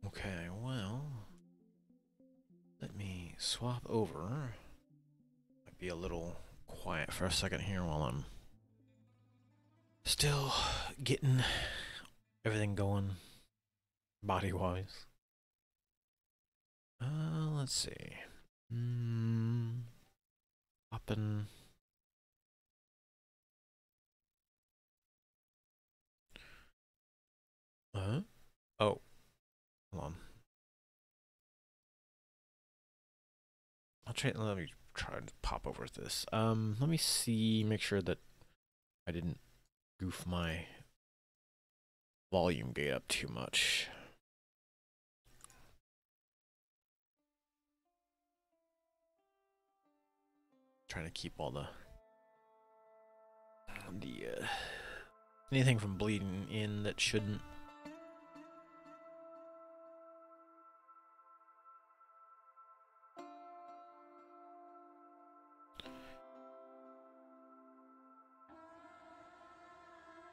Okay, well, let me swap over. Might be a little quiet for a second here while I'm still getting everything going body-wise. Let's see. Popping. Oh, hold on. Let me try to pop over this. Let me see, make sure that I didn't goof my volume gate up too much. Trying to keep all the anything from bleeding in that shouldn't.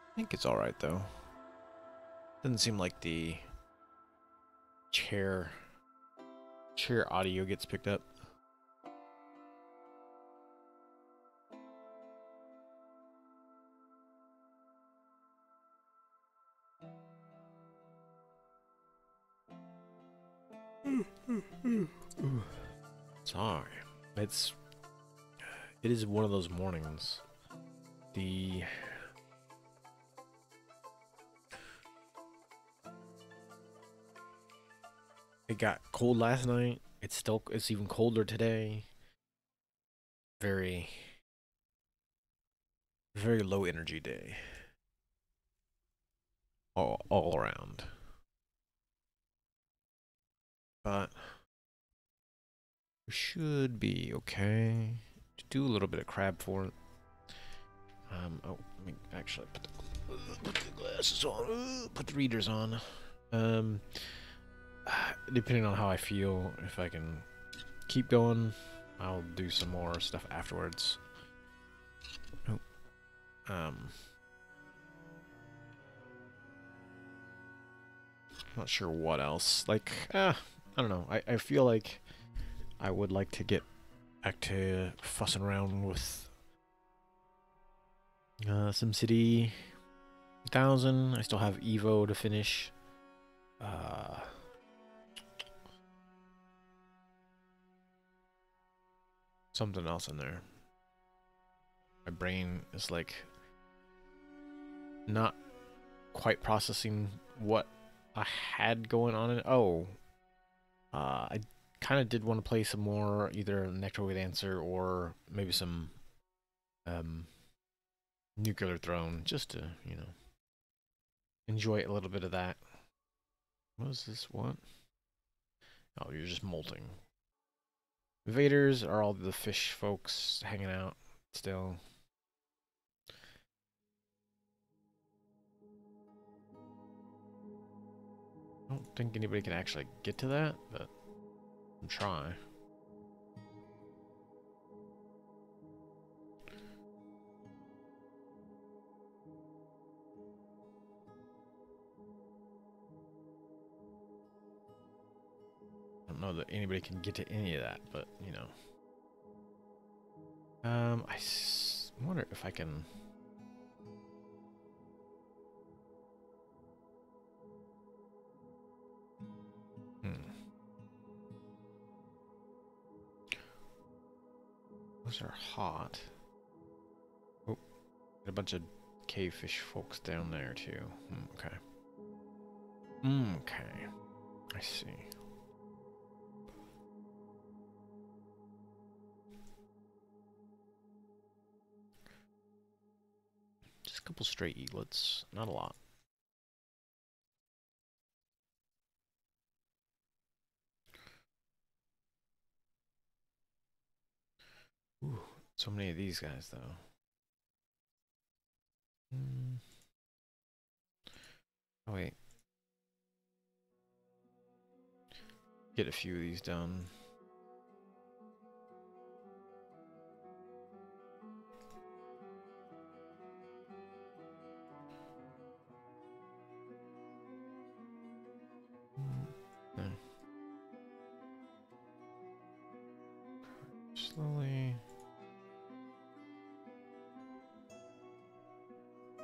I think it's alright though. Doesn't seem like the chair audio gets picked up. Sorry. It is one of those mornings. It got cold last night. It's even colder today. Very low energy day. All around. But we should be okay. Do a little bit of Crabfort. Oh, let me actually put the glasses on. Put the readers on. Depending on how I feel, if I can keep going, I'll do some more stuff afterwards. Oh, not sure what else. Like, I don't know. I feel like I would like to get back to fussing around with SimCity 1000. I still have Evo to finish. Something else in there. My brain is like not quite processing what I had going on in it. Oh, I kind of did want to play some more, either Nectar Answer or maybe some Nuclear Throne, just to, you know, enjoy a little bit of that. What is this? What? Oh, you're just molting. Invaders are all the fish folks hanging out still. I don't think anybody can actually get to that, but I'm trying. I don't know that anybody can get to any of that, but you know. I wonder if I can. Those are hot. Oh, a bunch of cavefish folks down there too. Okay. Okay. I see. Just a couple stray eaglets. Not a lot. Ooh, so many of these guys though. Oh wait. Get a few of these done.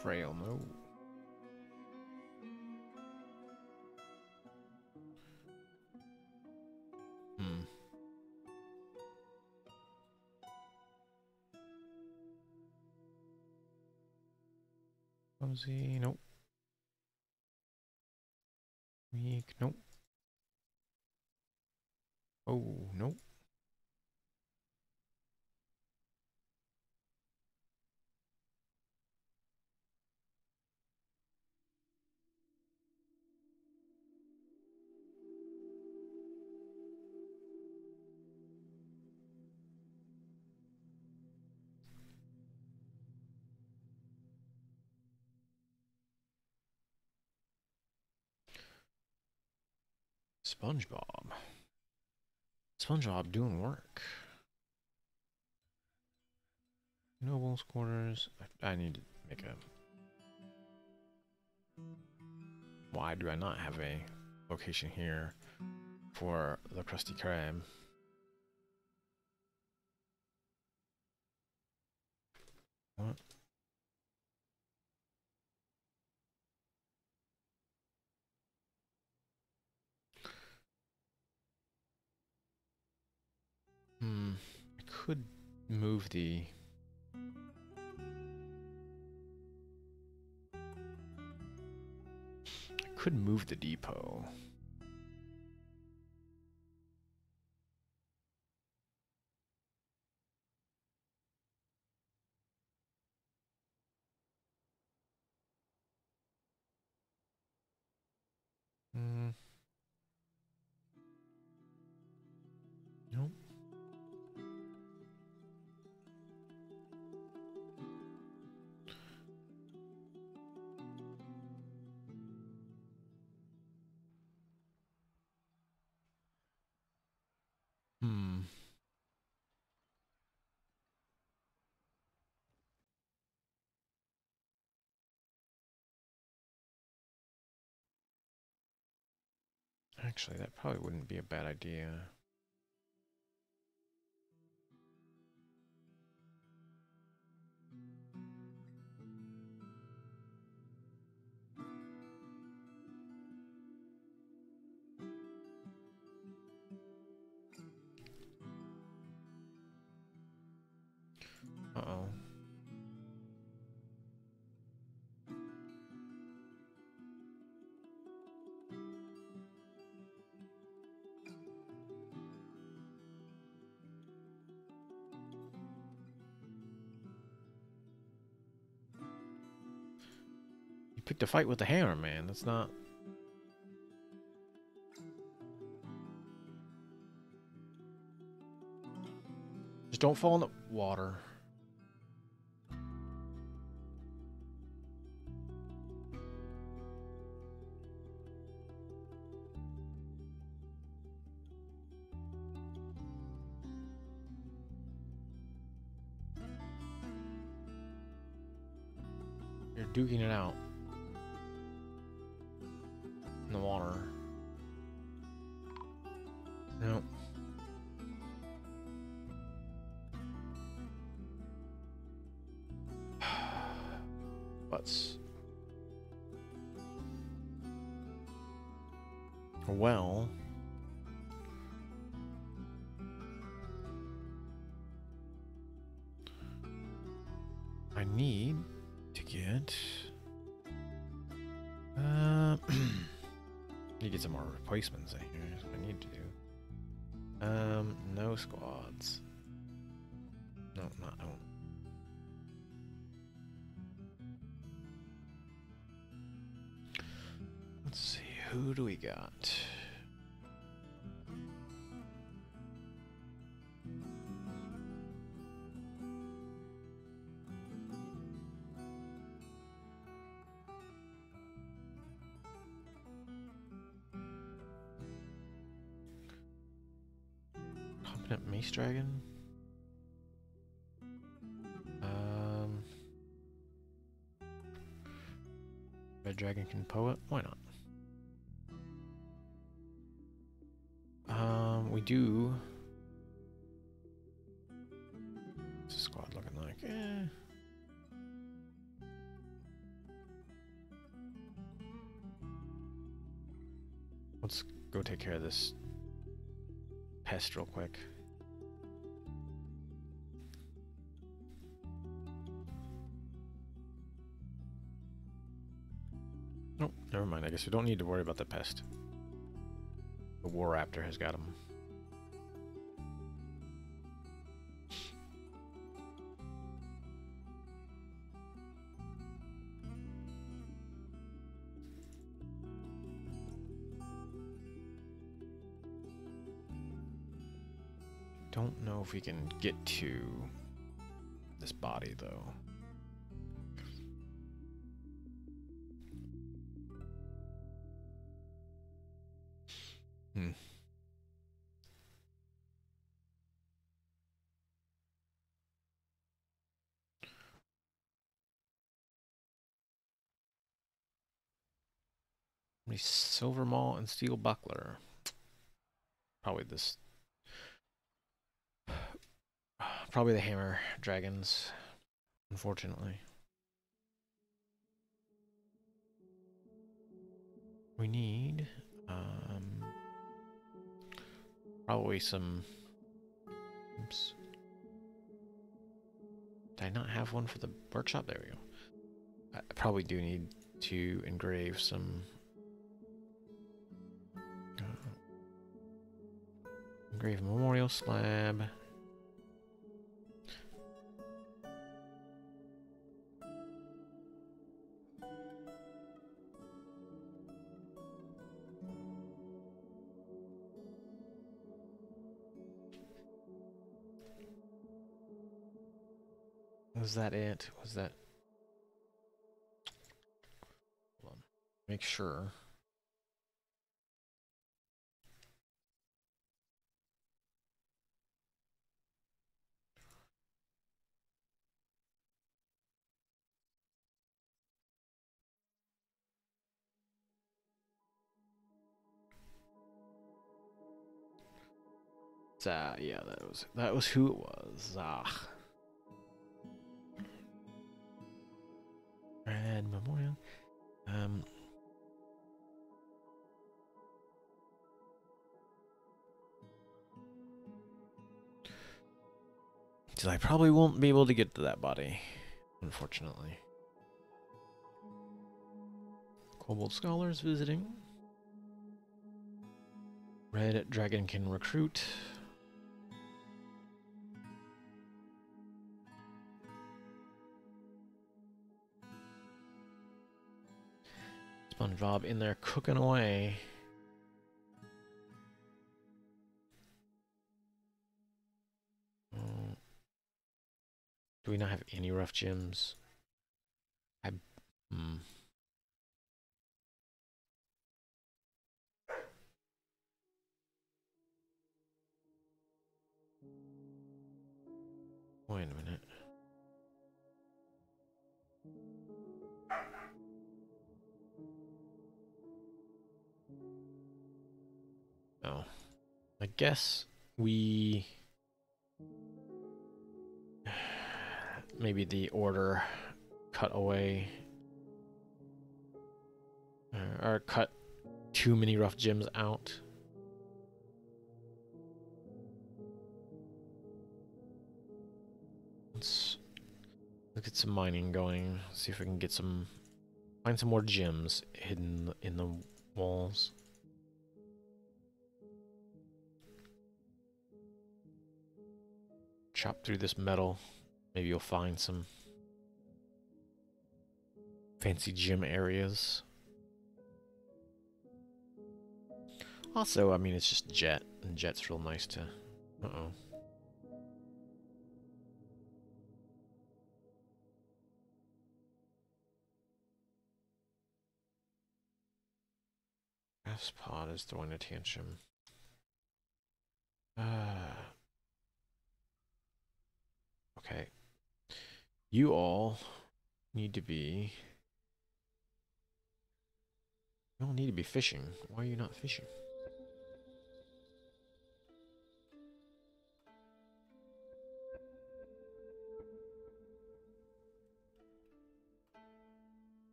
Frail, no. Clumsy, nope. Weak, nope. Oh, nope. SpongeBob. SpongeBob doing work. Noble's quarters. I need to make a... Why do I not have a location here for the Krusty Krab? What? I could move the... Could move the depot. Nope. Actually, that probably wouldn't be a bad idea. Uh-oh. You picked a fight with the hammer, man. That's not... Just don't fall in the water. You're duking it out in the water. No. Butts. Well. I need to get... need to get some more replacements in here. That's what I need to do. No squads. No, not no. Let's see, who do we got? Competent Mace Dragon? Red Dragon can poet? Why not? We do. What's the squad looking like? Let's go take care of this pest real quick. Nope, never mind. I guess we don't need to worry about the pest. The war raptor has got him. Don't know if we can get to this body though. Silver maul and steel buckler. Probably this. Probably the hammer dragons, unfortunately. We need probably some. Oops. Did I not have one for the workshop? There we go. I probably do need to engrave some. Engrave memorial slab. Was that it? Was that? Hold on. Make sure. Yeah, that was who it was. Red memorial. So I probably won't be able to get to that body, unfortunately. Kobold scholars visiting. Red dragon can recruit. SpongeBob in there cooking away. Do we not have any rough gems? Wait a minute. Oh. I guess we... Maybe the order cut away... or cut too many rough gems out. Let's look at some mining going. See if we can get some... Find some more gems hidden in the walls. Chop through this metal. Maybe you'll find some fancy gem areas. Also, I mean, it's just jet, and jet's real nice to... Uh-oh. Crafts pod is throwing a tantrum. Okay. You all need to be... You all need to be fishing. Why are you not fishing?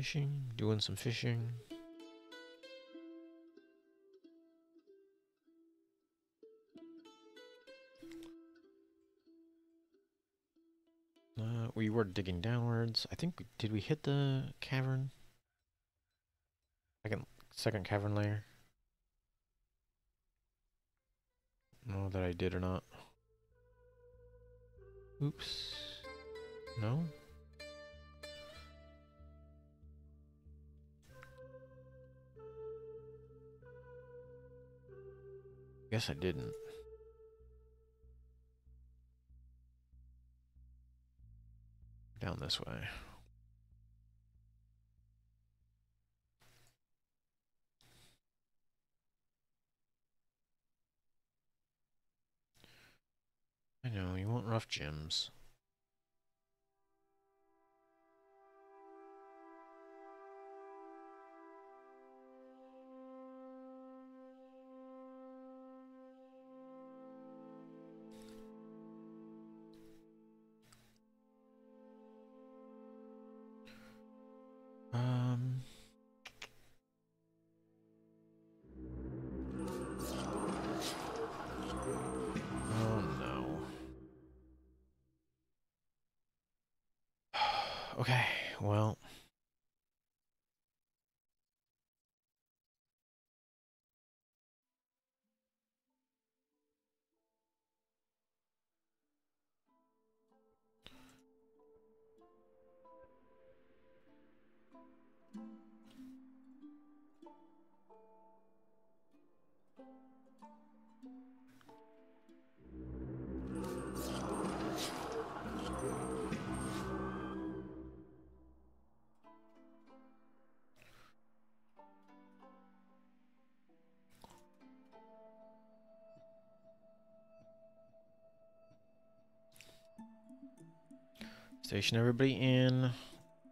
Fishing, doing some fishing. We were digging downwards. I think did we hit the cavern? Second cavern layer. I don't know that I did or not. Oops. No? Guess I didn't. Down this way. I know, you want rough gems. Oh no. Okay, well. Station everybody in.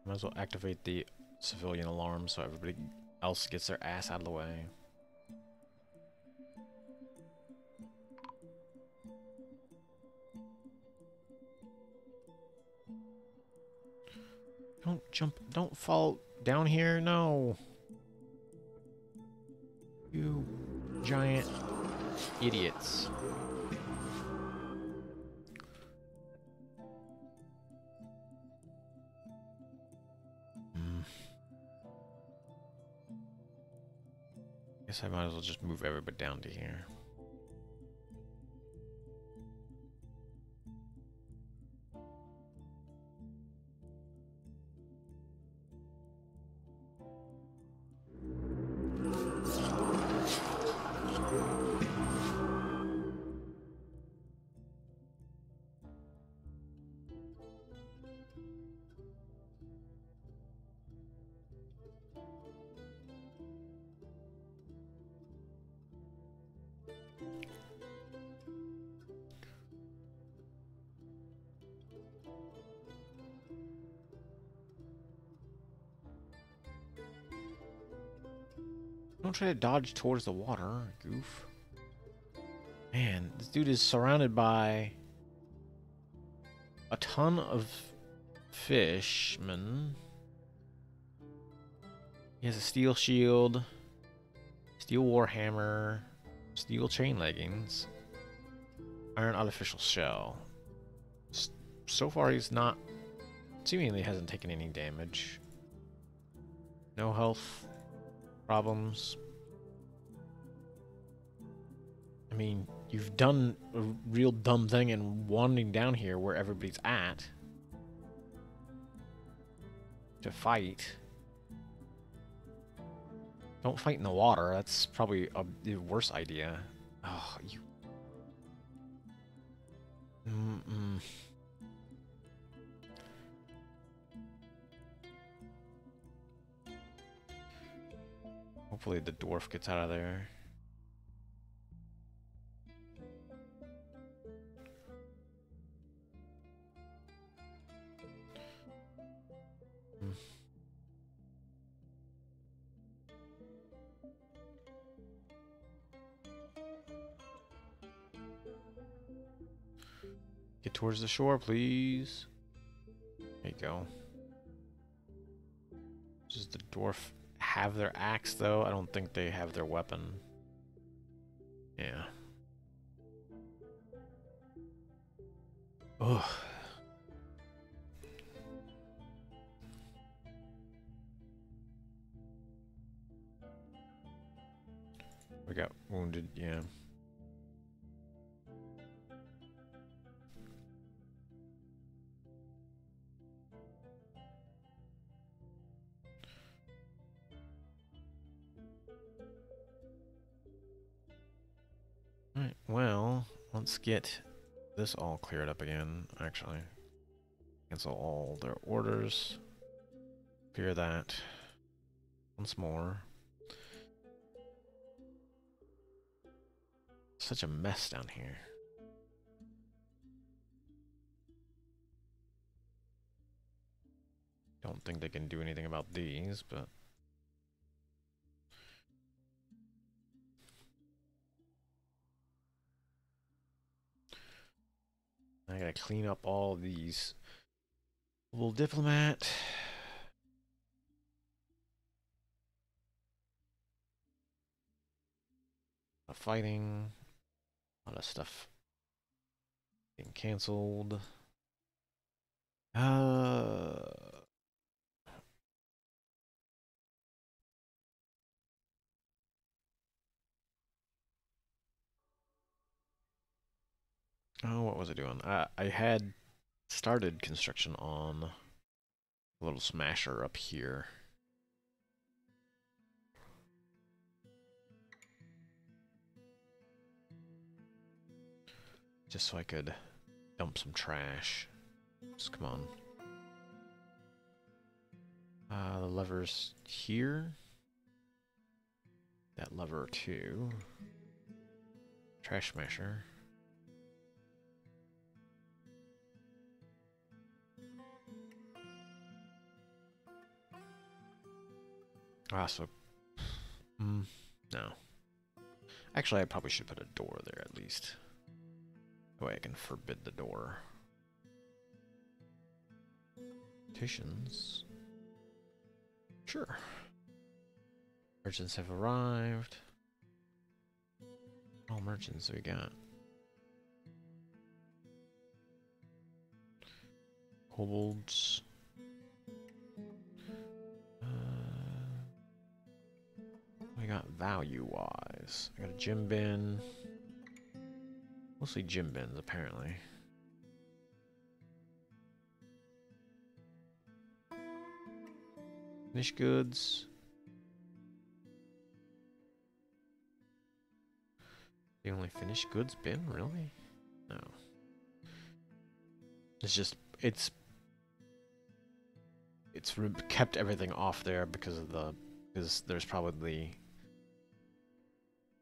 Might as well activate the civilian alarm so everybody else gets their ass out of the way. Don't jump, don't fall down here, no. You giant idiots. Guess I might as well just move everybody down to here. Don't try to dodge towards the water, goof. Man, this dude is surrounded by a ton of fishmen. He has a steel shield, steel warhammer, steel chain leggings, iron artificial shell. So far he's not, seemingly hasn't taken any damage. No health problems. I mean, you've done a real dumb thing in wandering down here where everybody's at to fight. Don't fight in the water. That's probably the worst idea. Oh, you. Hopefully the dwarf gets out of there. Get towards the shore, please. There you go. Just Does the dwarf have their axe, though? I don't think they have their weapon. Yeah. Ugh. We got wounded, yeah. Alright, well, let's get this all cleared up again, actually. Cancel all their orders. Clear that once more. Such a mess down here. Don't think they can do anything about these, but... I gotta clean up all these. Little diplomat. Fighting. A lot of stuff being canceled. Oh, what was I doing? I had started construction on a little smasher up here. Just so I could dump some trash. Just come on. The lever's here. That lever too. Trash smasher. So... no. Actually, I probably should put a door there at least. That way I can forbid the door. Petitions. Sure. Merchants have arrived. All merchants we got. Kobolds. We got value-wise. I got a gym bin. Mostly gym bins, apparently. Finished goods. The only finished goods bin? Really? No. It's just, it's kept everything off there because there's probably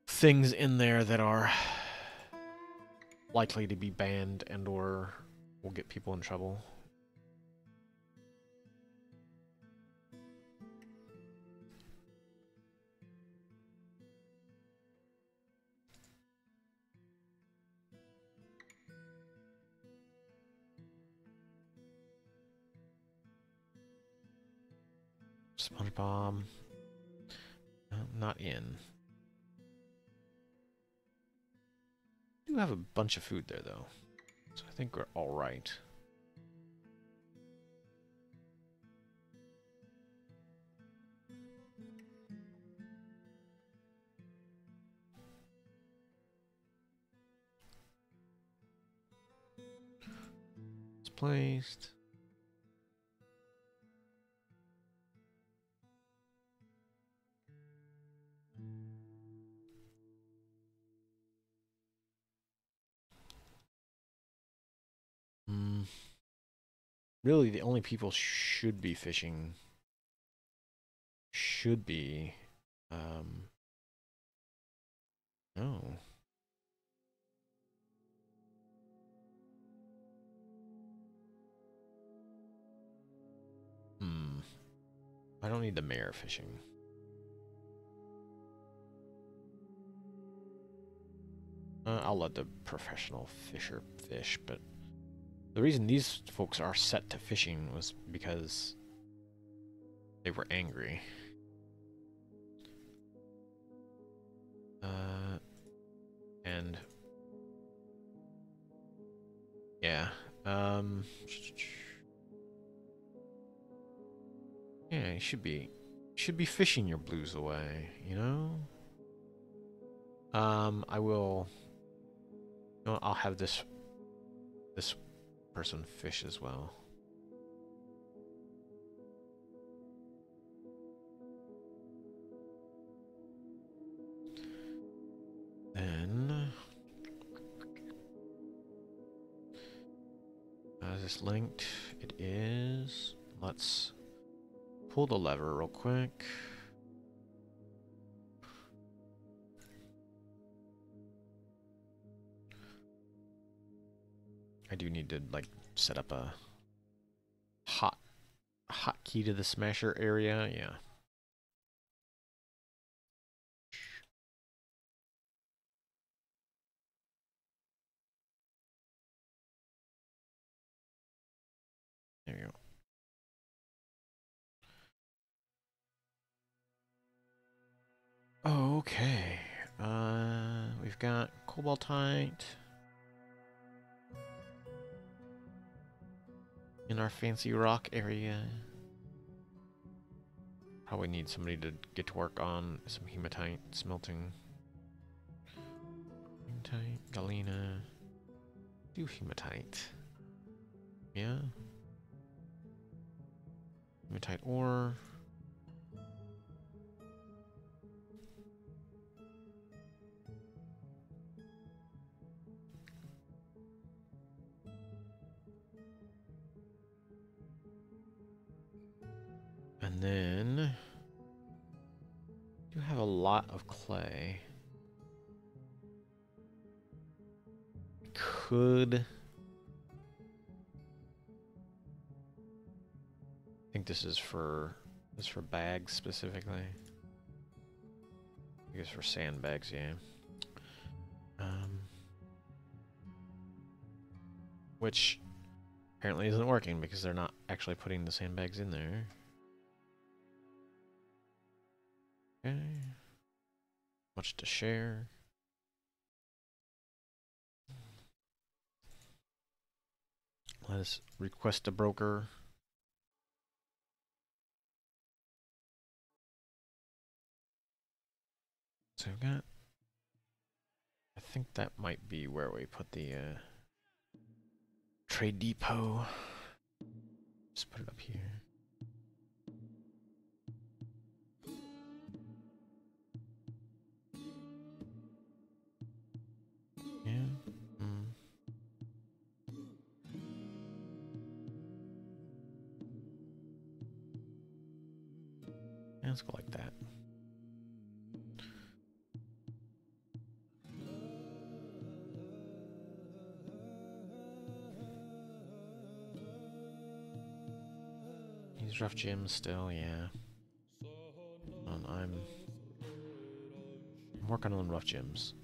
things in there that are likely to be banned and or will get people in trouble. SpongeBob. No, not in. We do have a bunch of food there, though. So I think we're alright. It's placed. Really, the only people should be fishing should be, no. I don't need the mayor fishing. I'll let the professional fisher fish, but the reason these folks are set to fishing was because They were angry. And yeah, yeah, you should be fishing your blues away, you know? I will, you know, I'll have this person fish as well. Then, is this linked? It is. Let's pull the lever real quick. I do need to like set up a hotkey to the smasher area. Yeah. There you go. Okay. We've got cobaltite in our fancy rock area. Probably need somebody to get to work on some hematite smelting. Hematite, galena. Do hematite. Yeah. Hematite ore. And then you have a lot of clay. Could I think this is for bags specifically. I guess for sandbags, yeah. Which apparently isn't working because they're not actually putting the sandbags in there. Okay. Much to share. Let us request a broker. So we've got, I think that might be where we put the trade depot. Just put it up here. Yeah. Yeah, let's go like that. These rough gems still, yeah. I'm working on rough gems.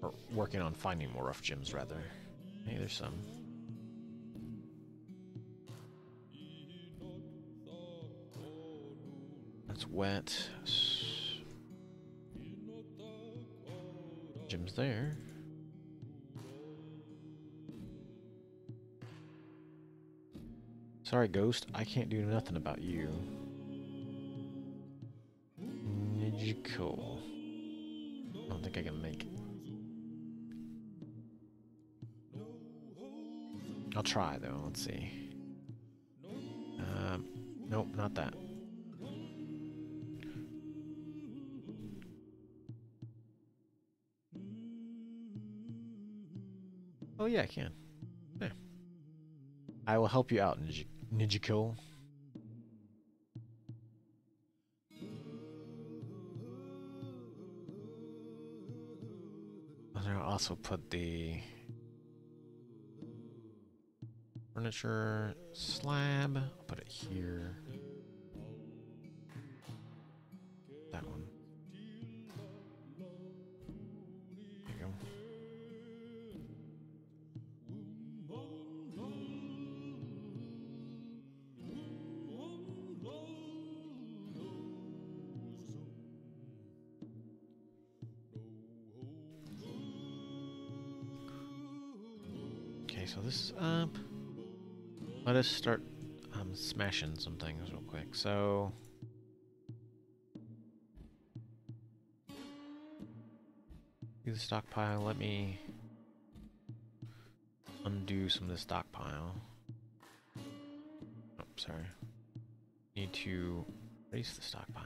Or working on finding more rough gems, rather. Hey, there's some. That's wet. Gems there. Sorry, Ghost. I can't do nothing about you. Cool. I don't think I can make it. I'll try, though. Let's see. Nope, not that. Oh, yeah, I can. Yeah. I will help you out, Nijiko. I'll also put the furniture slab. I'll put it here. That one. There you go. so this is up. Let us start smashing some things real quick. So do the stockpile. Let me undo some of the stockpile. Oh, sorry. Need to raise the stockpile.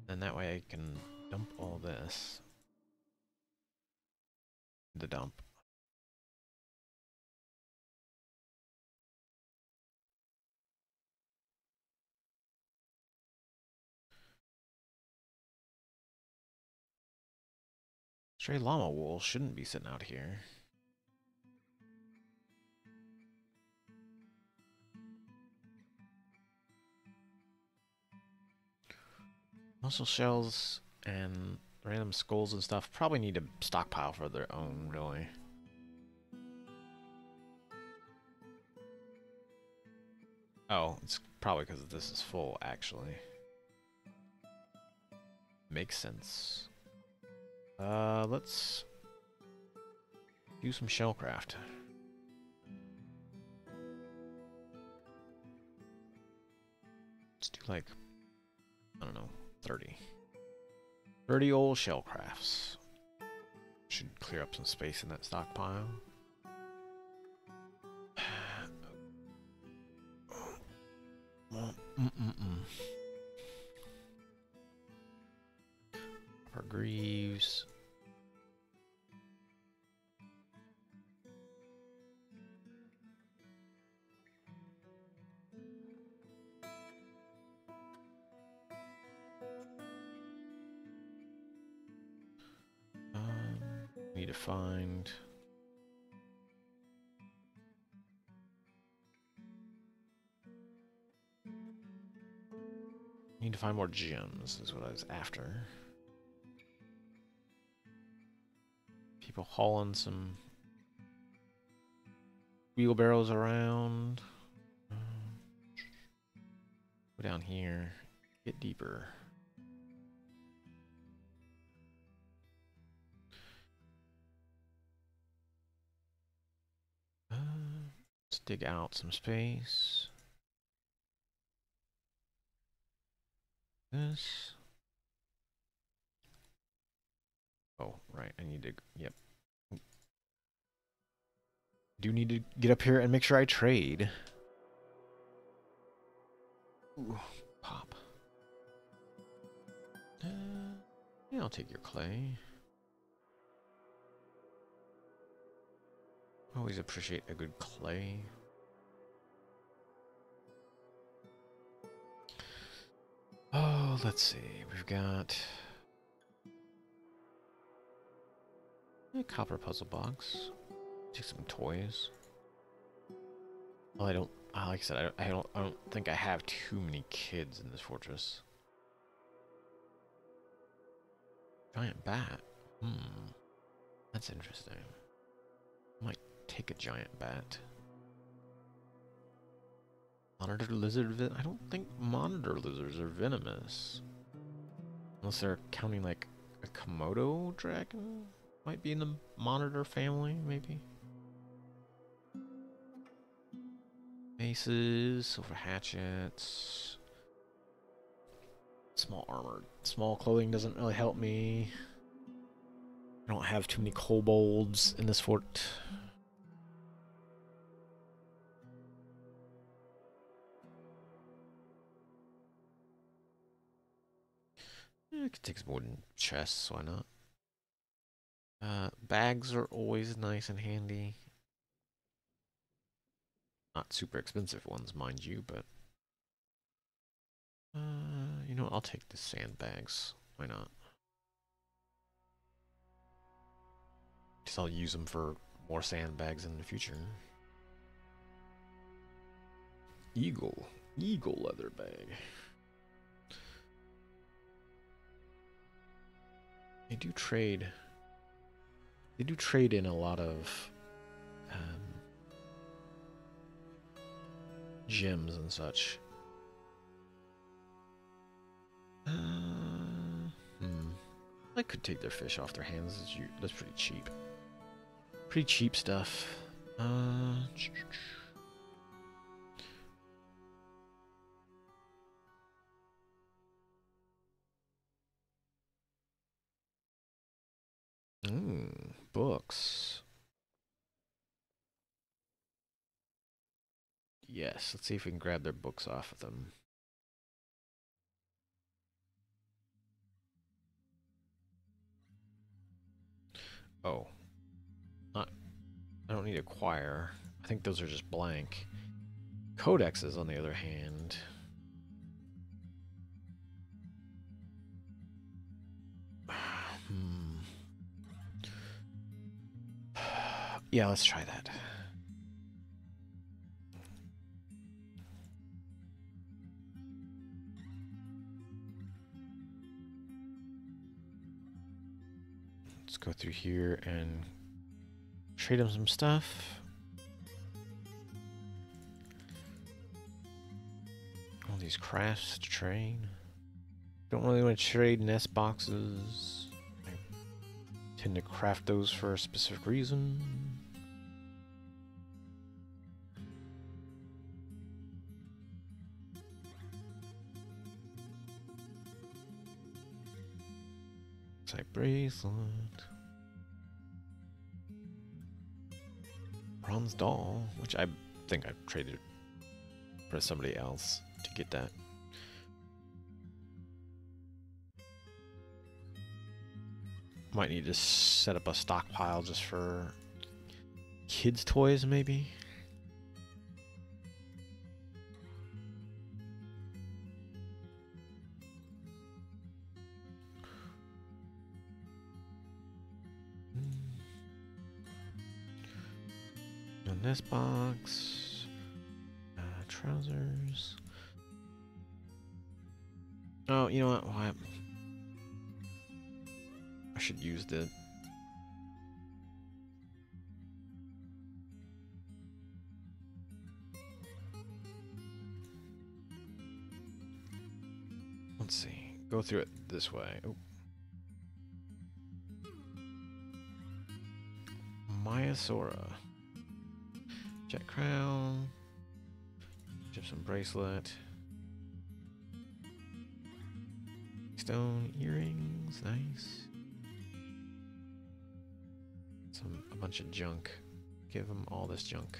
And that way I can dump all this. The dump. Stray llama wool shouldn't be sitting out here. Mussel shells and random skulls and stuff probably need to stockpile for their own, really. Oh, it's probably because this is full, actually. Makes sense. Let's do some shellcraft. Let's do like, I don't know, 30. 30 old shellcrafts. Should clear up some space in that stockpile. For greaves. Need to find. Need to find more gems, is what I was after. People hauling some wheelbarrows around. Go down here. Get deeper. Let's dig out some space. This. Oh, right. I need to. Yep. Do need to get up here and make sure I trade. Ooh, pop. Yeah, I'll take your clay. Always appreciate a good clay. Oh, let's see. We've got a copper puzzle box. Take some toys. Well, I don't. Like I said, I don't think I have too many kids in this fortress. Giant bat. That's interesting. Might take a giant bat. Monitor lizard. I don't think monitor lizards are venomous, unless they're counting like a Komodo dragon. Might be in the monitor family, maybe. Maces, silver hatchets. Small armor. Small clothing doesn't really help me. I don't have too many kobolds in this fort. I could take some wooden chests, why not? Bags are always nice and handy. Not super expensive ones, mind you, but... you know what, I'll take the sandbags. Why not? Because I'll use them for more sandbags in the future. Eagle. Eagle leather bag. They do trade. They do trade in a lot of gems and such. I could take their fish off their hands. That's pretty cheap. Pretty cheap stuff. Books. Yes, let's see if we can grab their books off of them. Oh. Not, I don't need acquire. I think those are just blank. Codexes, on the other hand. Yeah, let's try that. Let's go through here and trade him some stuff. All these crafts to trade. Don't really want to trade nest boxes. I tend to craft those for a specific reason. Type bracelet. Bronze doll, which I think I traded for somebody else to get that. Might need to set up a stockpile just for kids' toys, maybe. On this box, trousers. Oh, you know what? Why? I should use the. Let's see. Go through it this way. Oh. Myasora. Jet crown. Gypsum bracelet. Stone earrings. Nice. A bunch of junk. Give them all this junk.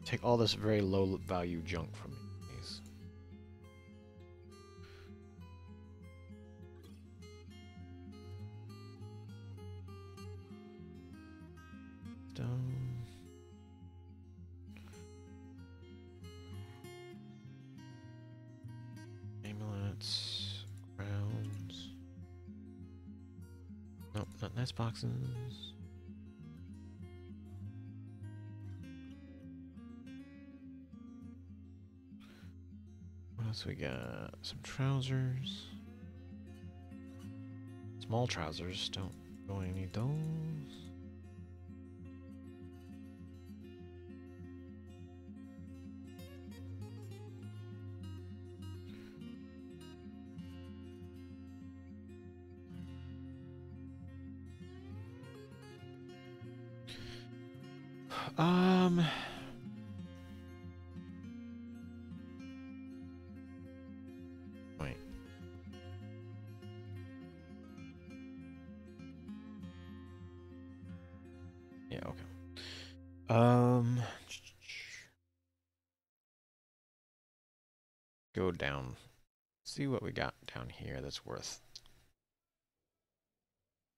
Take all this very low value junk from me, please. Stone. Amulets. Crowns. Nope, not nest boxes. What else we got? Some trousers. Small trousers. Don't really need those. Wait. Yeah, okay. Go down. See what we got down here that's worth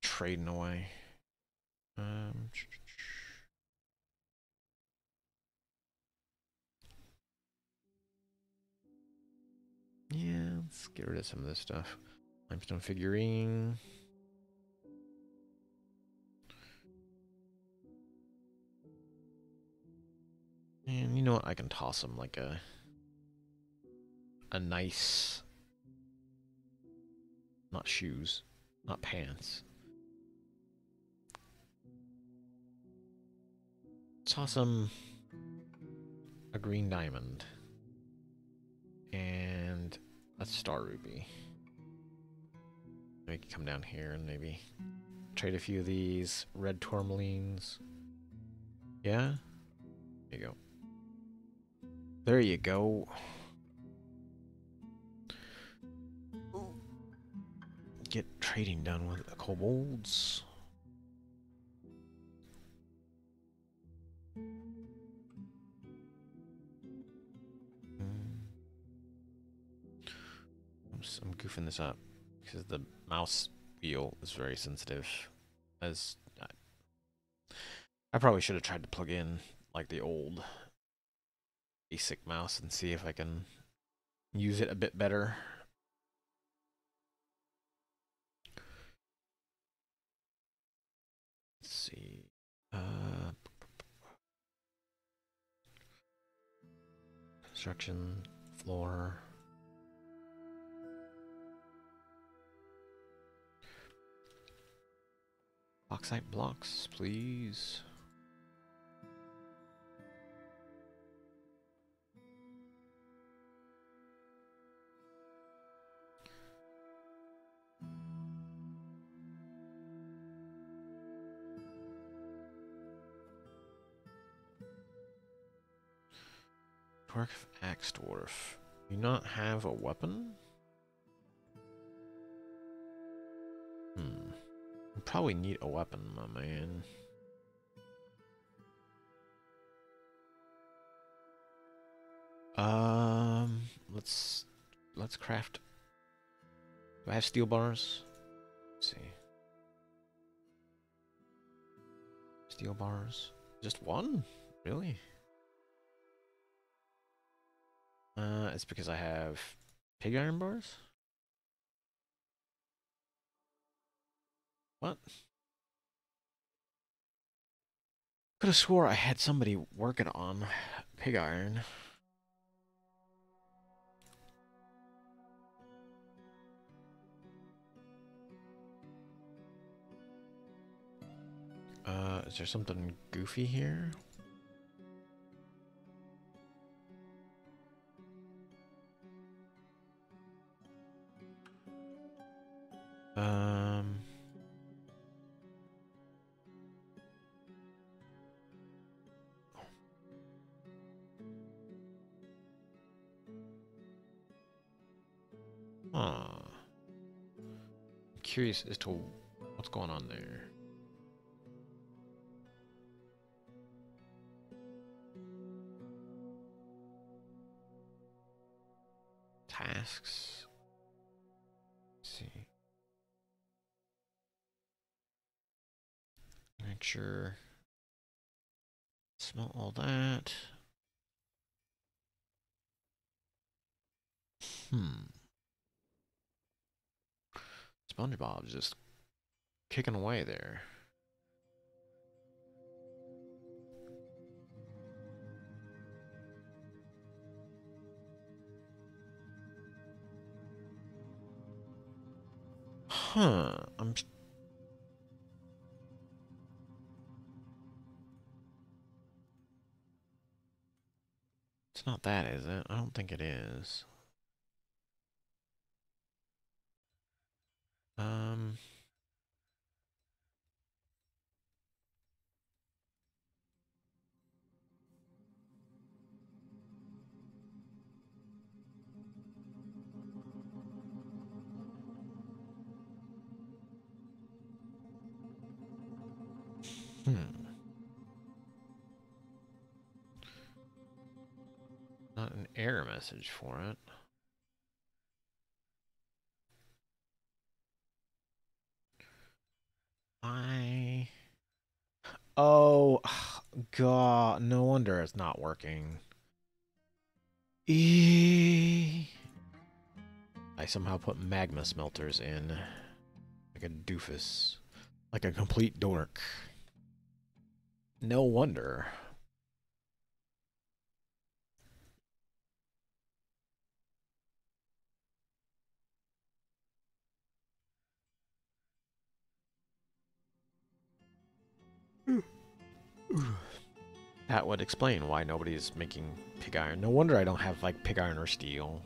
trading away. Yeah, let's get rid of some of this stuff. Limestone figurine. And you know what? I can toss them like a nice, not shoes, not pants. Toss them a green diamond, and a star ruby. We can come down here and maybe trade a few of these red tourmalines. Yeah? There you go. There you go. Get trading done with the kobolds. I'm goofing this up because the mouse wheel is very sensitive. As I probably should have tried to plug in like the old basic mouse and see if I can use it a bit better. Let's see. Construction, floor. Bauxite blocks, please. Dwarf, axe dwarf. Do you not have a weapon? You probably need a weapon, my man. Let's craft. Do I have steel bars? Let's see. Steel bars. Just one? Really? It's because I have pig iron bars? What? Could have swore I had somebody working on pig iron. Is there something goofy here? I'm curious as to what's going on there. Tasks. Let's see. Make sure. Smell all that. SpongeBob's just kicking away there. Huh. It's not that, is it? I don't think it is. Um. Not an error message for it. Oh, God. No wonder it's not working. I somehow put magma smelters in. Like a doofus. Like a complete dork. No wonder. That would explain why nobody's making pig iron. No wonder I don't have, like, pig iron or steel.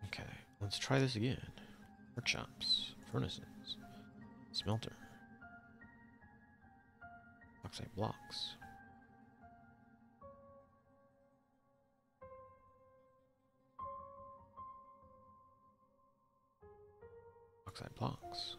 Okay, let's try this again. Workshops, furnaces, smelter, bauxite blocks. Bauxite blocks.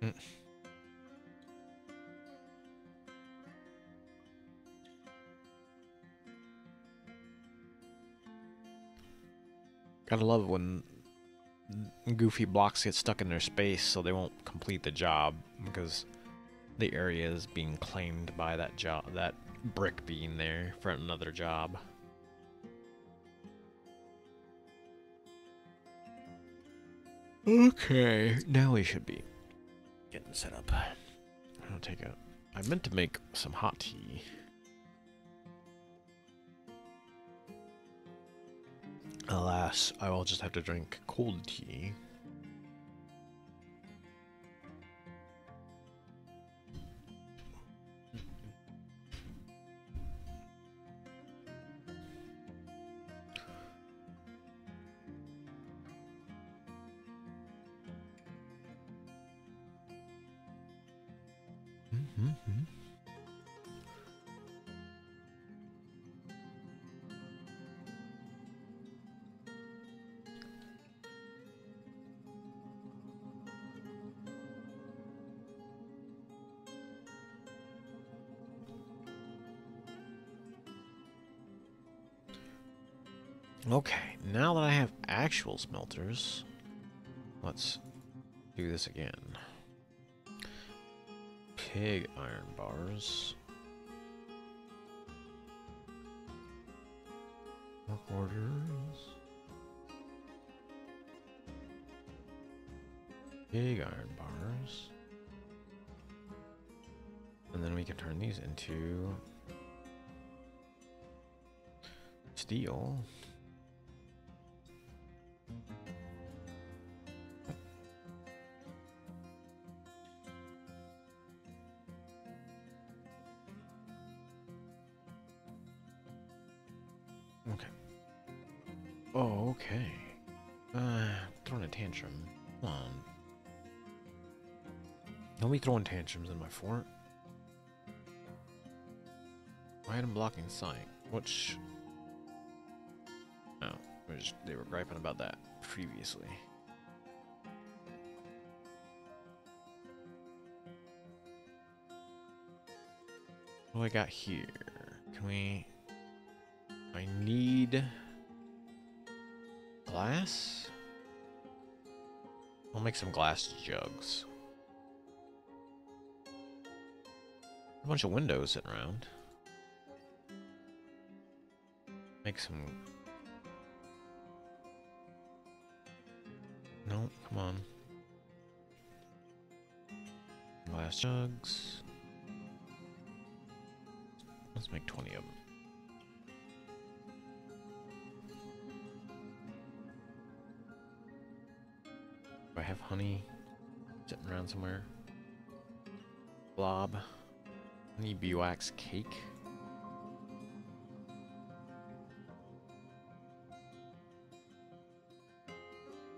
Mm. Gotta love when goofy blocks get stuck in their space so they won't complete the job because the area is being claimed by that job, that brick being there for another job. Okay, now we should be getting set up. I'll take a. I meant to make some hot tea. Alas, I will just have to drink cold tea. Okay, now that I have actual smelters, let's do this again. Pig iron bars. Work orders. Pig iron bars. And then we can turn these into steel. Okay. Oh, okay. Throwing a tantrum. Come on. Don't be throwing tantrums in my fort. Item blocking sight. Which... Oh, they were griping about that previously. What do I got here? Can we... I need... glass? I'll make some glass jugs. A bunch of windows sitting around. Make some... No, come on. Glass jugs. Let's make 20 of them. Do I have honey sitting around somewhere? Blob. Honey beeswax cake.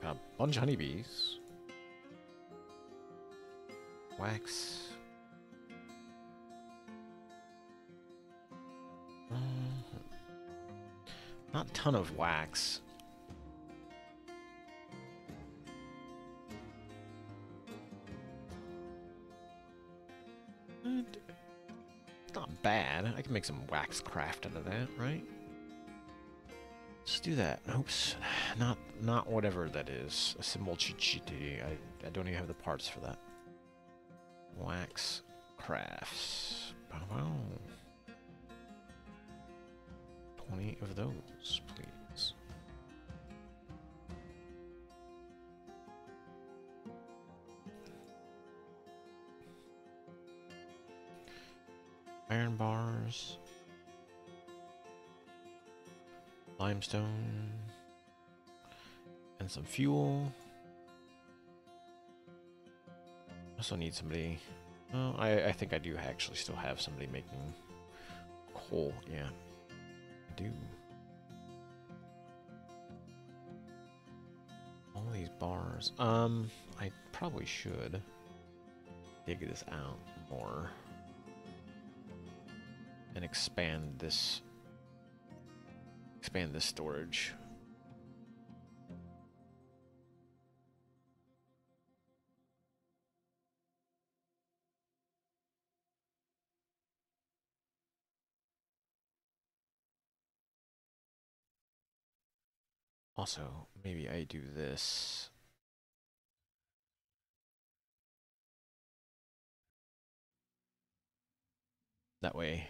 Got a bunch of honeybees. Wax. Not a ton of wax. I can make some wax craft out of that, right? Let's do that. Oops, not whatever that is. A symbol chatty. I don't even have the parts for that. Wax crafts. Wow. 20 of those, please. Iron bars. Limestone. And some fuel. Also need somebody. Oh, I think I do actually still have somebody making coal. Yeah, I do. All these bars. I probably should dig this out more and expand this storage. Also, maybe I do this. That way,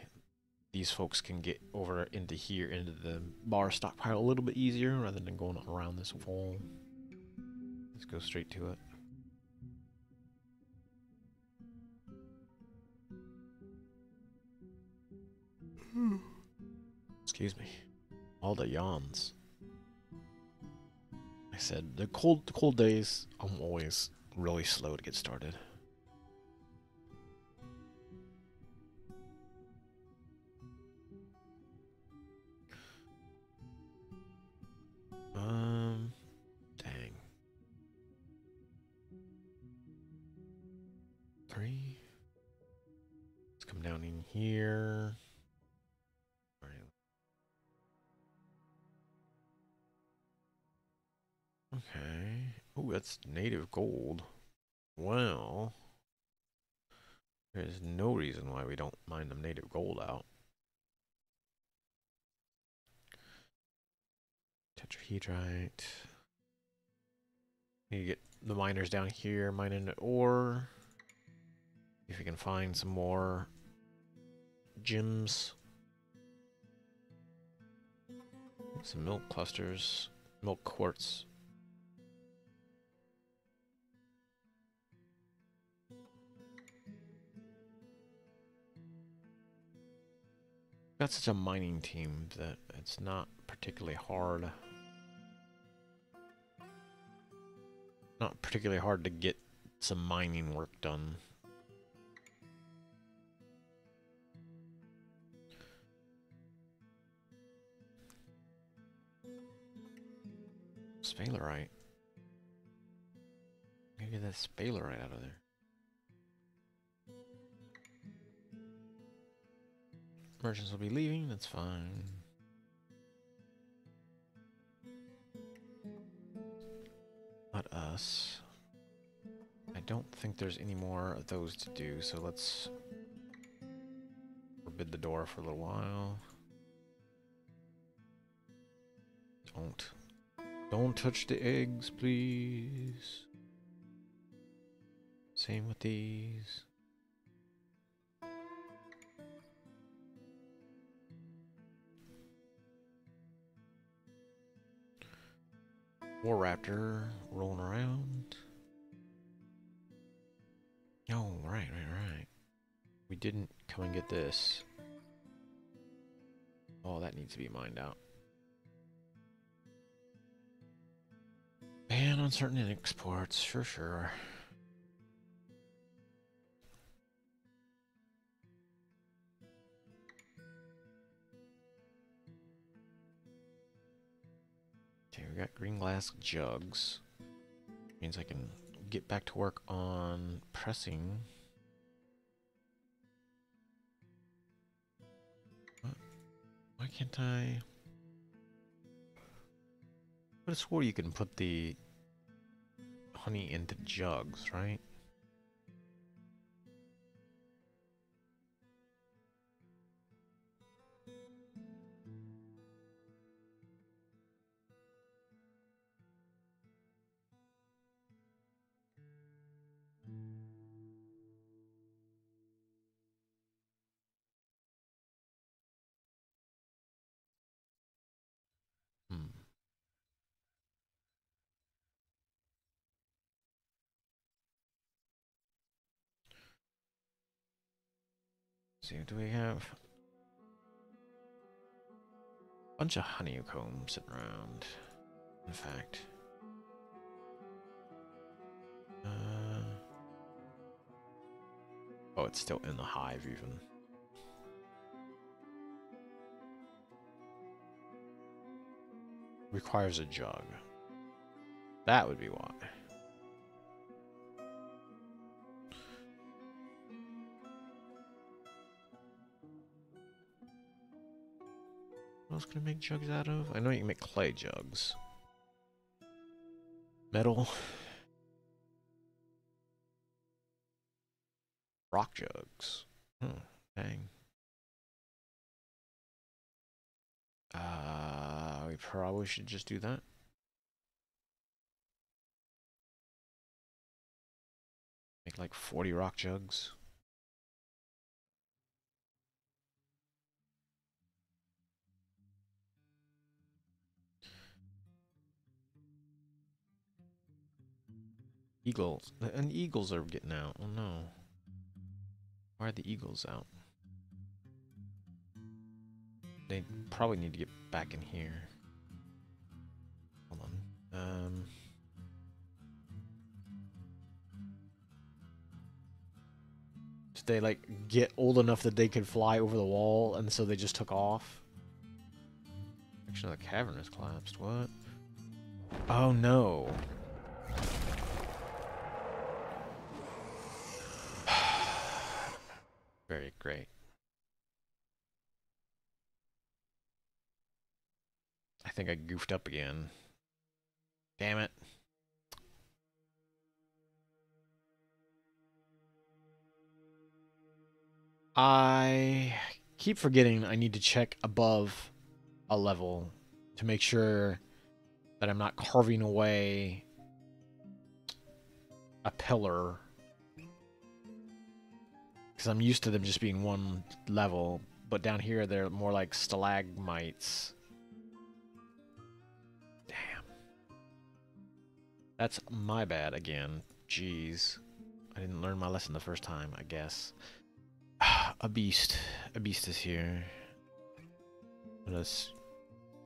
these folks can get over into here, into the bar stockpile a little bit easier, rather than going around this wall. Let's go straight to it. Excuse me. All the yawns. I said, the cold days, I'm always really slow to get started. Dang. 3. Let's come down in here. All right. Okay. Oh, that's native gold. Well, there's no reason why we don't mine them native gold out. Tetrahedrite. Need to get the miners down here mining ore. If we can find some more gems. Some milk clusters. Milk quartz. Got such a mining team that it's not particularly hard. Not particularly hard to get some mining work done. Sphalerite. Maybe that sphalerite out of there. Merchants will be leaving, that's fine. Not us. I don't think there's any more of those to do, so let's forbid the door for a little while. Don't touch the eggs, please. Same with these. War Raptor rolling around. Oh, right. We didn't come and get this. Oh, that needs to be mined out. Ban on certain exports, sure. Okay, we got green glass jugs. Means I can get back to work on pressing. Why can't I? But it's where you can put the honey into jugs, right? Let's see, do we have a bunch of honeycomb sitting around? In fact. Oh, it's still in the hive even. Requires a jug. That would be why. What else can I make jugs out of? I know you can make clay jugs. Metal. Rock jugs. Dang. We probably should just do that. Make like 40 rock jugs. Eagles. And eagles are getting out. Oh no. Why are the eagles out? They probably need to get back in here. Hold on. Did they like get old enough that they could fly over the wall and so they just took off? Actually, the cavern has collapsed. What? Oh no. Very great. I think I goofed up again. Damn it. I keep forgetting I need to check above a level to make sure that I'm not carving away a pillar. Because I'm used to them just being one level, but down here they're more like stalagmites. Damn. That's my bad again. Jeez. I didn't learn my lesson the first time, I guess. A beast. A beast is here. Let us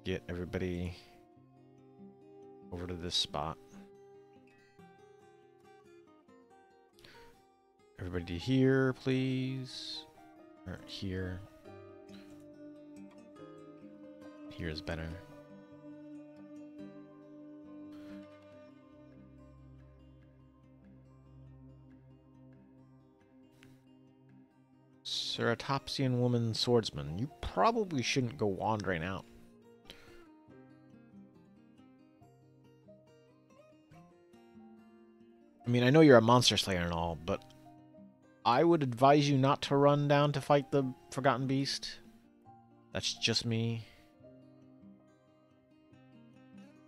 get everybody over to this spot. Everybody here, please. Or here. Here is better. Ceratopsian woman swordsman. You probably shouldn't go wandering out. I mean, I know you're a monster slayer and all, but I would advise you not to run down to fight the Forgotten Beast. That's just me.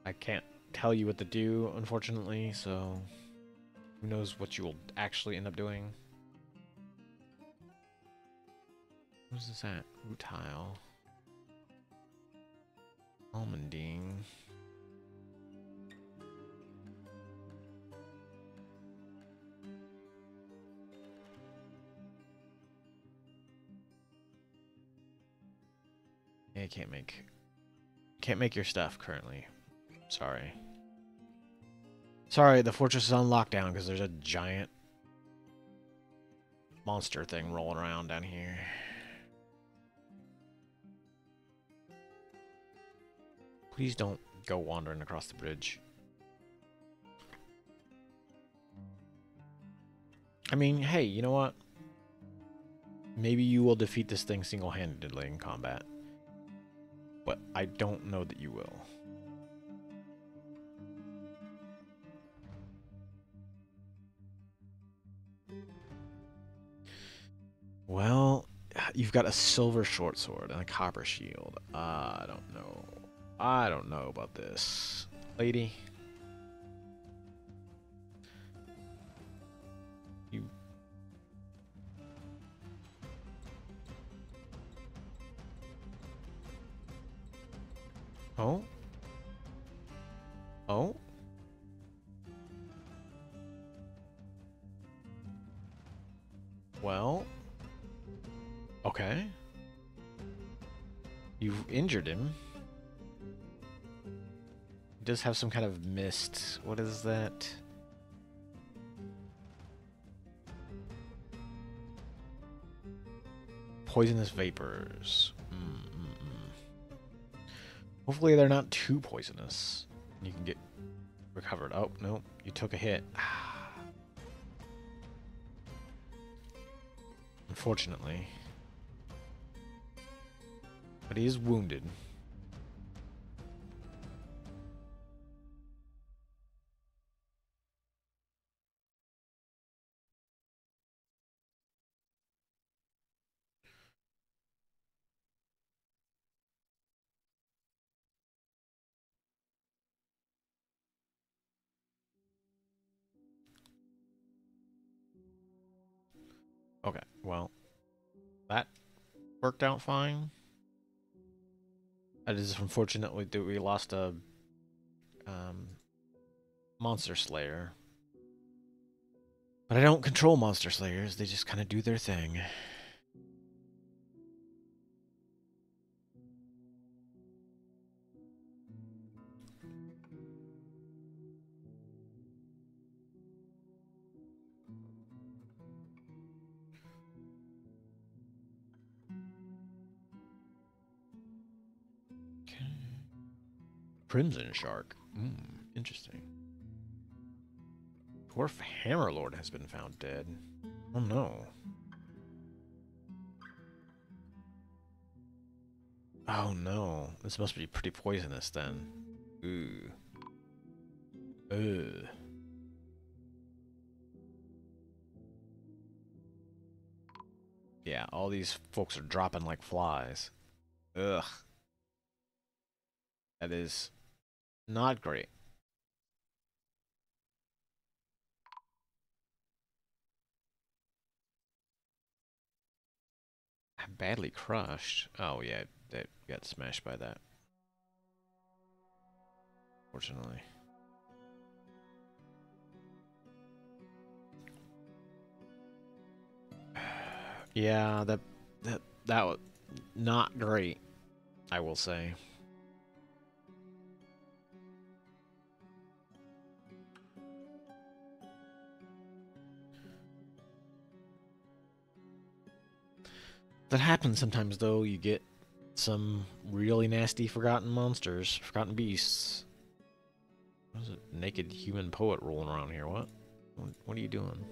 I can't tell you what to do, unfortunately, so who knows what you will actually end up doing. What is this at? Rutile. Almondine. Yeah, can't make your stuff currently. Sorry. Sorry, the fortress is on lockdown because there's a giant monster thing rolling around down here. Please don't go wandering across the bridge. I mean, hey, you know what? Maybe you will defeat this thing single-handedly in combat. But I don't know that you will. Well, you've got a silver short sword and a copper shield. I don't know. I don't know about this. Lady. You... Oh? Oh? Well... You've injured him. He does have some kind of mist. What is that? Poisonous vapors. Hopefully they're not too poisonous. You can get recovered. Oh, no. You took a hit. Unfortunately. But he is wounded. Okay, well, that worked out fine. It is unfortunately that we lost a monster slayer. But I don't control monster slayers, they just kind of do their thing. Okay. Crimson Shark. Interesting. Dwarf Hammerlord has been found dead. Oh no. Oh no. This must be pretty poisonous then. Ooh. Ugh. Yeah, all these folks are dropping like flies. Ugh. That is not great. Badly crushed. Oh yeah, that got smashed by that. Fortunately. Yeah, that was not great, I will say. That happens sometimes though, you get some really nasty forgotten monsters, forgotten beasts. What is it? Naked human poet rolling around here, what? What are you doing?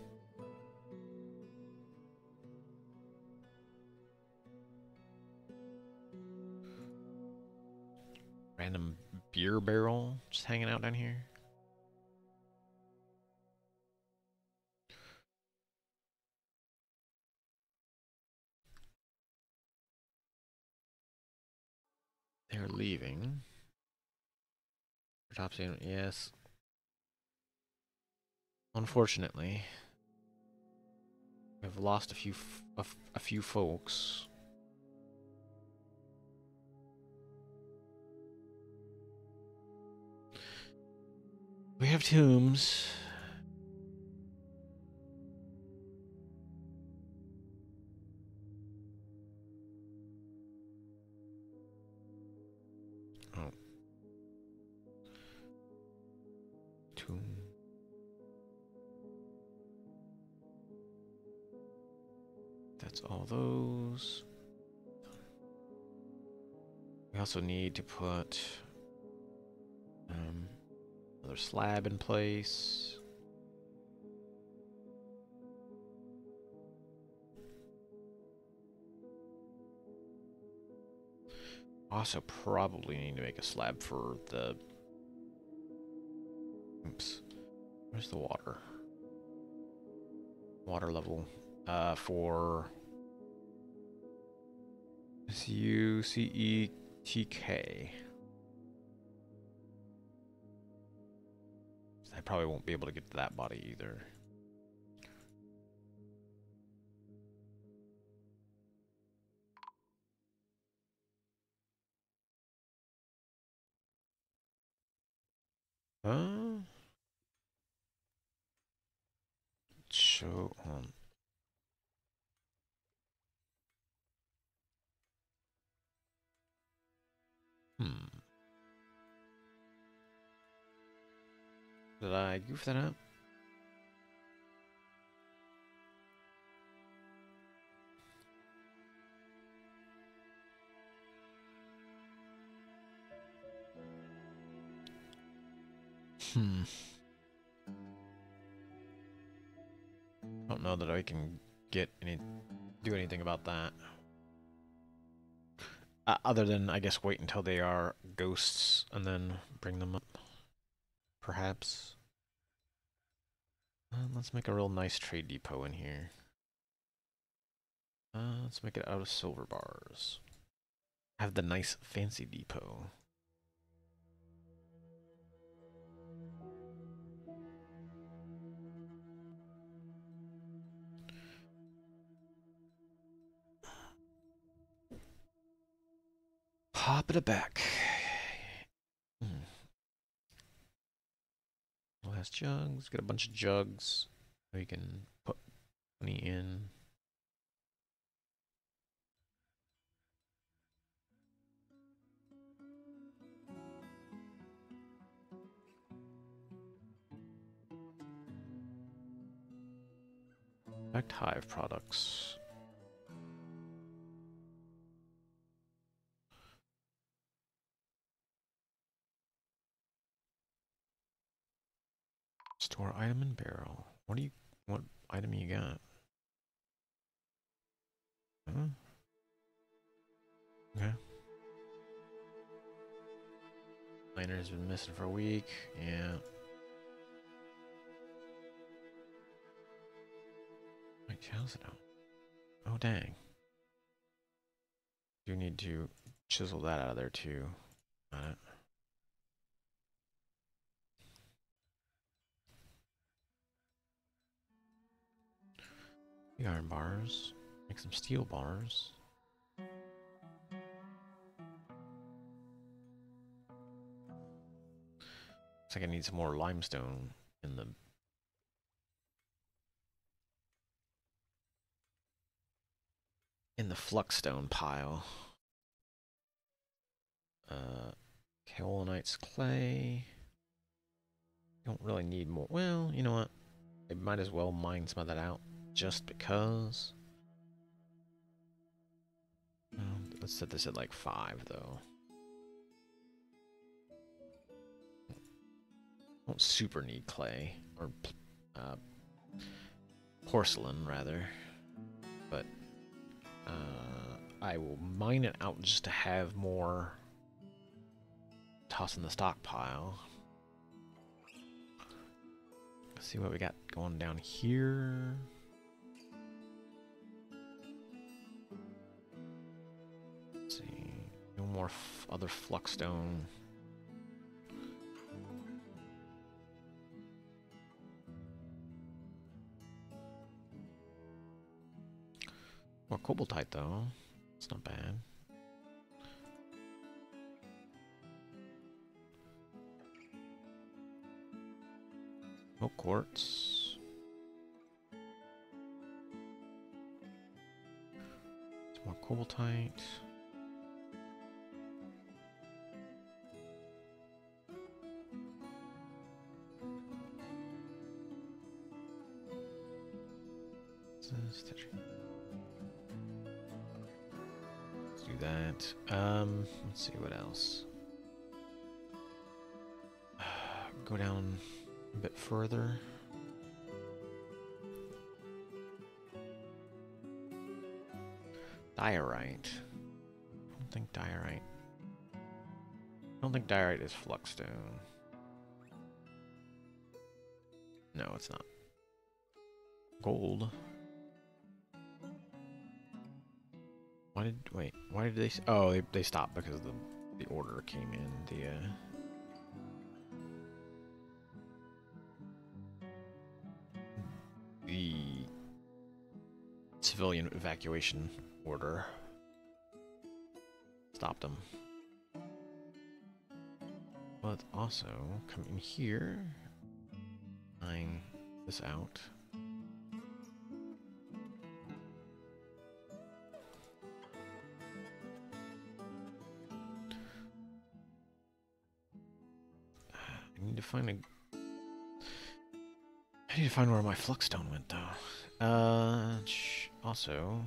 Random beer barrel just hanging out down here. They're leaving. Top secret, yes. Unfortunately, we've lost a few folks. We have tombs. Oh. Tomb. That's all those. We also need to put another slab in place. Also probably need to make a slab for the... Oops. Where's the water? Water level. For... S-U-C-E-T-K. I probably won't be able to get to that body either. Show on. Did I goof that up? Don't know that I can do anything about that. Other than, I guess, wait until they are ghosts and then bring them up. Perhaps. Let's make a real nice trade depot in here. Let's make it out of silver bars. Have the nice fancy depot. Pop it back. Last jugs. Get a bunch of jugs. We can put money in. Select hive products. Store item in barrel. What item you got? Huh? Okay. Miner's been missing for a week. Yeah. Wait, how's it out? Oh, dang. Do need to chisel that out of there too. Got it. The iron bars. Make some steel bars. Looks like I need some more limestone in the fluxstone pile. Kaolinite's clay. Don't really need more. Well, you know what? I might as well mine some of that out just because. Let's set this at like 5 though. Don't super need clay or porcelain rather, but I will mine it out just to have more. Toss in the stockpile. Let's see what we got going down here. Let's see, no more other fluxstone. More cobaltite though. It's not bad. No quartz. Some more cobaltite. Let's do that. Let's see what else. Go down a bit further. Diorite. I don't think diorite is fluxstone. No, it's not. Gold. Why did they? Oh, they stopped because the order came in. The civilian evacuation order stopped them. But also come in here, mine this out. I need to find need to find where my fluxstone went, though. Also...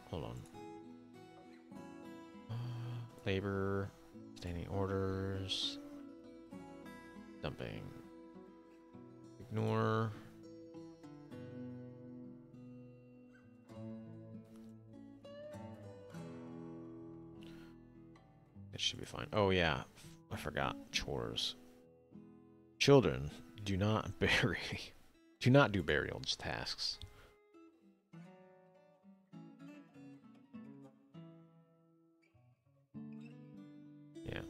hold on. Labor, standing orders, dumping, ignore. It should be fine. Oh yeah, I forgot chores. Children, do not bury. Do not do burial tasks. Yeah.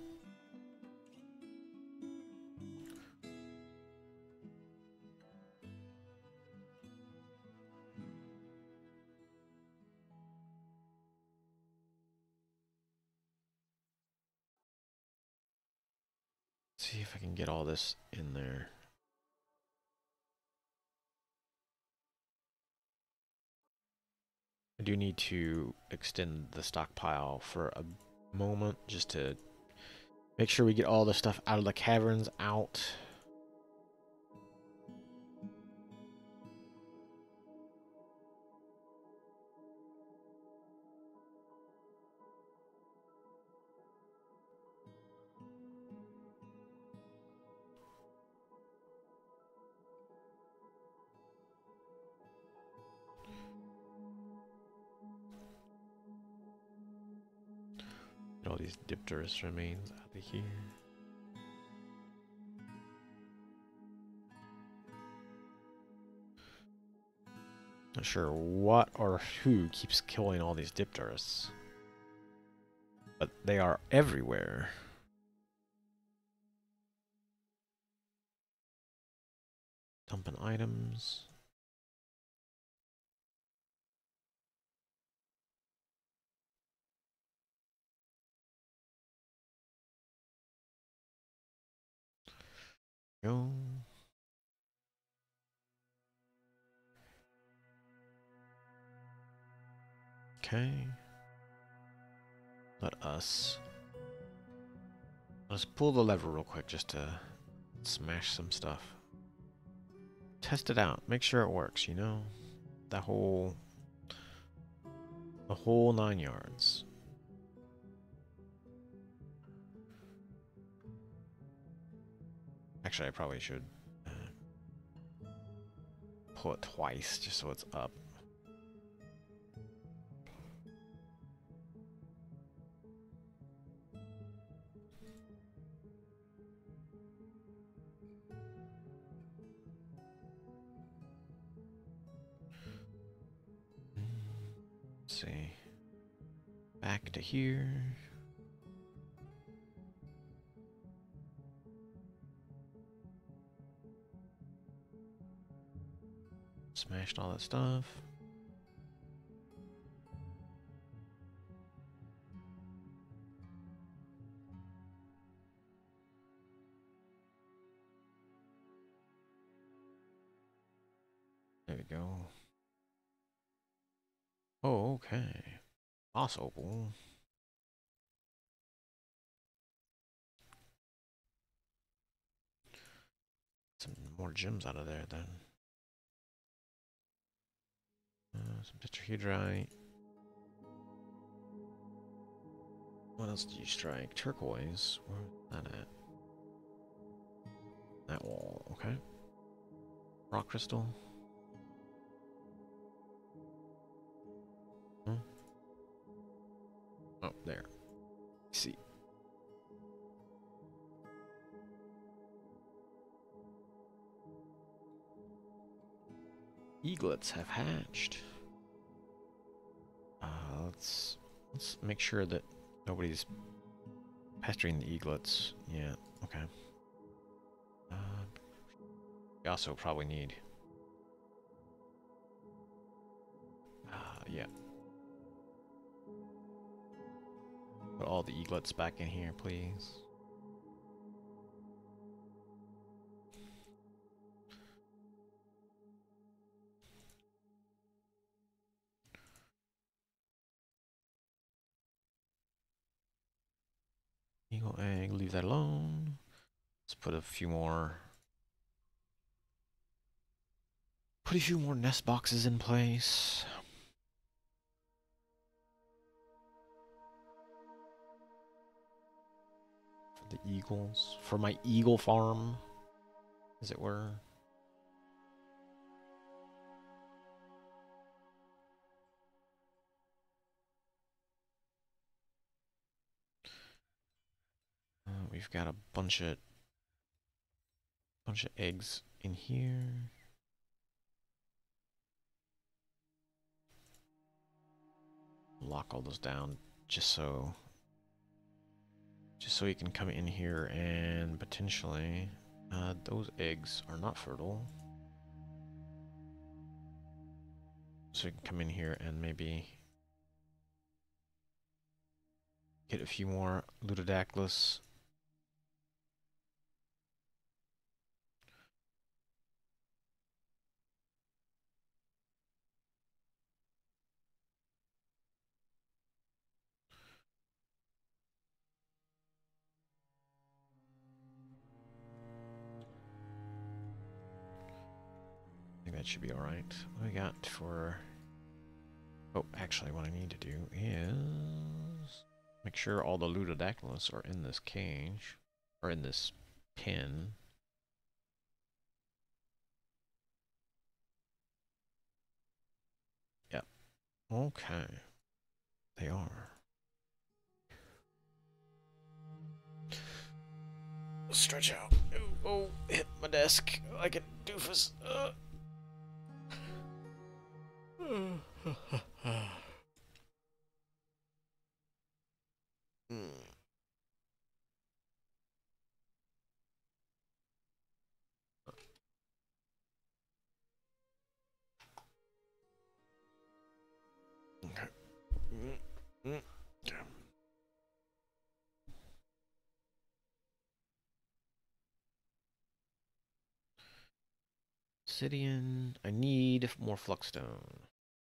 Let's see if I can get all this in there. I do need to extend the stockpile for a moment just to make sure we get all the stuff out of the caverns out. Get all these Dipterus remains out of here. Not sure what or who keeps killing all these Dipterus, but they are everywhere. Dumping items. Go. Okay. Let's pull the lever real quick just to smash some stuff. Test it out. Make sure it works, you know? The whole 9 yards. Actually, I probably should pull it twice just so it's up. Let's see. Back to here. Smashed all that stuff. There we go. Oh, okay. Boss opal. Some more gems out of there then. Some tetrahedrite. What else did you strike? Turquoise. Where's that at? That wall. Okay. Rock crystal. Hmm. Oh, there. See. Eaglets have hatched. Let's make sure that nobody's pestering the eaglets. Yeah. Okay. We also probably need. Yeah. Put all the eaglets back in here, please. Eagle egg, leave that alone. Let's put a few more. Put a few more nest boxes in place. For the eagles. For my eagle farm, as it were. We've got a bunch of eggs in here. Lock all those down just so you can come in here and potentially those eggs are not fertile. So you can come in here and maybe get a few more Ludodactylus. I think that should be alright. What we got for... Oh, actually what I need to do is make sure all the Ludodactylus are in this cage, or in this pen. Yep. Okay. They are. Stretch out. Oh, hit my desk like a doofus. Okay. Okay. Obsidian. I need more fluxstone.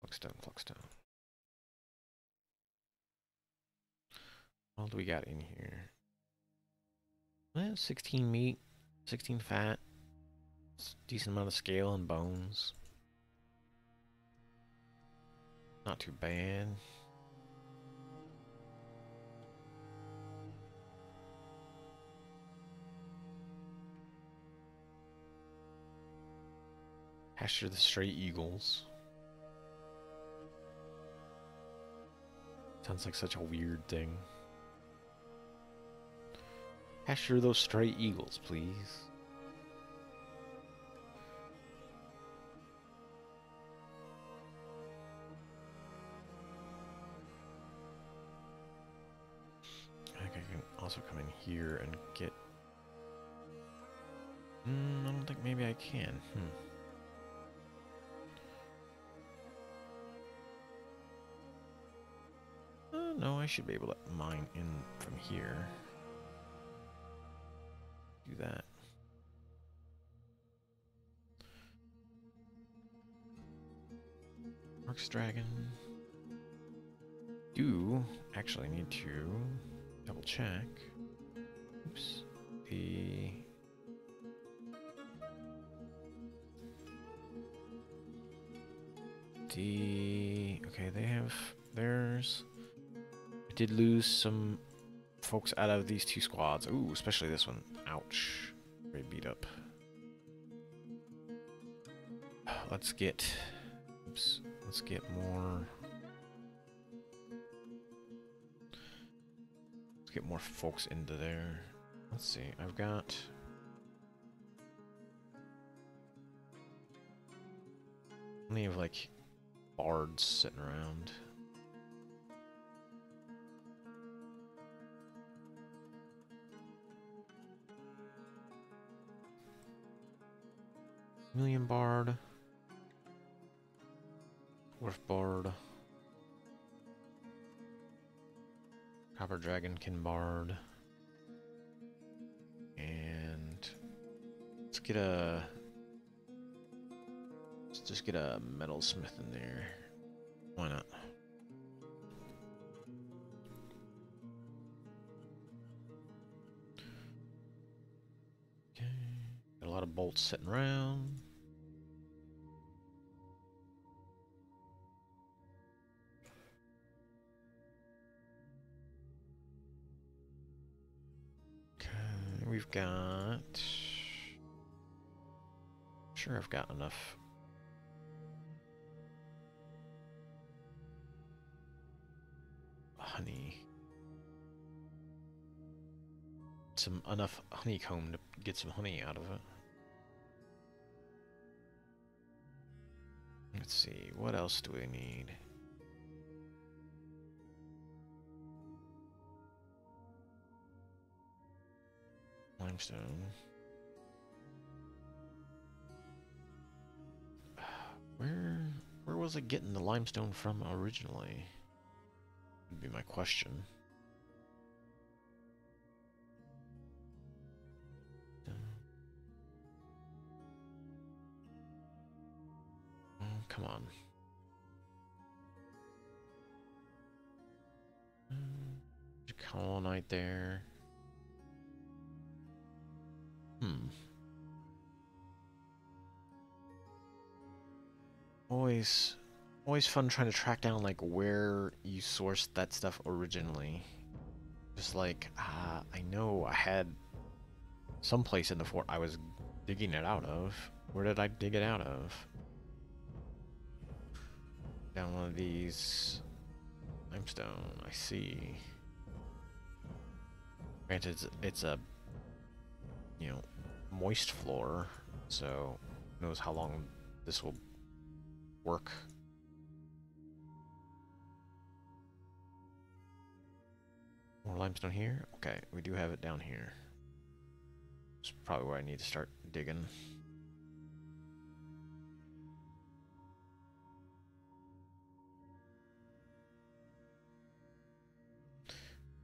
Fluxstone. What do we got in here? 16 meat, 16 fat. Decent amount of scale and bones. Not too bad. Pasture the stray eagles. Sounds like such a weird thing. Pasture those stray eagles, please. I think I can also come in here and get... I don't think maybe I can. No, I should be able to mine in from here. Do that. Marks Dragon. Do actually need to double check. Oops. Okay, they have theirs. I did lose some folks out of these two squads. Ooh, especially this one. Ouch. Very beat up. Let's get... Oops. Let's get more... Let's get more folks into there. Let's see. I've got... Plenty of, like, bards sitting around. Million bard. Dwarf bard. Copper dragonkin bard. And let's get a... Let's just get a metalsmith in there. Why not? of bolts sitting around. Okay, we've got... Sure, I've got enough. Honey. Enough honeycomb to get some honey out of it. Let's see, what else do we need? Limestone. Where was it getting the limestone from originally? Would be my question. Oh, come on. Colonite there. Always fun trying to track down like where you sourced that stuff originally. Just like, I know I had someplace in the fort I was digging it out of. Where did I dig it out of? Down one of these limestone, I see. Granted, it's a, you know, moist floor, so who knows how long this will work. More limestone here? Okay, we do have it down here. It's probably where I need to start digging.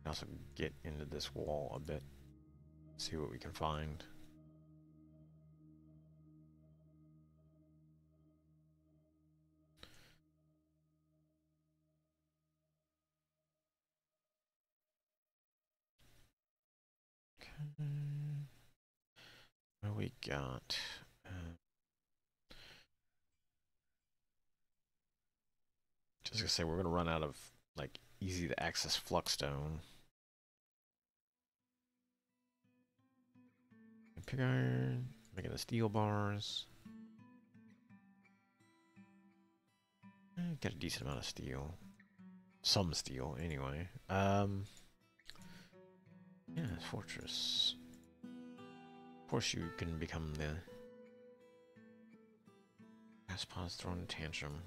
Also get into this wall a bit, see what we can find. Okay. What we got? Just gonna say we're gonna run out of like easy to access fluxstone. Pig iron, making the steel bars. Got a decent amount of steel. Some steel, anyway. Yeah, fortress. Of course you can become the... Gaspon's throwing a tantrum.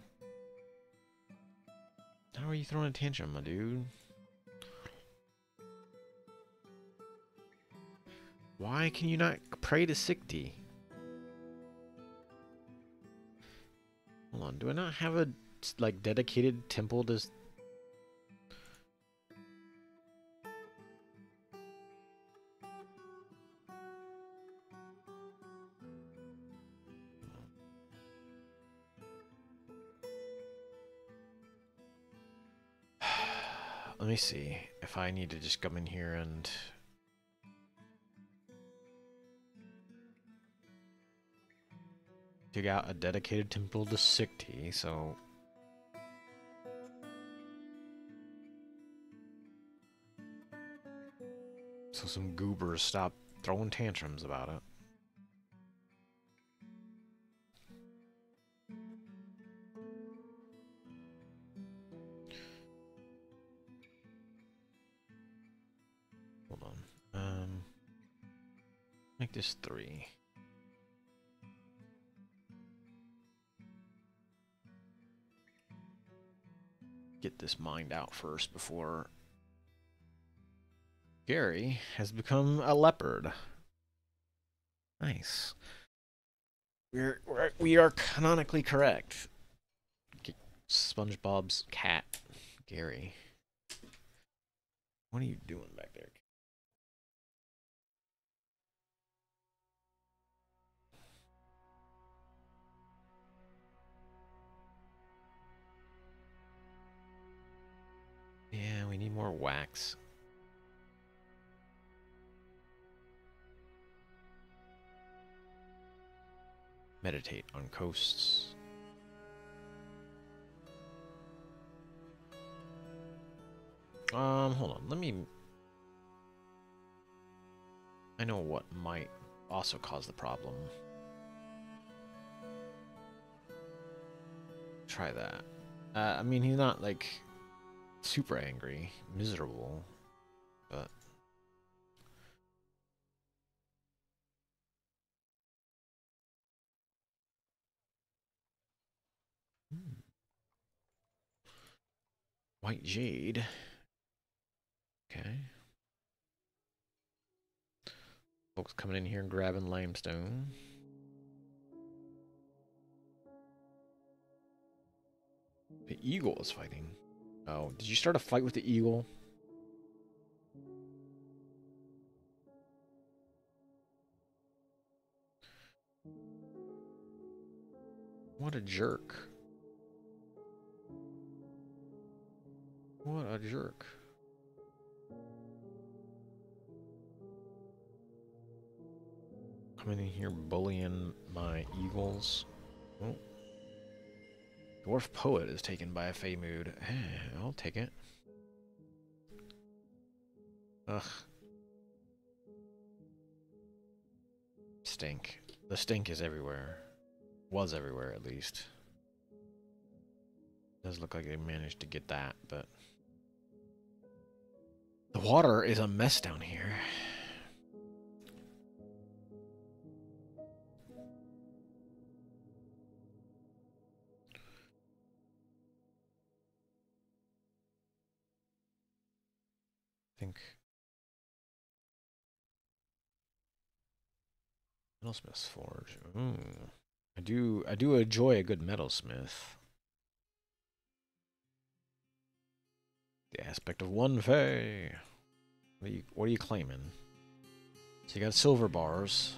How are you throwing a tantrum, my dude? Why can you not pray to Sikti? Hold on, do I not have a, like, dedicated temple to... Let me see if I need to just come in here and... dig out a dedicated temple to Sikti, so... So some goobers stop throwing tantrums about it. Hold on. Make this 3. Get this mined out first before Gary has become a leopard. Nice. We are canonically correct. SpongeBob's cat, Gary. What are you doing back there? Yeah, we need more wax. Meditate on coasts. Hold on. Let me... I know what might also cause the problem. Try that. I mean, he's not, like, super angry, miserable, but... White jade. Okay. Folks coming in here and grabbing limestone. The eagle is fighting. Oh, did you start a fight with the eagle? What a jerk. What a jerk. Coming in here bullying my eagles. Oh. Dwarf poet is taken by a Fey mood. I'll take it. Ugh. Stink. The stink is everywhere. Was everywhere, at least. Does look like they managed to get that, but... The water is a mess down here. I think... Metalsmith's Forge. Ooh. I do enjoy a good metalsmith. The aspect of one Fey. What are you claiming? So you got silver bars.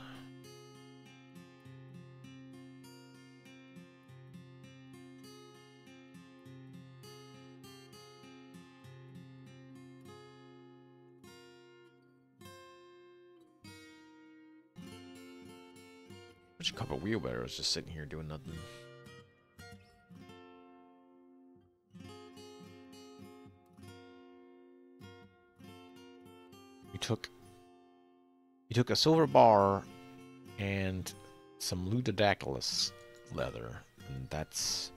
There's a couple of wheelbarrows just sitting here doing nothing. You took a silver bar and some ludidactylus leather, and that's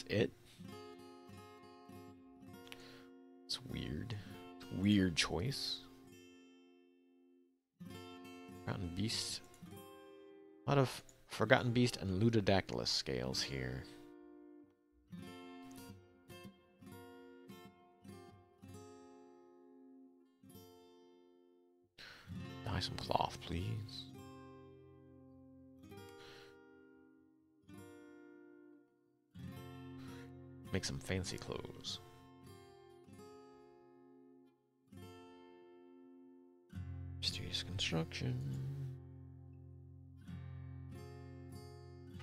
it. It's weird. It's a weird choice. Forgotten Beast. A lot of Forgotten Beast and ludidactylus scales here. Dye some cloth, please. Make some fancy clothes. Mysterious construction.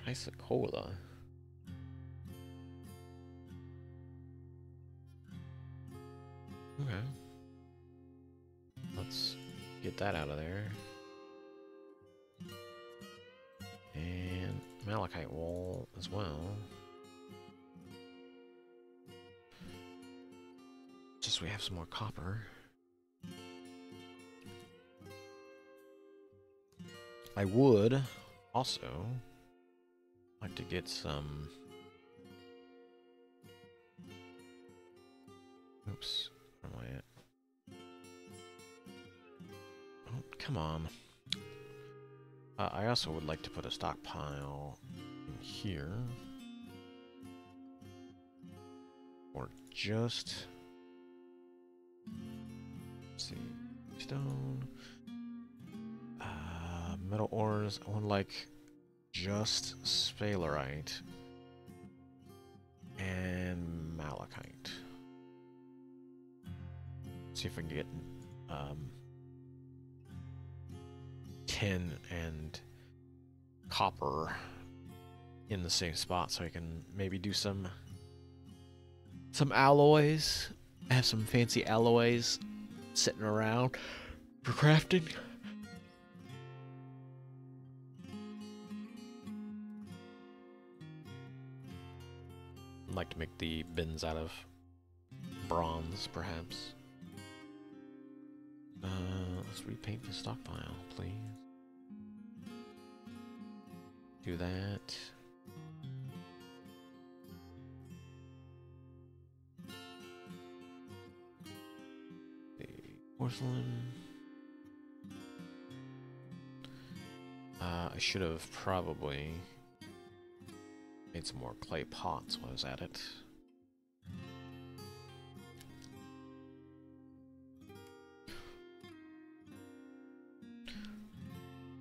Isacola. Okay. Let's get that out of there. And malachite wool as well. Just so we have some more copper. I would also like to get some... Oops, where am I at? Oh, come on. I also would like to put a stockpile in here. Or just... Let's see. Stone. Metal ores. I want like just sphalerite and malachite. See if I can get tin and copper in the same spot, so I can maybe do some alloys. I have some fancy alloys sitting around for crafting. like to make the bins out of bronze, perhaps. Let's repaint the stockpile, please. Do that. The porcelain. I should have probably made some more clay pots while I was at it.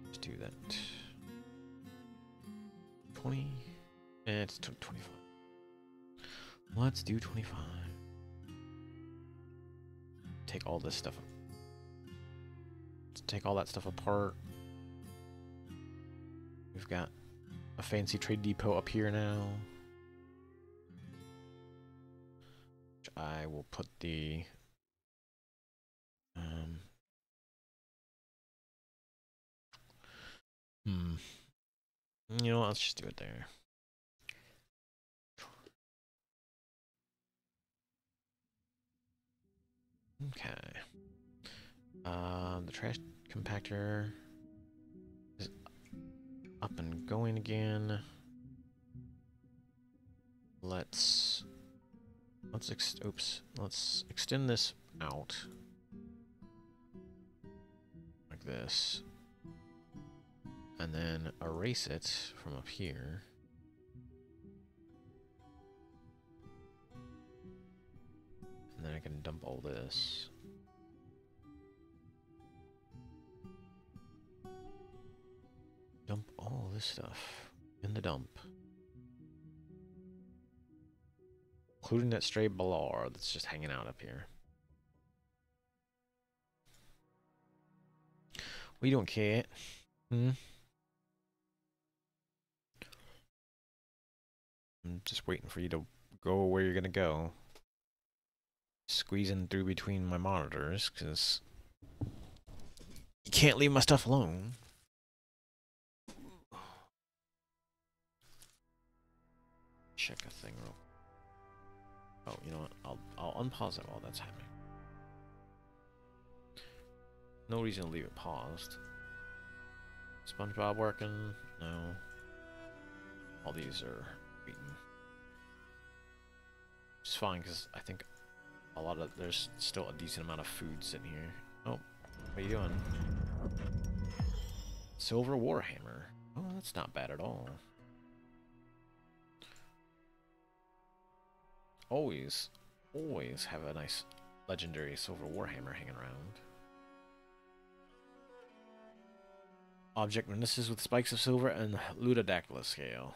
Let's do that. 20. And it's 25. Let's do 25. Take all this stuff. Let's take all that stuff apart. We've got a fancy trade depot up here now. Which I will put the you know, let's just do it there. Okay. The trash compactor is up and going again. Let's extend this out like this, and then erase it from up here. And then I can dump all this. Dump all this stuff in the dump. Including that stray balar that's just hanging out up here. We don't care. I'm just waiting for you to go where you're gonna go. Squeezing through between my monitors, because you can't leave my stuff alone. Check a thing real quick. Oh, you know what? I'll unpause it while that's happening. No reason to leave it paused. SpongeBob working? No. All these are beaten. It's fine, because I think there's still a decent amount of food sitting here. Oh, what are you doing? Silver Warhammer. Oh, that's not bad at all. Always have a nice legendary Silver Warhammer hanging around. Object menaces with spikes of silver and Ludodactyla scale.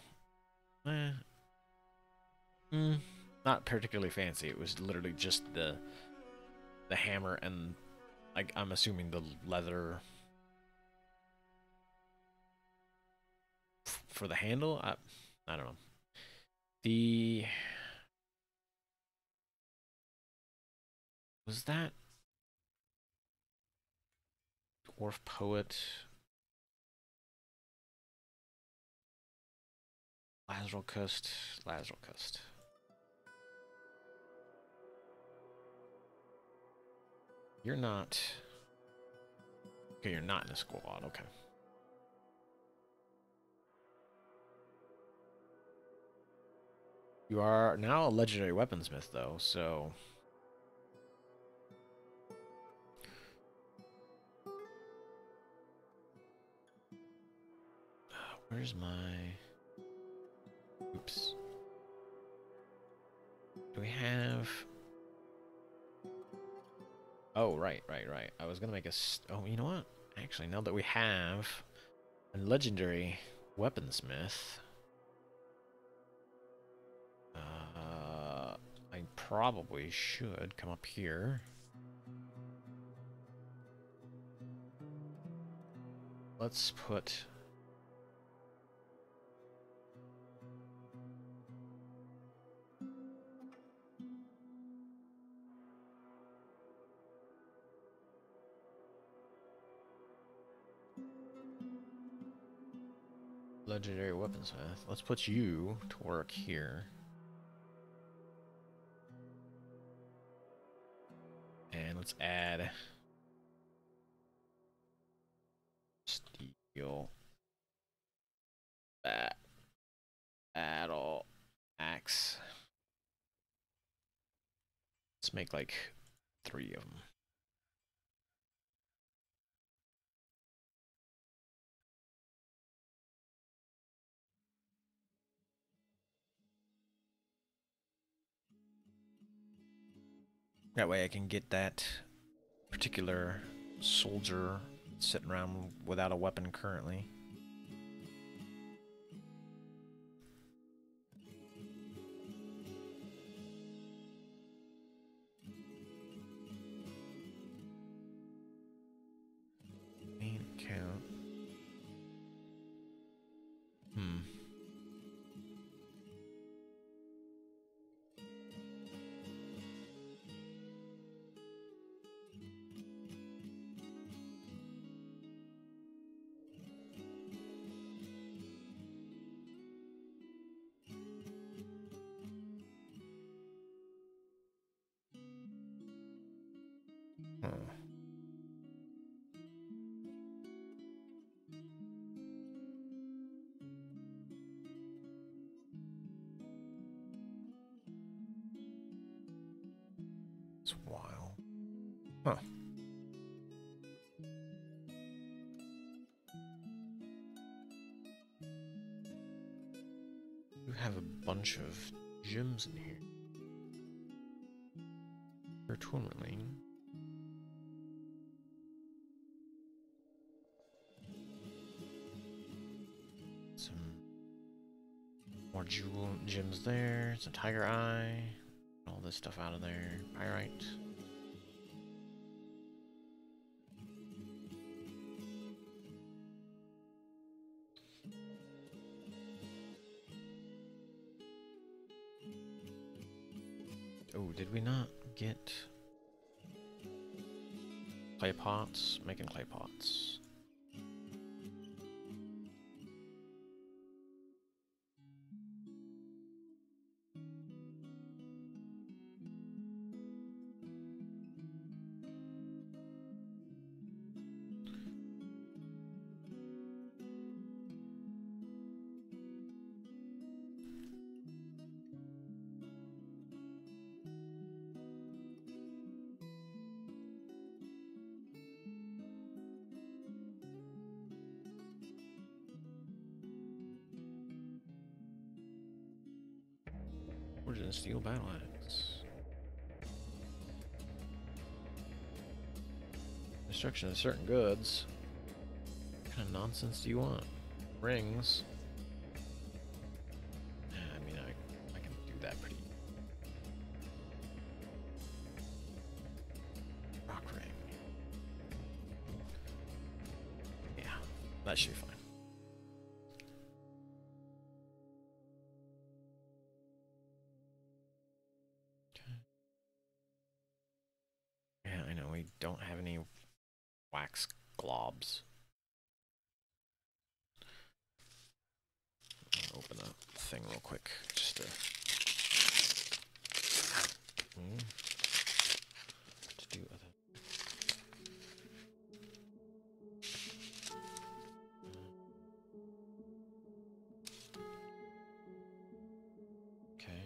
Not particularly fancy. It was literally just the hammer and I'm assuming the leather for the handle. I don't know. Was that Dwarf Poet? Lazarocust. You're not... Okay, you're not in a squad, okay. You are now a legendary weaponsmith, though, so... Where's my... Oops. Do we have... Oh, right. I was gonna make a... Oh, you know what? Actually, now that we have a legendary weaponsmith... I probably should come up here. Let's put... Legendary weaponsmith. Let's put you to work here. let's add steel, battle axe. Let's make like 3 of them. That way I can get that particular soldier sitting around without a weapon currently. Main account. It's wild. Huh. You have a bunch of gems in here. For tourmaline. Some more jewel gems there. Some tiger eye. All this stuff out of there. Pyrite. Oh, did we not get clay pots? Making clay pots. Origin steel battle axe. Destruction of certain goods. What kind of nonsense do you want? Rings. I mean, I can do that pretty. Rock ring. Yeah, that should be fine. Yeah, I know we don't have any wax globs. I'll open up the thing real quick, just to do with it. Okay.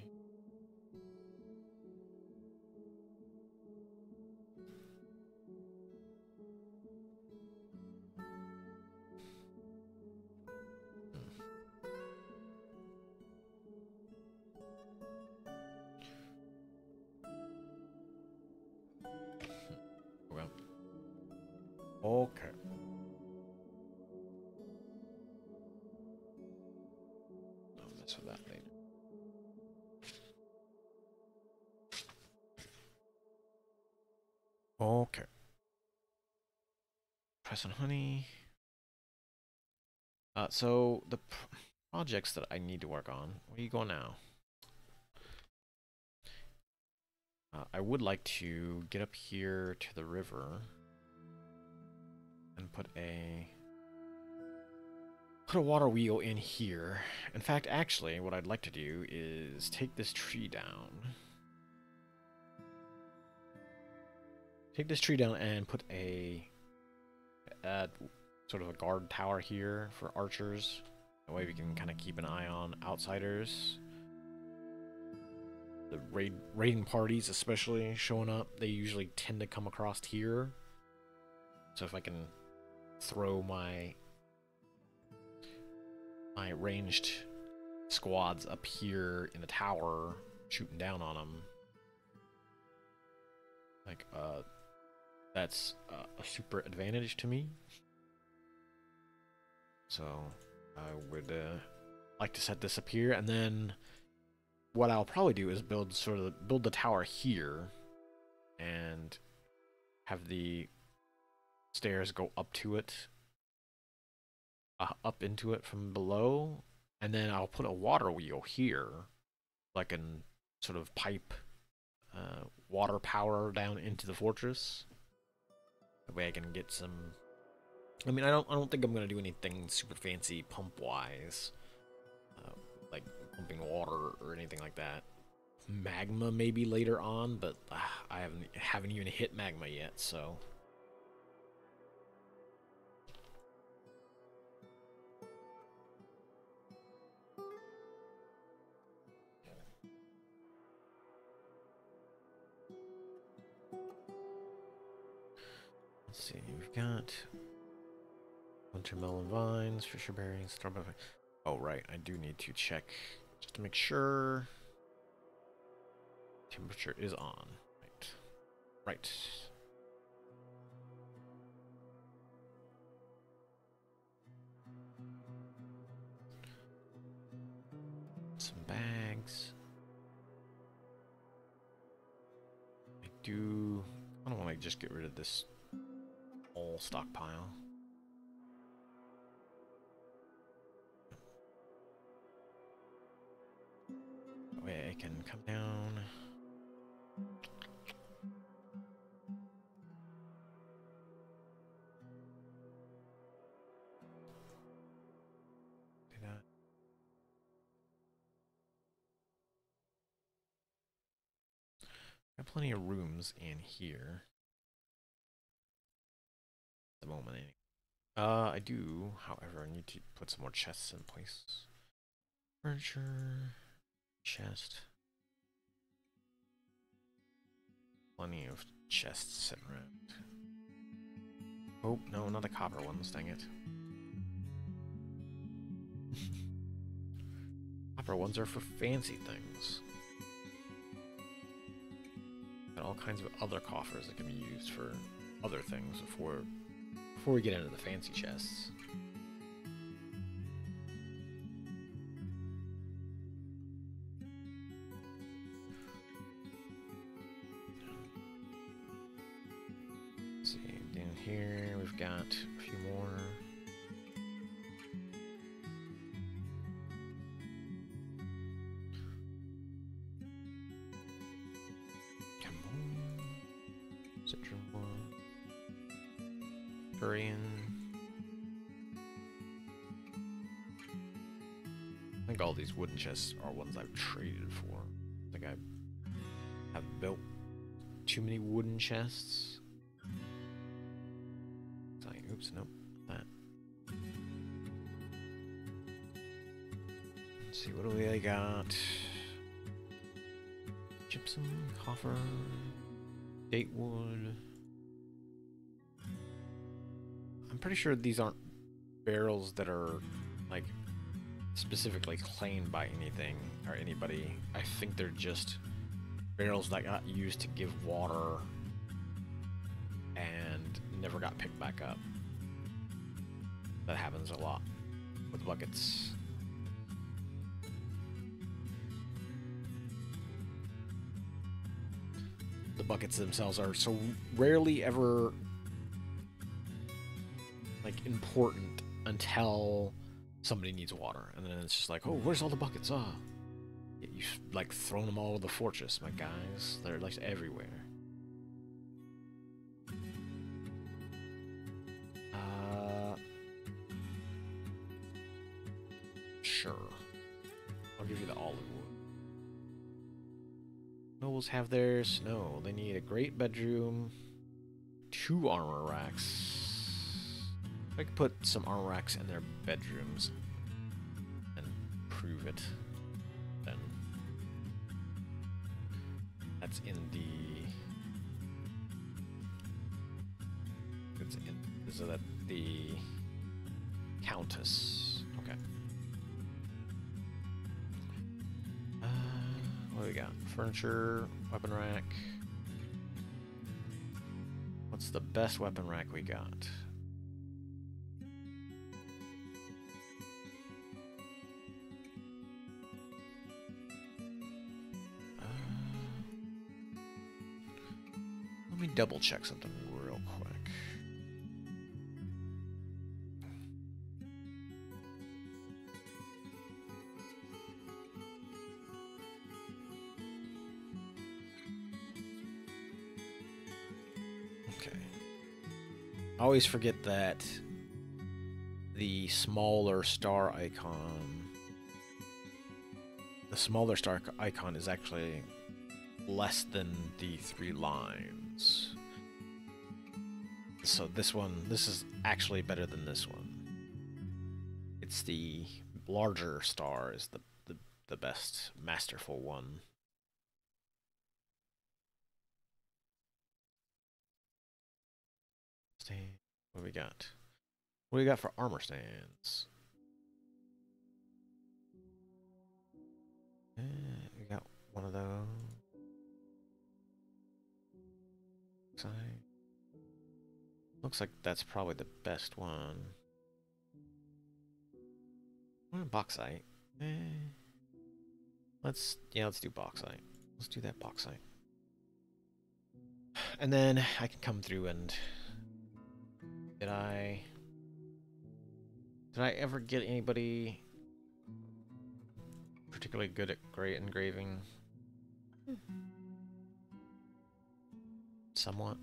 Well. Okay. I'll mess with that later. Okay. Press on honey. So the projects that I need to work on. Where you going now? I would like to get up here to the river and put a water wheel in here. In fact, actually, what I'd like to do is take this tree down. take this tree down and put a sort of a guard tower here for archers. That way we can kind of keep an eye on outsiders. The raiding parties especially showing up, they usually tend to come across here. So if I can throw my ranged squads up here in the tower, shooting down on them, like that's a super advantage to me. So I would like to set this up here, and then what I'll probably do is build the tower here and have the stairs go up to it, up into it from below, and then I'll put a water wheel here, like an sort of pipe water power down into the fortress. That way I can get some. I mean, I don't think I'm gonna do anything super fancy pump wise, like pumping water or anything like that. Magma maybe later on, but I haven't even hit magma yet, so. Let's see, we've got wintermelon vines, fisher berries, strawberry. Oh, right, I do need to check just to make sure temperature is on. Right. Right. Some bags. I don't want to just get rid of this whole stockpile. That way I can come down. Do that. Got plenty of rooms in here. At the moment, anyway. I do, however, I need to put some more chests in place. Furniture, chest. Plenty of chests sitting around. Oh, no, not the copper ones, dang it. Copper ones are for fancy things. Got all kinds of other coffers that can be used for other things before we get into the fancy chests. Let's see, down here we've got a few more. Come on. Citron wood. Korean. I think all these wooden chests are ones I've traded for. I think I have built too many wooden chests. Oops, nope, that. Let's see, what do we got? Gypsum, copper, date wood. I'm pretty sure these aren't barrels that are, like, specifically claimed by anything or anybody. I think they're just barrels that got used to give water and never got picked back up. That happens a lot with buckets. The buckets themselves are so rarely ever like important until somebody needs water, and then it's just like, oh, where's all the buckets? Ah, you've like thrown them all over the fortress, my guys. They're like everywhere. Sure. I'll give you the olive wood. Nobles have theirs. No, they need a great bedroom. 2 armor racks. I could put some armor racks in their bedrooms and prove it. Then that's in the. It's in. So that the Countess. Okay. What do we got? Furniture, weapon rack. What's the best weapon rack we got? Let me double check something real quick. Okay. I always forget that the smaller star icon is actually less than the 3 lines. So this is actually better than this one. It's the larger star is the best masterful one. What do we got? What do we got for armor stands? We got one of those. Looks like that's probably the best one. Bauxite. Let's do bauxite. Let's do that bauxite. And then I can come through and did I ever get anybody particularly good at great engraving? Somewhat.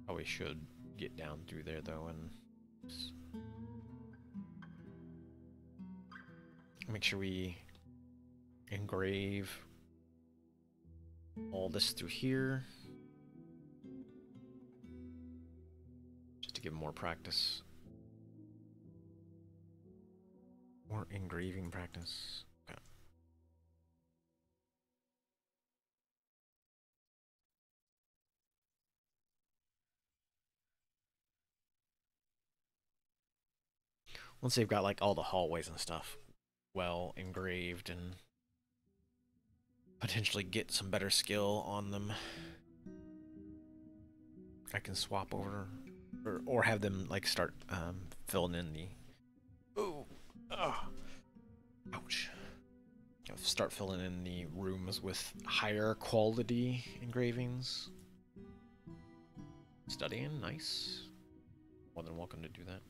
Probably should get down through there though and make sure we engrave all this through here just to give more practice. More engraving practice. Okay. Once they've got like all the hallways and stuff well engraved and potentially get some better skill on them, I can swap over or have them like start filling in the ouch. Start filling in the rooms with higher quality engravings. Studying, nice. More than welcome to do that.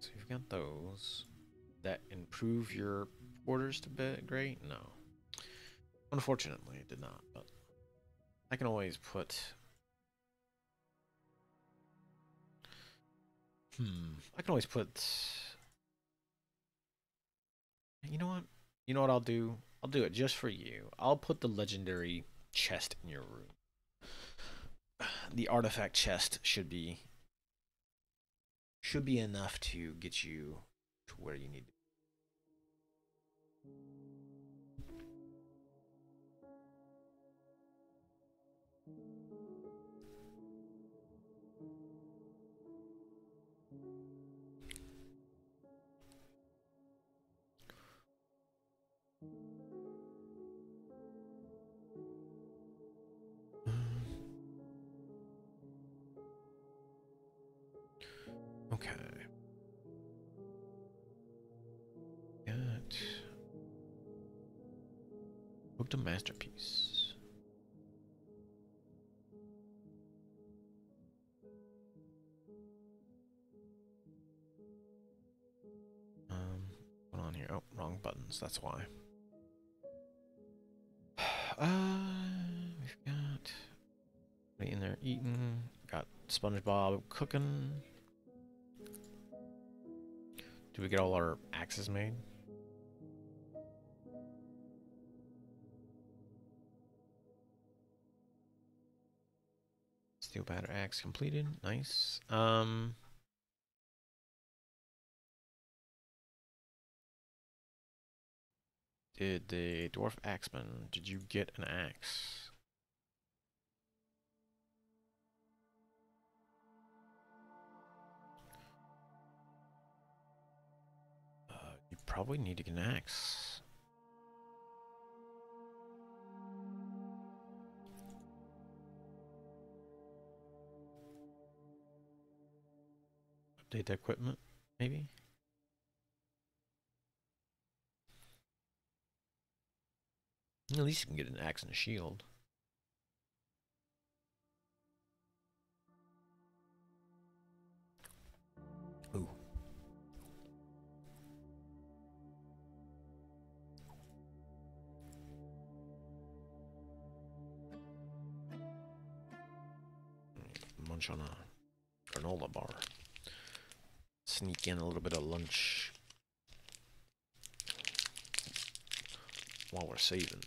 So you've got those that improve your quarters to bed. Great? No. Unfortunately, it did not, but I can always put... I can always put... You know what? You know what I'll do? I'll do it just for you. I'll put the legendary chest in your room. The artifact chest should be enough to get you to where you need to be. Okay. Got booked a masterpiece. What on here? Oh, wrong buttons. That's why. We've got in there eating. SpongeBob cooking. Do we get all our axes made? Steel batter axe completed. Nice. Did the dwarf axeman, did you get an axe? You probably need to get an axe. Update the equipment, maybe? At least you can get an axe and a shield. Ooh. Munch on a granola bar. Sneak in a little bit of lunch while we're saving.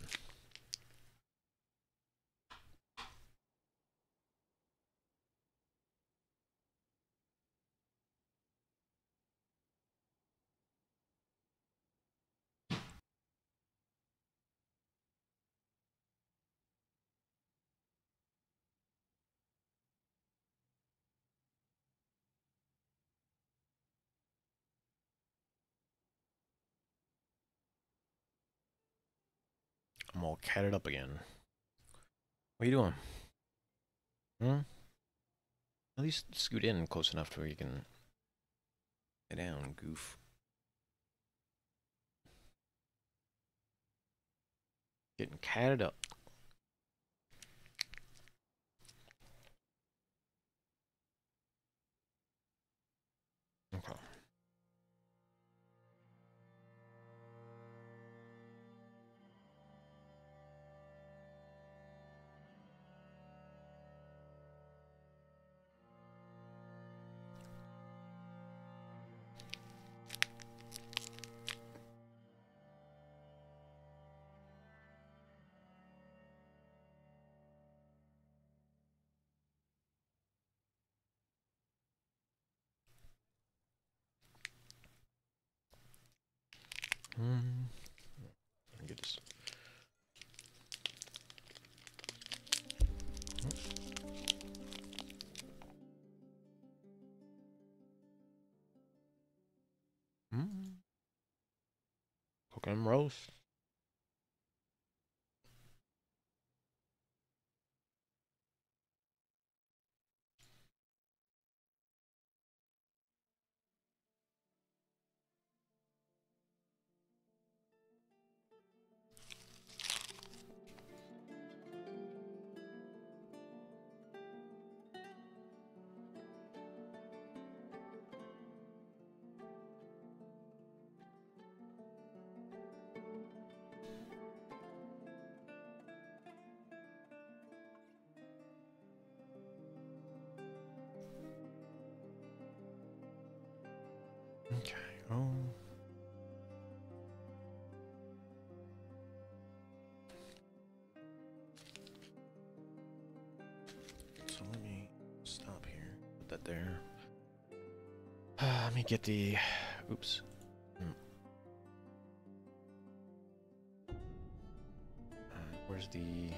I'm all catted up again. What are you doing? Hmm? At least scoot in close enough to where you can lay down, goof. Getting catted up. Okay. Get this. Cook and roast. Okay. Oh. So let me stop here. Put that there. Let me get the. Oops. Where's the.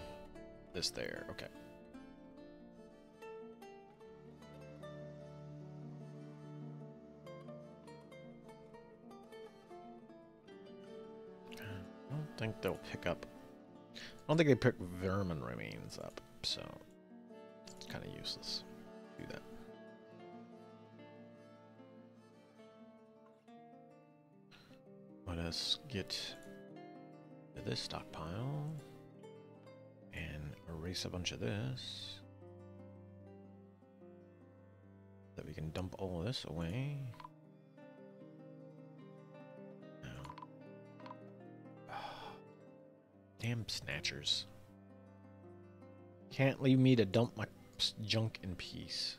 This there. Okay. I don't think they'll pick up. I don't think they pick vermin remains up, so it's kind of useless to do that. Let us get to this stockpile and erase a bunch of this so that we can dump all of this away. Damn snatchers. Can't leave me to dump my junk in peace.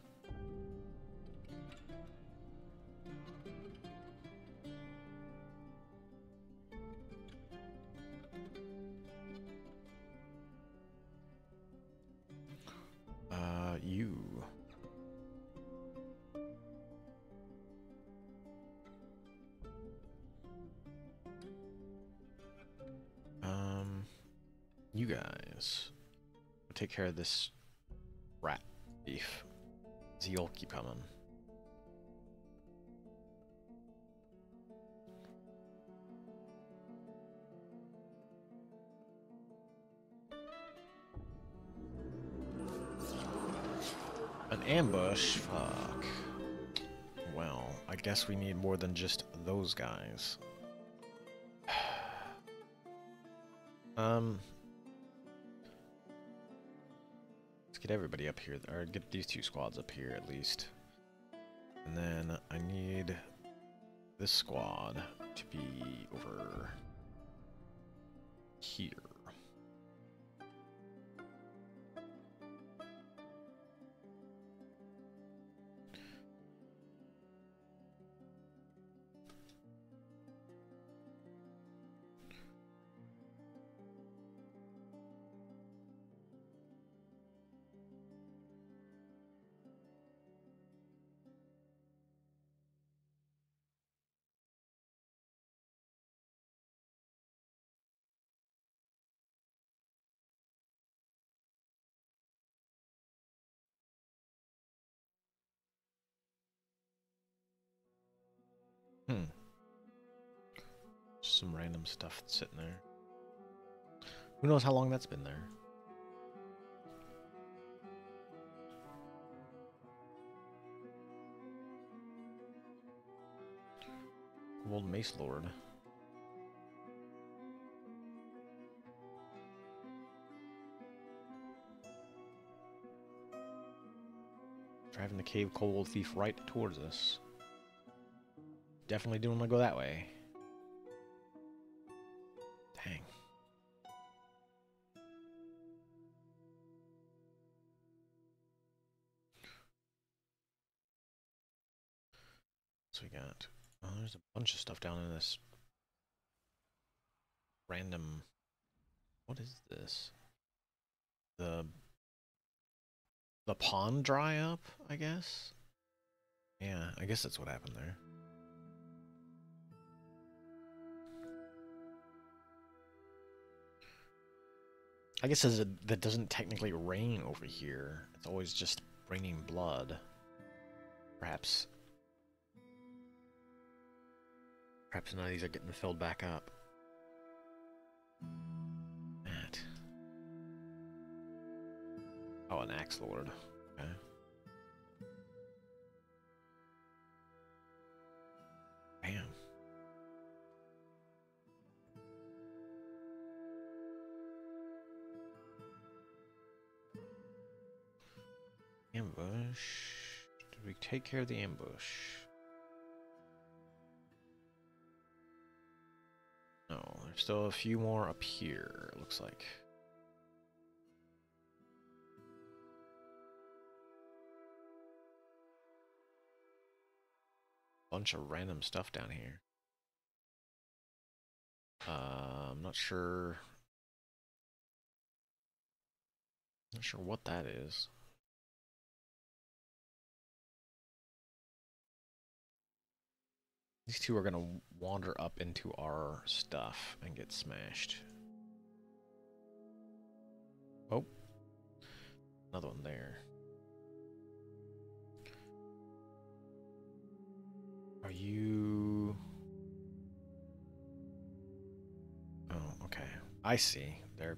You. You guys take care of this rat beef. You'll keep coming. An ambush? Fuck. Well, I guess we need more than just those guys. Let's get everybody up here, or get these two squads up here at least. And then I need this squad to be over here. Some random stuff sitting there. Who knows how long that's been there? Old Mace Lord. Driving the cave cold thief right towards us. Definitely didn't want to go that way. Dang. So we got... Oh, there's a bunch of stuff down in this random... What is this? The pond dry up, I guess? Yeah, I guess that's what happened there. I guess that doesn't technically rain over here. It's always just raining blood. Perhaps none of these are getting filled back up. Matt. Oh, an Axe Lord. Okay. Bam. Ambush. Did we take care of the ambush? No, there's still a few more up here, it looks like. Bunch of random stuff down here. I'm not sure. Not sure what that is. These two are gonna wander up into our stuff and get smashed. Oh. Another one there. Are you... Oh, okay. I see. They're...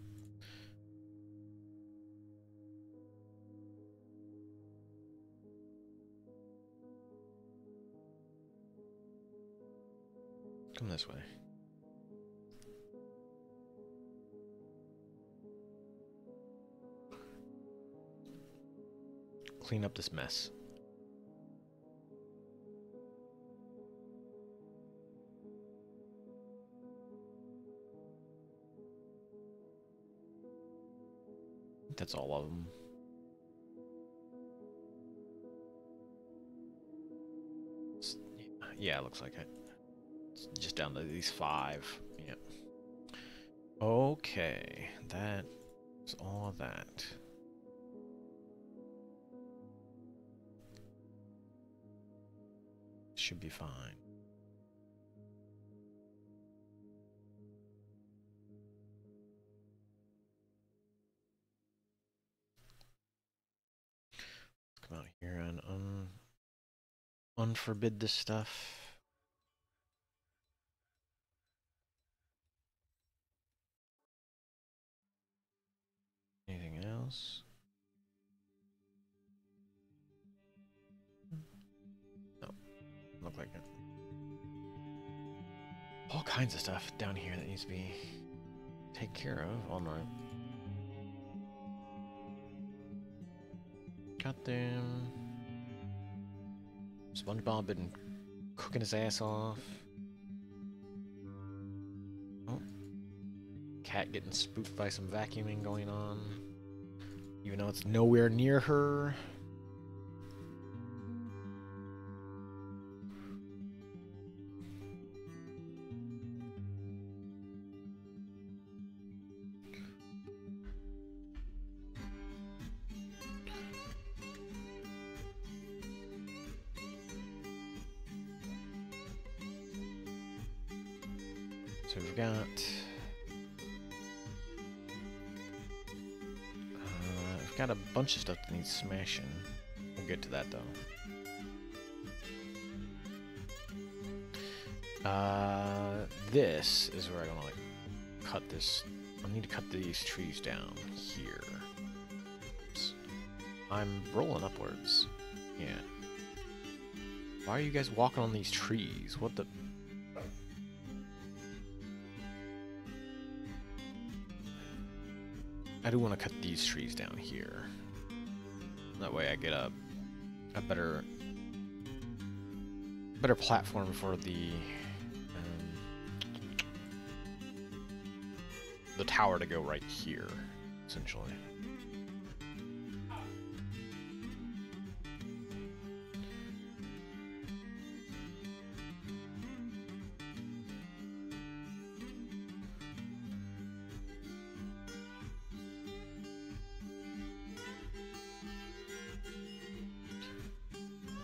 Come this way. Clean up this mess. That's all of them. Yeah, it looks like it. It's just down to these 5. Yeah. Okay, that's all of that. should be fine. Come out here and unforbid this stuff. Anything else? No, look like it. All kinds of stuff down here that needs to be taken care of. All right. Got them. SpongeBob been cooking his ass off. Oh. Cat getting spooked by some vacuuming going on. Even though it's nowhere near her. So we've got a bunch of stuff that needs smashing. We'll get to that though. This is where I want to like cut this. I need to cut these trees down here. Oops. I'm rolling upwards. Yeah. Why are you guys walking on these trees? What the? I do want to cut these trees down here. That way I get a better platform for the tower to go right here, essentially.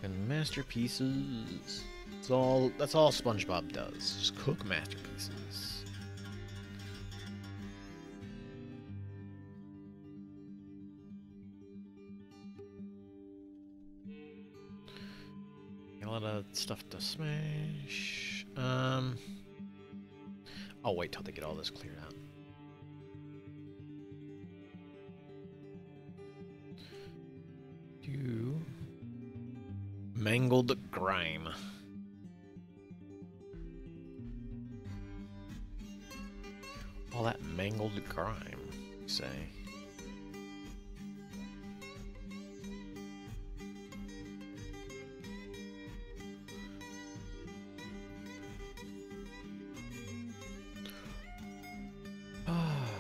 And masterpieces. That's all SpongeBob does. Just cook masterpieces. Got a lot of stuff to smash. I'll wait till they get all this cleared out. Mangled grime. All that mangled grime, you say?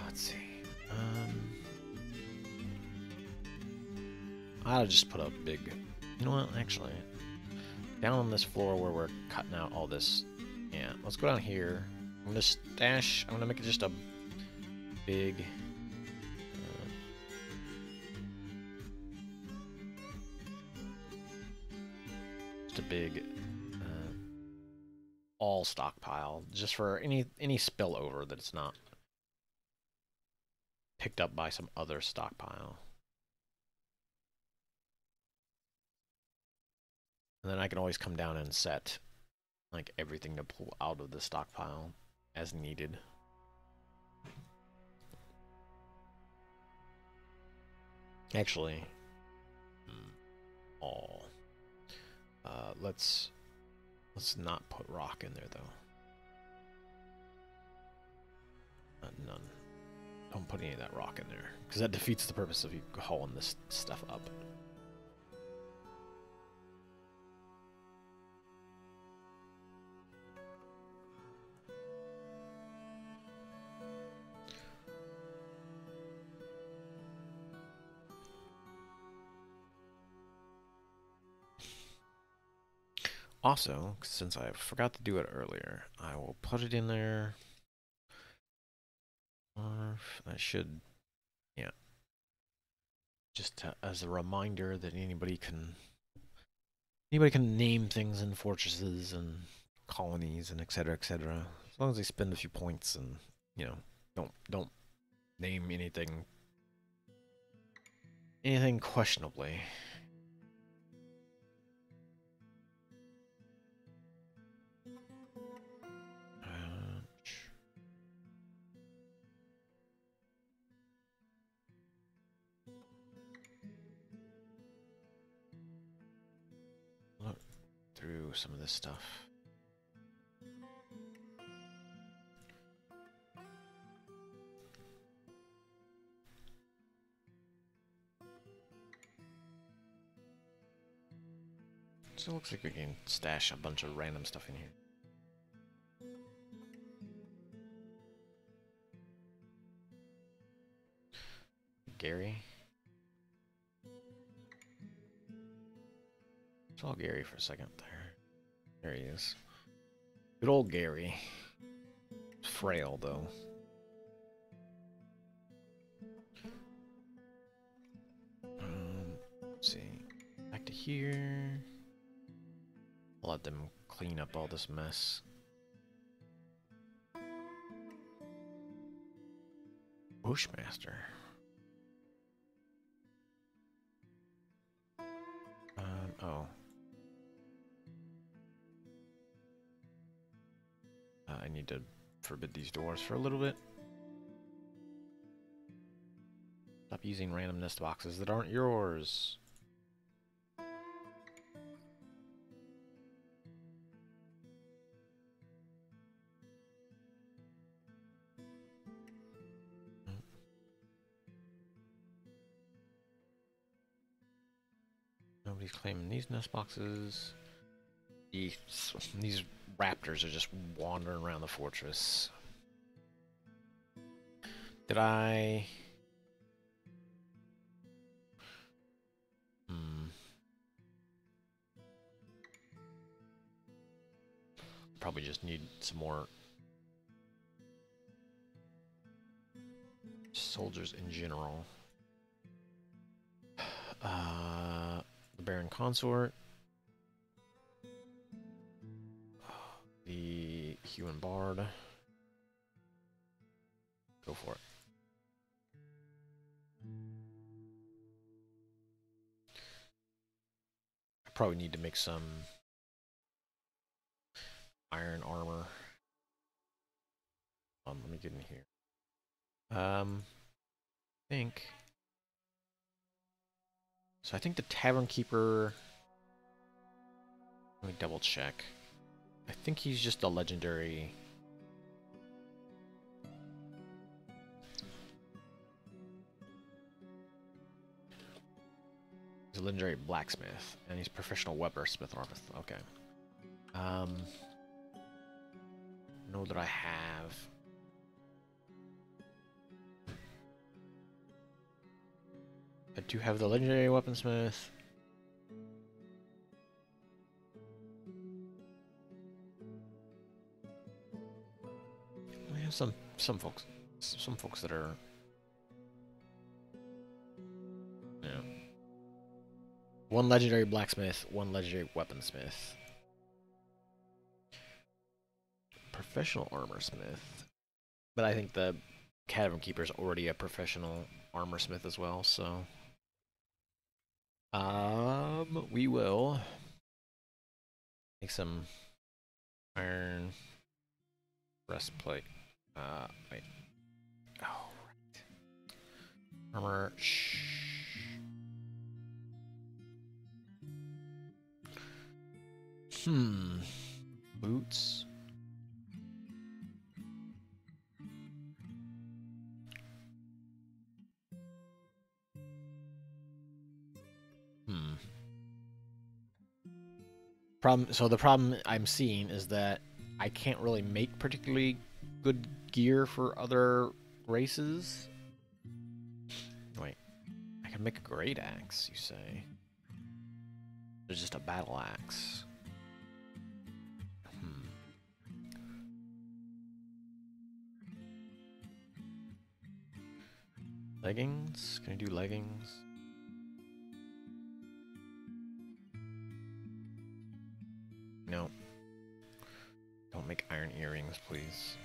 Let's see. I'll just put a big. You know what? Actually. Down on this floor where we're cutting out all this. Yeah, let's go down here. I'm gonna make it just a big. All stockpile, just for any spillover that it's not picked up by some other stockpile. And then I can always come down and set like everything to pull out of the stockpile as needed. Actually, let's not put rock in there though. None. Don't put any of that rock in there because that defeats the purpose of you hauling this stuff up. Also, since I forgot to do it earlier, I will put it in there. I should, yeah. Just as a reminder that anybody can Anybody can name things in fortresses and colonies and etc. etc. As long as they spend a few points and you know don't name anything questionably. Look through some of this stuff. So it looks like we can stash a bunch of random stuff in here. Gary? Saw Gary for a second there. There he is. Good old Gary. Frail, though. Let's see. Back to here. I'll let them clean up all this mess. Bushmaster. Oh. I need to forbid these doors for a little bit. Stop using random nest boxes that aren't yours. Nobody's claiming these nest boxes. These raptors are just wandering around the fortress. Did I... Probably just need some more soldiers in general. The Baron Consort. The Human Bard. Go for it. I probably need to make some iron armor. Let me get in here. I think. So I think the Tavern Keeper. Let me double check. I think he's just a legendary. He's a legendary blacksmith, and he's professional weaporsmith armor. Okay. Know that I have. I do have the legendary weaponsmith. We have some folks that are, you know, one legendary blacksmith, one legendary weaponsmith, professional armorsmith. But I think the Cavern Keeper is already a professional armorsmith as well, so. We will make some iron breastplate. Wait. Oh, right. Armor. Boots. So the problem I'm seeing is that I can't really make particularly good gear for other races. Wait, I can make a great axe, you say? There's just a battle axe. Leggings? Can I do leggings? No. Don't make iron earrings, please.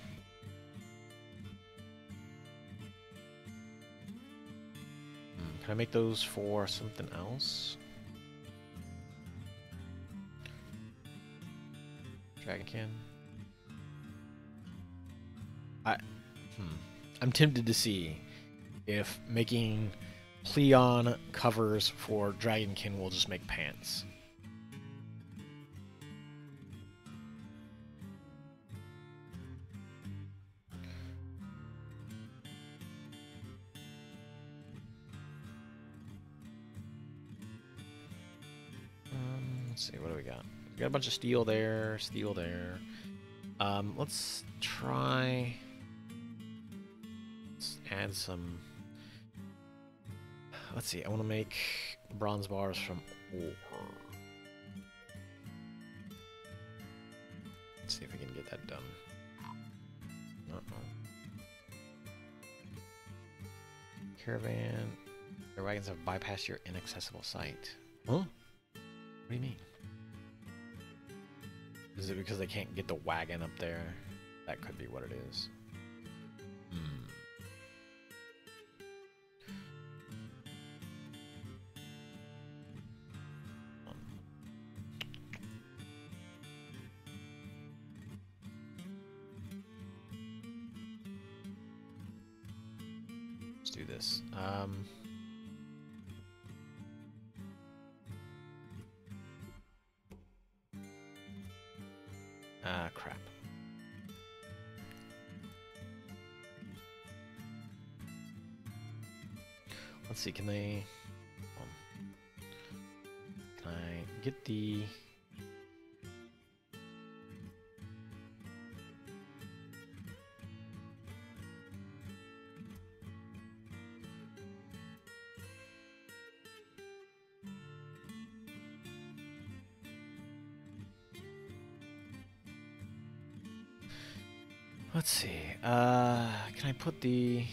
Can I make those for something else? Dragonkin. I'm tempted to see if making Pleon covers for Dragonkin will just make pants. Let's see, what do we got? We got a bunch of steel there, steel there. Let's try... Let's add some... Let's see, I want to make bronze bars from ore. Let's see if we can get that done. Caravan. Their wagons have bypassed your inaccessible site. Huh? What do you mean? Is it because they can't get the wagon up there? That could be what it is. Let's do this. Crap. Let's see, can I get the... Let's see, can I put the...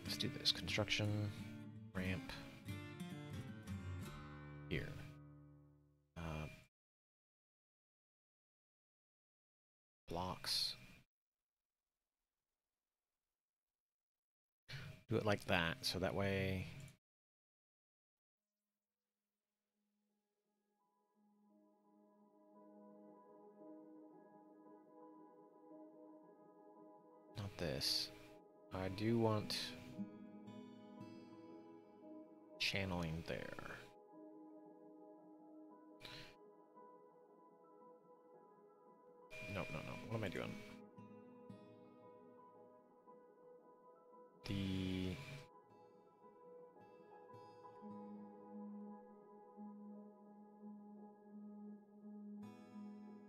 Let's do this, construction, ramp, here. Blocks. Do it like that, so that way... Not this. I do want channeling there. No. What am I doing?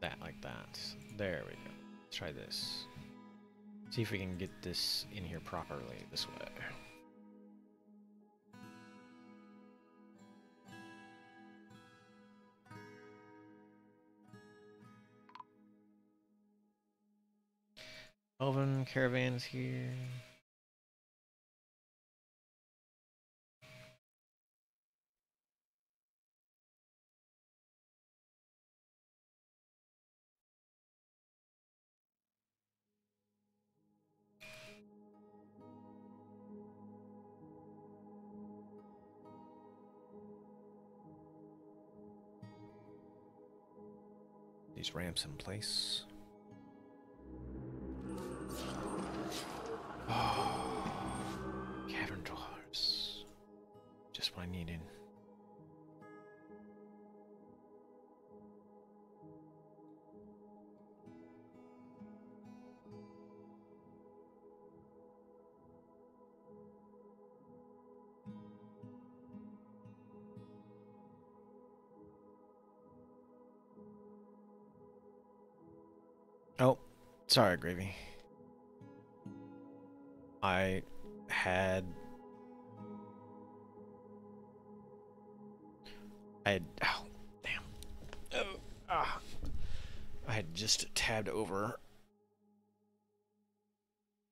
That like that. There we go. Let's try this. See if we can get this in here properly this way. Elven caravans here. These ramps in place. Oh, cavern dwellers. Just what I needed. Oh, sorry, Gravy. I had... oh, damn. Oh, I had just tabbed over.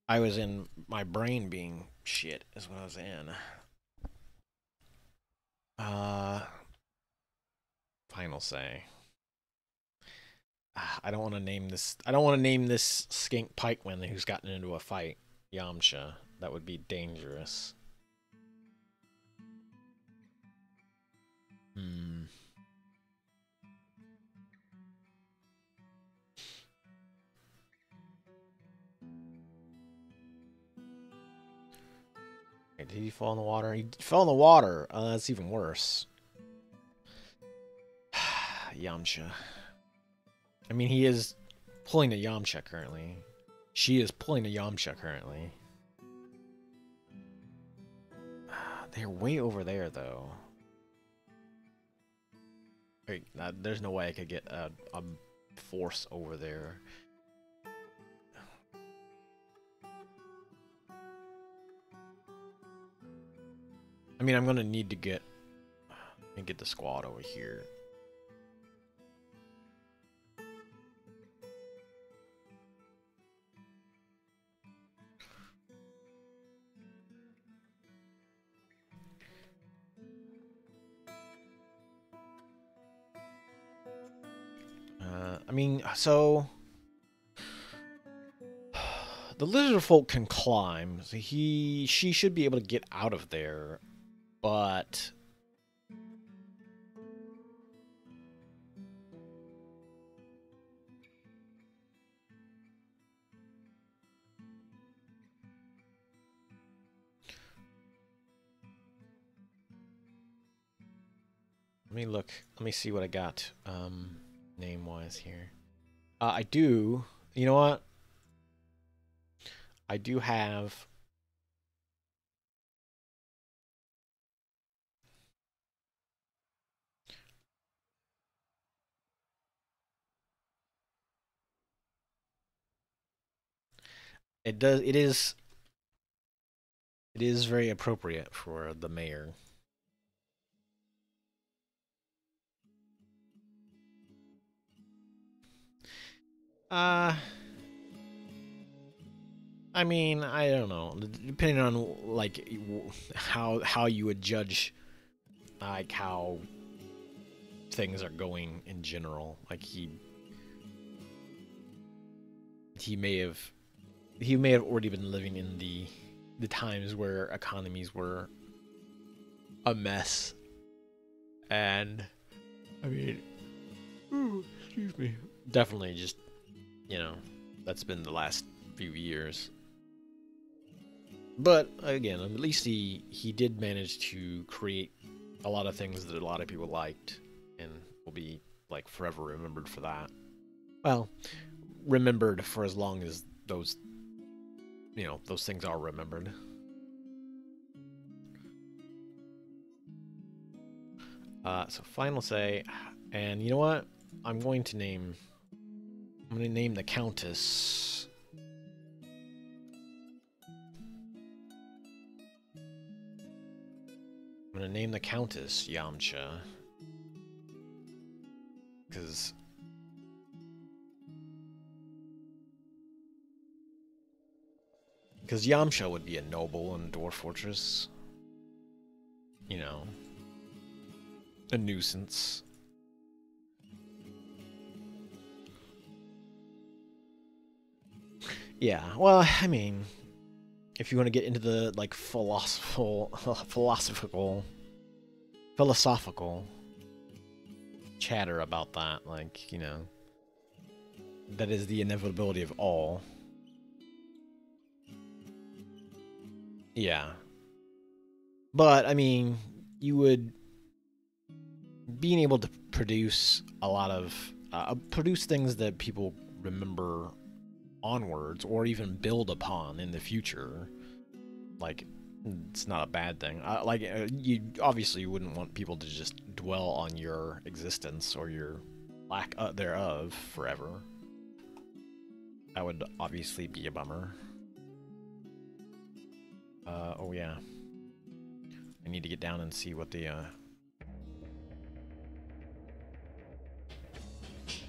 I was in my brain being shit is what I was in. Uh, final say. I don't want to name this. I don't want to name this skink pikeman who's gotten into a fight Yamcha. That would be dangerous. Hmm. Wait, did he fall in the water? He fell in the water. That's even worse. Yamcha. I mean, he is pulling a Yamcha currently. She is pulling a Yamcha currently. They're way over there, though. Wait, there's no way I could get a force over there. I mean, I'm gonna need to get the squad over here. I mean, so the lizard folk can climb. So she should be able to get out of there, but let me look. Let me see what I got name-wise here. I do. You know what? I do have. It does. It is. It is very appropriate for the mayor. Uh, I mean, I don't know. Depending on like how you would judge like how things are going in general. Like he may have already been living in the times where economies were a mess, and I mean, excuse me, definitely just that's been the last few years. But again, at least he did manage to create a lot of things that a lot of people liked, and will be like forever remembered for that. Well, remembered for as long as those those things are remembered. So final say, and you know what? I'm going to name the Countess. I'm gonna name the Countess Yamcha. Because Yamcha would be a noble in Dwarf Fortress. You know, a nuisance. Yeah, well, I mean, if you want to get into the like philosophical chatter about that, like, that is the inevitability of all. Yeah. But, I mean, you would... being able to produce a lot of... produce things that people remember onwards, or even build upon in the future, like, it's not a bad thing. You obviously wouldn't want people to just dwell on your existence or your lack thereof forever. That would obviously be a bummer. Oh yeah. I need to get down and see what the,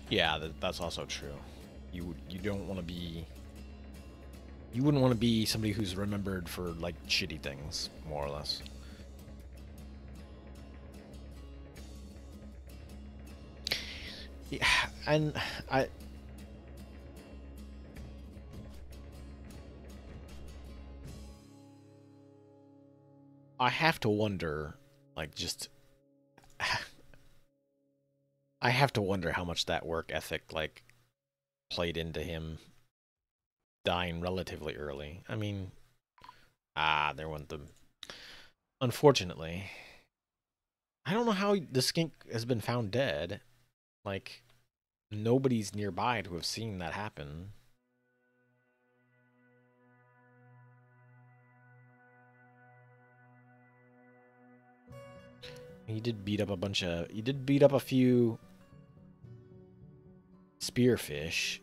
Yeah, that's also true. You don't want to be... You wouldn't want to be somebody who's remembered for, like, shitty things, more or less. and I have to wonder, like, just I have to wonder how much that work ethic like played into him dying relatively early. I mean, there went the. Unfortunately, I don't know how the skink has been found dead. Like, nobody's nearby to have seen that happen. He did beat up a bunch of. He did beat up a few spearfish.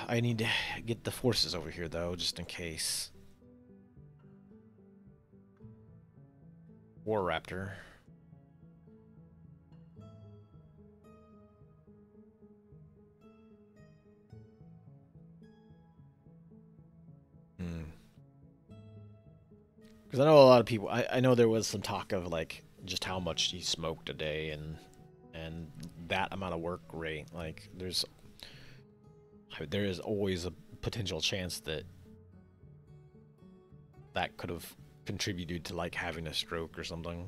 I need to get the forces over here, though, just in case. War Raptor. Because I know a lot of people. I know there was some talk of like just how much he smoked a day and that amount of work rate. Like there is always a potential chance that that could have contributed to like having a stroke or something.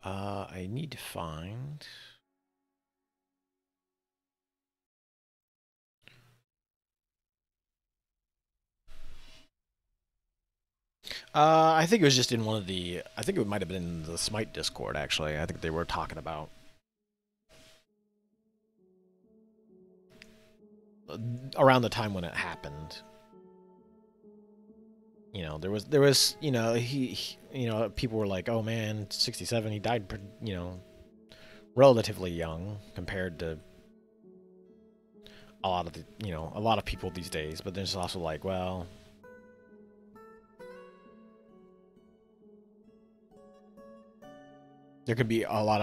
I need to find. I think it was just in one of the. I think it might have been in the Smite Discord, actually. I think they were talking about around the time when it happened. You know, there was, you know, you know, people were like, oh man, 67, he died, you know, relatively young compared to a lot of the, you know, a lot of people these days. But there's also like, well, there could be a lot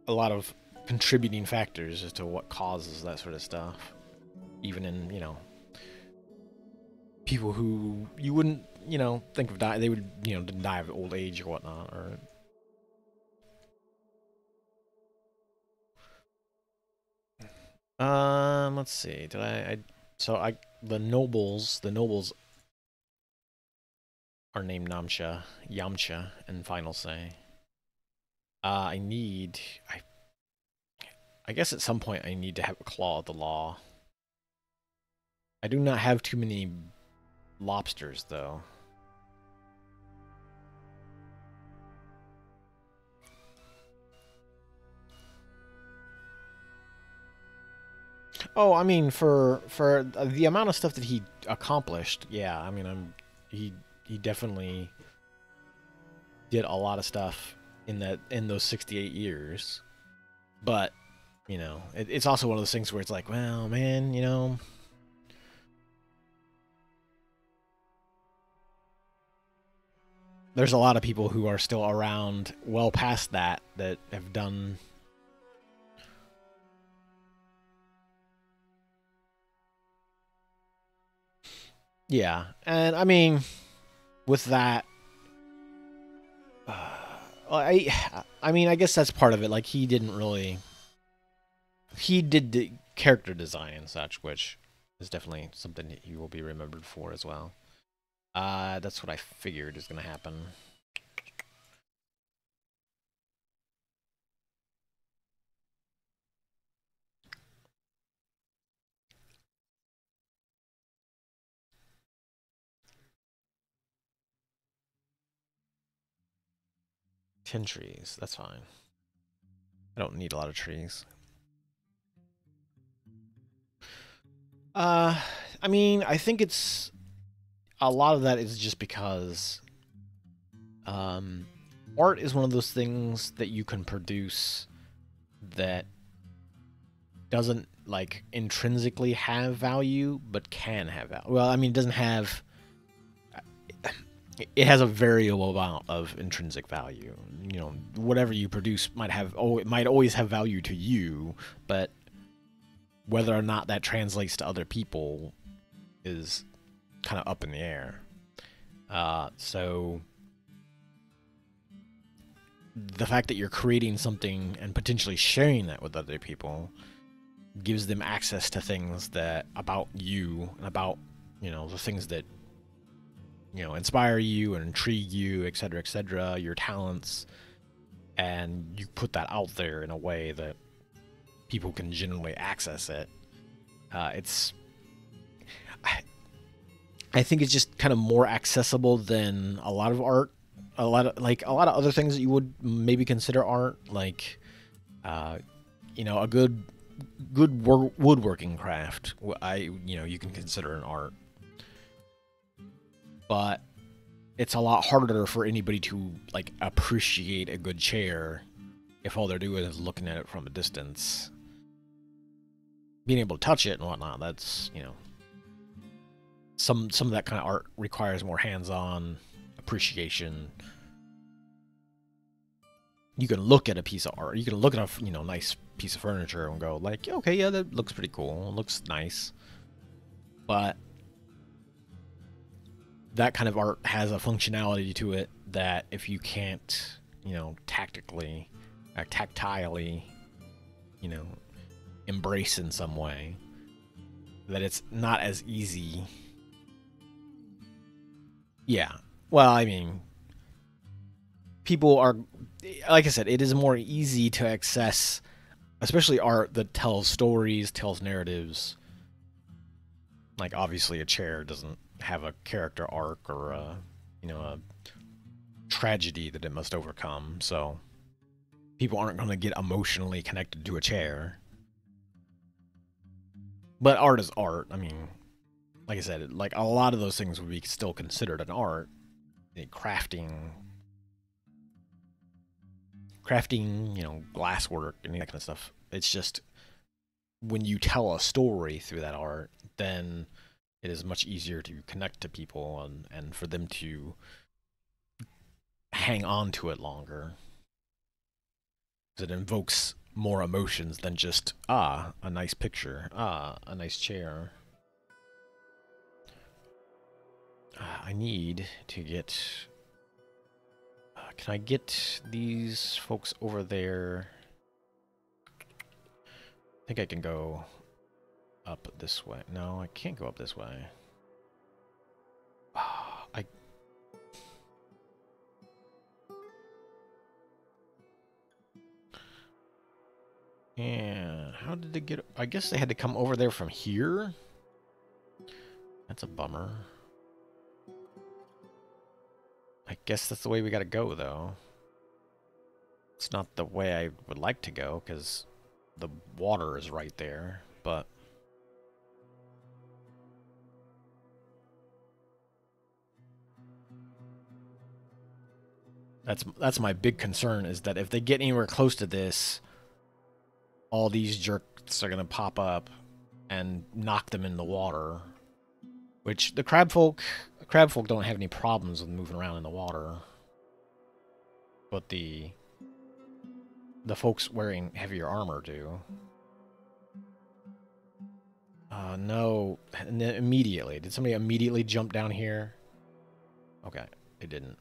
of contributing factors as to what causes that sort of stuff. Even in, you know, people who you wouldn't, you know, think of die, they would, you know, didn't die of old age or whatnot, or. Let's see. Did so the nobles are named Namcha, Yamcha, and Final Say. I need I guess at some point I need to have a claw of the law. I do not have too many lobsters though. Oh, I mean, for the amount of stuff that he accomplished, yeah. I mean, he definitely did a lot of stuff in those 68 years. But you know, it's also one of those things where it's like, well, man, you know, there's a lot of people who are still around well past that have done. Yeah, and I mean, with that, I mean, I guess that's part of it. Like, he didn't really. He did the character design and such, which is definitely something that he will be remembered for as well. That's what I figured is going to happen. Ten trees, that's fine. I don't need a lot of trees. I mean, I think it's a lot of that is just because art is one of those things that you can produce that doesn't like intrinsically have value, but can have value. Well, I mean, it doesn't have. it has a variable amount of intrinsic value. You know, whatever you produce might have, oh, it might always have value to you, but whether or not that translates to other people is kind of up in the air. So the fact that you're creating something and potentially sharing that with other people gives them access to things that about you and about, you know, the things that, you know, inspire you and intrigue you, etc., your talents, and you put that out there in a way that people can generally access it. It's, I think it's just kind of more accessible than a lot of art, a lot of other things that you would maybe consider art, like, you know, a good woodworking craft. You know, you can consider an art, but it's a lot harder for anybody to like appreciate a good chair if all they're doing is looking at it from a distance. Being able to touch it and whatnot, that's, you know, some of that kind of art requires more hands-on appreciation. You can look at a piece of art, you can look at a, you know, nice piece of furniture and go like, okay, yeah, that looks pretty cool, it looks nice, but that kind of art has a functionality to it that if you can't, you know, tactilely, you know, embrace in some way, that it's not as easy. Yeah. Well, I mean, people are, like I said, it is more easy to access, especially art that tells stories, tells narratives. Like, obviously, a chair doesn't have a character arc or a, you know, a tragedy that it must overcome, so people aren't going to get emotionally connected to a chair. But art is art. I mean, like I said, like a lot of those things would be still considered an art. Crafting, you know, glasswork and that kind of stuff. It's just when you tell a story through that art, then it is much easier to connect to people and for them to hang on to it longer. It invokes more emotions than just, a nice picture, a nice chair. I need to get... can I get these folks over there? I think I can go up this way. No, I can't go up this way. I... Yeah, how did they get... I guess they had to come over there from here? That's a bummer. I guess that's the way we gotta go, though. It's not the way I would like to go, because the water is right there, but... That's my big concern, is that if they get anywhere close to this, all these jerks are gonna pop up and knock them in the water. Which the crabfolk don't have any problems with moving around in the water. But the folks wearing heavier armor do. No. And then immediately. Did somebody immediately jump down here? Okay, they didn't.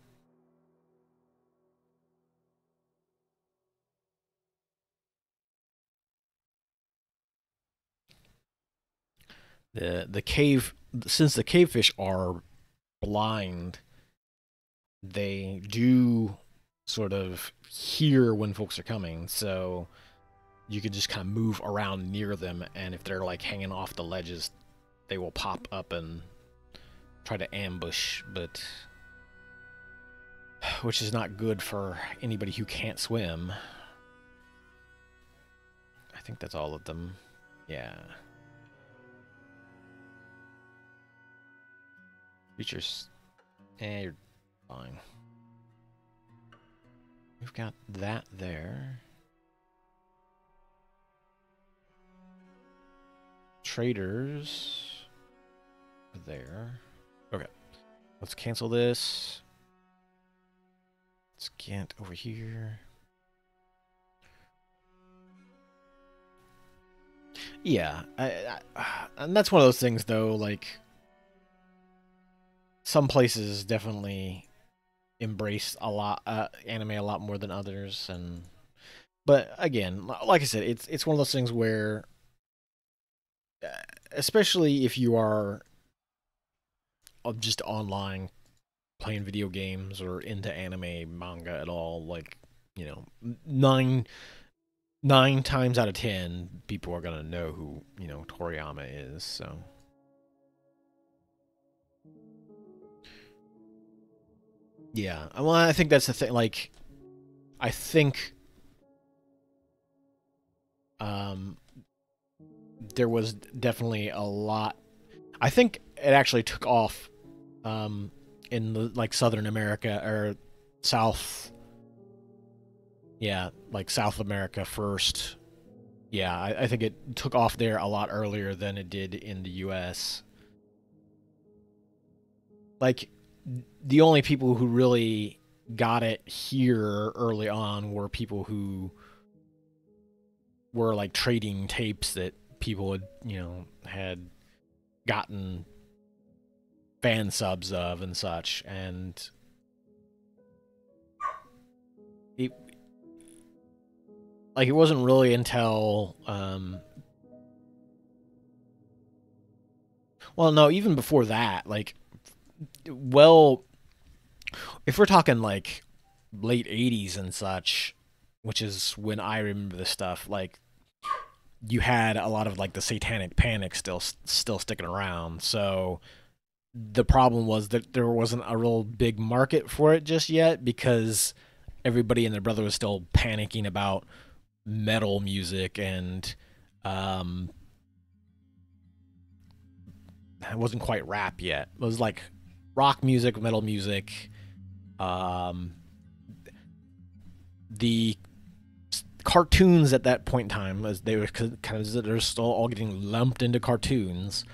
The cave, since the cavefish are blind, they do sort of hear when folks are coming, so you can just kind of move around near them, and if they're like hanging off the ledges, they will pop up and try to ambush, but which is not good for anybody who can't swim. I think that's all of them. Yeah. Features. You're fine. We've got that there. Traders there. Okay. Let's cancel this. Let's get over here. Yeah, and that's one of those things, though, like, some places definitely embrace a lot, anime a lot more than others, but again, like I said, it's one of those things where, especially if you are just online playing video games or into anime manga at all, like, you know, nine times out of 10, people are gonna know who, Toriyama is. So yeah, well, I think that's the thing. Like, I think um, there was definitely a lot. I think it actually took off in the like Southern America or South. Yeah, like South America first. Yeah, I think it took off there a lot earlier than it did in the U.S. Like, the only people who really got it here early on were people who were like trading tapes that people had gotten fan subs of and such, and it it wasn't really until well, no, even before that, like, well, if we're talking like late 80s and such, which is when I remember this stuff, like, you had a lot of like the satanic panic still sticking around. So the problem was that there wasn't a real big market for it just yet, because everybody and their brother was still panicking about metal music, and it wasn't quite rap yet. It was like rock music, metal music. Um, the cartoons at that point in time, as they were kind of, they're still all getting lumped into cartoons.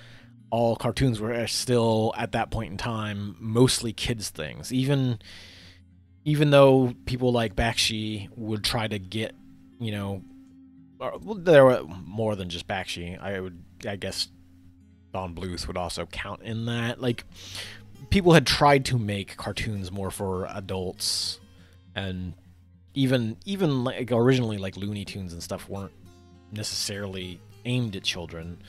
All cartoons were still at that point in time mostly kids things. Even though people like Bakshi would try to get, well, there were more than just Bakshi. I guess Don Bluth would also count in that. Like, people had tried to make cartoons more for adults, and even like originally, like Looney Tunes and stuff weren't necessarily aimed at children,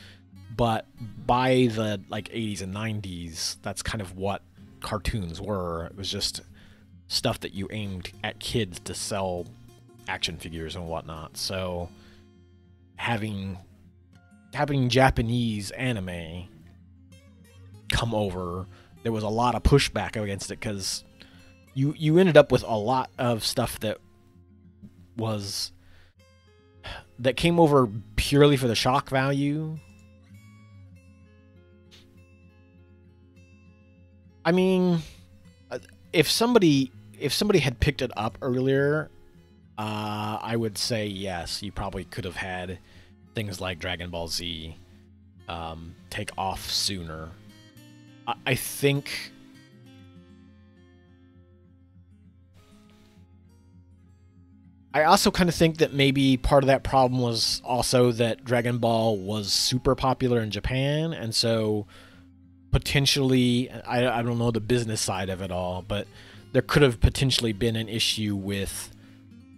but by the like 80s and 90s, that's kind of what cartoons were. It was just stuff that you aimed at kids to sell action figures and whatnot. So having Japanese anime come over, there was a lot of pushback against it, because you ended up with a lot of stuff that came over purely for the shock value. I mean, if somebody had picked it up earlier, I would say yes, you probably could have had things like Dragon Ball Z take off sooner. I think I also kind of think that maybe part of that problem was also that Dragon Ball was super popular in Japan, and so potentially, I don't know the business side of it all, but there could have potentially been an issue with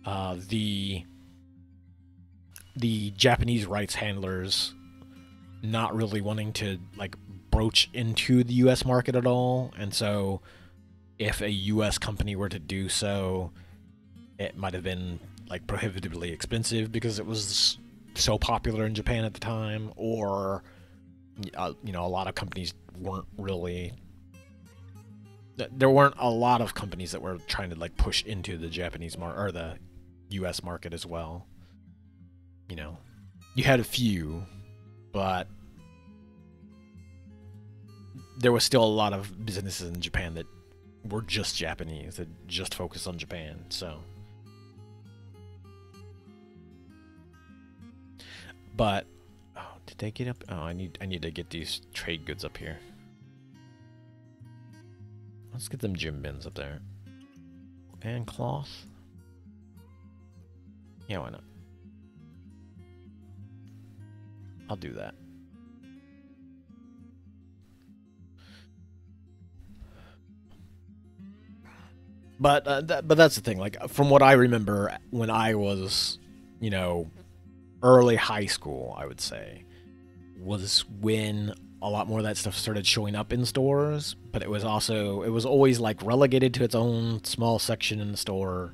the Japanese rights handlers not really wanting to like broach into the U.S. market at all, and so if a U.S. company were to do so, it might have been like prohibitively expensive because it was so popular in Japan at the time, or a lot of companies weren't really. There weren't a lot of companies that were trying to like push into the Japanese market or the U.S. market as well. You had a few, but there was still a lot of businesses in Japan that were just Japanese, that just focused on Japan. So, but did they get up? Oh, I need to get these trade goods up here. Let's get them gym bins up there. and cloth. Yeah, why not? I'll do that. But that's the thing. Like from what I remember, when I was, you know, early high school, I would say, was when a lot more of that stuff started showing up in stores. But it was always like relegated to its own small section in the store.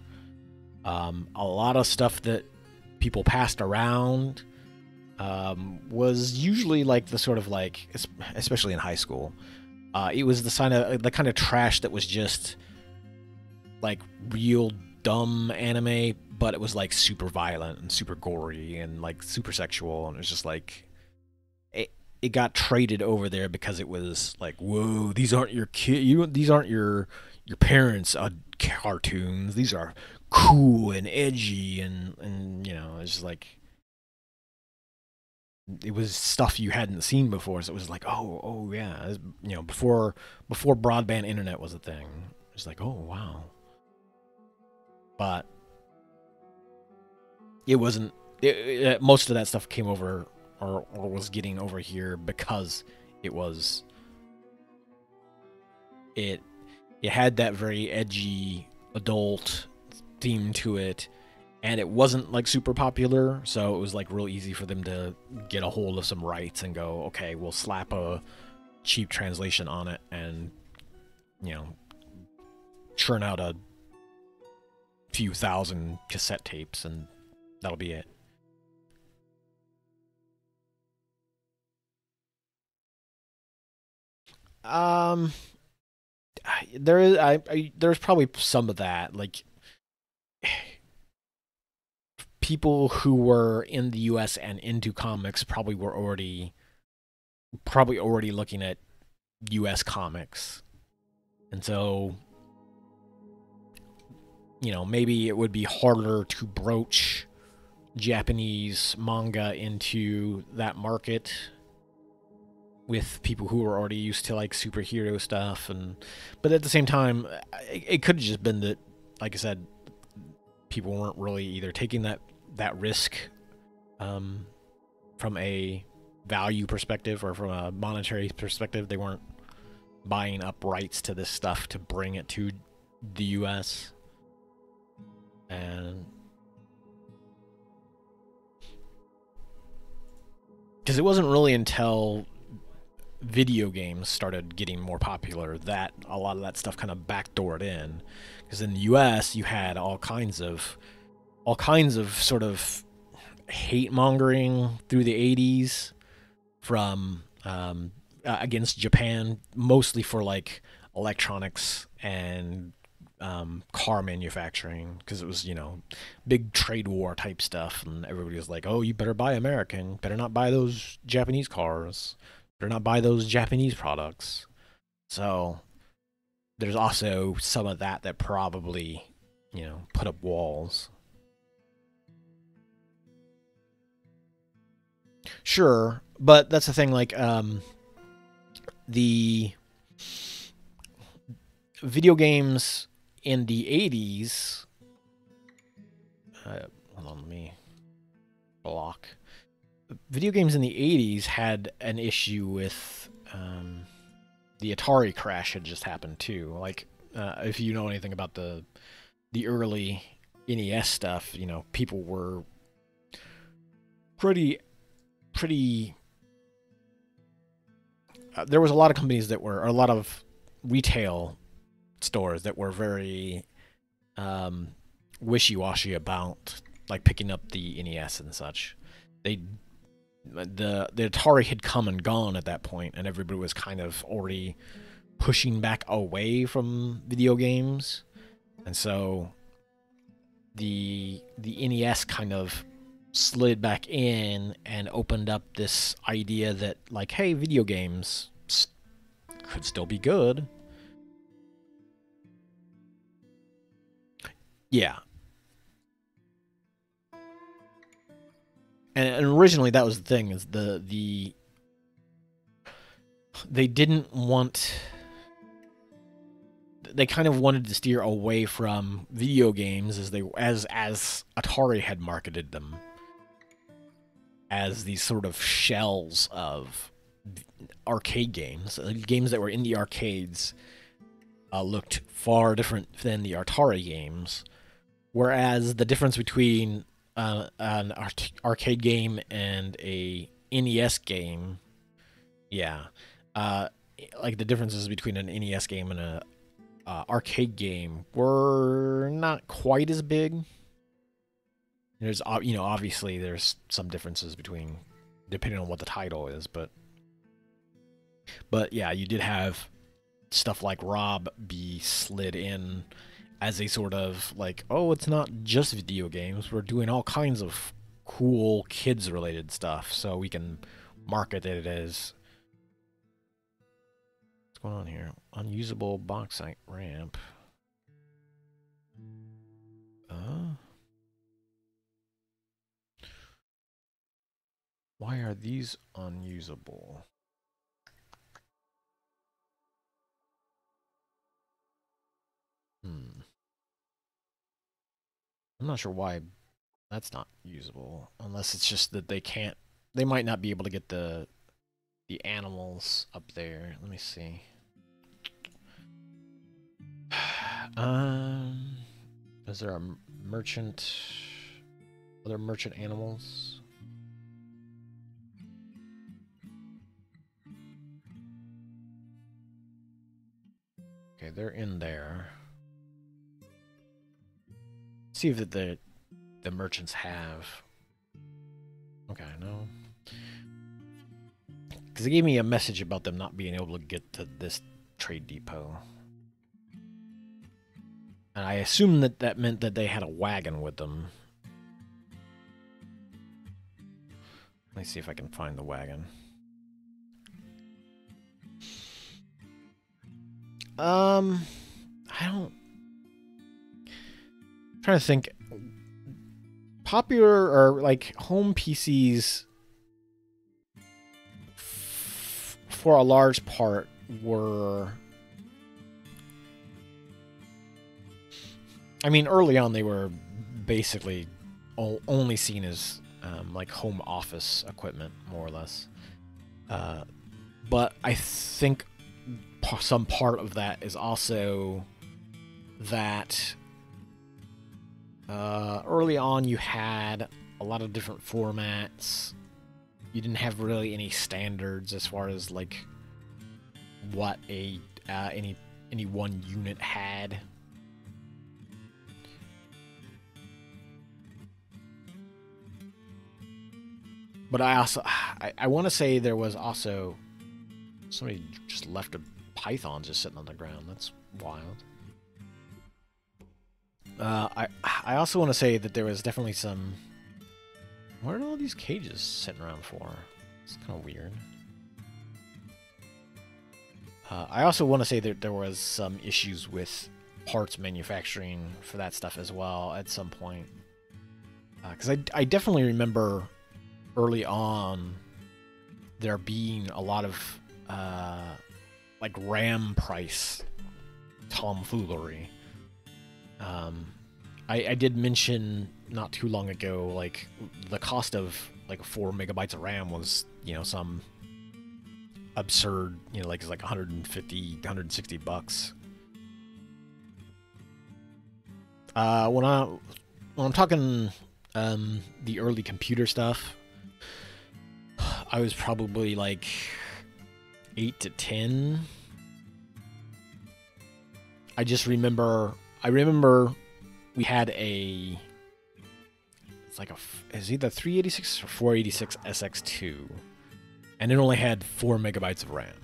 A lot of stuff that people passed around was usually like the sort of like, especially in high school, it was the kind of trash that was just like real dumb anime, but it was like super violent and super gory and like super sexual, and it was just like it got traded over there because it was like, whoa, these aren't your these aren't your parents' cartoons. These are cool and edgy, and you know, it's just like it was stuff you hadn't seen before. So it was like, oh yeah, you know, before broadband internet was a thing. It's like, oh wow. But it wasn't. Most of that stuff came over or was getting over here because it was. It had that very edgy adult theme to it, and it wasn't like super popular, so it was like real easy for them to get a hold of some rights and go, okay, we'll slap a cheap translation on it and, you know, churn out a few thousand cassette tapes, and that'll be it. Um, there's probably some of that. Like people who were in the U.S. and into comics probably were already looking at U.S. comics, and so, you know, maybe it would be harder to broach Japanese manga into that market with people who are already used to like superhero stuff. And but at the same time, it could have just been that, like I said, people weren't really either taking that risk from a value perspective or from a monetary perspective. They weren't buying up rights to this stuff to bring it to the US. And because it wasn't really until video games started getting more popular that a lot of that stuff kind of backdoored in. Because in the US, you had all kinds of sort of hate mongering through the 80s from against Japan, mostly for like electronics and car manufacturing, because it was, you know, big trade war type stuff, and everybody was like, oh, you better buy American, better not buy those Japanese cars, better not buy those Japanese products. So there's also some of that probably, you know, put up walls. Sure, but that's the thing, like the video games in the 80s, hold on, let me block. Video games in the 80s had an issue with the Atari crash had just happened too. Like, if you know anything about the early NES stuff, you know, people were pretty there was a lot of companies that were, or a lot of retail stores that were very wishy-washy about like picking up the NES and such. They the Atari had come and gone at that point, and everybody was kind of already pushing back away from video games, and so the NES kind of slid back in and opened up this idea that, like, hey, video games could still be good. Yeah. And originally that was the thing, is they didn't want they kind of wanted to steer away from video games as Atari had marketed them as these sort of shells of arcade games. Games that were in the arcades looked far different than the Atari games. Whereas the difference between an arcade game and a NES game, yeah, like the differences between an NES game and a arcade game were not quite as big. There's obviously there's some differences between depending on what the title is, but yeah, you did have stuff like Rob be slid in as a sort of like, oh, it's not just video games. We're doing all kinds of cool kids related stuff, so we can market it as. What's going on here? Unusable bauxite ramp. Why are these unusable? I'm not sure why that's not usable, unless it's just that they might not be able to get the animals up there. Let me see. Is there a merchant? Other merchant animals? Okay, they're in there. See if the merchants have. Okay, no. Because they gave me a message about them not being able to get to this trade depot. And I assume that meant that they had a wagon with them. Let me see if I can find the wagon. I don't. I'm trying to think. Popular or like home PCs for a large part were. I mean, early on they were basically only seen as like home office equipment, more or less. But I think some part of that is also that early on you had a lot of different formats. You didn't have really any standards as far as like what a any one unit had. But I want to say there was also somebody just left a python just sitting on the ground. That's wild. I also want to say that there was definitely some. What are all these cages sitting around for? It's kind of weird. I also want to say that there was some issues with parts manufacturing for that stuff as well at some point. Because I definitely remember early on there being a lot of like RAM price tomfoolery. I did mention not too long ago, like the cost of like 4 megabytes of RAM was, some absurd, like it's like 150, 160 bucks. When I'm talking the early computer stuff, I was probably like 8 to 10. I remember we had it's like is either 386 or 486 SX2, and it only had 4 megabytes of RAM.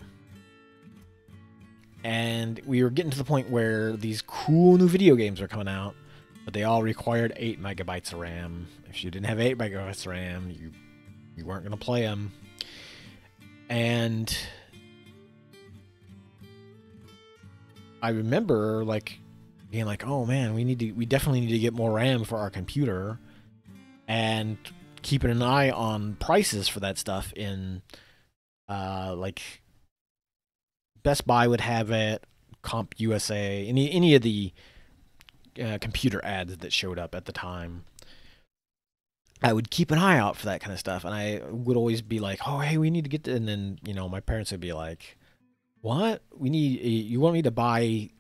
And we were getting to the point where these cool new video games were coming out, but they all required 8 megabytes of RAM. If you didn't have 8 megabytes of RAM, you weren't going to play them. And I remember like being like, "Oh man, we definitely need to get more RAM for our computer," and keeping an eye on prices for that stuff in like Best Buy would have it, Comp USA, any of the computer ads that showed up at the time, I would keep an eye out for that kind of stuff, and I would always be like, "Oh, hey, we need to get," and then my parents would be like, "What? You want me to buy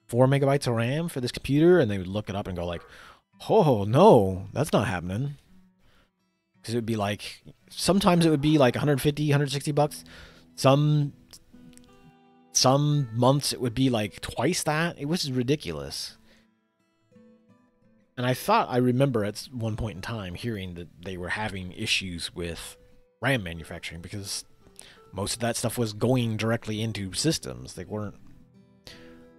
4 MB of RAM for this computer?" And they would look it up and go like, "Oh no, that's not happening." Because it would be like, sometimes it would be like 150, 160 bucks. Some months it would be like twice that. It was ridiculous. And I remember at one point in time hearing that they were having issues with RAM manufacturing because most of that stuff was going directly into systems. There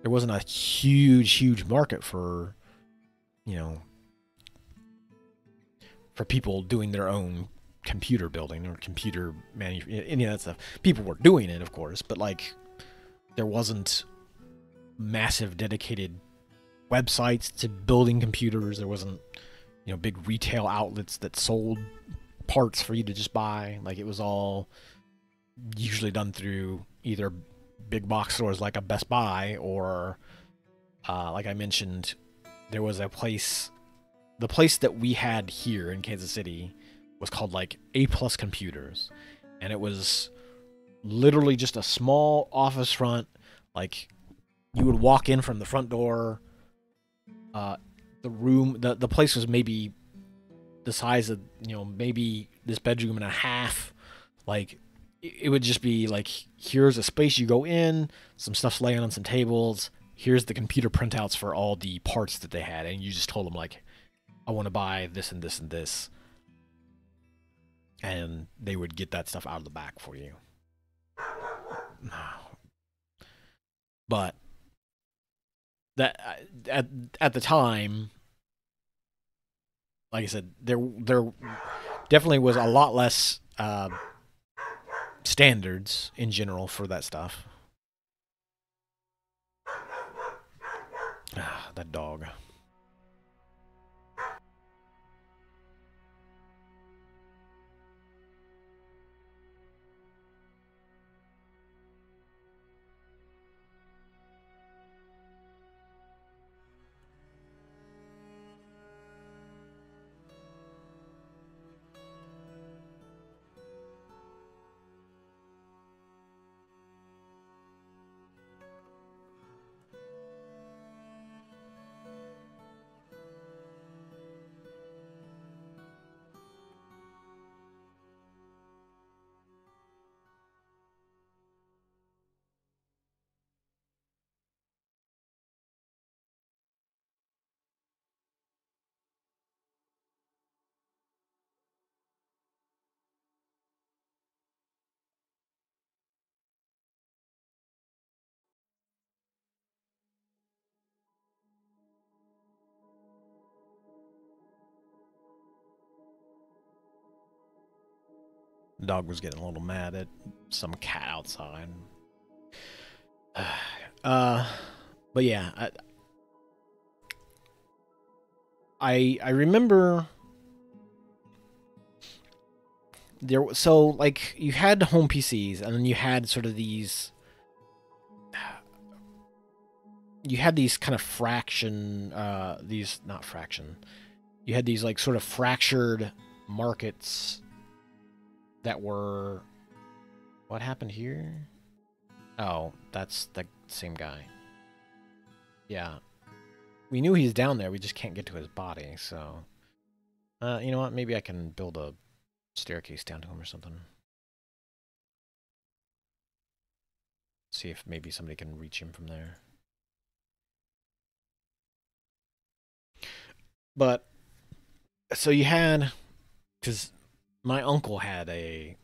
wasn't a huge market for, for people doing their own computer building or computer any of that stuff. People were doing it, of course, but like there wasn't massive dedicated websites to building computers. There wasn't, big retail outlets that sold parts for you to just buy. Like, it was all usually done through either big box stores like a Best Buy or, like I mentioned, there was a place. The place that we had here in Kansas City was called like A+ Computers, and it was literally just a small office front. Like, you would walk in from the front door. The place was maybe the size of, maybe this bedroom and a half. Like, it would just be like, here's a space you go in, some stuff's laying on some tables, here's the computer printouts for all the parts that they had, and you just told them like, I want to buy this and this and this, and they would get that stuff out of the back for you. But that at the time, like I said, there definitely was a lot less standards in general for that stuff. That dog. The dog was getting a little mad at some cat outside. But yeah, I remember there. So like, you had home PCs, and then you had sort of these. You had these kind of not fraction. You had these like sort of fractured markets that were. What happened here? Oh, that's the same guy. Yeah. We knew he's down there, we just can't get to his body, so... you know what, maybe I can build a staircase down to him or something. See if maybe somebody can reach him from there. But, so you had... Because my uncle had a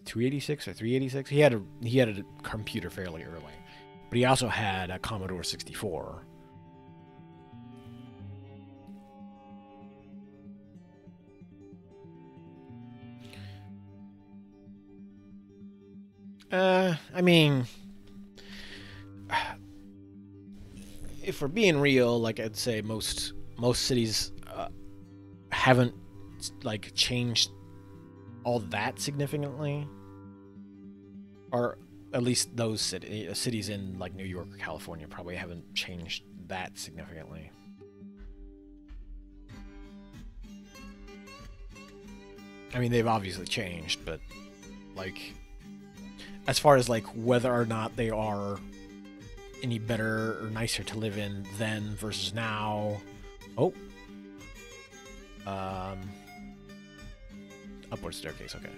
286 or 386. He had a computer fairly early, but he also had a Commodore 64. I mean, if we're being real, like I'd say most cities haven't like changed all that significantly. Or at least those cities in like New York or California probably haven't changed that significantly. I mean, they've obviously changed, but like as far as like whether or not they are any better or nicer to live in then versus now. Oh. Upward staircase, okay.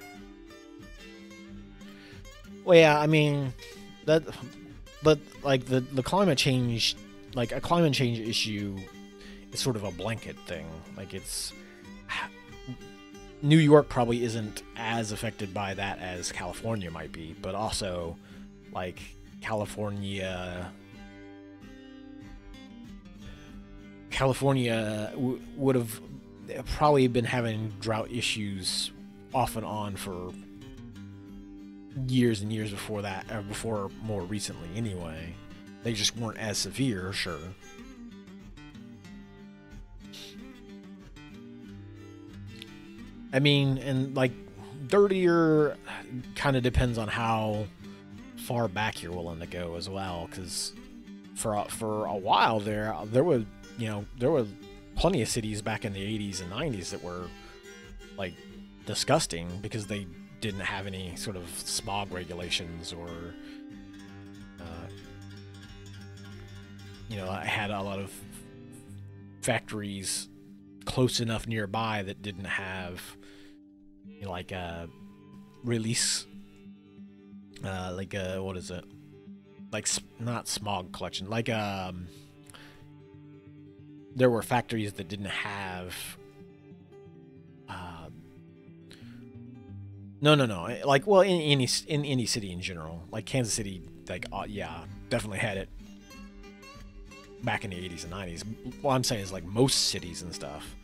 Well, yeah, I mean, that, but like the climate change, like a climate change issue is sort of a blanket thing. Like it's, New York probably isn't as affected by that as California might be, but also like California would have probably been having drought issues off and on for years and years before that, or before more recently anyway. They just weren't as severe, sure. I mean, and like dirtier kind of depends on how far back you're willing to go as well, because for a while there were plenty of cities back in the 80s and 90s that were like disgusting because they didn't have any sort of smog regulations, or I had a lot of factories close enough nearby that didn't have like a release, what is it, like not smog collection, like there were factories that didn't have no, like, well, in any city in general, like Kansas City, like yeah, definitely had it back in the 80s and 90s. What I'm saying is like most cities and stuff,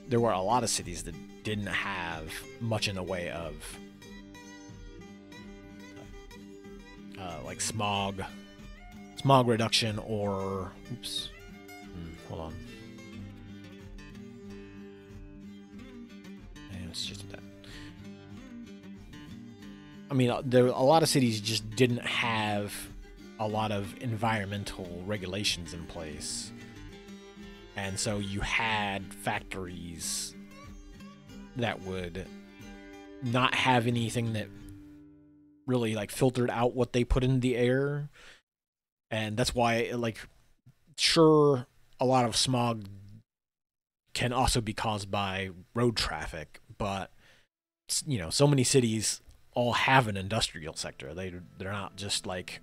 there were a lot of cities that didn't have much in the way of like smog reduction, or oops, hold on, and it's just that. I mean, there a lot of cities just didn't have a lot of environmental regulations in place, and so you had factories that would not have anything that really like filtered out what they put in the air, and that's why, like, sure, a lot of smog can also be caused by road traffic, but so many cities all have an industrial sector. They're not just like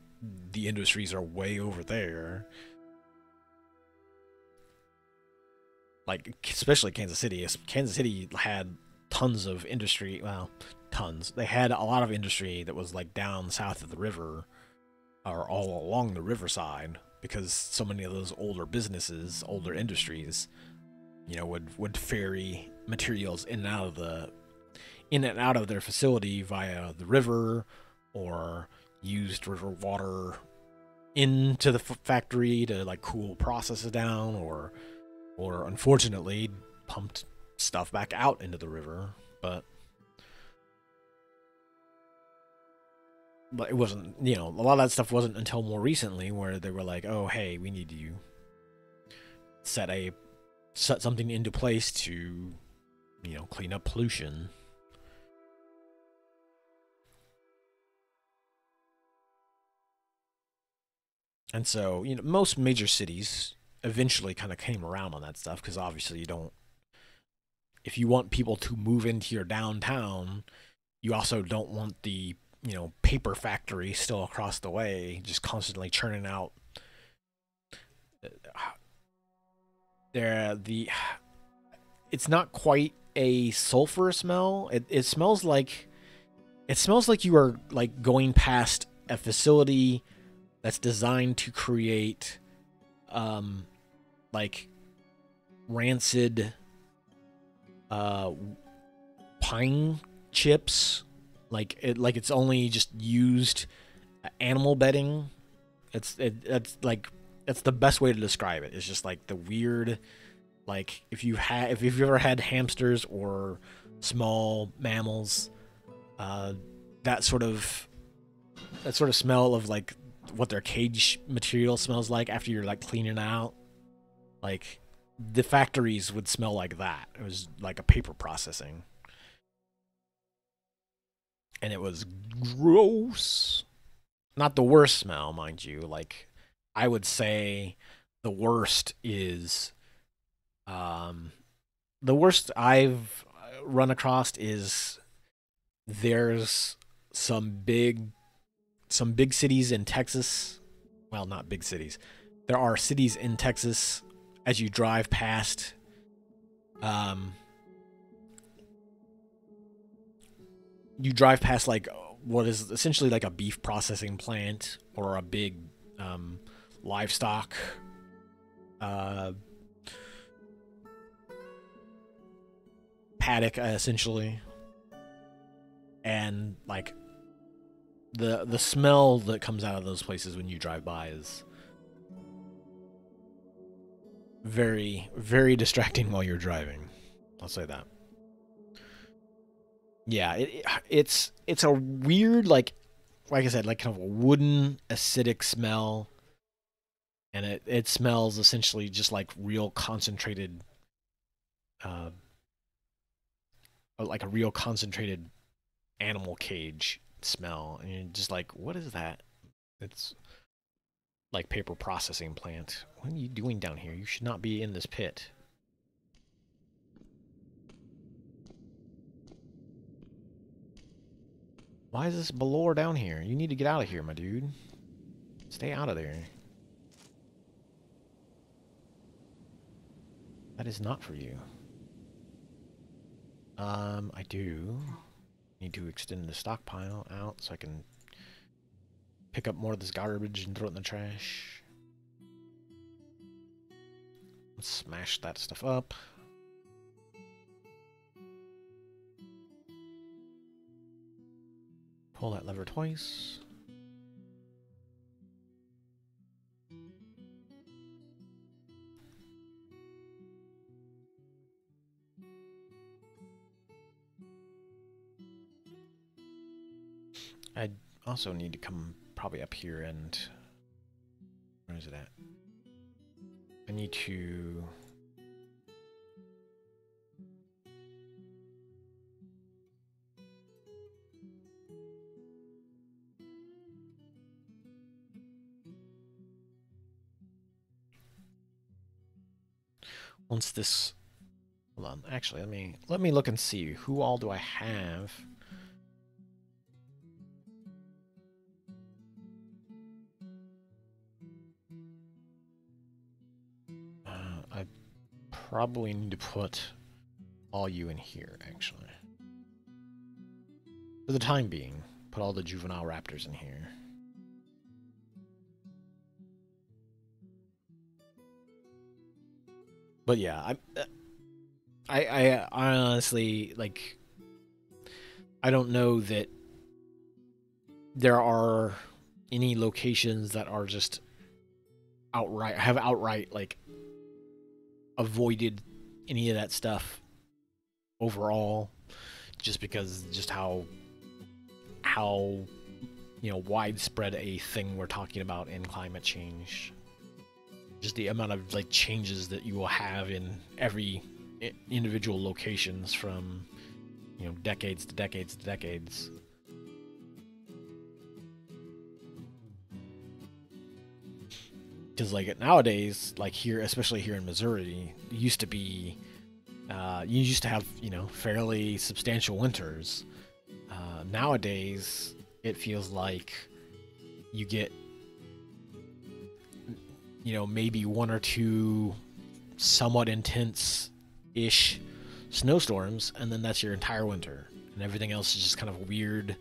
the industries are way over there. Like, especially Kansas City. Kansas City had tons of industry. Well, tons. They had a lot of industry that was like down south of the river, or all along the riverside, because so many of those older businesses, older industries, would ferry materials in and out of their facility via the river, or used river water into the factory to like cool processes down, or unfortunately pumped stuff back out into the river. But it wasn't, a lot of that stuff wasn't until more recently where they were like, oh, hey, we need to set something into place to, clean up pollution. And so, most major cities eventually kind of came around on that stuff, because obviously if you want people to move into your downtown, you also don't want the, paper factory still across the way just constantly churning out it's not quite a sulfur smell. It smells like you are like going past a facility that's designed to create like rancid pine chips. Like it's only just used animal bedding. That's the best way to describe it. It's just like the weird, like if you've ever had hamsters or small mammals, that sort of that sort of smell of like what their cage material smells like after you're like cleaning out. Like the factories would smell like that. It was like a paper processing. And it was gross. Not the worst smell, mind you. Like I would say the worst is the worst I've run across is there's some big cities in Texas. Well, not big cities. There are cities in Texas as you drive past you drive past like what is essentially like a beef processing plant or a big livestock uh, paddock essentially, and like the smell that comes out of those places when you drive by is very very distracting while you're driving. I'll say that. Yeah, it's a weird like I said, like kind of a wooden acidic smell, and it smells essentially just like real concentrated, uh, like a real concentrated animal cage smell, and you're just like, what is that? It's like paper processing plant. What are you doing down here? You should not be in this pit. Why is this Balor down here? You need to get out of here, my dude. Stay out of there. That is not for you. I do need to extend the stockpile out so I can pick up more of this garbage and throw it in the trash. Let's smash that stuff up. Pull that lever twice. I also need to come probably up here and... Where is it at? I need to... Once this... Hold on, actually, let me look and see. Who all do I have? I probably need to put all you in here, actually. For the time being, put all the juvenile raptors in here. But yeah, I honestly, like, I don't know that there are any locations that are just outright, like, avoided any of that stuff overall, just because just how widespread a thing we're talking about in climate change. Just the amount of like changes that you will have in every individual locations from decades to decades to decades. Because like nowadays, like here, especially here in Missouri, it used to be you used to have fairly substantial winters. Nowadays, it feels like you get maybe one or two somewhat intense-ish snowstorms, and then that's your entire winter, and everything else is just kind of weird,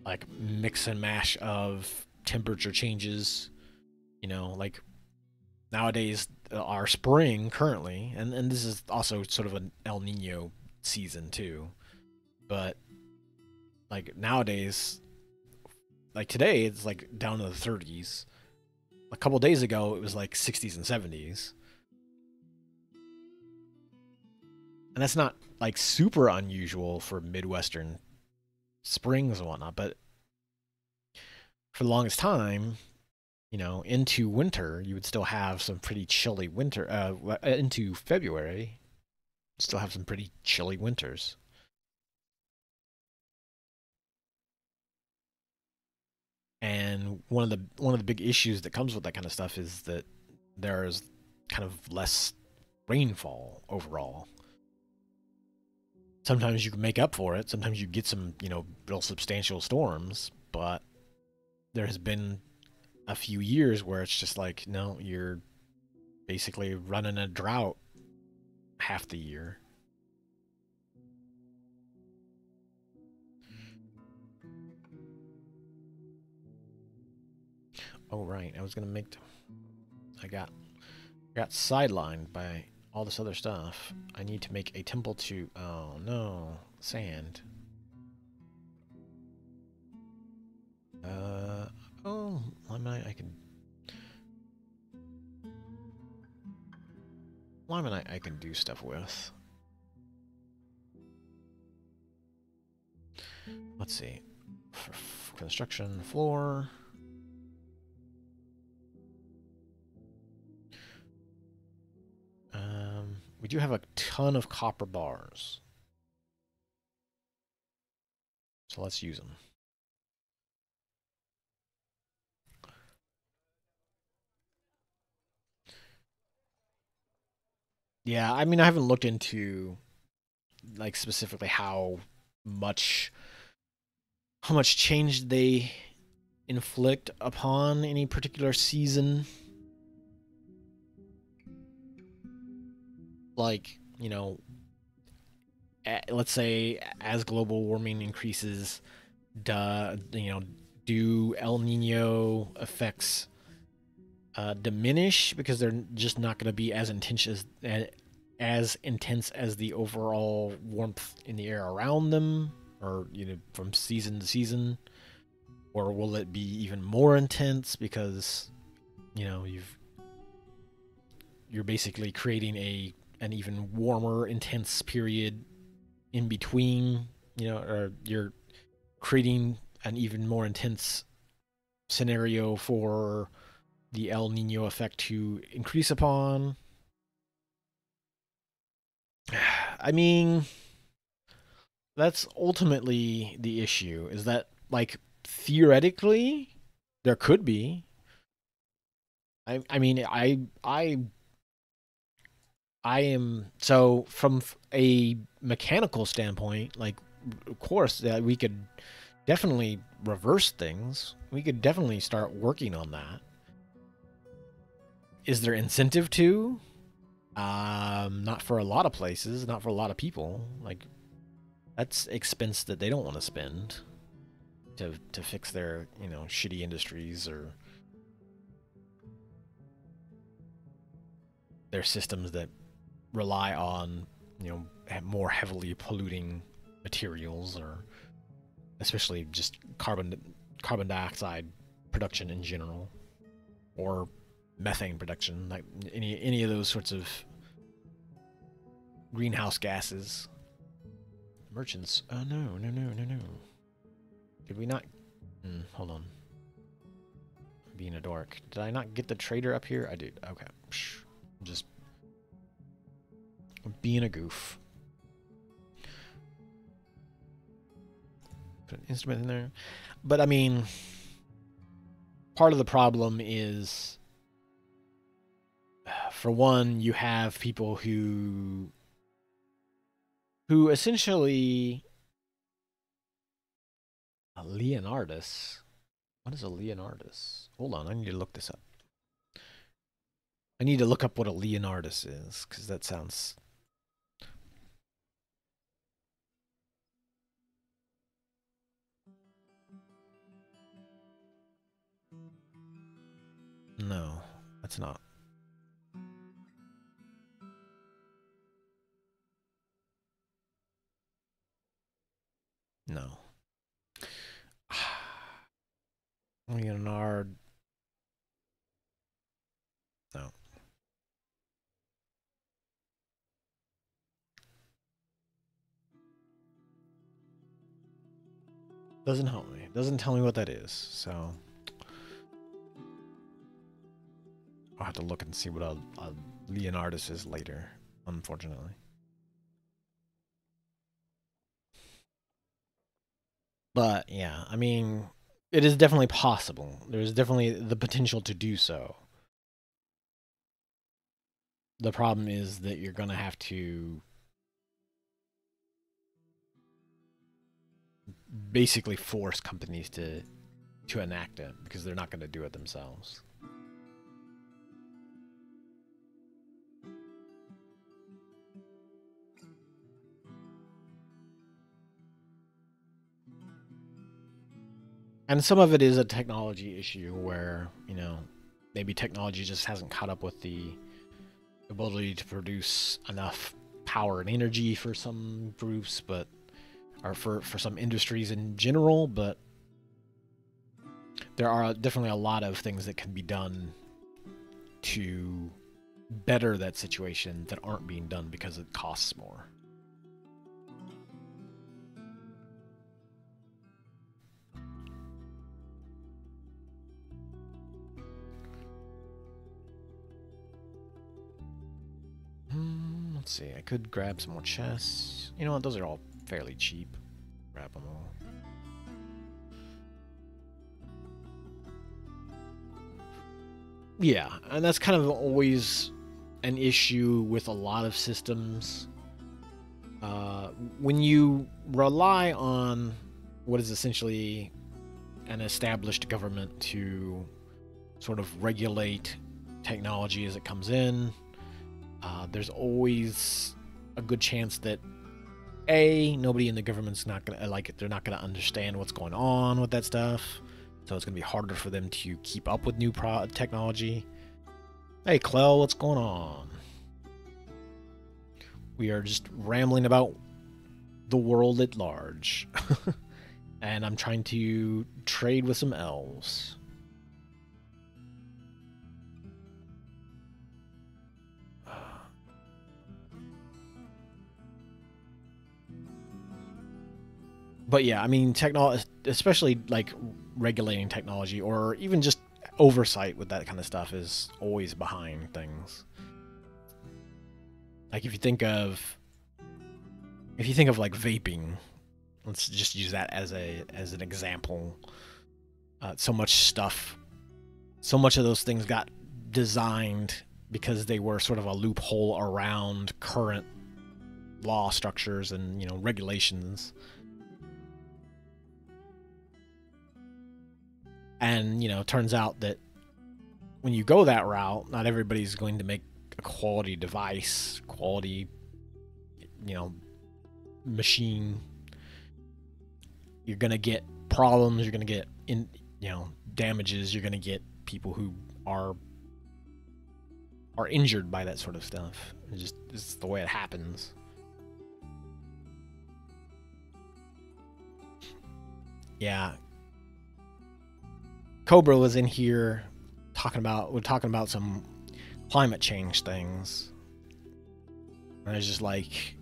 like mix and mash of temperature changes. Like nowadays, our spring currently, and this is also sort of an El Nino season too, but like nowadays, like today, it's like down to the 30s. A couple days ago, it was like 60s and 70s. And that's not like super unusual for Midwestern springs and whatnot, but for the longest time, you know, into winter, you would still have some pretty chilly winter. Into February, still have some pretty chilly winters. And one of the big issues that comes with that kind of stuff is that there's kind of less rainfall overall. Sometimes you can make up for it. Sometimes you get some, you know, real substantial storms, but there has been a few years where it's just like, no, you're basically running a drought half the year. Oh right, I was gonna make. I got sidelined by all this other stuff. I need to make a temple to. Oh no, sand. Oh, I can. Limonite I can do stuff with. Let's see. For construction floor. We do have a ton of copper bars. So let's use them. Yeah, I mean, I haven't looked into like specifically much how much change they inflict upon any particular season. Like, you know, let's say as global warming increases, do El Nino effects diminish because they're just not going to be as intense as the overall warmth in the air around them, or you know, from season to season, or will it be even more intense because you know you're basically creating an even warmer, intense period in between, you know, or you're creating an even more intense scenario for the El Nino effect to increase upon. I mean, that's ultimately the issue is that, like, theoretically, there could be. I mean, I am so from a mechanical standpoint, like, of course, that we could definitely reverse things. We could definitely start working on that. Is there incentive to? Not for a lot of places, not for a lot of people. Like, that's expense that they don't want to spend to fix their, you know, shitty industries or their systems that rely on, you know, more heavily polluting materials, or especially just carbon dioxide production in general, or methane production, like any of those sorts of greenhouse gases. Merchants. Oh no, no, no, no, no. Did we not? Hold on. I'm being a dork. Did I not get the trader up here? I did. Okay. Just being a goof. Put an instrument in there. But I mean, part of the problem is, for one, you have people who essentially a Leonardus. What is a Leonardus? Hold on, I need to look this up. I need to look up what a Leonardus is, because that sounds. No, that's not. No. Leonard. No. Doesn't help me. Doesn't tell me what that is. So I'll have to look and see what a Leonardus is later, unfortunately. But yeah, I mean, it is definitely possible. There's definitely the potential to do so. The problem is that you're going to have to basically force companies to enact it because they're not going to do it themselves. And some of it is a technology issue where, you know, maybe technology just hasn't caught up with the ability to produce enough power and energy for some groups, but or for some industries in general, but there are definitely a lot of things that can be done to better that situation that aren't being done because it costs more. Let's see, I could grab some more chests. You know what, those are all fairly cheap. Grab them all. Yeah, and that's kind of always an issue with a lot of systems. When you rely on what is essentially an established government to sort of regulate technology as it comes in, there's always a good chance that nobody in the government's not gonna they're not gonna understand what's going on with that stuff, so it's gonna be harder for them to keep up with new technology. Hey Clell, what's going on? We are just rambling about the world at large. And I'm trying to trade with some elves. But yeah, I mean, technology, especially like regulating technology or even just oversight with that kind of stuff, is always behind things. Like if you think of like vaping, let's just use that as an example. So much of those things got designed because they were sort of a loophole around current law structures and, you know, regulations. And, you know, it turns out that when you go that route, not everybody's going to make a quality device, quality, you know, machine. You're going to get problems, you're going to get damages, you're going to get people who are injured by that sort of stuff. It's the way it happens. Yeah. Cobra was in here talking about some climate change things. And I was just like,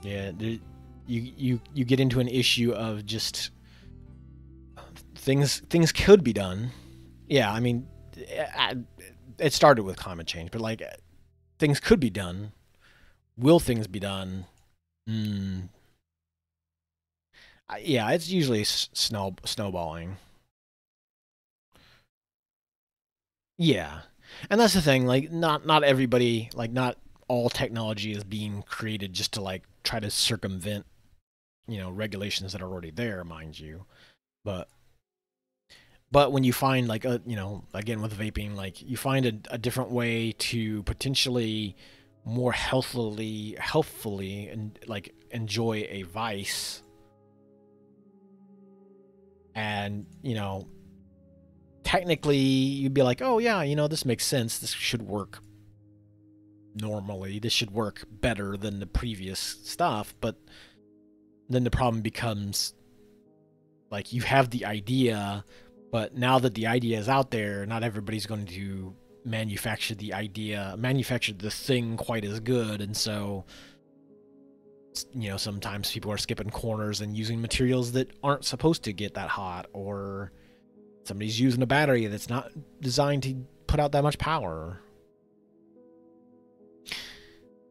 yeah, you get into an issue of just things could be done. Yeah, I mean, it started with climate change, but like things could be done. Will things be done? Yeah, it's usually snowballing. Yeah, and that's the thing. Like, not everybody, like, not all technology is being created just to like try to circumvent, you know, regulations that are already there, mind you. But when you find like you know, again with vaping, like you find a different way to potentially more healthfully and like enjoy a vice, and you know, technically you'd be like, oh yeah, you know, this makes sense, this should work normally, this should work better than the previous stuff. But then the problem becomes like you have the idea, but now that the idea is out there, not everybody's going to manufacture the thing quite as good. And so, you know, sometimes people are skipping corners and using materials that aren't supposed to get that hot, or somebody's using a battery that's not designed to put out that much power.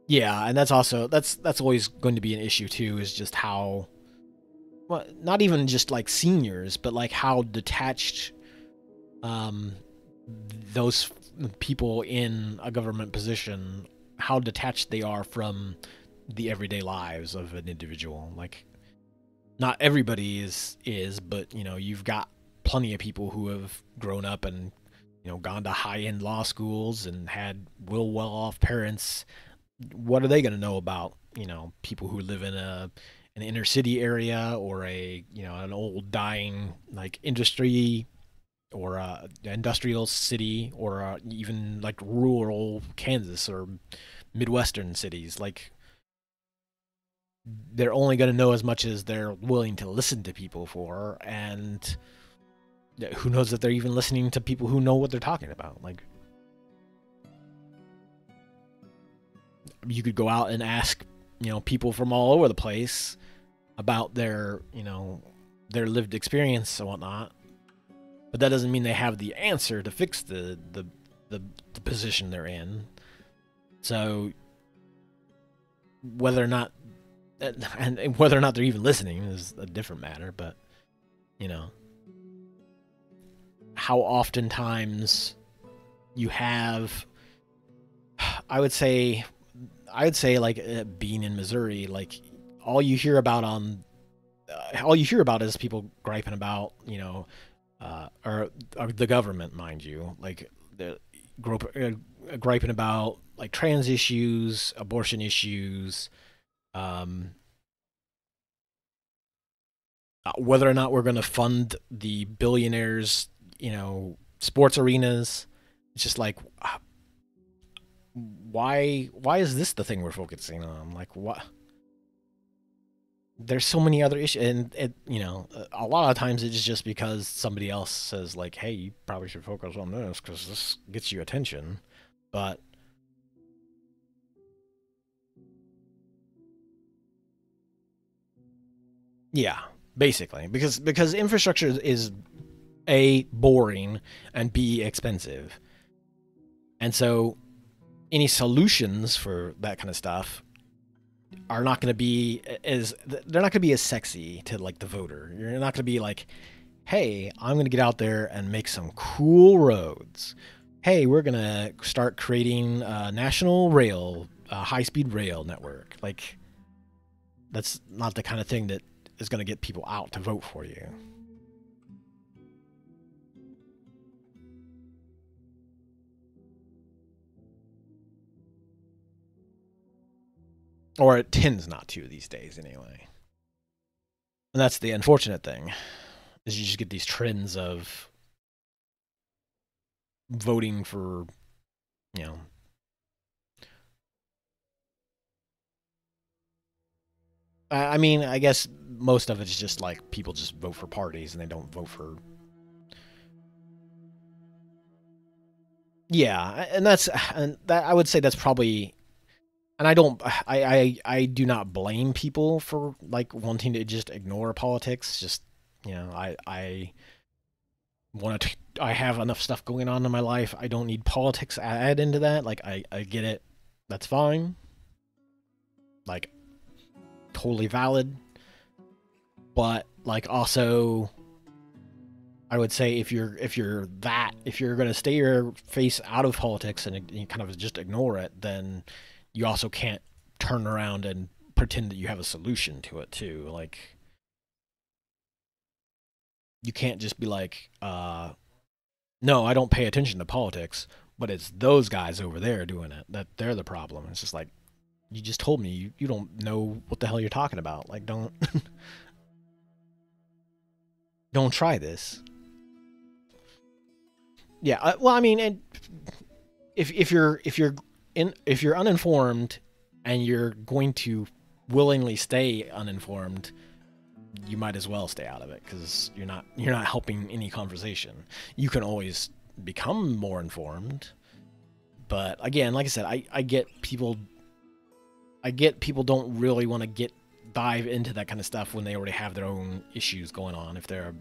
Yeah, and that's always going to be an issue too, is just how, well, not even just like seniors, but like how detached those people in a government position, how detached they are from the everyday lives of an individual. Like, not everybody is, but you've got plenty of people who have grown up and gone to high-end law schools and had well-off parents. What are they going to know about people who live in an inner city area, or an old dying like industry, or industrial city, or even like rural Kansas or Midwestern cities? Like, they're only going to know as much as they're willing to listen to people for, and who knows if they're even listening to people who know what they're talking about. Like, you could go out and ask people from all over the place about their lived experience and whatnot, but that doesn't mean they have the answer to fix the position they're in. So whether or not they're even listening is a different matter. But how oftentimes you have, I would say like being in Missouri, like all you hear about is people griping about or the government, mind you, like griping about like trans issues, abortion issues, whether or not we're going to fund the billionaires, sports arenas. It's just like, why is this the thing we're focusing on? Like, what? There's so many other issues, and a lot of times it's just because somebody else says like, hey, you probably should focus on this because this gets you attention. But yeah, basically, because infrastructure is A, boring, and B, expensive. And so any solutions for that kind of stuff are not going to be they're not going to be as sexy to like the voter. You're not going to be like, hey, I'm going to get out there and make some cool roads. Hey, we're going to start creating a national rail, high-speed rail network. Like, that's not the kind of thing that is going to get people out to vote for you. Or it tends not to these days, anyway. And that's the unfortunate thing, is you just get these trends of voting for, I mean, I guess most of it's just like people just vote for parties and they don't vote for. Yeah, and that I would say that's probably, and I do not blame people for like wanting to just ignore politics. Just I want to. I have enough stuff going on in my life. I don't need politics add into that. Like, I get it. That's fine. Like, totally valid. But like, also, I would say if you're going to stay your face out of politics and you kind of just ignore it, then you also can't turn around and pretend that you have a solution to it too. Like, you can't just be like, no, I don't pay attention to politics, but it's those guys over there doing it, that they're the problem. It's just like, you just told me you don't know what the hell you're talking about. Like, don't don't try this. Yeah, well, I mean, and if you're uninformed and you're going to willingly stay uninformed, you might as well stay out of it, because you're not helping any conversation. You can always become more informed, but again, like I said, I get people don't really want to dive into that kind of stuff when they already have their own issues going on. If they're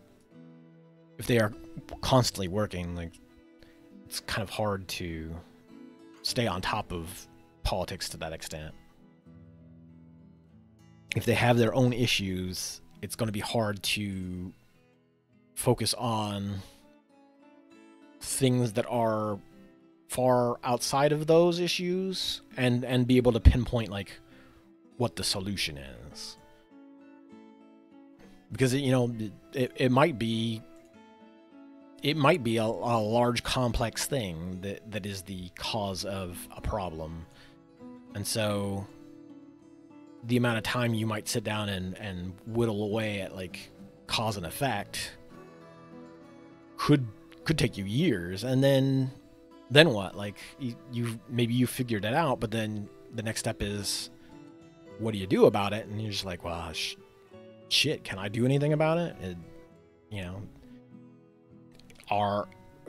if they are constantly working, like, it's kind of hard to stay on top of politics to that extent. If they have their own issues, it's going to be hard to focus on things that are far outside of those issues and be able to pinpoint, like, what the solution is. Because, you know, it might be a large complex thing that is the cause of a problem. And so the amount of time you might sit down and whittle away at, like, cause and effect could take you years. And then what? Like, maybe you figured it out, but then the next step is, what do you do about it? And you're just like, well, shit, can I do anything about it? You know,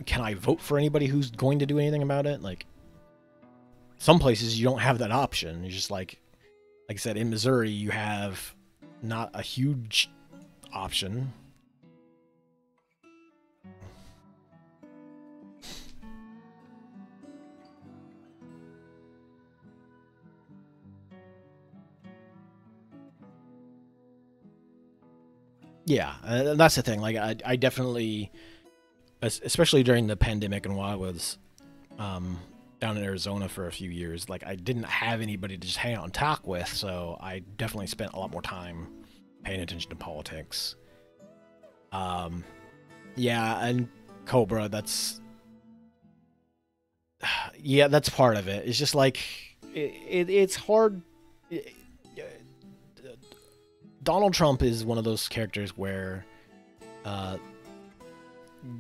can I vote for anybody who's going to do anything about it? Like, some places you don't have that option. You're just like I said, in Missouri, you have not a huge option. Yeah, that's the thing. Like, I definitely, especially during the pandemic and while I was down in Arizona for a few years, like, I didn't have anybody to just hang out and talk with, so I definitely spent a lot more time paying attention to politics. Yeah, and Cobra, that's part of it. It's just like, it's hard. Donald Trump is one of those characters where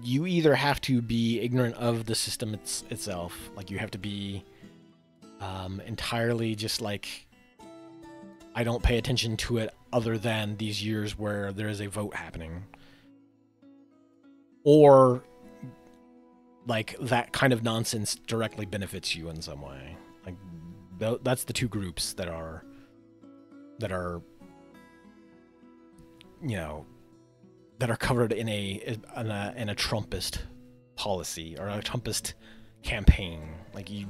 you either have to be ignorant of the system itself, like, you have to be entirely just like, I don't pay attention to it other than these years where there is a vote happening, or, like, that kind of nonsense directly benefits you in some way. Like, that's the two groups that are you know, that are covered in a Trumpist policy or a Trumpist campaign. Like, you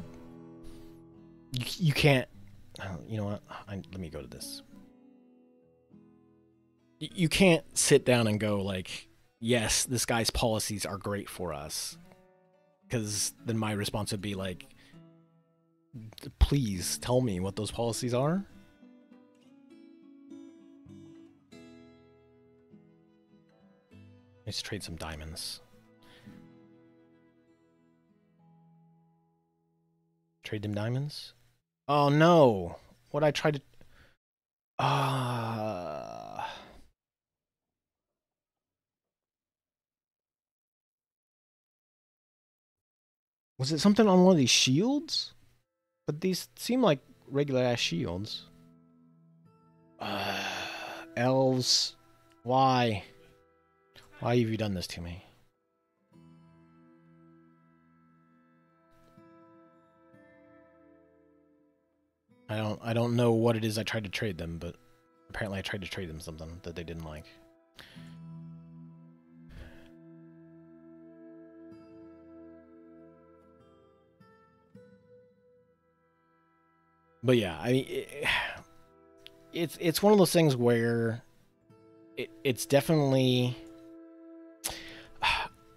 can't. You know what? Let me go to this. You can't sit down and go, like, yes, this guy's policies are great for us, because then my response would be like, please tell me what those policies are. Let's trade some diamonds. Trade them diamonds? Oh no! What I tried to... Was it something on one of these shields? But these seem like regular ass shields. Elves. Why? Why have you done this to me? I don't know what it is I tried to trade them, but apparently I tried to trade them something that they didn't like. But yeah, I mean, it's one of those things where it's definitely,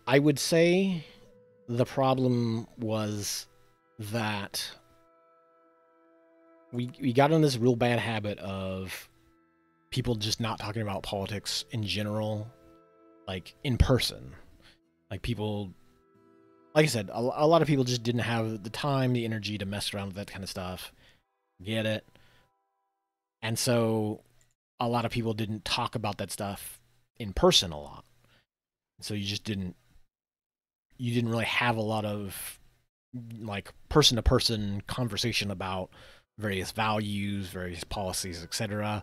I would say the problem was that we got in this real bad habit of people just not talking about politics in general, like, in person. Like, people, like I said, a lot of people just didn't have the time, the energy to mess around with that kind of stuff. Get it? And so a lot of people didn't talk about that stuff in person a lot. So you didn't really have a lot of, like, person-to-person conversation about various values, various policies, etc.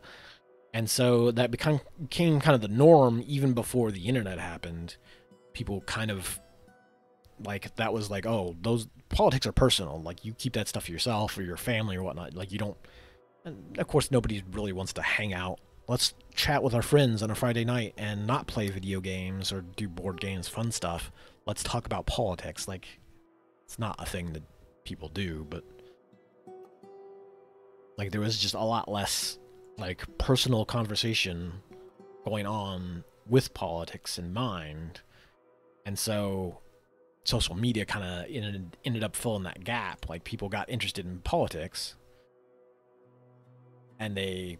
And so that became kind of the norm even before the internet happened. People kind of, like, that was like, oh, those politics are personal. Like, you keep that stuff for yourself or your family or whatnot. Like, you don't... And of course, nobody really wants to hang out let's chat with our friends on a Friday night and not play video games or do board games, fun stuff. Let's talk about politics. Like, it's not a thing that people do, but like there was just a lot less like personal conversation going on with politics in mind. And so social media kind of ended up filling that gap. Like people got interested in politics, and the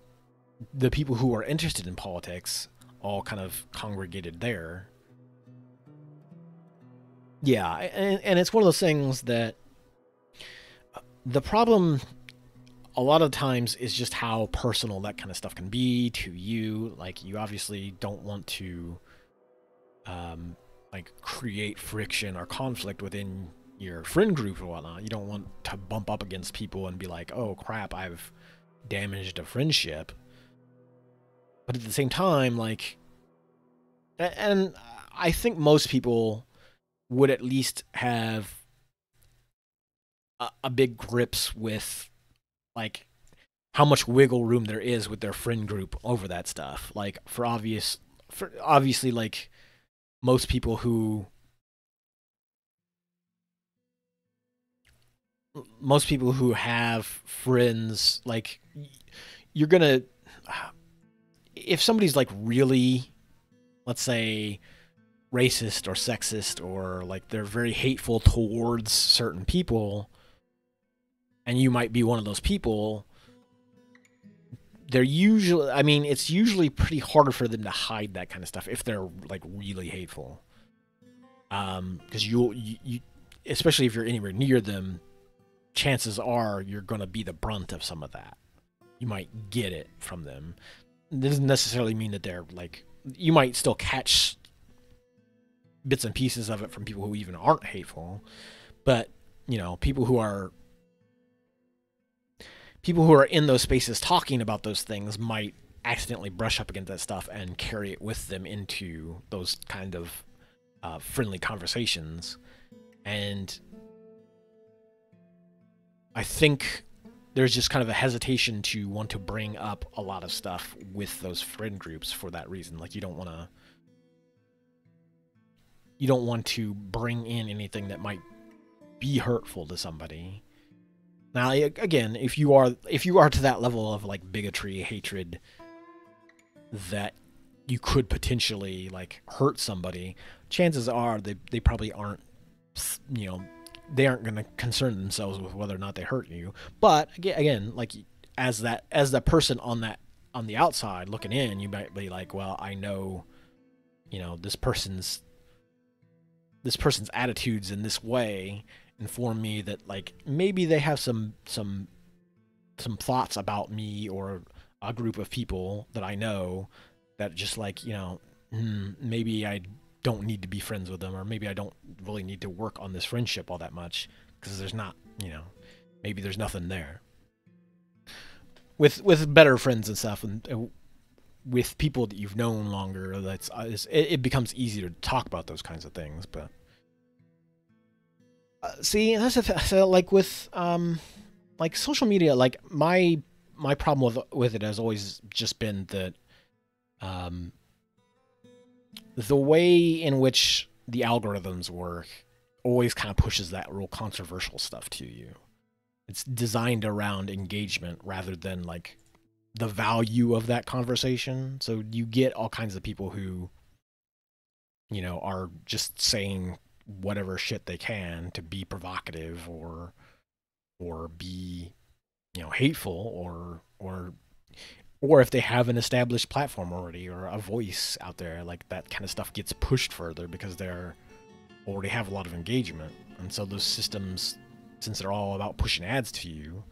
people who were interested in politics all kind of congregated there. Yeah, and it's one of those things that the problem a lot of times is just how personal that kind of stuff can be to you. Like you obviously don't want to like create friction or conflict within your friend group or whatnot. You don't want to bump up against people and be like, oh crap, I've damaged a friendship. But at the same time, like, and I think most people would at least have a big grips with like how much wiggle room there is with their friend group over that stuff. Like for obviously like most people who have friends, like you're gonna, if somebody's like really, let's say, racist or sexist or like they're very hateful towards certain people, and you might be one of those people, they're usually, I mean, it's usually pretty hard for them to hide that kind of stuff if they're like really hateful. Because you, especially if you're anywhere near them, chances are you're going to be the brunt of some of that. You might get it from them. It doesn't necessarily mean that they're like, you might still catch bits and pieces of it from people who even aren't hateful, but you know, people who are in those spaces talking about those things might accidentally brush up against that stuff and carry it with them into those kind of friendly conversations. And I think there's just kind of a hesitation to want to bring up a lot of stuff with those friend groups for that reason. Like you don't want to bring in anything that might be hurtful to somebody. Now, again, if you are to that level of like bigotry, hatred, that you could potentially like hurt somebody, chances are they probably aren't, you know, they aren't going to concern themselves with whether or not they hurt you. But again, like as that person on the outside looking in, you might be like, well, I know, you know, this person's attitudes in this way inform me that like maybe they have some thoughts about me or a group of people that I know that just like, you know, maybe I don't need to be friends with them, or maybe I don't really need to work on this friendship all that much because there's not, you know, maybe there's nothing there. With better friends and stuff, and with people that you've known longer, it becomes easier to talk about those kinds of things. But see, that's so like with like social media, like my problem with it has always just been that the way in which the algorithms work always kind of pushes that real controversial stuff to you. It's designed around engagement rather than like the value of that conversation. So you get all kinds of people who, you know, are just saying whatever shit they can to be provocative or be, you know, hateful or if they have an established platform already or a voice out there, like that kind of stuff gets pushed further because they're already have a lot of engagement. And so those systems, since they're all about pushing ads to you,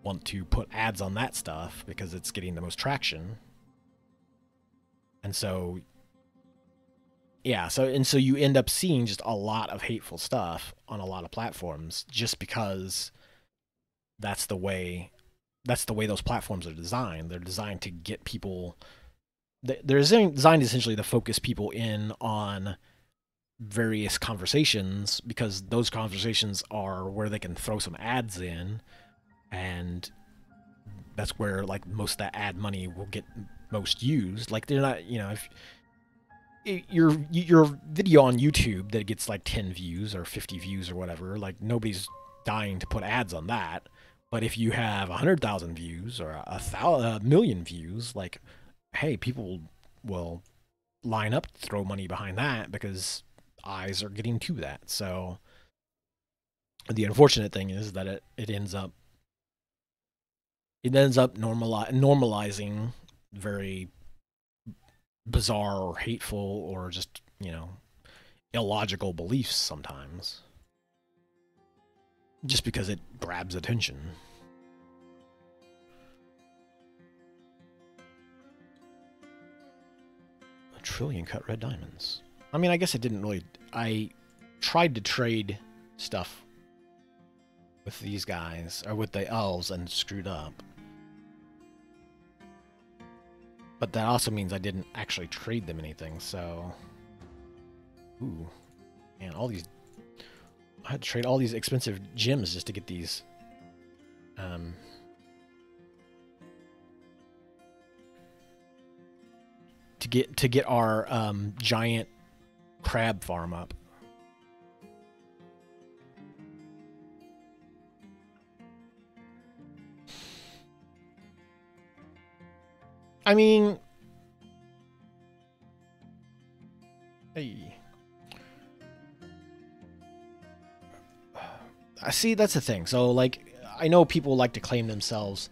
want to put ads on that stuff because it's getting the most traction. And so yeah, so you end up seeing just a lot of hateful stuff on a lot of platforms just because that's the way those platforms are designed. They're designed to get people, they're designed essentially to focus people in on various conversations because those conversations are where they can throw some ads in, and that's where like most of that ad money will get most used. Like they're not, if your video on YouTube that gets like 10 views or 50 views or whatever, like nobody's dying to put ads on that. But if you have 100,000 views or a million views, like, hey, people will line up to throw money behind that because eyes are getting to that. So the unfortunate thing is that it ends up normalizing very bizarre or hateful or just, illogical beliefs sometimes. Just because it grabs attention. A trillion cut red diamonds. I mean, I guess I tried to trade stuff with these guys, or with the elves, and screwed up. But that also means I didn't actually trade them anything, so... Ooh. Man, I had to trade all these expensive gems just to get these... to get our giant crab farm up. I mean, hey. I see, that's the thing. So, like, I know people like to claim themselves,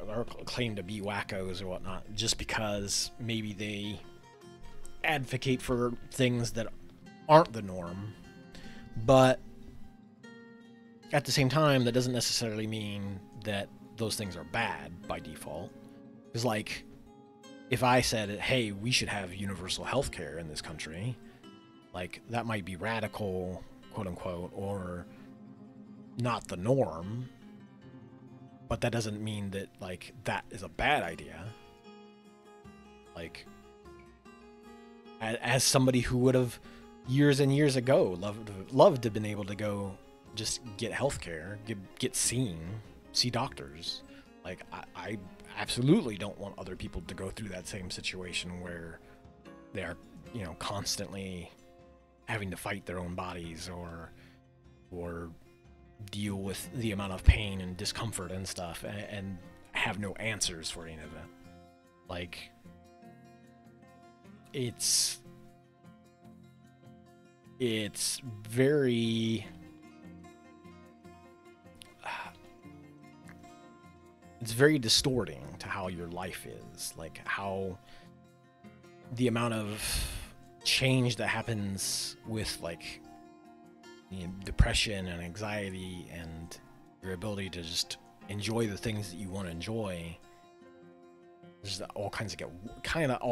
or claim to be wackos or whatnot, just because maybe they advocate for things that aren't the norm. But at the same time, that doesn't necessarily mean that those things are bad by default. Because, like, if I said, hey, we should have universal healthcare in this country, like, that might be radical, quote unquote, or not the norm, but that doesn't mean that, like, that is a bad idea. Like, as somebody who would have years and years ago loved to have been able to go just get healthcare, see doctors. Like, I absolutely don't want other people to go through that same situation where they're, constantly having to fight their own bodies or deal with the amount of pain and discomfort and stuff and have no answers for any of it. Like, it's very... It's very distorting to how your life is. Like, how the amount of change that happens with, like, depression and anxiety and your ability to just enjoy the things that you want to enjoy, just all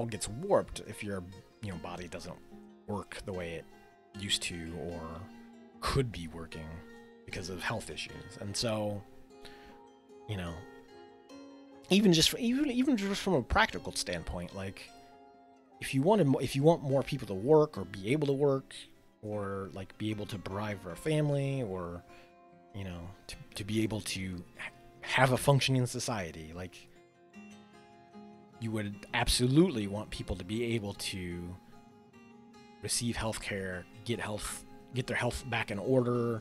gets warped if your body doesn't work the way it used to or could be working because of health issues. And so, even just from a practical standpoint, like, if you want more people to work or be able to work, or like be able to provide for a family, or to be able to have a functioning society, like, you would absolutely want people to be able to receive healthcare, get their health back in order,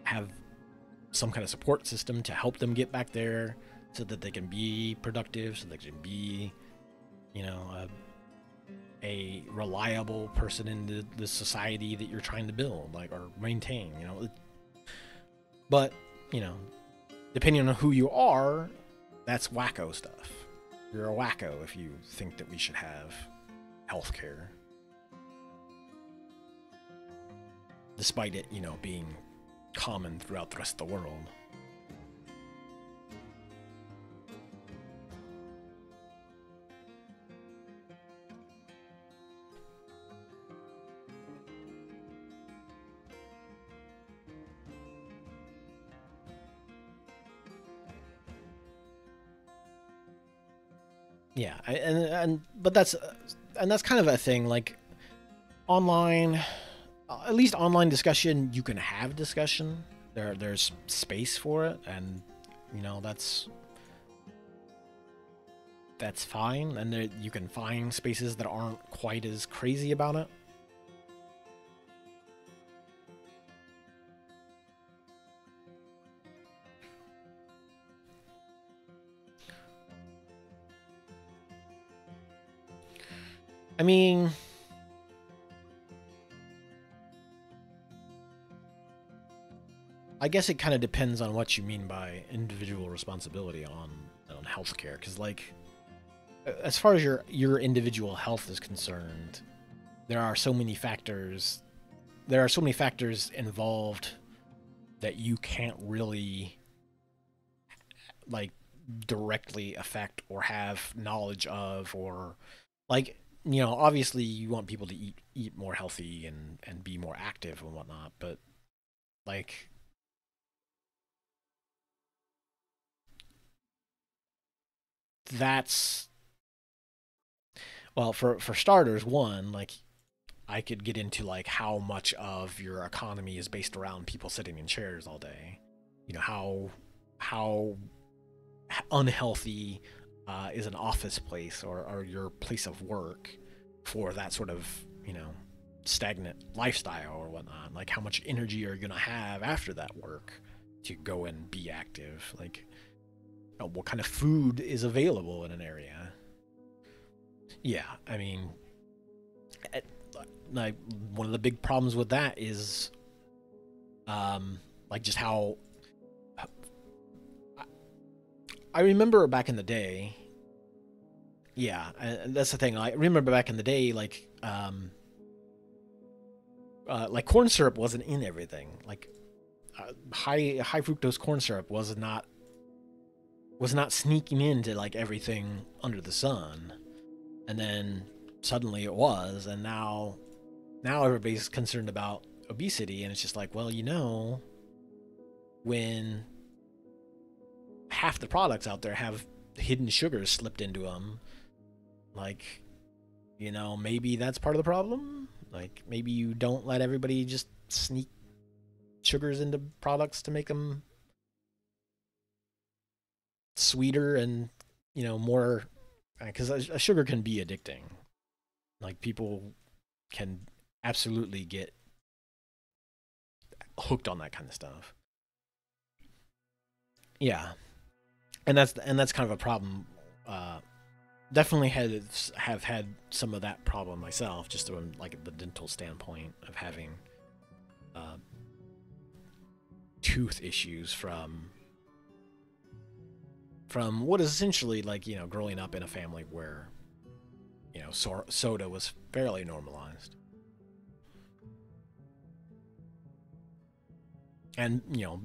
have some kind of support system to help them get back there so that they can be productive, so they can be a reliable person in the society that you're trying to build, like, or maintain, But, depending on who you are, that's wacko stuff. You're a wacko if you think that we should have healthcare. Despite it, being common throughout the rest of the world. Yeah, but that's kind of a thing, like, online, at least online discussion, you can have discussion. There's space for it, and that's that's fine, and there, you can find spaces that aren't quite as crazy about it. I mean, I guess it kind of depends on what you mean by individual responsibility on healthcare, because like, as far as your individual health is concerned, there are so many factors. There are so many factors involved that you can't really like directly affect or have knowledge of, or like, you know, obviously you want people to eat more healthy and be more active and whatnot, but like, that's, well, for starters, one, like, I could get into like how much of your economy is based around people sitting in chairs all day. You know, how unhealthy is an office place, or your place of work for that sort of, you know, stagnant lifestyle or whatnot. Like, how much energy are you gonna have after that work to go and be active? Like, what kind of food is available in an area? Yeah, I mean, eh, like, one of the big problems with that is, like, just how I remember back in the day. Yeah, and that's the thing. I remember back in the day, like corn syrup wasn't in everything. Like, high fructose corn syrup was not sneaking into like everything under the sun, and then suddenly it was, and now everybody's concerned about obesity, and it's just like, well, you know, when half the products out there have hidden sugars slipped into them, like, you know, maybe that's part of the problem. Like, maybe you don't let everybody just sneak sugars into products to make them sweeter and, you know, more, because a sugar can be addicting. Like, people can absolutely get hooked on that kind of stuff. Yeah, and that's kind of a problem. Definitely have had some of that problem myself, just from like the dental standpoint of having uh, tooth issues from what is essentially, like, you know, growing up in a family where, you know, soda was fairly normalized, and, you know,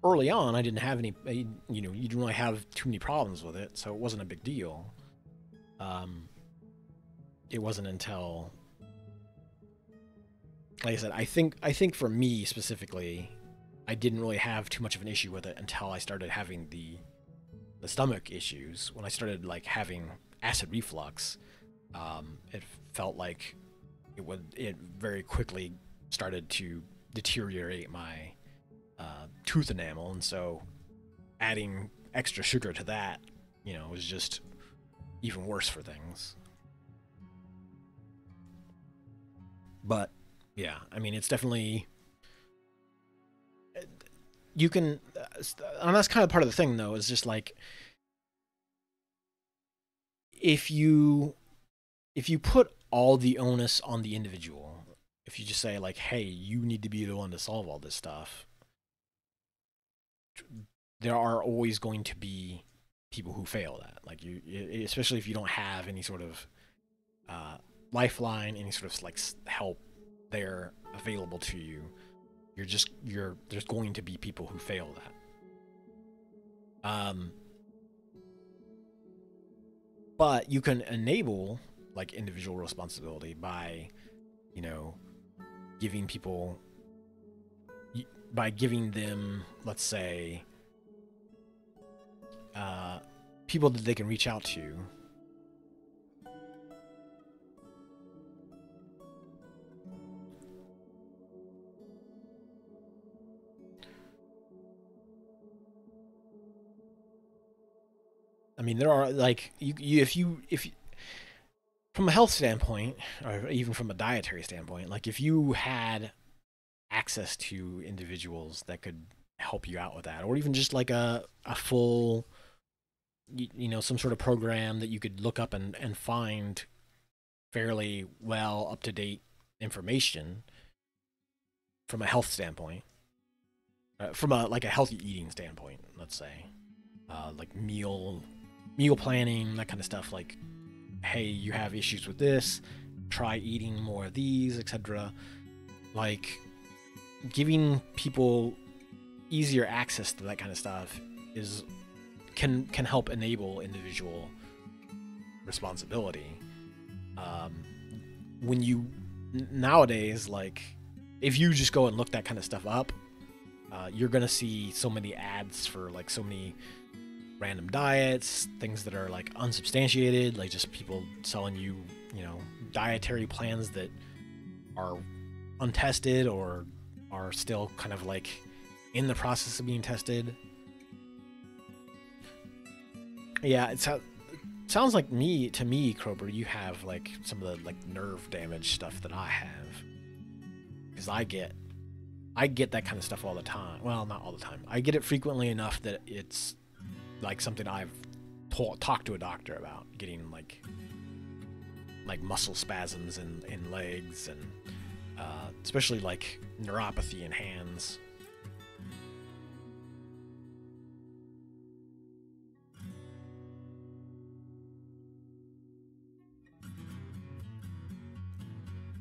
early on I didn't have any, you know, you didn't really have too many problems with it, so it wasn't a big deal. Um, it wasn't until, like I said, I think for me specifically, I didn't really have too much of an issue with it until I started having the stomach issues. When I started like having acid reflux, it felt like it very quickly started to deteriorate my tooth enamel, and so adding extra sugar to that, you know, was just even worse for things. But yeah, I mean, it's definitely, you can, and that's kind of part of the thing though, is just like, if you if you put all the onus on the individual, if you just say like, hey, you need to be the one to solve all this stuff, there are always going to be people who fail that. Like, you, especially if you don't have any sort of uh, lifeline, any sort of like help there available to you. You're there's going to be people who fail that. But you can enable like individual responsibility by, you know, giving people, by giving them, let's say, uh, people that they can reach out to. I mean, there are like if you from a health standpoint, or even from a dietary standpoint, like if you had access to individuals that could help you out with that, or even just like a full, some sort of program that you could look up and find fairly well up to date information from a health standpoint, from a like a healthy eating standpoint, let's say, like meal planning, that kind of stuff. Like, hey, you have issues with this, try eating more of these, etc. Like, giving people easier access to that kind of stuff can help enable individual responsibility. When you nowadays, like, if you just go and look that kind of stuff up, you're gonna see so many ads for like so many random diets, things that are like unsubstantiated, like just people selling you, dietary plans that are untested or are still kind of like in the process of being tested. Yeah, sounds like to me, Krober, you have like some of the like nerve damage stuff that I have, because I get that kind of stuff all the time. Well, not all the time. I get it frequently enough that it's like something I've talked to a doctor about, getting like muscle spasms in legs, and especially like neuropathy in hands.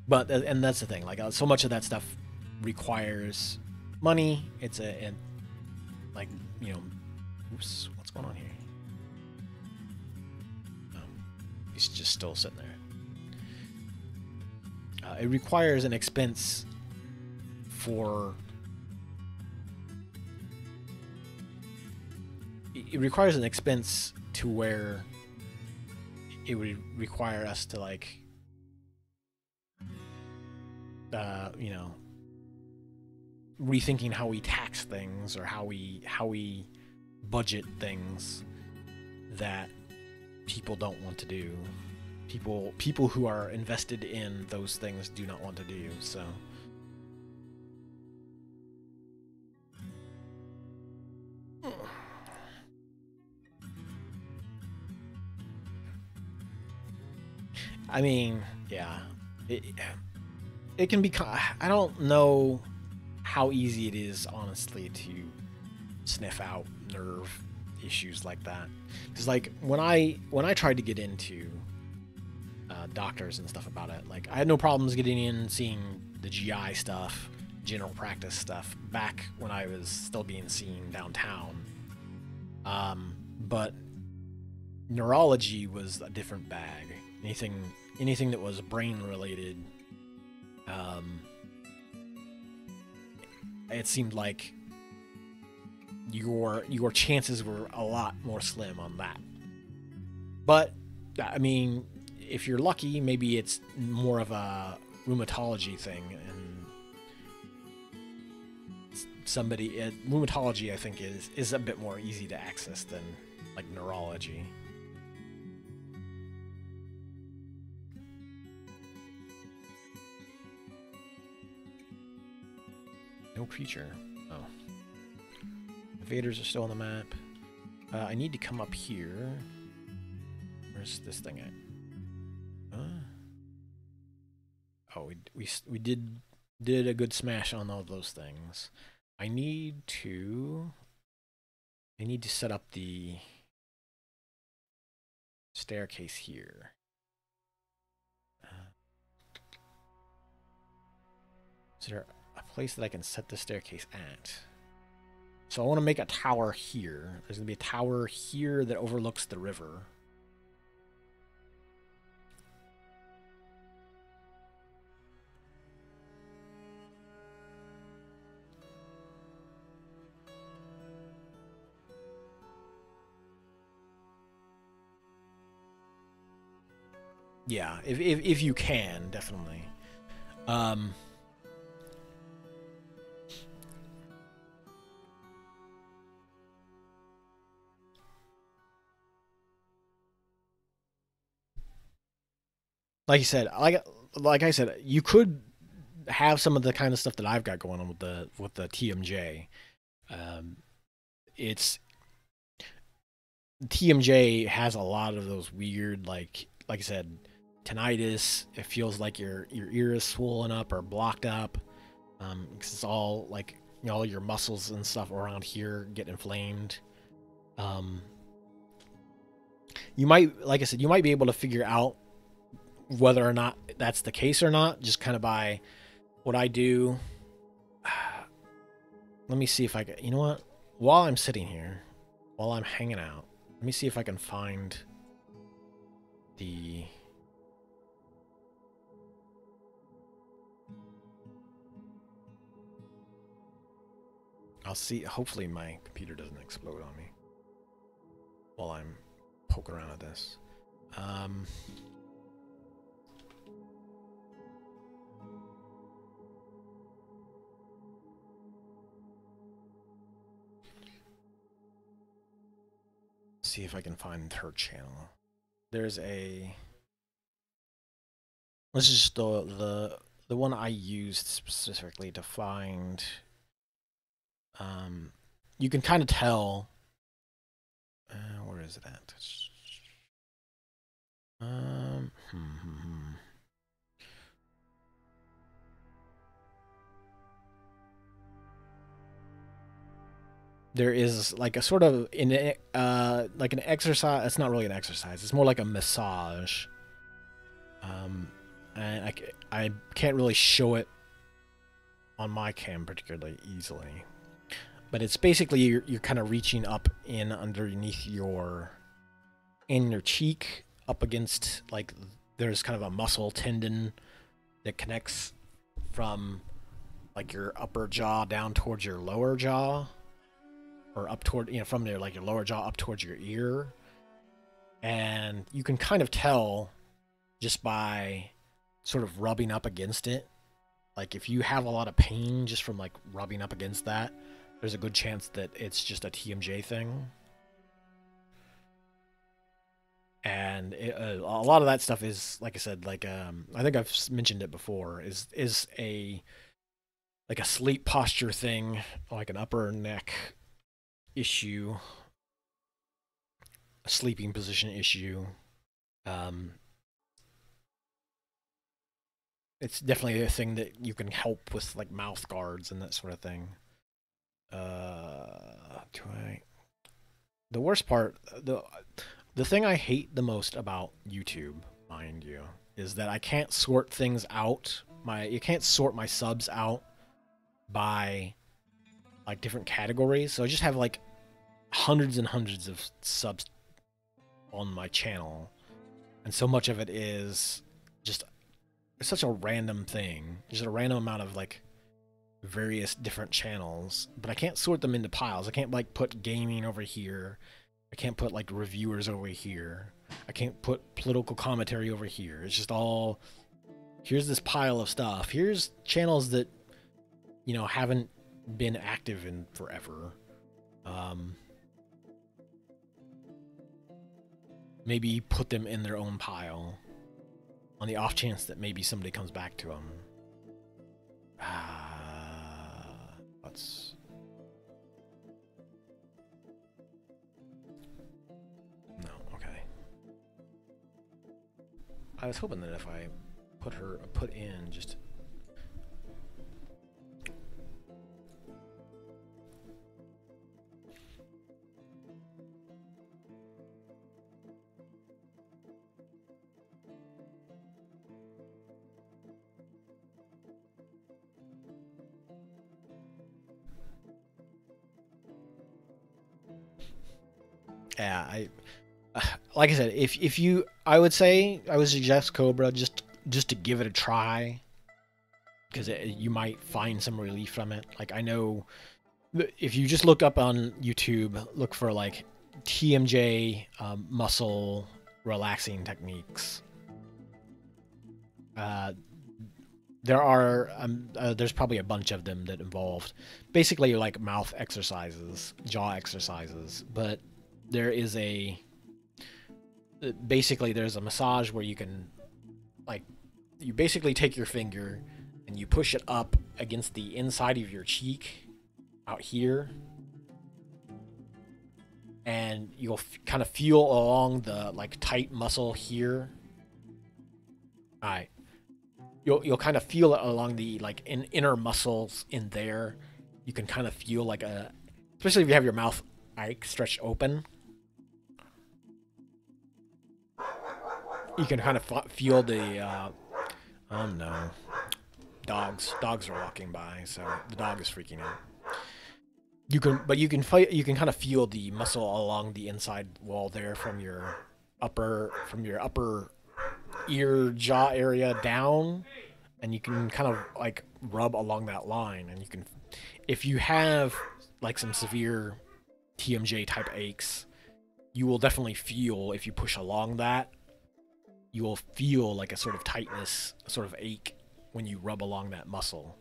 But and that's the thing, like so much of that stuff requires money. It's like, oops, what's going on here? He's just still sitting there. It requires an expense for. It requires an expense to where it would require us to like, rethinking how we tax things, or how we budget things that people don't want to do. People who are invested in those things do not want to do. So I mean, yeah, it can be. I don't know how easy it is, honestly, to sniff out nerve issues like that. Because like when I tried to get into doctors and stuff about it, like I had no problems getting in, seeing the GI stuff, general practice stuff, back when I was still being seen downtown. But neurology was a different bag. Anything that was brain related, it seemed like your chances were a lot more slim on that. But I mean, if you're lucky, maybe it's more of a rheumatology thing, and rheumatology, I think, is a bit more easy to access than like neurology. No creature. Oh. Invaders are still on the map. I need to come up here. Where's this thing at? Oh, we did a good smash on all those things. I need to set up the staircase here. Is there a place that I can set the staircase at? So I want to make a tower here. There's going to be a tower here that overlooks the river. Yeah, if you can, definitely. like you said, like I said, you could have some of the kind of stuff that I've got going on with the TMJ. Um, it's TMJ has a lot of those weird, like I said, tinnitus. It feels like your ear is swollen up or blocked up. Because it's all like, you know, all your muscles and stuff around here get inflamed. Um, you might, like I said, you might be able to figure out whether or not that's the case or not, just kind of by what I do. Let me see if I can, you know what? While I'm sitting here, while I'm hanging out, let me see if I can find the... I'll see, hopefully my computer doesn't explode on me while I'm poking around at this. See if I can find her channel. There's a... This is just the one I used specifically to find... you can kind of tell... where is it at? There is like a sort of like an exercise. It's not really an exercise. It's more like a massage. And I can't really show it on my cam particularly easily, but it's basically you're kind of reaching up in underneath your cheek up against, like, there's kind of a muscle tendon that connects from like your upper jaw down towards your lower jaw, or up toward, you know, from there, like your lower jaw up towards your ear. And you can kind of tell just by sort of rubbing up against it. Like if you have a lot of pain just from like rubbing up against that, there's a good chance that it's just a TMJ thing. And a lot of that stuff is, like I said, like I think I've mentioned it before, is a like a sleep posture thing, like an upper neck issue, a sleeping position issue. It's definitely a thing that you can help with, like mouth guards and that sort of thing. The worst part, the thing I hate the most about YouTube, mind you, is that I can't sort things out. You can't sort my subs out by like different categories. So I just have like hundreds and hundreds of subs on my channel, and so much of it is just such a random thing, just a random amount of like various different channels, but I can't sort them into piles. I can't like put gaming over here. I can't put like reviewers over here. I can't put political commentary over here. It's just all, here's this pile of stuff. Here's channels that, you know, haven't been active in forever. Maybe put them in their own pile on the off chance that maybe somebody comes back to them. Let's... No, okay. I was hoping that if I put in just... Yeah, like I said, if you, I would suggest Cobra just to give it a try, because you might find some relief from it. Like I know, if you just look up on YouTube, look for like TMJ muscle relaxing techniques. There's probably a bunch of them that involved basically like mouth exercises, jaw exercises, but there is basically there's a massage where you can like you basically take your finger and you push it up against the inside of your cheek out here, and you'll kind of feel along the like tight muscle here. All right, you'll kind of feel it along the like inner muscles in there. You can kind of feel like a, especially if you have your mouth like stretched open. You can kind of feel the oh no, dogs are walking by, so the dog is freaking out. You can kind of feel the muscle along the inside wall there from your upper ear jaw area down, and you can kind of like rub along that line, and you can, if you have like some severe TMJ type aches, you will definitely feel, if you push along that, you will feel like a sort of tightness, a sort of ache when you rub along that muscle.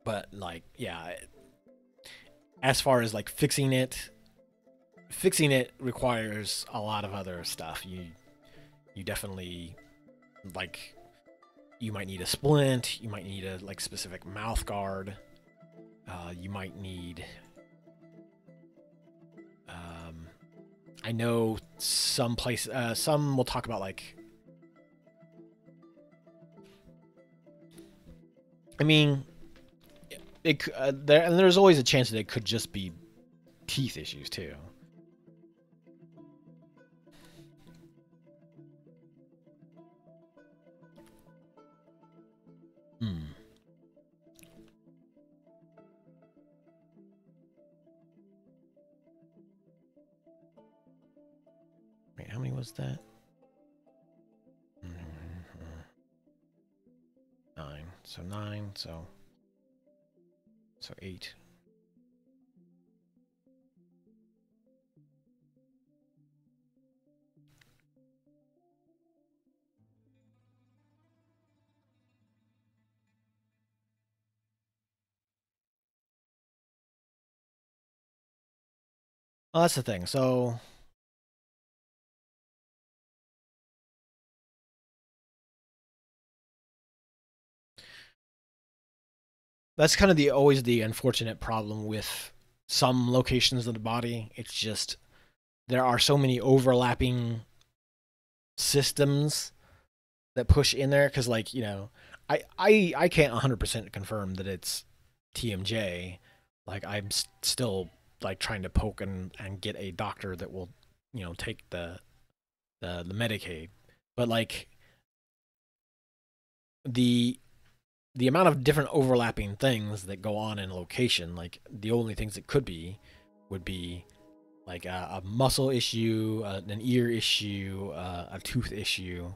But like, yeah, as far as like fixing it requires a lot of other stuff. You definitely, like, you might need a splint, you might need a like specific mouth guard, you might need I know some some will talk about like, I mean, there's always a chance that it could just be teeth issues too. Wait, how many was that? 9. So 9, so 8. Well, that's the thing. So that's kind of always the unfortunate problem with some locations of the body. It's just there are so many overlapping systems that push in there, because like, you know, I can't 100% confirm that it's TMJ. Like, I'm still like trying to poke and get a doctor that will, you know, take the Medicaid. But like the amount of different overlapping things that go on in a location, like the only things it could be would be like a muscle issue, an ear issue, a tooth issue.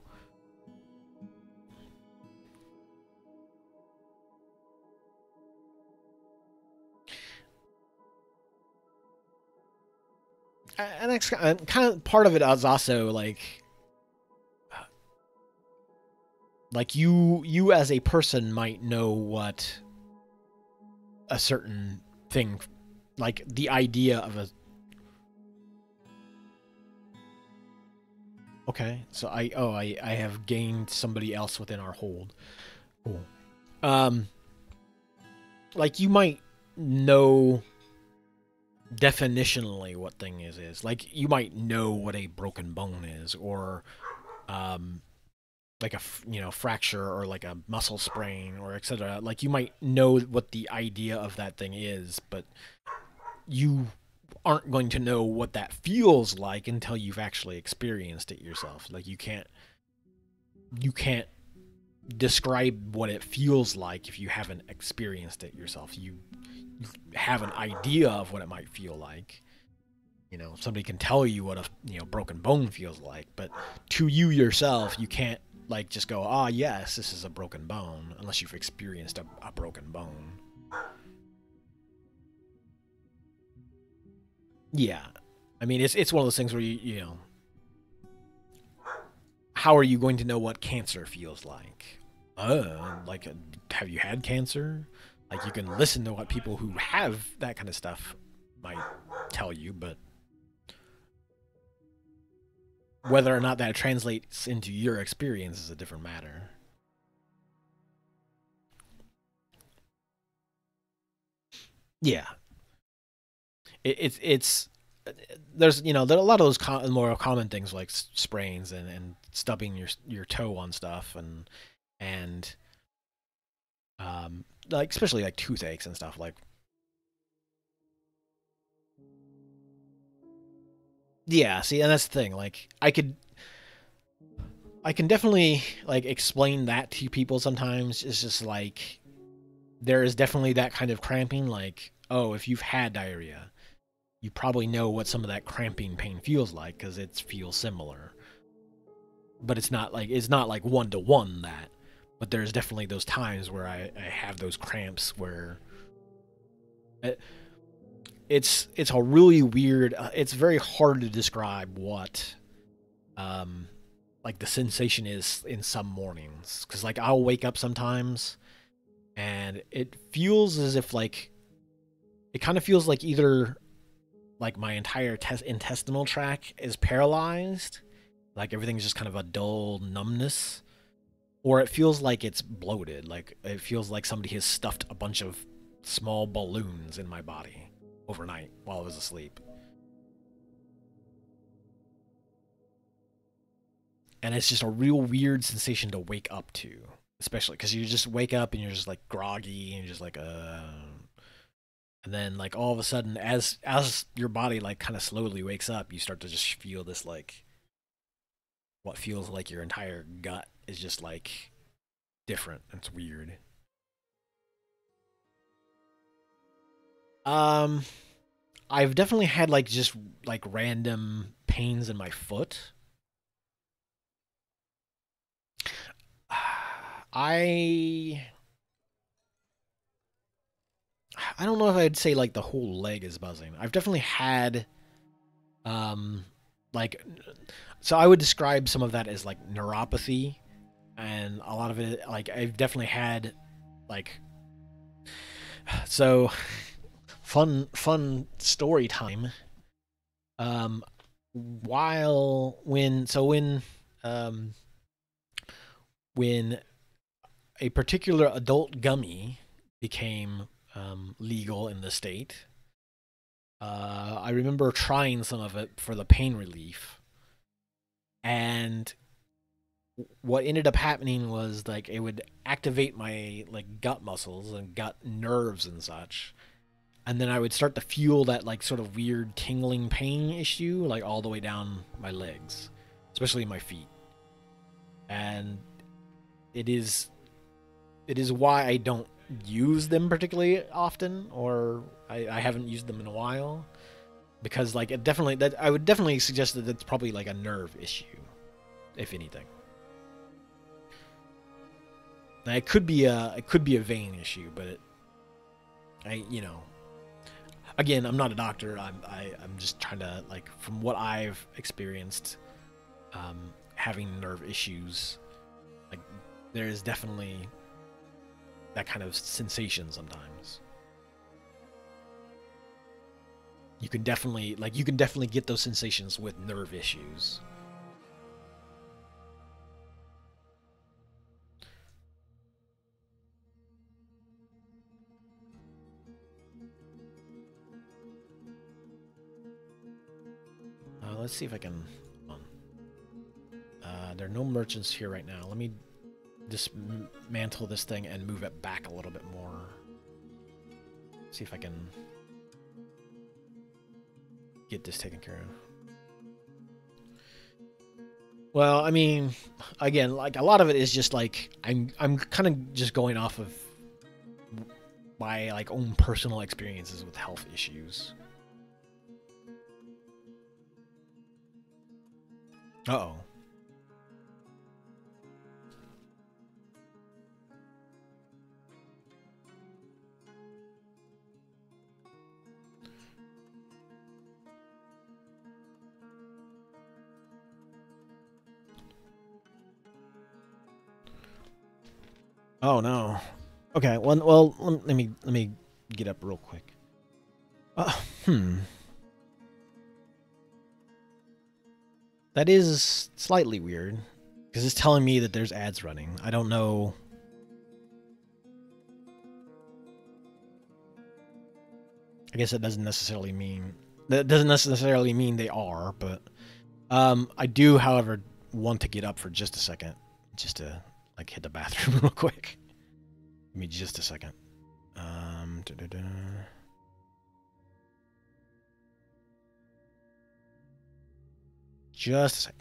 And that's kind of part of it is also like you as a person might know what a certain thing, like the idea of a, okay, so I have gained somebody else within our hold. Cool. Like, you might know definitionally what thing is. Like, you might know what a broken bone is, or like a, you know, fracture, or like a muscle sprain, or etc. Like, you might know what the idea of that thing is, but you aren't going to know what that feels like until you've actually experienced it yourself. Like, you can't describe what it feels like if you haven't experienced it yourself. You have an idea of what it might feel like. You know, somebody can tell you what a, you know, broken bone feels like, but to you yourself, you can't like just go, ah, yes, this is a broken bone, unless you've experienced a broken bone. Yeah, I mean, it's one of those things where you know, how are you going to know what cancer feels like? Like, have you had cancer? Like, you can listen to what people who have that kind of stuff might tell you, but Whether or not that translates into your experience is a different matter. Yeah, it's there's there are a lot of those more common things like sprains and stubbing your toe on stuff and like especially like toothaches and stuff like yeah. See, and that's the thing. Like I can definitely like explain that to people sometimes. It's just like there is definitely that kind of cramping. Like oh, if you've had diarrhea, you probably know what some of that cramping pain feels like because it feels similar. But it's not like one to one that. But there's definitely those times where I have those cramps where it's a really weird. It's very hard to describe what like the sensation is in some mornings because like I'll wake up sometimes and it feels as if like it kind of feels like either like my entire intestinal tract is paralyzed, like everything's just kind of a dull numbness, or it feels like it's bloated, like it feels like somebody has stuffed a bunch of small balloons in my body overnight while I was asleep. And it's just a real weird sensation to wake up to, especially because you just wake up and you're just like groggy and you're just like and then like all of a sudden as your body like kind of slowly wakes up, you start to just feel this like what feels like your entire gut is just like different. It's weird. Um, I've definitely had like just like random pains in my foot. I I don't know if I'd say like the whole leg is buzzing. I've definitely had um like so I would describe some of that as like neuropathy and a lot of it like I've definitely had like so fun story time. Um while um when a particular adult gummy became legal in the state, I remember trying some of it for the pain relief, and what ended up happening was like it would activate my like gut muscles and gut nerves and such, and then I would start to feel that like sort of weird tingling pain issue like all the way down my legs, especially my feet, and it is it is why I don't use them particularly often, or I haven't used them in a while, because like it definitely that I would definitely suggest that it's probably like a nerve issue, if anything. Now, it could be a vein issue, but I again I'm not a doctor. I'm just trying to like from what I've experienced, having nerve issues, like there is definitely that kind of sensation sometimes. You can definitely get those sensations with nerve issues. Let's see if I can. There are no merchants here right now. Let me dismantle this thing and move it back a little bit more. See if I can get this taken care of. Well, I mean, again, like a lot of it is just like I'm kind of just going off of my like own personal experiences with health issues. Uh-oh. Oh no. Okay. Well, let me get up real quick. Uh, hmm. That is slightly weird because it's telling me that there's ads running. I don't know. I guess that doesn't necessarily mean they are, but I do, however, want to get up for just a second, just to like hit the bathroom real quick. Give me just a second. Da-da-da. Just a second.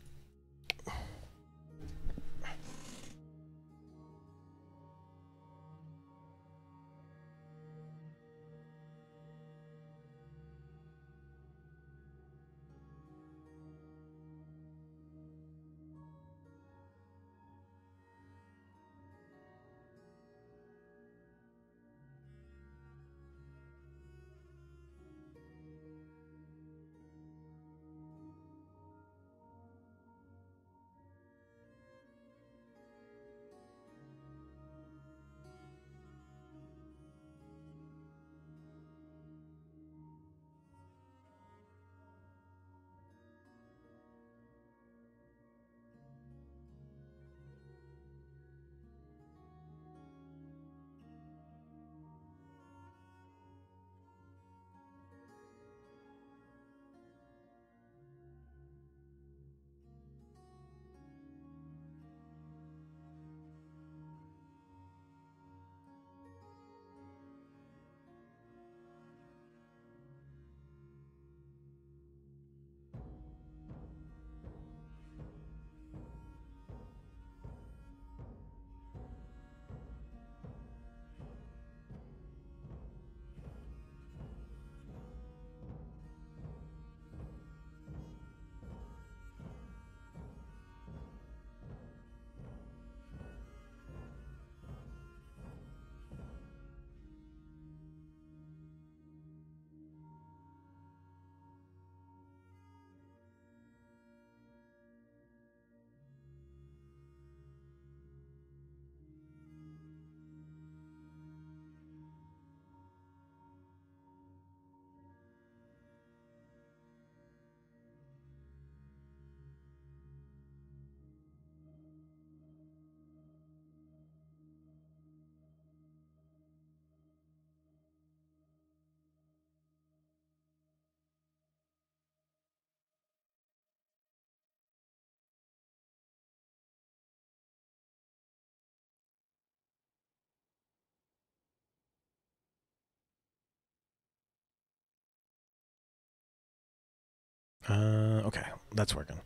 Okay, that's working.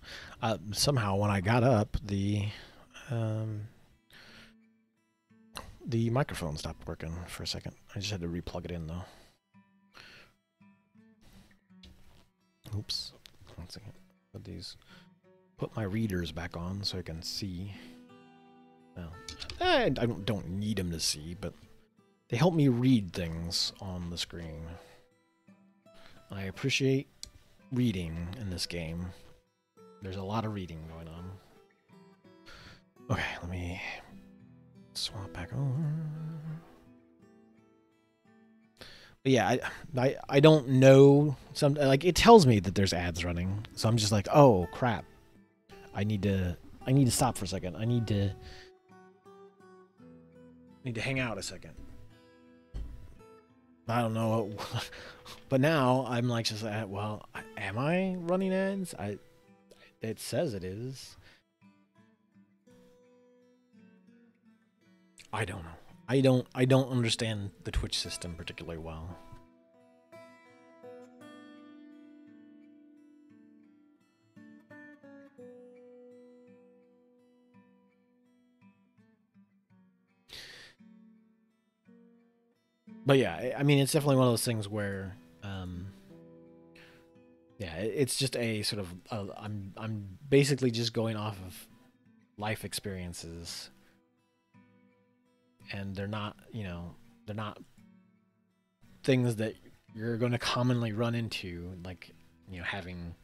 Somehow, when I got up, um, the microphone stopped working for a second. I just had to replug it in though. Oops. One second. Put my readers back on so I can see. Well, I don't need them to see, but they help me read things on the screen. I appreciate reading in this game. There's a lot of reading going on. Okay, let me swap back over. But yeah, I don't know. Like it tells me that there's ads running, so I'm just like, oh crap. I need to stop for a second. I need to hang out a second. I don't know, but now I'm like just well, am I running ads? It says it is. I don't know. I don't understand the Twitch system particularly well. But yeah, I mean, it's definitely one of those things where, yeah, it's just a sort of I'm basically just going off of life experiences, and they're not things that you're going to commonly run into, like having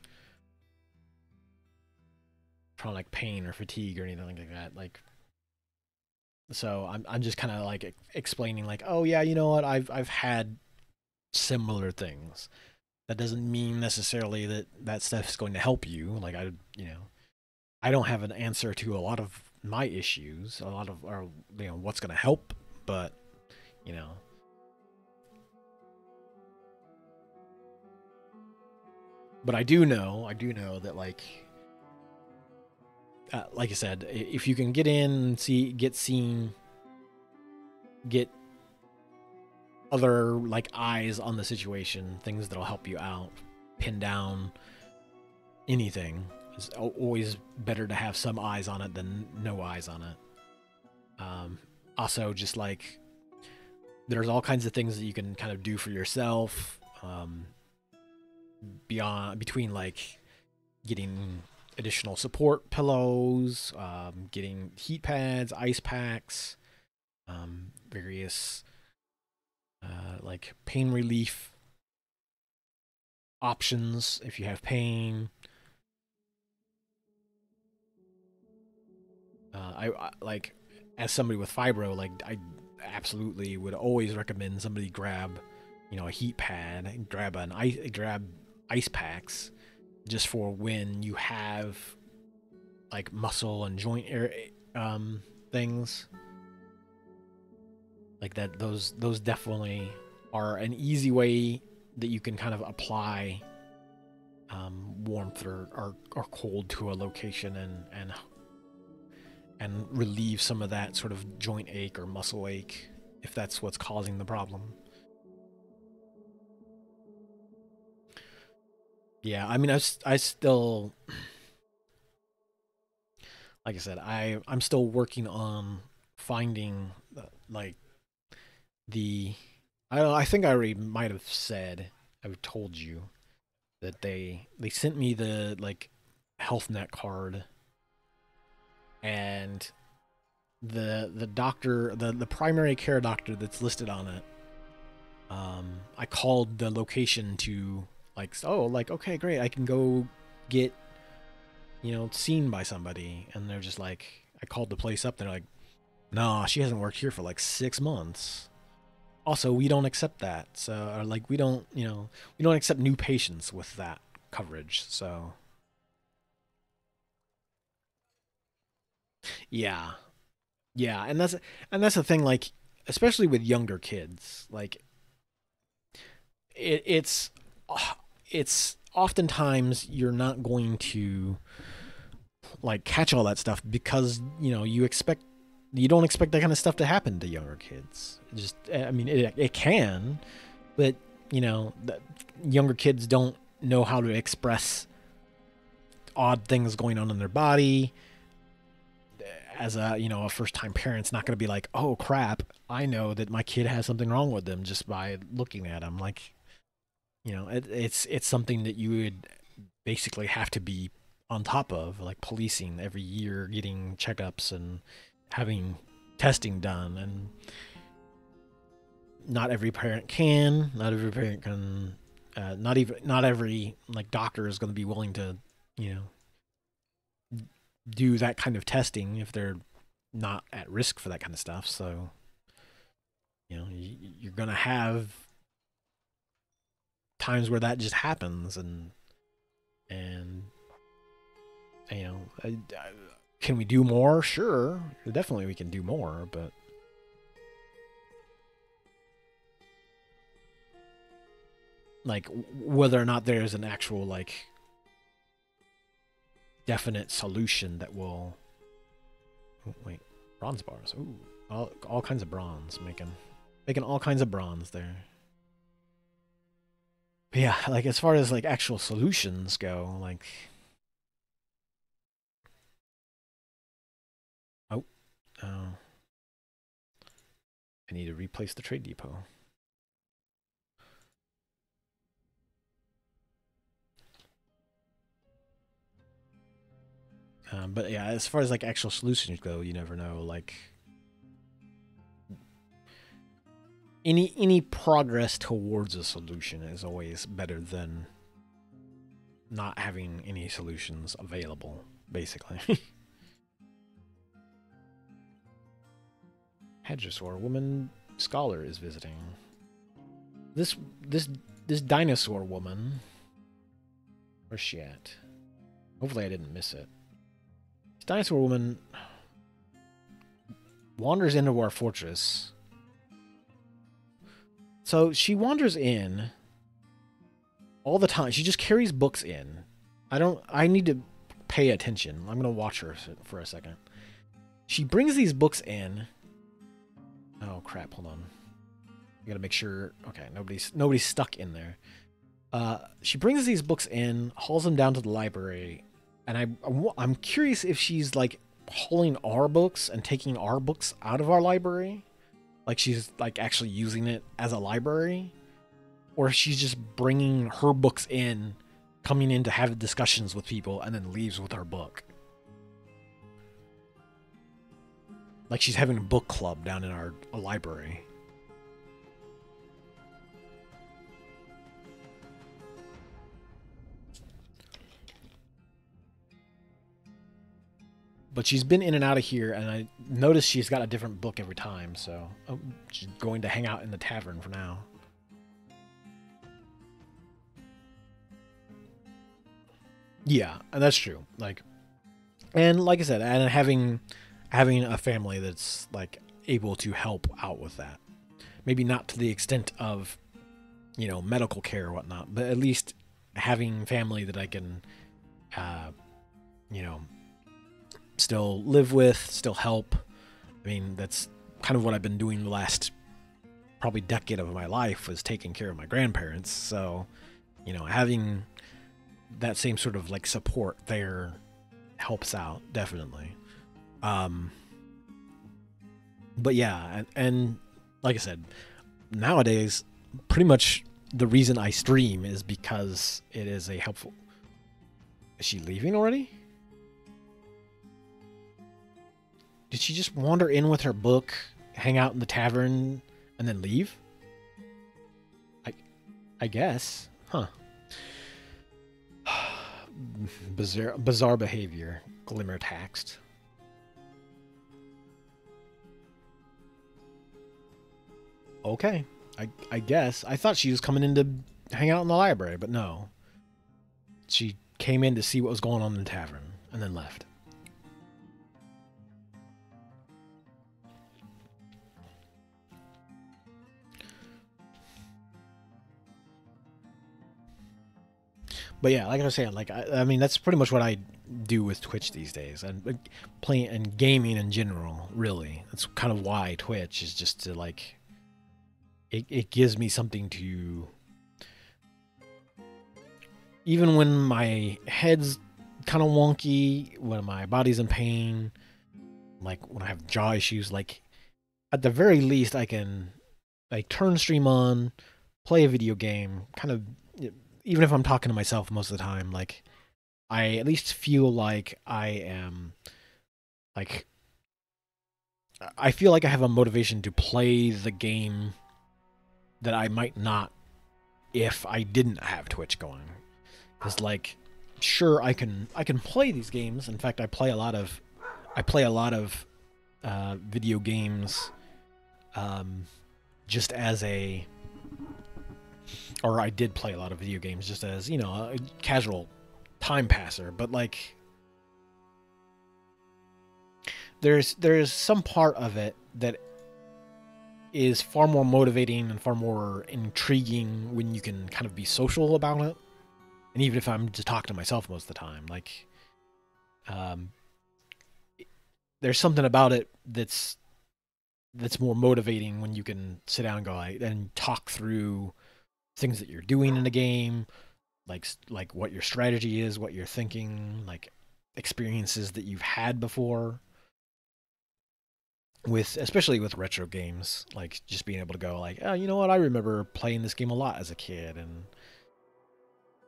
chronic pain or fatigue or anything like that, like. So I'm just kind of like explaining like, oh yeah, you know what, I've had similar things. That doesn't mean necessarily that that stuff is going to help you. Like I don't have an answer to a lot of my issues, a lot of or what's going to help, but you know, but I do know that like I said, if you can get in, get seen, get other like eyes on the situation, things that'll help you out, pin down anything. It's always better to have some eyes on it than no eyes on it. Also, just like there's all kinds of things that you can kind of do for yourself, between like getting additional support pillows, getting heat pads, ice packs, various like pain relief options if you have pain. I like, as somebody with fibro, like I absolutely would always recommend somebody grab, a heat pad and grab ice packs just for when you have like muscle and joint things like that. Those definitely are an easy way that you can kind of apply warmth or cold to a location and relieve some of that sort of joint ache or muscle ache if that's what's causing the problem. Yeah, I mean, I still, like I said, I'm still working on finding like the I don't know, I think I already might have said, I've told you that they sent me the like health net card, and the doctor, the primary care doctor that's listed on it, I called the location to like, oh, like, okay, great, I can go get seen by somebody, and they're just like, I called the place up, they're like, nah, she hasn't worked here for like 6 months. Also, we don't accept that. So, or like, we don't, we don't accept new patients with that coverage. So, yeah, yeah, and that's the thing. Like, especially with younger kids, like it's it's oftentimes you're not going to like catch all that stuff because you don't expect that kind of stuff to happen to younger kids. Just, I mean, it can, but younger kids don't know how to express odd things going on in their body. As a first time parent's not going to be like, oh crap, I know that my kid has something wrong with them just by looking at them. Like, it's something that you would basically have to be on top of, like policing every year, getting checkups and having testing done. And not every parent can, not every parent can, not every like doctor is going to be willing to, you know, do that kind of testing if they're not at risk for that kind of stuff. So, you're going to have times where that just happens, and can we do more? Sure, definitely we can do more, but like whether or not there's an actual like definite solution that will wait, bronze bars. Ooh, all kinds of bronze, making all kinds of bronze there. But yeah, like as far as like actual solutions go, like oh, oh, I need to replace the trade depot. But yeah, as far as like actual solutions go, you never know. Like any progress towards a solution is always better than not having any solutions available, basically. Hedgesaur, woman scholar is visiting. This this dinosaur woman. Where's she at? Hopefully I didn't miss it. This dinosaur woman wanders into our fortress. So she wanders in all the time. She just carries books in. I need to pay attention. I'm going to watch her for a second. She brings these books in. Oh crap, hold on. I got to make sure. Okay, nobody's stuck in there. She brings these books in, hauls them down to the library, and I'm curious if she's like hauling our books and taking our books out of our library, like she's like actually using it as a library, or if she's just bringing her books in, coming in to have discussions with people, and then leaves with her book. Like she's having a book club down in our library. But she's been in and out of here, and I noticed she's got a different book every time, so she's going to hang out in the tavern for now. Yeah, and that's true. Like I said, and having a family that's like able to help out with that. Maybe not to the extent of, medical care or whatnot, but at least having family that I can, still live with, still help. I mean, that's kind of what I've been doing the last probably decade of my life, was taking care of my grandparents. So, having that same sort of like support there helps out, definitely. But yeah, and like I said, nowadays, pretty much the reason I stream is because it is a helpful... Is she leaving already? Did she just wander in with her book, hang out in the tavern, and then leave? I guess. Huh. Bizarre behavior. Glimmer taxed. Okay. I guess. I thought she was coming in to hang out in the library, but no. She came in to see what was going on in the tavern, and then left. But yeah, like I was saying, like I mean, that's pretty much what I do with Twitch these days, and playing and gaming in general. Really, that's kind of why Twitch is, just to like. It gives me something to. Even when my head's kind of wonky, when my body's in pain, like when I have jaw issues, like at the very least I can like turn stream on, play a video game, kind of. Even if I'm talking to myself most of the time, like, I at least feel like I am, like, I feel like I have a motivation to play the game that I might not if I didn't have Twitch going. Because, like, sure, I can play these games. In fact, I play a lot of video games, just as a... Or I did play a lot of video games just as, a casual time passer. But, like, there's some part of it that is far more motivating and far more intriguing when you can kind of be social about it. And even if I'm just talking to myself most of the time, like, there's something about it that's more motivating when you can sit down and go and talk through things that you're doing in a game, like what your strategy is, what you're thinking, like experiences that you've had before, especially with retro games, like just being able to go like, oh, you know what, I remember playing this game a lot as a kid. And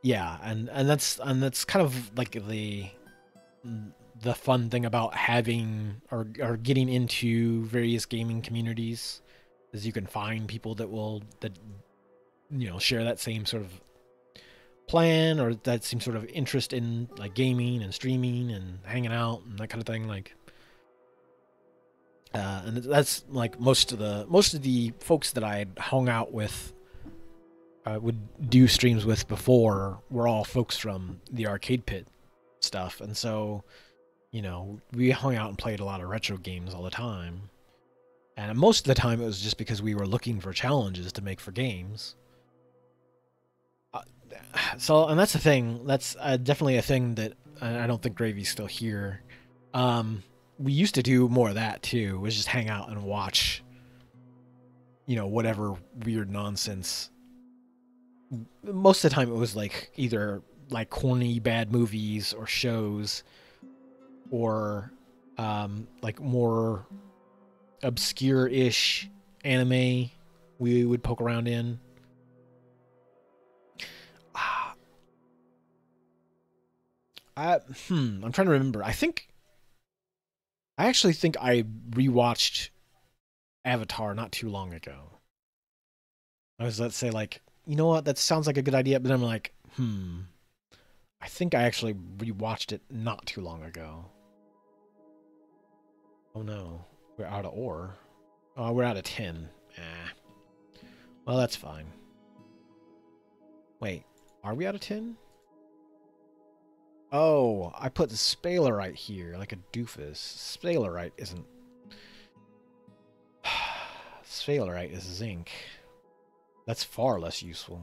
yeah, and that's kind of like the fun thing about having or getting into various gaming communities, is you can find people that share that same sort of plan, or that same sort of interest in like gaming and streaming and hanging out and that kind of thing. Like, and that's like most of the folks that I hung out with would do streams with before were all folks from the arcade pit stuff, and so we hung out and played a lot of retro games all the time. And most of the time it was just because we were looking for challenges to make for games. And that's the thing. That's definitely a thing that I don't think Gravy's still here. We used to do more of that too. Was just hang out and watch, whatever weird nonsense. Most of the time it was like either like corny bad movies or shows, or like more obscure-ish anime we would poke around in. I'm trying to remember. I actually think I rewatched Avatar not too long ago. I was, let's say, like, you know what, that sounds like a good idea, but then I'm like, I think I actually rewatched it not too long ago. Oh no, we're out of ore. Oh, we're out of tin. Well, that's fine. Wait, are we out of tin? Oh, I put the spalerite here like a doofus. Spalerite isn't... Spalerite is zinc. That's far less useful.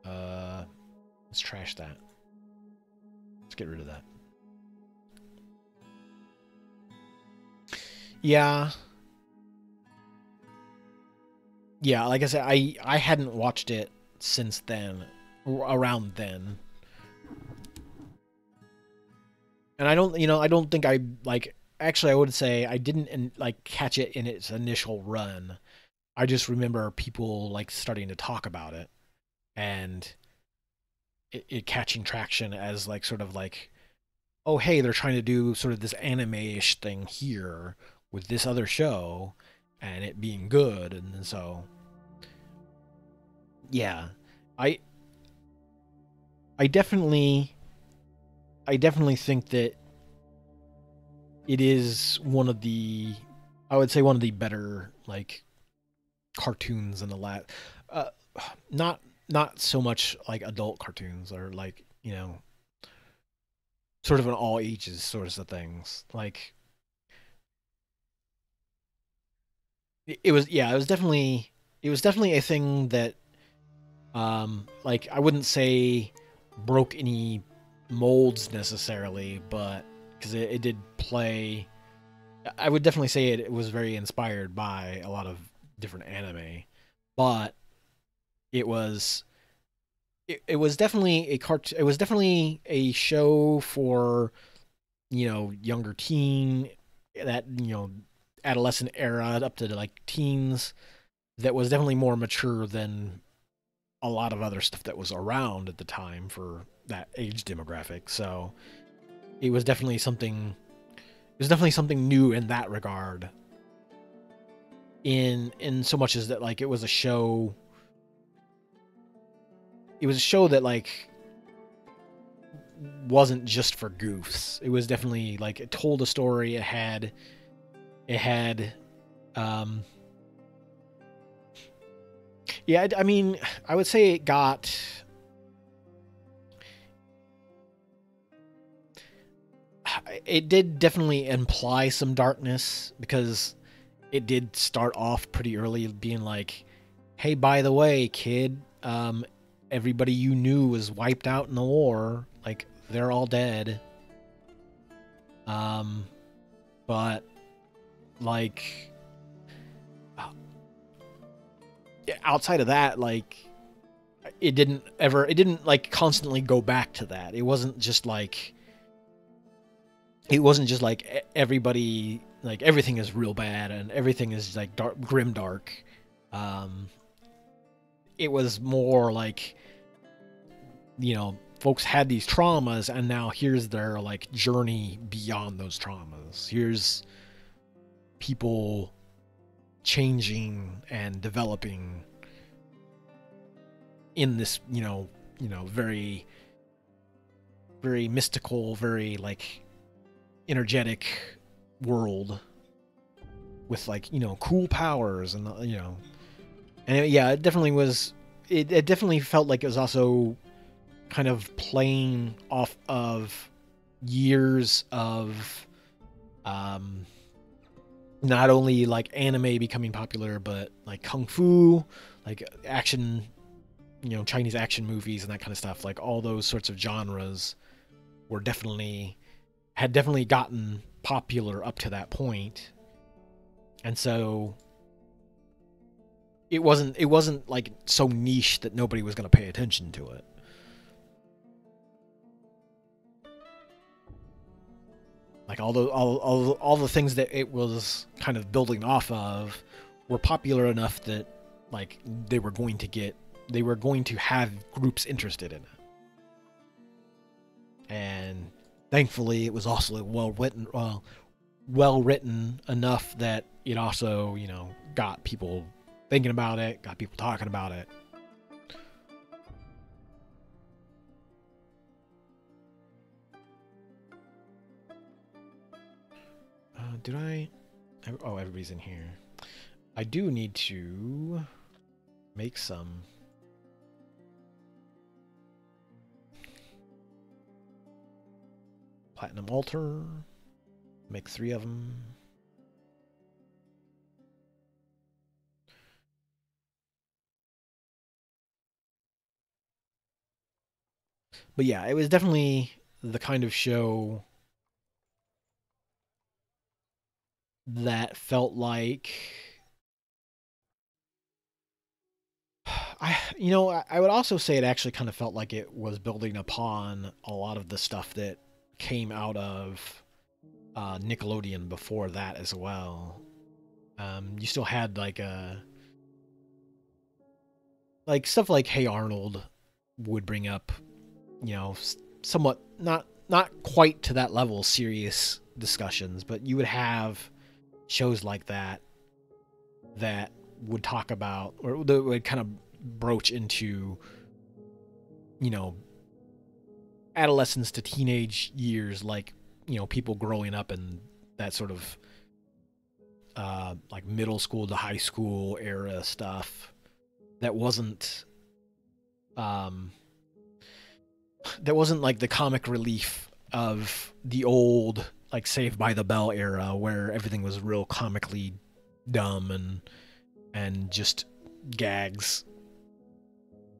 Let's trash that. Let's get rid of that. Yeah. Yeah, like I said, I hadn't watched it since then, around then. And I don't think I, like, actually I would say I didn't, like, catch it in its initial run. I just remember people, like, starting to talk about it, and it catching traction as, like, sort of like, oh, hey, they're trying to do sort of this anime-ish thing here with this other show, and it being good, and so, yeah, I definitely think that it is one of the, I would say one of the better, like, cartoons in the not so much like adult cartoons, or like, sort of an all ages sorts of things. Like, it was definitely a thing that, like, I wouldn't say broke any molds necessarily, but because it did play, I would definitely say it was very inspired by a lot of different anime, but it was definitely it was definitely a show for, younger teen, that, adolescent era up to, like, teens, that was definitely more mature than a lot of other stuff that was around at the time for that age demographic. So it was definitely something new in that regard, in so much as that, like, it was a show that, like, wasn't just for goofs. It was definitely, like, it told a story. It had yeah, I mean, I would say it did definitely imply some darkness, because it did start off pretty early being like, hey, by the way, kid, everybody you knew was wiped out in the war. Like, they're all dead. But, like, outside of that, like, it didn't like constantly go back to that. It wasn't just like everybody, like, everything is real bad and everything is, like, dark, grim dark. It was more like, folks had these traumas, and now here's their, like, journey beyond those traumas. Here's people changing and developing in this, very, very mystical, very, like, energetic world with, like, cool powers and, And it definitely was. It definitely felt like it was also kind of playing off of years of not only like anime becoming popular, but like kung fu, like action, Chinese action movies and that kind of stuff. Like all those sorts of genres were had definitely gotten popular up to that point, and so it wasn't like so niche that nobody was going to pay attention to it. Like all the things that it was kind of building off of were popular enough that like they were going to have groups interested in it. And thankfully it was also well written enough that it also, got people thinking about it, got people talking about it. Did I? Oh, everybody's in here. I do need to make some. Platinum altar. Make 3 of them. But yeah, it was definitely the kind of show that felt like I would also say it actually kind of felt like it was building upon a lot of the stuff that came out of Nickelodeon before that as well. You still had like stuff like Hey Arnold would bring up, somewhat not quite to that level serious discussions, but you would have shows like that would talk about, or that would kind of broach into, adolescence to teenage years, like, people growing up in that sort of like middle school to high school era stuff that wasn't like the comic relief of the old like Saved by the Bell era where everything was real comically dumb and just gags.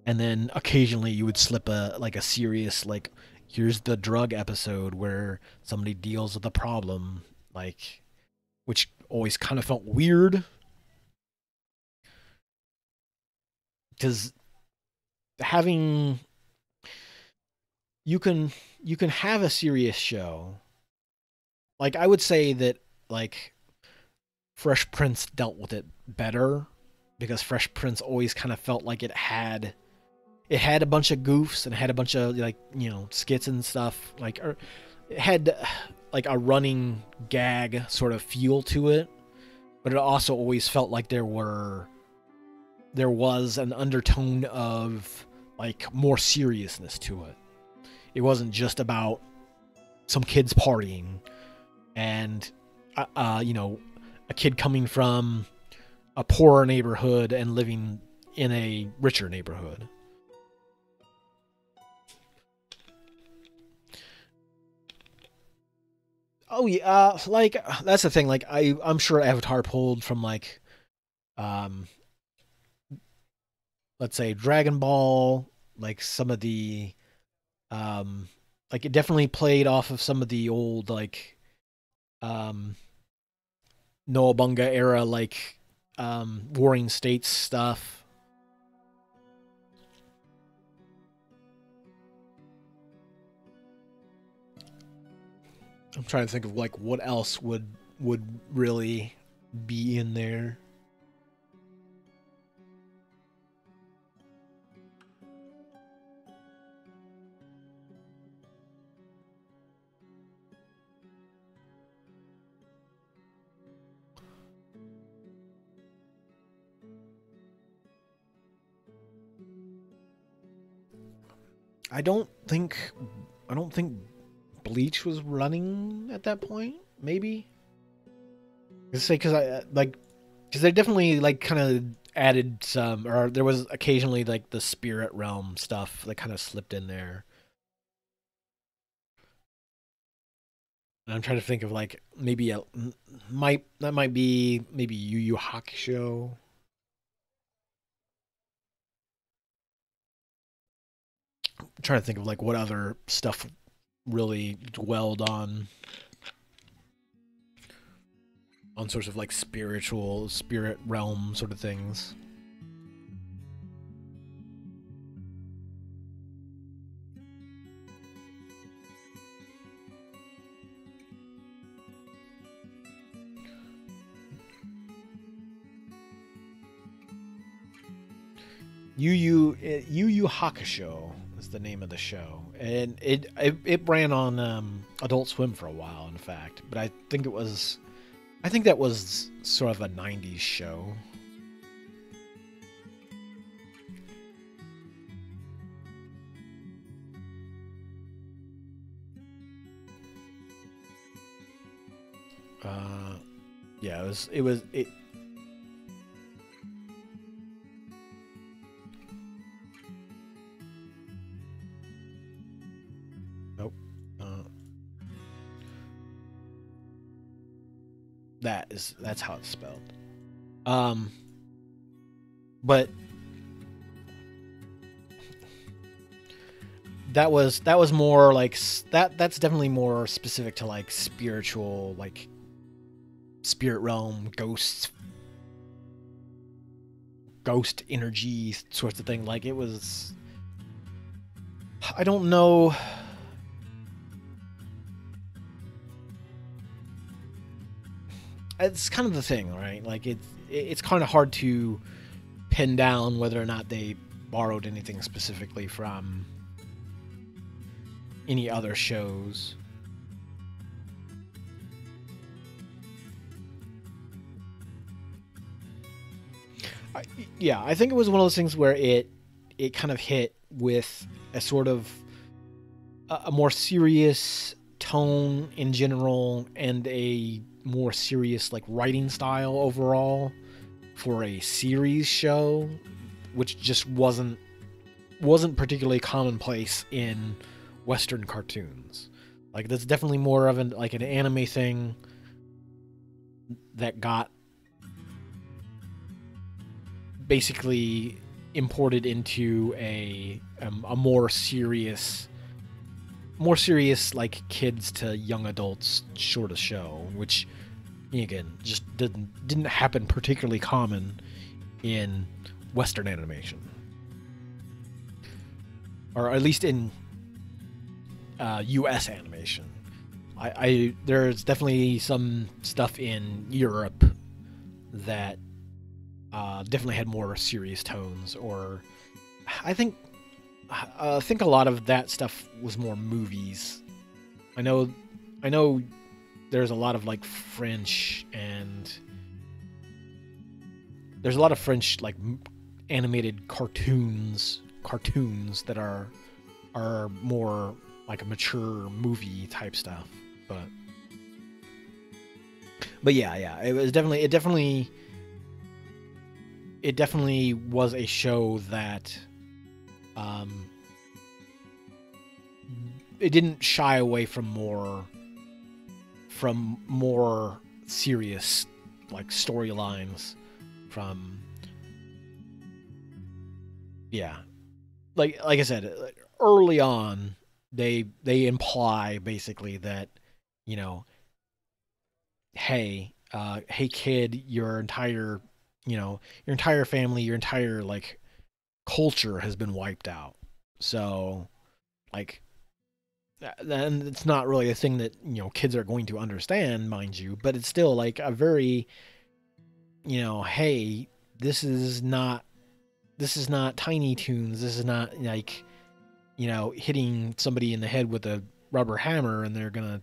And then occasionally you would slip a serious, like, here's the drug episode where somebody deals with a problem, like, which always kind of felt weird because having you can have a serious show. Like, I would say that, like, Fresh Prince dealt with it better because Fresh Prince always kind of felt like it had a bunch of goofs and it had a bunch of, like, skits and stuff, like, or it had like a running gag sort of feel to it, but it also always felt like there was an undertone of like more seriousness to it. It wasn't just about some kids partying and a kid coming from a poorer neighborhood and living in a richer neighborhood. Oh yeah, like, that's the thing. Like, I'm sure Avatar pulled from, like, um, let's say Dragon Ball, like some of the, um, like, it definitely played off of some of the old, like, um, Noabunga era, like, Warring States stuff. I'm trying to think of, like, what else would really be in there. I don't think I don't think Bleach was running at that point. Maybe. Let's say because I like because they definitely, like, kind of added some, or there was occasionally like the spirit realm stuff that kind of slipped in there. And I'm trying to think of like maybe that might be maybe Yu Yu Hakusho. I'm trying to think of like what other stuff really dwelled on sorts of like spiritual spirit realm sort of things. Yu Yu Hakusho is the name of the show, and it ran on Adult Swim for a while, in fact. But I think that was sort of a '90s show. Yeah, it was. Nope. That's how it's spelled. But that was more like that's definitely more specific to like spiritual, like spirit realm, ghost energy sorts of thing. Like it was, I don't know. It's kind of the thing, right? Like it's kind of hard to pin down whether or not they borrowed anything specifically from any other shows. I think it was one of those things where it kind of hit with a sort of a more serious tone in general and a more serious like writing style overall for a series show, which just wasn't particularly commonplace in Western cartoons. Like that's definitely more of an anime thing that got basically imported into a more serious like kids to young adults sort of show, which again just didn't happen particularly common in Western animation, or at least in U.S. animation. There's definitely some stuff in Europe that definitely had more serious tones, or I think a lot of that stuff was more movies. I know there's a lot of like French, and there's a lot of French like animated cartoons that are more like a mature movie type stuff. But yeah, it definitely was a show that it didn't shy away from more serious like storylines from like I said, early on they imply basically that, hey kid, your entire family, your entire like culture has been wiped out. So like, then it's not really a thing that kids are going to understand, mind you, but it's still like a very, hey, this is not Tiny Toons. This is not like, hitting somebody in the head with a rubber hammer and they're gonna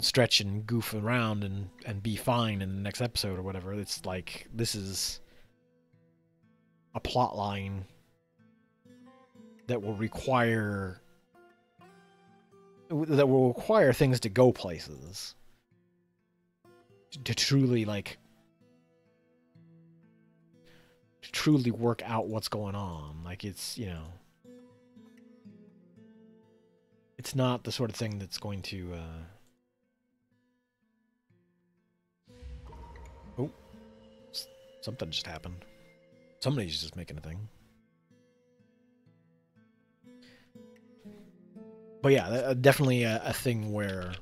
stretch and goof around and be fine in the next episode or whatever. It's like, this is a plot line that will require things to go places to truly like to truly work out what's going on. Like it's, it's not the sort of thing that's going to oh, something just happened. Somebody's just making a thing. But yeah, definitely a thing where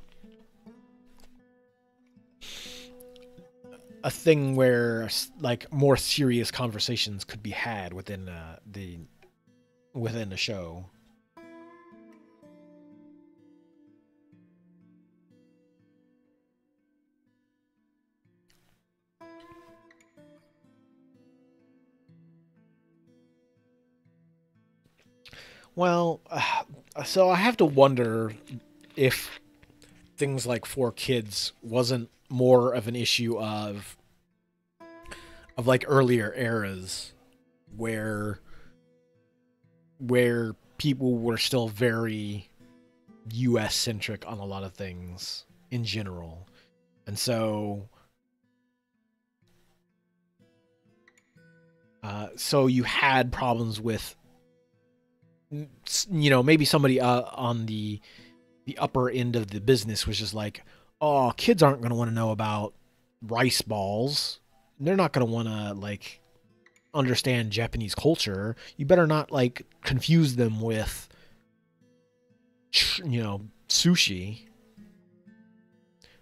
like more serious conversations could be had within the show. Well, so I have to wonder if things like 4 Kids wasn't more of an issue of like earlier eras where people were still very US centric on a lot of things in general. And so you had problems with maybe somebody on the upper end of the business was just like, oh, kids aren't going to want to know about rice balls. They're not going to want to like understand Japanese culture. You better not like confuse them with sushi.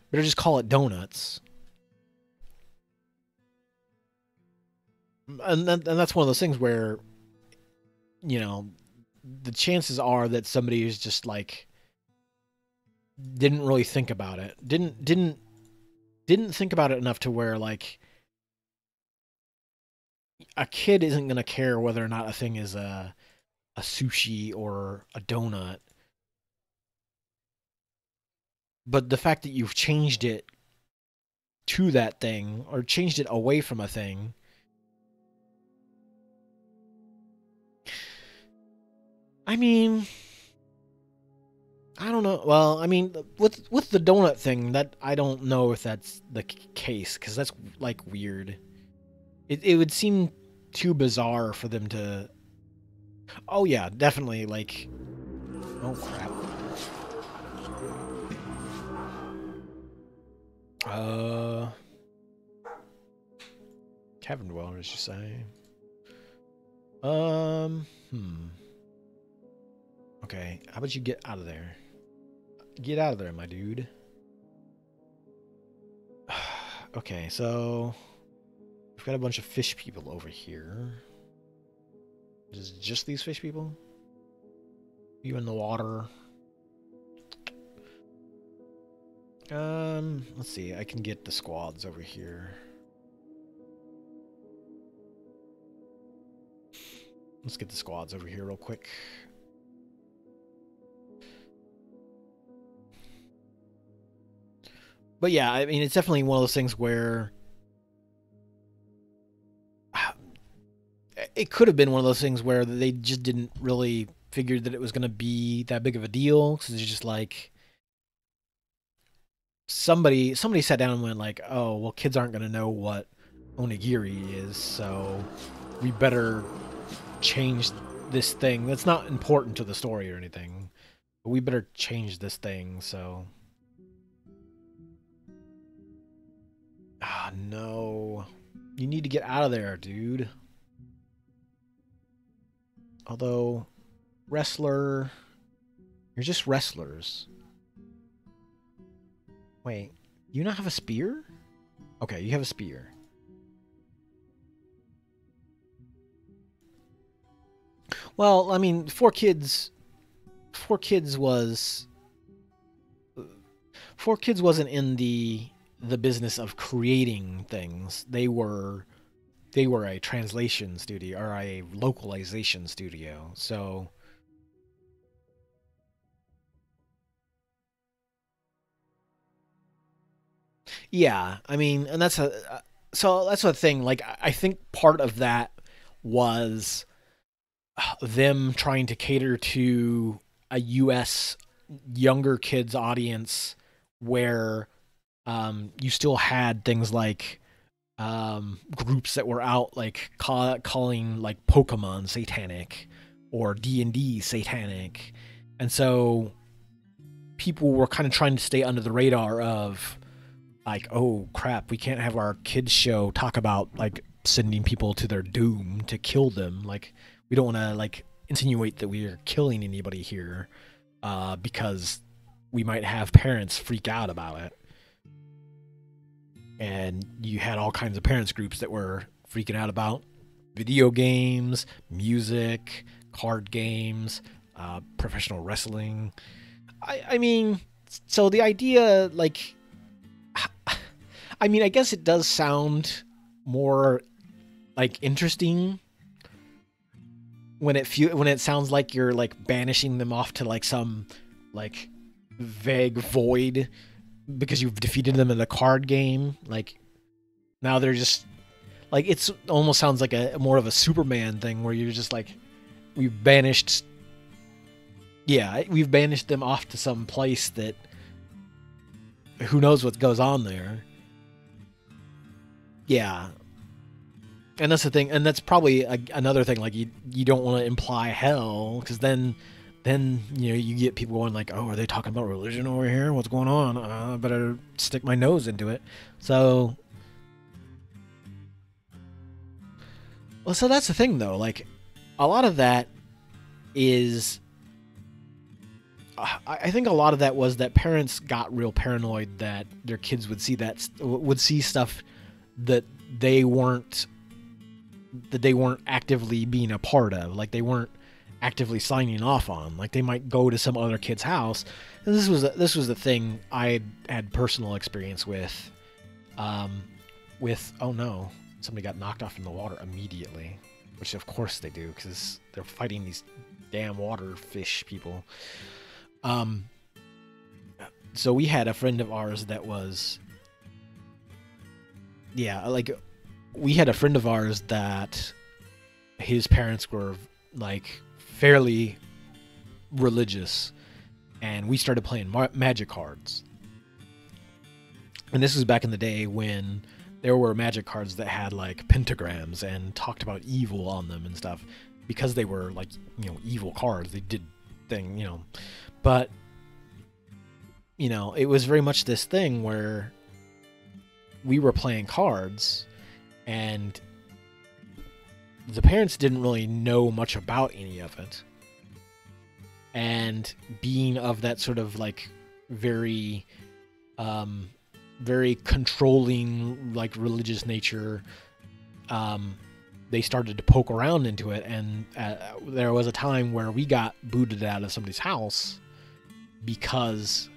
Better just call it donuts. And that's one of those things where the chances are that somebody is just like didn't really think about it. Didn't think about it enough to where like a kid isn't going to care whether or not a thing is a sushi or a donut. But the fact that you've changed it to that thing or changed it away from a thing, I mean, I don't know. Well, I mean, with the donut thing, that I don't know if that's the case because that's like weird. It would seem too bizarre for them to. Oh yeah, definitely. Like, oh crap. Cavern dwellers, you say? Okay, how about you get out of there? Get out of there, my dude. Okay, so we've got a bunch of fish people over here. Is it just these fish people? You in the water? Let's see. I can get the squads over here. Let's get the squads over here real quick. But yeah, I mean, it's definitely one of those things where it could have been one of those things where they just didn't really figure that it was going to be that big of a deal. Because it's just like somebody sat down and went like, oh, well, kids aren't going to know what onigiri is, so we better change this thing. That's not important to the story or anything, but we better change this thing, so... Ah, no. You need to get out of there, dude. Although, wrestler... You're just wrestlers. Wait, you not have a spear? Okay, you have a spear. Well, I mean, 4 Kids was... 4 Kids wasn't in the business of creating things. They were a translation studio or a localization studio. So yeah, I mean, and that's the thing. Like, I think part of that was them trying to cater to a U.S. younger kids audience where you still had things like groups that were out like calling like Pokemon satanic or D&D satanic, and so people were kind of trying to stay under the radar of like, oh crap, we can't have our kids show talk about like sending people to their doom to kill them. Like we don't want to like insinuate that we are killing anybody here, because we might have parents freak out about it. And you had all kinds of parents groups that were freaking out about video games, music, card games, professional wrestling. I mean, so the idea, like, I mean, I guess it does sound more like interesting when it sounds like you're like banishing them off to like some like vague void because you've defeated them in the card game. Like now they're just like, it's almost sounds like a more of a Superman thing where you're just like, we've banished them off to some place that who knows what goes on there. Yeah. And that's the thing, and that's probably another thing. Like you don't want to imply hell, because then you know you get people going like, oh, are they talking about religion over here? What's going on? I better stick my nose into it. So, well, so that's the thing though. Like a lot of that is, I think a lot of that was that parents got real paranoid that their kids would see stuff that they weren't actively being a part of, like they weren't actively signing off on. Like they might go to some other kid's house, and this was the thing I had personal experience with. Oh no, somebody got knocked off in the water immediately, which of course they do because they're fighting these damn water fish people. So we had a friend of ours that was, we had a friend of ours that his parents were like fairly religious, and we started playing magic cards. And this was back in the day when there were magic cards that had like pentagrams and talked about evil on them and stuff, because they were like, you know, evil cards. They did thing, you know, but you know, it was very much this thing where we were playing cards and the parents didn't really know much about any of it. And being of that sort of like very controlling, like religious nature, they started to poke around into it. And there was a time where we got booted out of somebody's house because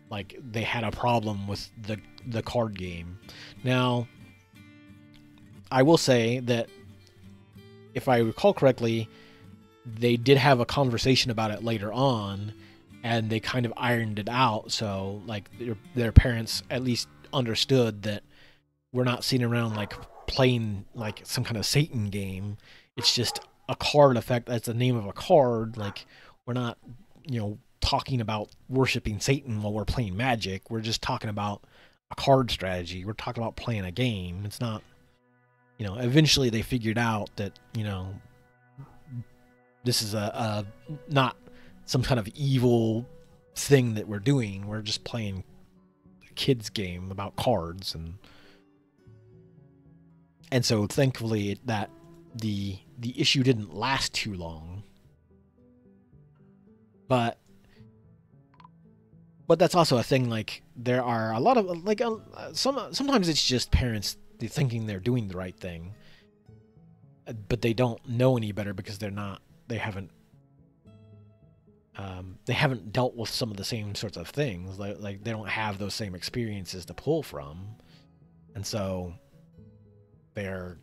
like they had a problem with the card game. Now, I will say that if I recall correctly, they did have a conversation about it later on, and they kind of ironed it out. So like their parents at least understood that we're not sitting around like playing like some kind of Satan game. It's just a card effect. That's the name of a card. Like we're not, you know, talking about worshiping Satan while we're playing Magic. We're just talking about a card strategy. We're talking about playing a game. It's not, you know, eventually they figured out that, you know, this is a not some kind of evil thing that we're doing. We're just playing a kid's game about cards. And so thankfully that the issue didn't last too long. But that's also a thing. Like there are a lot of like sometimes it's just parents thinking they're doing the right thing, but they don't know any better because they haven't dealt with some of the same sorts of things. Like they don't have those same experiences to pull from, and so they're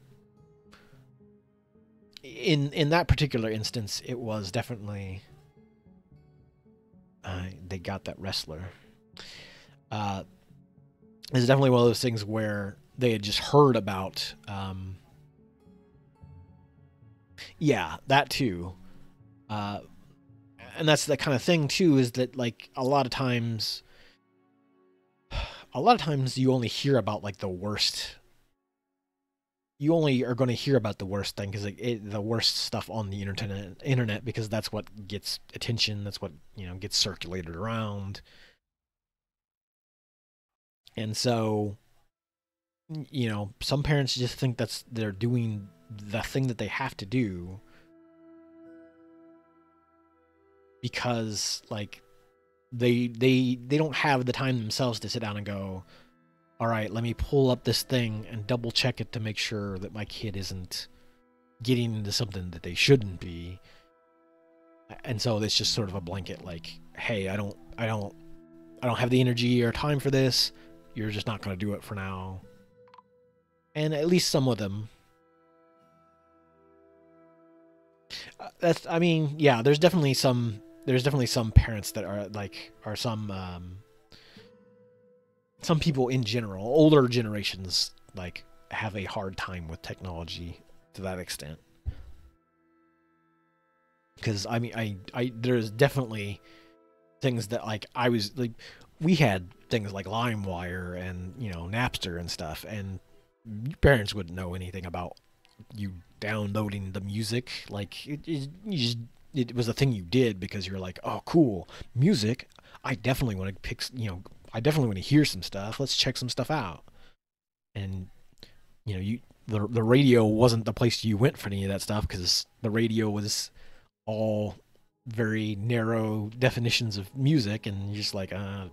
in that particular instance, it was definitely they got that wrestler. It's definitely one of those things where they had just heard about. Yeah, that too. And that's the kind of thing too, is that like a lot of times you only hear about like the worst you only are going to hear about the worst thing because the worst stuff on the internet because that's what gets attention. That's what gets circulated around. And so, some parents just think they're doing the thing that they have to do because like they don't have the time themselves to sit down and go, all right, let me pull up this thing and double check it to make sure that my kid isn't getting into something that they shouldn't be. And so it's just sort of a blanket like, hey, I don't have the energy or time for this. You're just not going to do it for now. And at least some of them. Yeah, there's definitely some parents that are some people in general, older generations, like have a hard time with technology to that extent. Because there's definitely things that like I was like, we had things like LimeWire and Napster and stuff, and parents wouldn't know anything about you downloading the music. Like it was a thing you did because you're like, oh, cool, music. I definitely want to I definitely want to hear some stuff. Let's check some stuff out. And the radio wasn't the place you went for any of that stuff because the radio was all very narrow definitions of music, and you're just like, I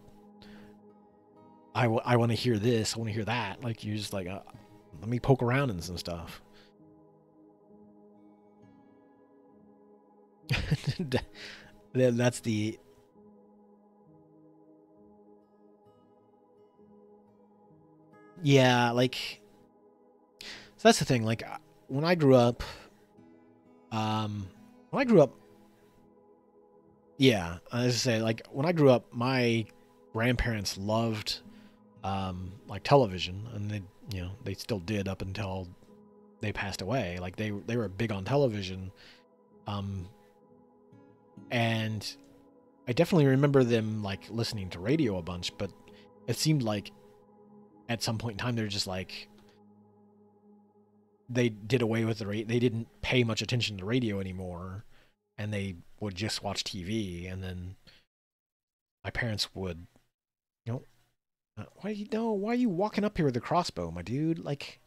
want to hear this, I want to hear that. Like you're just like, let me poke around in some stuff. That's the yeah, like so that's the thing. Like when I grew up, um, when I grew up, yeah, as I say, like when I grew up, my grandparents loved like television, and they still did up until they passed away. Like they were big on television, um, and I definitely remember them like listening to radio a bunch. But it seemed like at some point in time they're just like they did away with the radio. They didn't pay much attention to the radio anymore, and they would just watch TV. And then my parents would, you know, why are you walking up here with a crossbow, my dude? Like,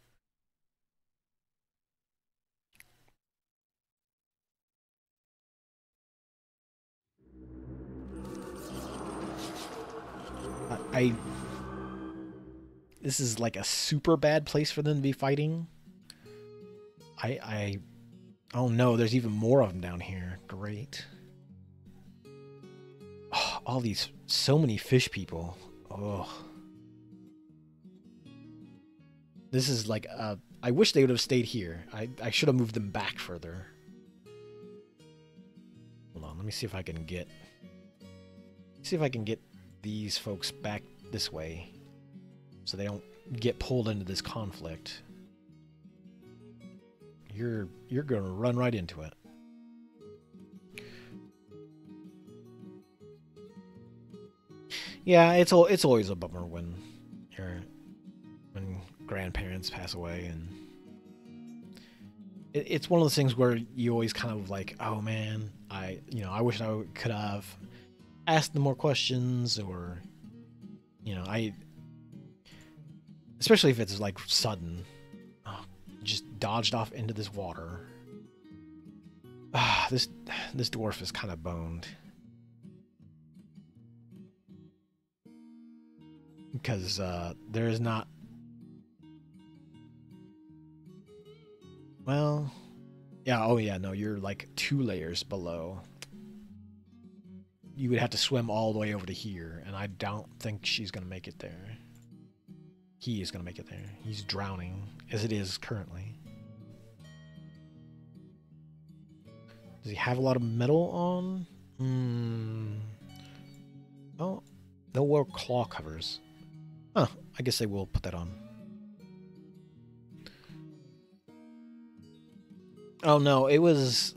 I this is like a super bad place for them to be fighting. I oh no, there's even more of them down here. Great. Oh, so many fish people. Oh, this is like I wish they would have stayed here. I should have moved them back further. Hold on, let me see if I can get these folks back this way so they don't get pulled into this conflict. You're gonna run right into it. Yeah, it's always a bummer when grandparents pass away, and it's one of those things where you always kind of like, oh man, I wish I could have asked them more questions, or I especially if it's like sudden. Oh, just dodged off into this water. Ah, this dwarf is kind of boned. Because there is not... Well... Yeah, oh yeah, no, you're like 2 layers below. You would have to swim all the way over to here, and I don't think she's going to make it there. He is going to make it there. He's drowning, as it is currently. Does he have a lot of metal on? Oh, they'll wear claw covers. Huh, I guess they will put that on. Oh no, it was...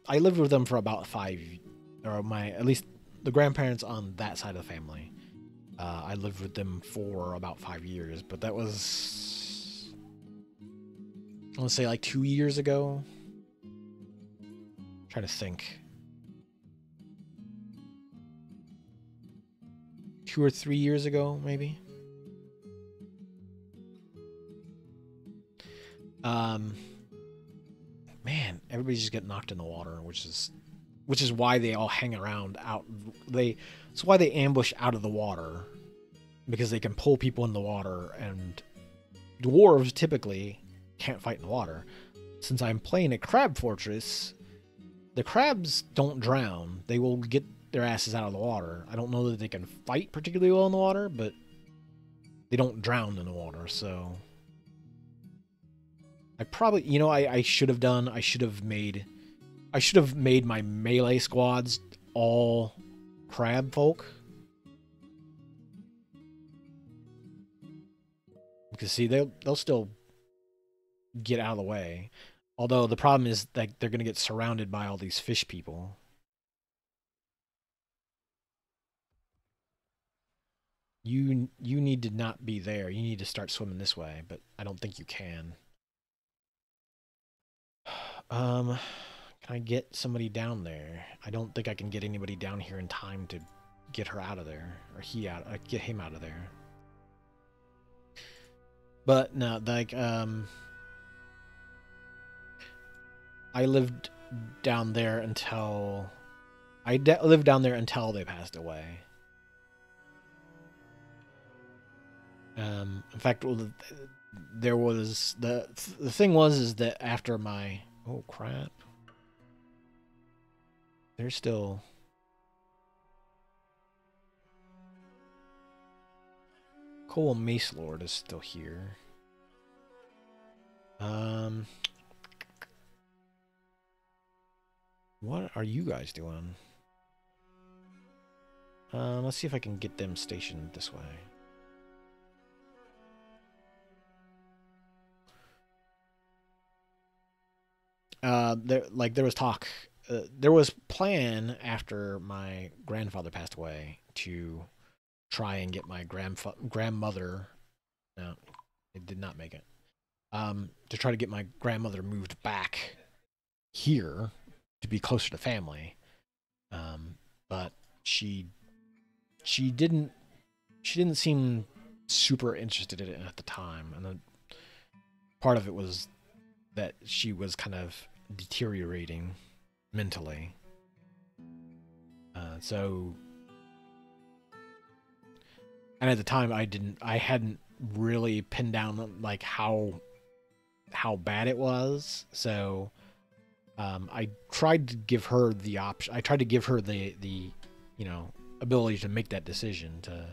I lived with them for about 5... Or at least the grandparents on that side of the family. I lived with them for about 5 years, but that was... let's say like 2 years ago. Try to think. 2 or 3 years ago, maybe. Man, everybody's just getting knocked in the water, which is why they all hang around out. It's why they ambush out of the water, because they can pull people in the water, and dwarves typically can't fight in the water. Since I'm playing a crab fortress, the crabs don't drown. They will get their asses out of the water. I don't know that they can fight particularly well in the water, but they don't drown in the water, so I probably, I should have done. I should have made my melee squads all crab folk. Because see, they'll still get out of the way. Although the problem is that they're going to get surrounded by all these fish people. You need to not be there. You need to start swimming this way, but I don't think you can. Can I get somebody down there? I don't think I can get anybody down here in time to get her out of there, or get him out of there. But no, like I lived down there until lived down there until they passed away. In fact, there was the thing is that after my oh crap, they're still Cole Mace Lord is still here. What are you guys doing? Let's see if I can get them stationed this way. There was talk. There was plan after my grandfather passed away to try and get my grandmother. No, it did not make it. To try to get my grandmother moved back here to be closer to family. But she didn't seem super interested in it at the time, and then part of it was that she was kind of deteriorating mentally. And at the time I hadn't really pinned down like how bad it was. So I tried to give her the option. I tried to give her the ability to make that decision to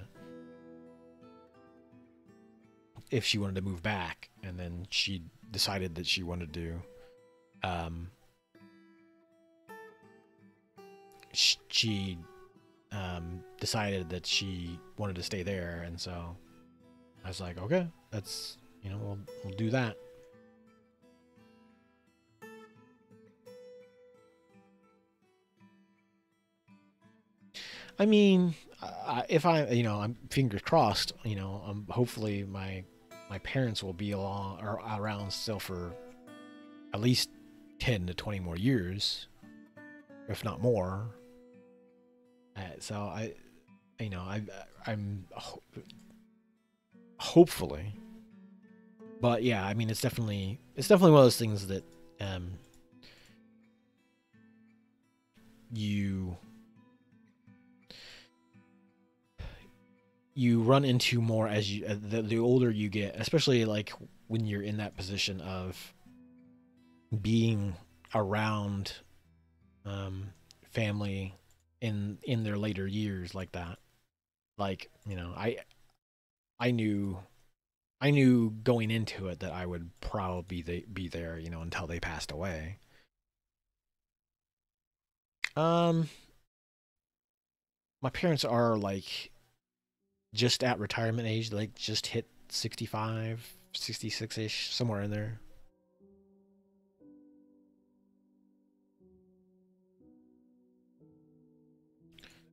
if she wanted to move back, and then she decided that she wanted to she decided that she wanted to stay there, and so I was like, okay, that's we'll do that. I mean, if I'm fingers crossed, hopefully my parents will be around still for at least 10 to 20 more years, if not more. So I'm hopefully, but yeah, I mean, it's definitely one of those things that you run into more as the older you get, especially like when you're in that position of being around family in their later years like that. Like, I knew going into it that I would probably be there, until they passed away. My parents are like just at retirement age, like just hit 65, 66-ish, somewhere in there.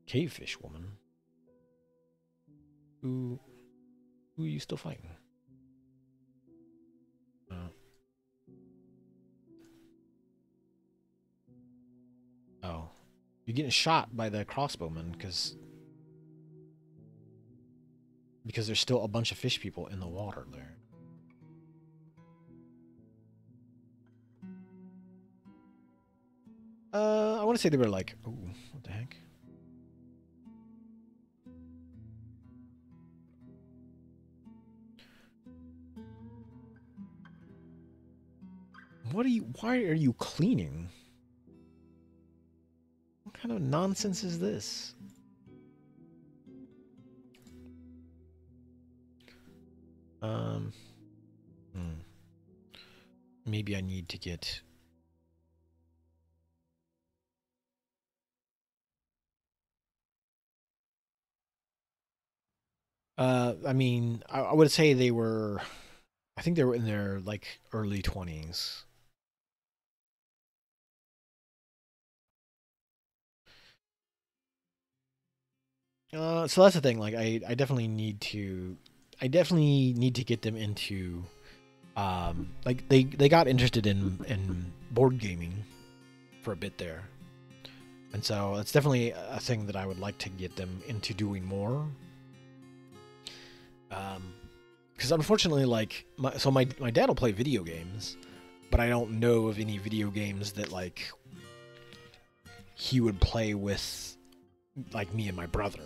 Cavefish woman. Who are you still fighting? Oh. You're getting shot by the crossbowmen because there's still a bunch of fish people in the water there. I want to say they were like, ooh, what the heck? Why are you cleaning? What kind of nonsense is this? Maybe I need to get... I mean, I would say they were... I think they were in their, like, early 20s. So that's the thing. Like, I definitely need to... I definitely need to get them into... like, they got interested in board gaming for a bit there. And so it's definitely a thing that I would like to get them into doing more. Because unfortunately, like, my dad will play video games, but I don't know of any video games that, like, he would play with, like, me and my brother.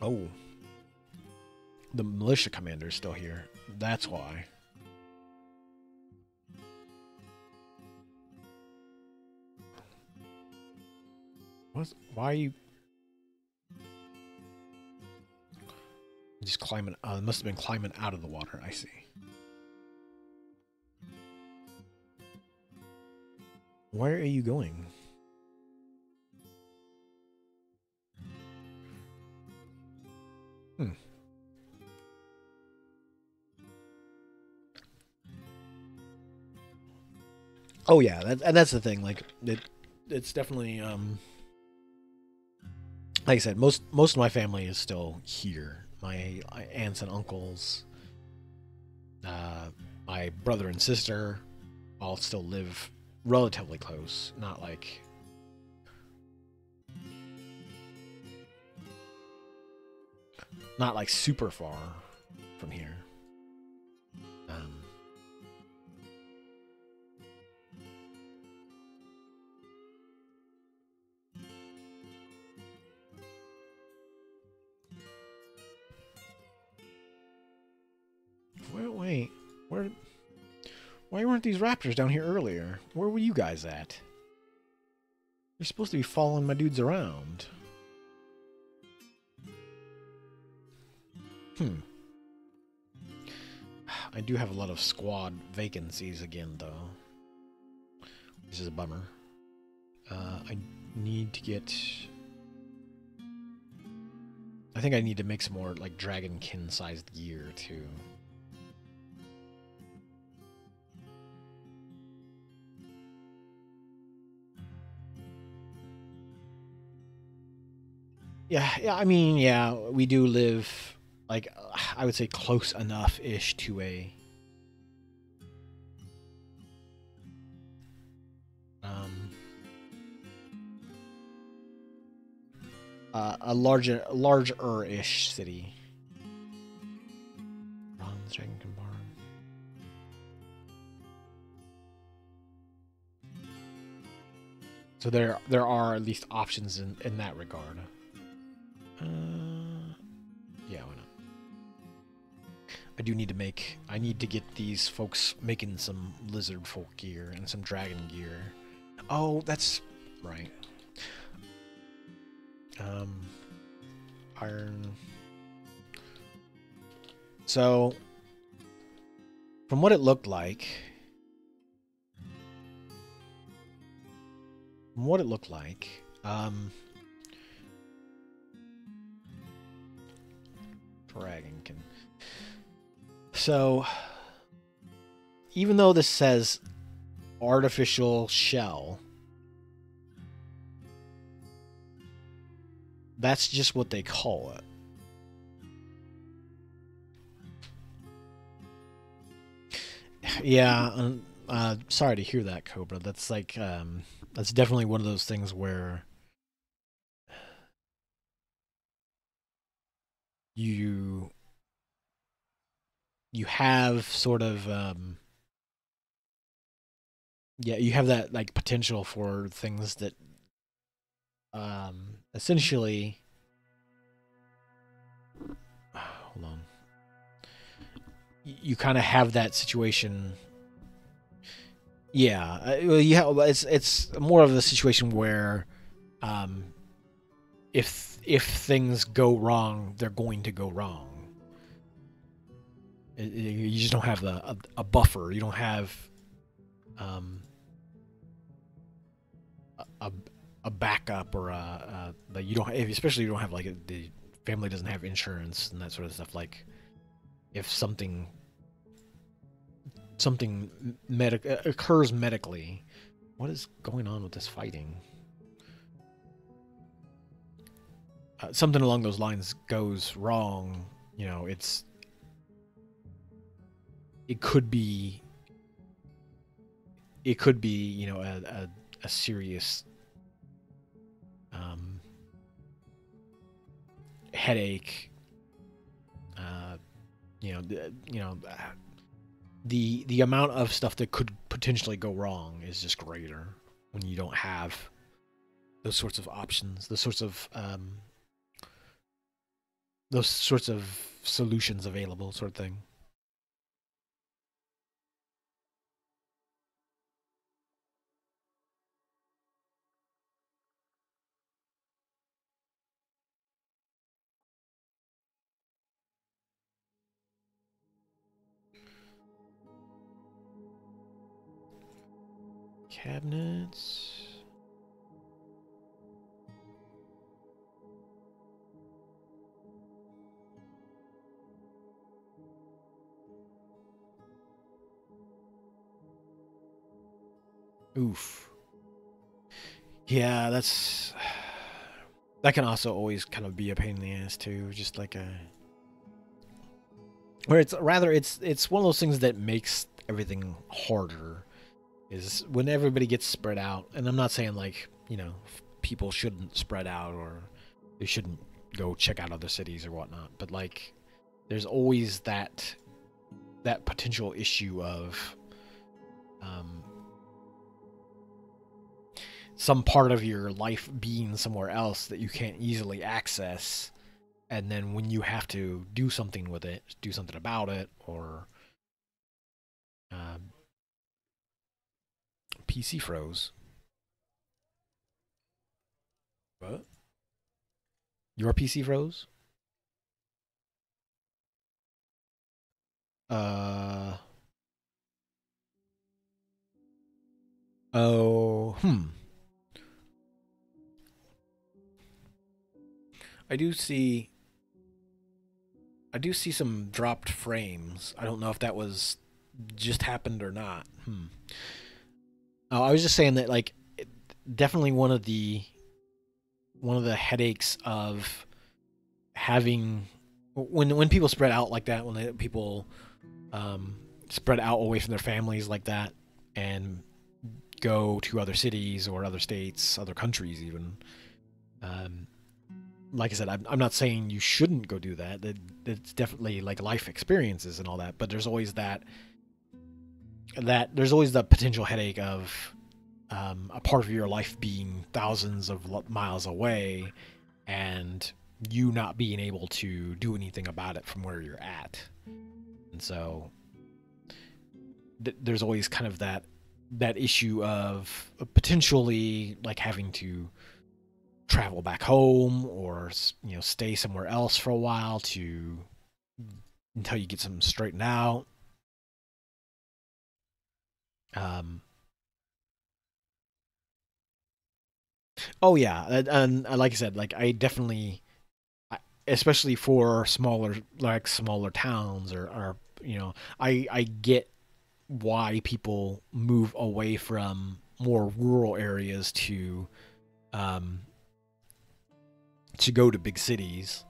Oh. The militia commander's still here. That's why. Why are you... Just climbing... it must have been climbing out of the water, I see. Where are you going? Oh yeah, that's the thing. Like it's definitely like I said, most of my family is still here. My aunts and uncles, my brother and sister, all still live relatively close. Not like super far from here. Wait, why weren't these raptors down here earlier? Where were you guys at? You're supposed to be following my dudes around. I do have a lot of squad vacancies again, though. This is a bummer. I need to get... I think I need to make some more, like, dragonkin-sized gear, too. Yeah, I mean, yeah, we do live, like, I would say close enough-ish to a larger-ish city. Bronze Dragonkin Barn. So there are at least options in that regard. Yeah, why not? I need to get these folks making some lizard folk gear and some dragon gear. Oh, that's right. Iron. So, from what it looked like, Dragonkin. So, even though this says artificial shell, that's just what they call it. Yeah, sorry to hear that, Cobra. That's like that's definitely one of those things where you you have sort of yeah, you have that like potential for things that essentially hold on. You kind of have that situation. Yeah, well, you have, it's more of a situation where um if things go wrong, they're going to go wrong. You just don't have a buffer. You don't have um, a a backup or like you don't, especially you don't have like the family doesn't have insurance and that sort of stuff. Like if something occurs medically, what is going on with this fighting? Something along those lines goes wrong. You know, it could be you know a serious um, headache. Uh, you know the amount of stuff that could potentially go wrong is just greater when you don't have those sorts of options, those sorts of solutions available, sort of thing. Cabinets. Oof. Yeah, that can also always kind of be a pain in the ass too. Just like a where it's rather it's one of those things that makes everything harder is when everybody gets spread out. And I'm not saying like people shouldn't spread out or they shouldn't go check out other cities or whatnot, but like there's always that potential issue of um, some part of your life being somewhere else that you can't easily access, and then when you have to do something with it, do something about it, or um, PC froze. What? Your PC froze? Uh oh. I do see I do see some dropped frames. I don't know if that was just happened or not. Oh, I was just saying that like definitely one of the headaches of having when people spread out like that, people spread out away from their families like that and go to other cities or other states, other countries even. Um, like I said, I'm not saying you shouldn't go do that. It's definitely like life experiences and all that, but there's always there's always the potential headache of a part of your life being thousands of miles away and you not being able to do anything about it from where you're at. And so there's always kind of that issue of potentially like having to travel back home or stay somewhere else for a while to until you get something straightened out. Um, oh yeah, and like I said, like I definitely, especially for smaller towns or I get why people move away from more rural areas um, to go to big cities.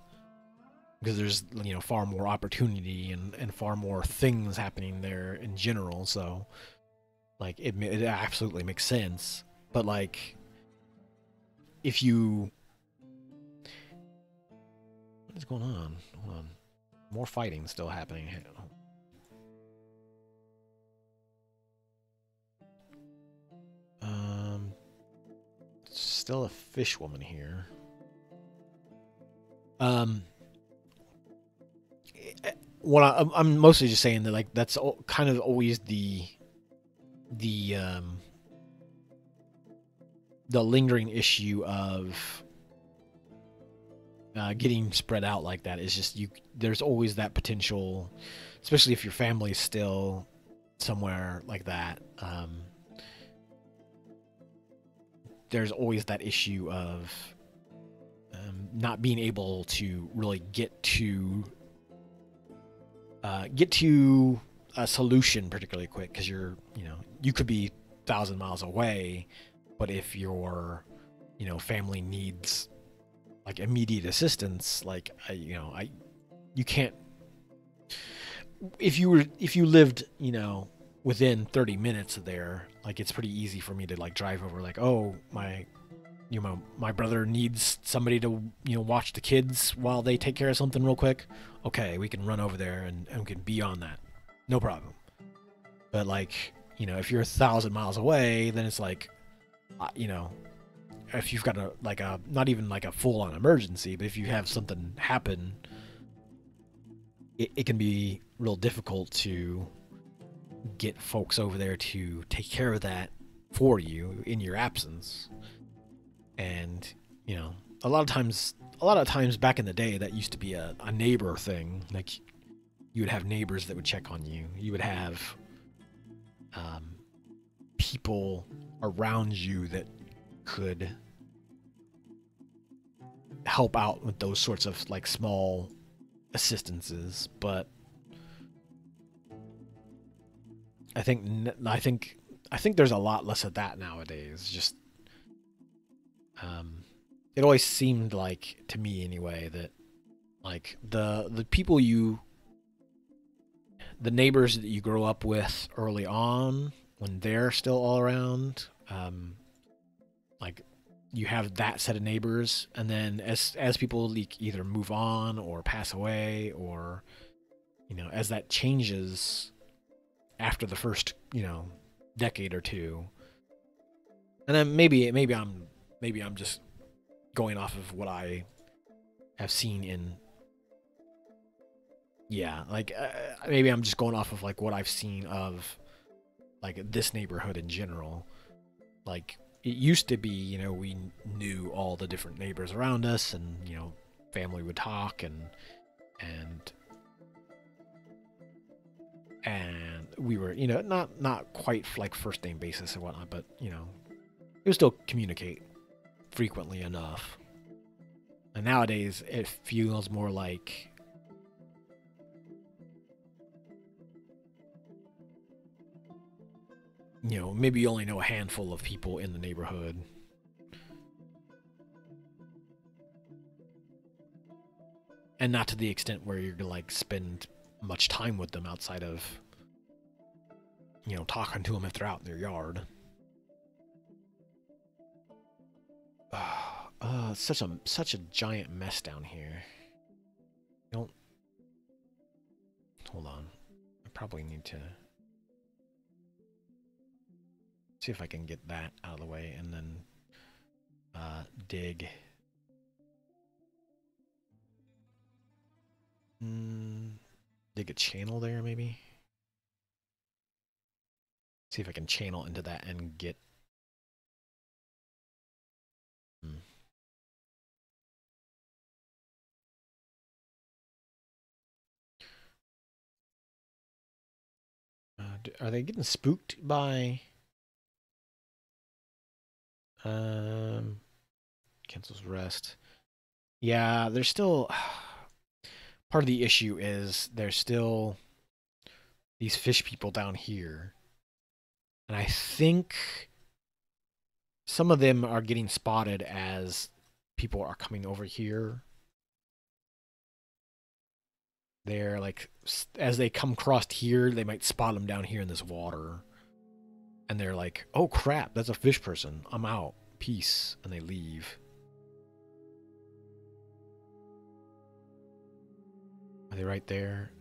because there's far more opportunity and far more things happening there in general. So like it absolutely makes sense. But like if you what is going on? Hold on. More fighting still happening. Um, still a fish woman here. What I'm mostly just saying that like that's kind of always the the lingering issue of getting spread out like that is just there's always that potential, especially if your family's still somewhere like that. There's always that issue of not being able to really get to a solution particularly quick, because you could be 1,000 miles away, but if your family needs like immediate assistance, like you can't. If you lived within 30 minutes of there, like it's pretty easy for me to like drive over, like, oh, my brother needs somebody to watch the kids while they take care of something real quick. Okay, we can run over there and we can be on that, no problem. But like if you're 1,000 miles away, then it's like if you've got a not even like a full on emergency, but if you have something happen, it can be real difficult to get folks over there to take care of that for you in your absence. And a lot of times back in the day, that used to be a neighbor thing. Like you would have neighbors that would check on you. You would have people around you that could help out with those sorts of like small assistances. But I think there's a lot less of that nowadays. Just it always seemed like, to me anyway, that like the people the neighbors that you grow up with early on, when they're still all around, like you have that set of neighbors, and then as people either move on or pass away, or as that changes after the first decade or two, and then maybe I'm just going off of what I have seen in like maybe I'm just going off of like what I've seen of like this neighborhood in general. Like it used to be, we knew all the different neighbors around us, and family would talk, and we were not quite like first name basis and whatnot, but it would still communicate frequently enough. And nowadays it feels more like maybe you only know a handful of people in the neighborhood. And not to the extent where you're gonna like spend much time with them outside of talking to them if they're out in their yard. It's such a giant mess down here. Don't hold on. I probably need to see if I can get that out of the way, and then dig. Dig a channel there, maybe. See if I can channel into that and get. Are they getting spooked by? Cancels rest. Yeah, there's still part of the issue is there's still these fish people down here, and I think some of them are getting spotted as people are coming over here. They're like, as they come across here, they might spot them down here in this water. And they're like, oh crap, that's a fish person. I'm out. Peace. And they leave. Are they right there?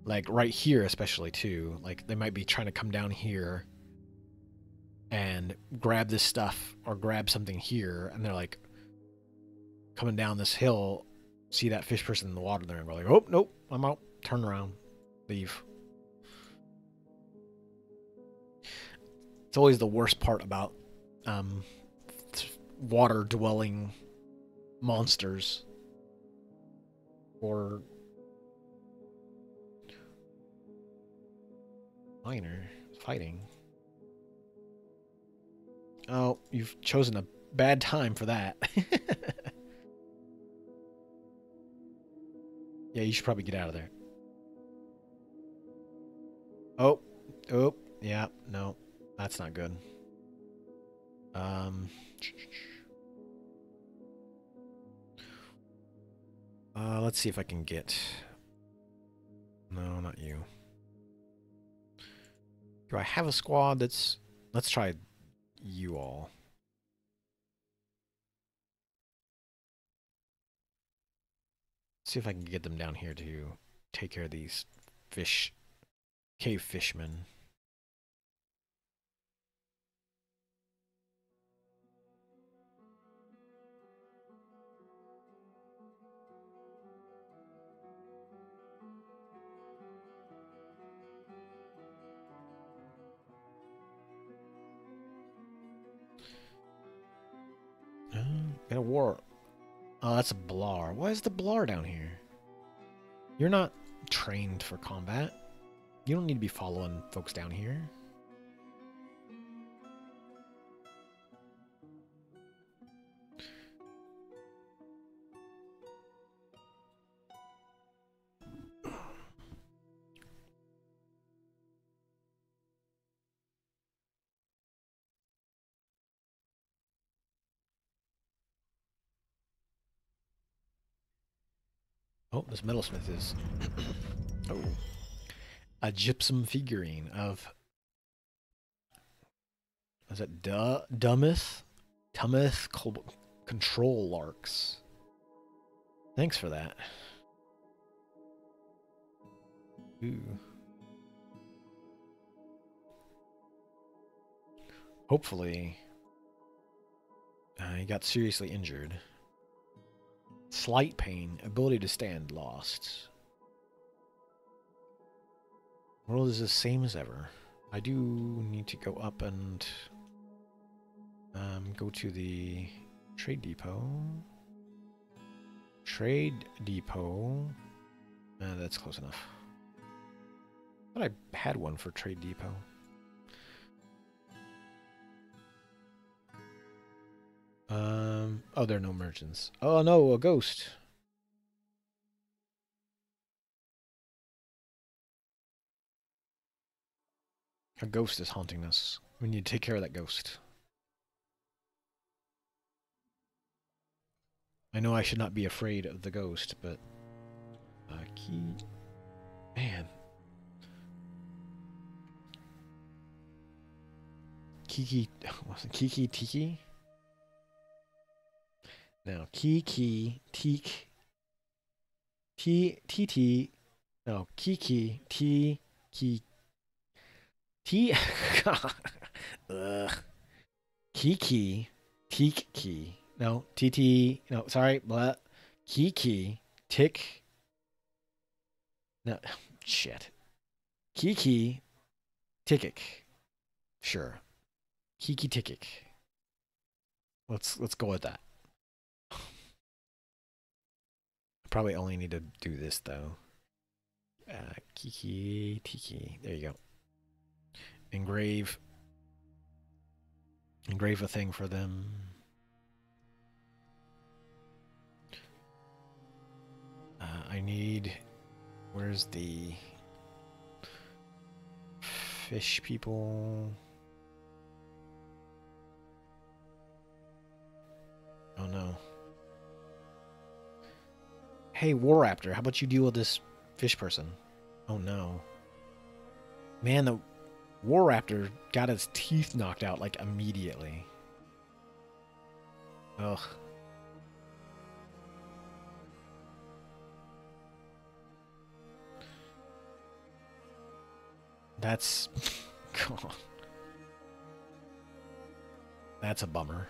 Like right here especially too. Like they might be trying to come down here and grab this stuff or grab something here, and they're like coming down this hill, see that fish person in the water there, and go like, oh nope, I'm out. Turn around. Leave. It's always the worst part about water dwelling monsters or minor fighting. Oh, you've chosen a bad time for that. Yeah, you should probably get out of there. Oh, oh, yeah, no, that's not good. Let's see if I can get. No, not you. Do I have a squad that's... Let's try you all. See if I can get them down here to take care of these fish... cave fishmen. Got a war. Oh, that's a Blar. Why is the Blar down here? You're not trained for combat. You don't need to be following folks down here. Oh, this metalsmith is... oh. A gypsum figurine of... Is it Dummeth? Tummeth Control Larks. Thanks for that. Ooh. Hopefully... he got seriously injured. Slight pain. Ability to stand lost. World is the same as ever. I do need to go up and go to the trade depot. Trade depot. That's close enough. I thought I had one for trade depot. Oh, there are no merchants. Oh no, a ghost. A ghost is haunting us. We need to take care of that ghost. I know I should not be afraid of the ghost, but... key... Man. Kiki... Was it Kiki Tiki? No, Kiki Teak... T... No, Kiki T... Ki... T... Ugh. Kiki... Teak Key... No, TT... No, sorry, blah. Kiki... Tick... No, shit. Kiki... Tickik. Sure. Kiki Tickik. Let's go with that. I probably only need to do this though. Kiki Tiki. There you go. Engrave a thing for them. I need... Where's the fish people? Oh no. Hey, War Raptor, how about you deal with this Fish person. Oh no. Man, the war raptor got his teeth knocked out like immediately. Ugh. That's... God. That's a bummer.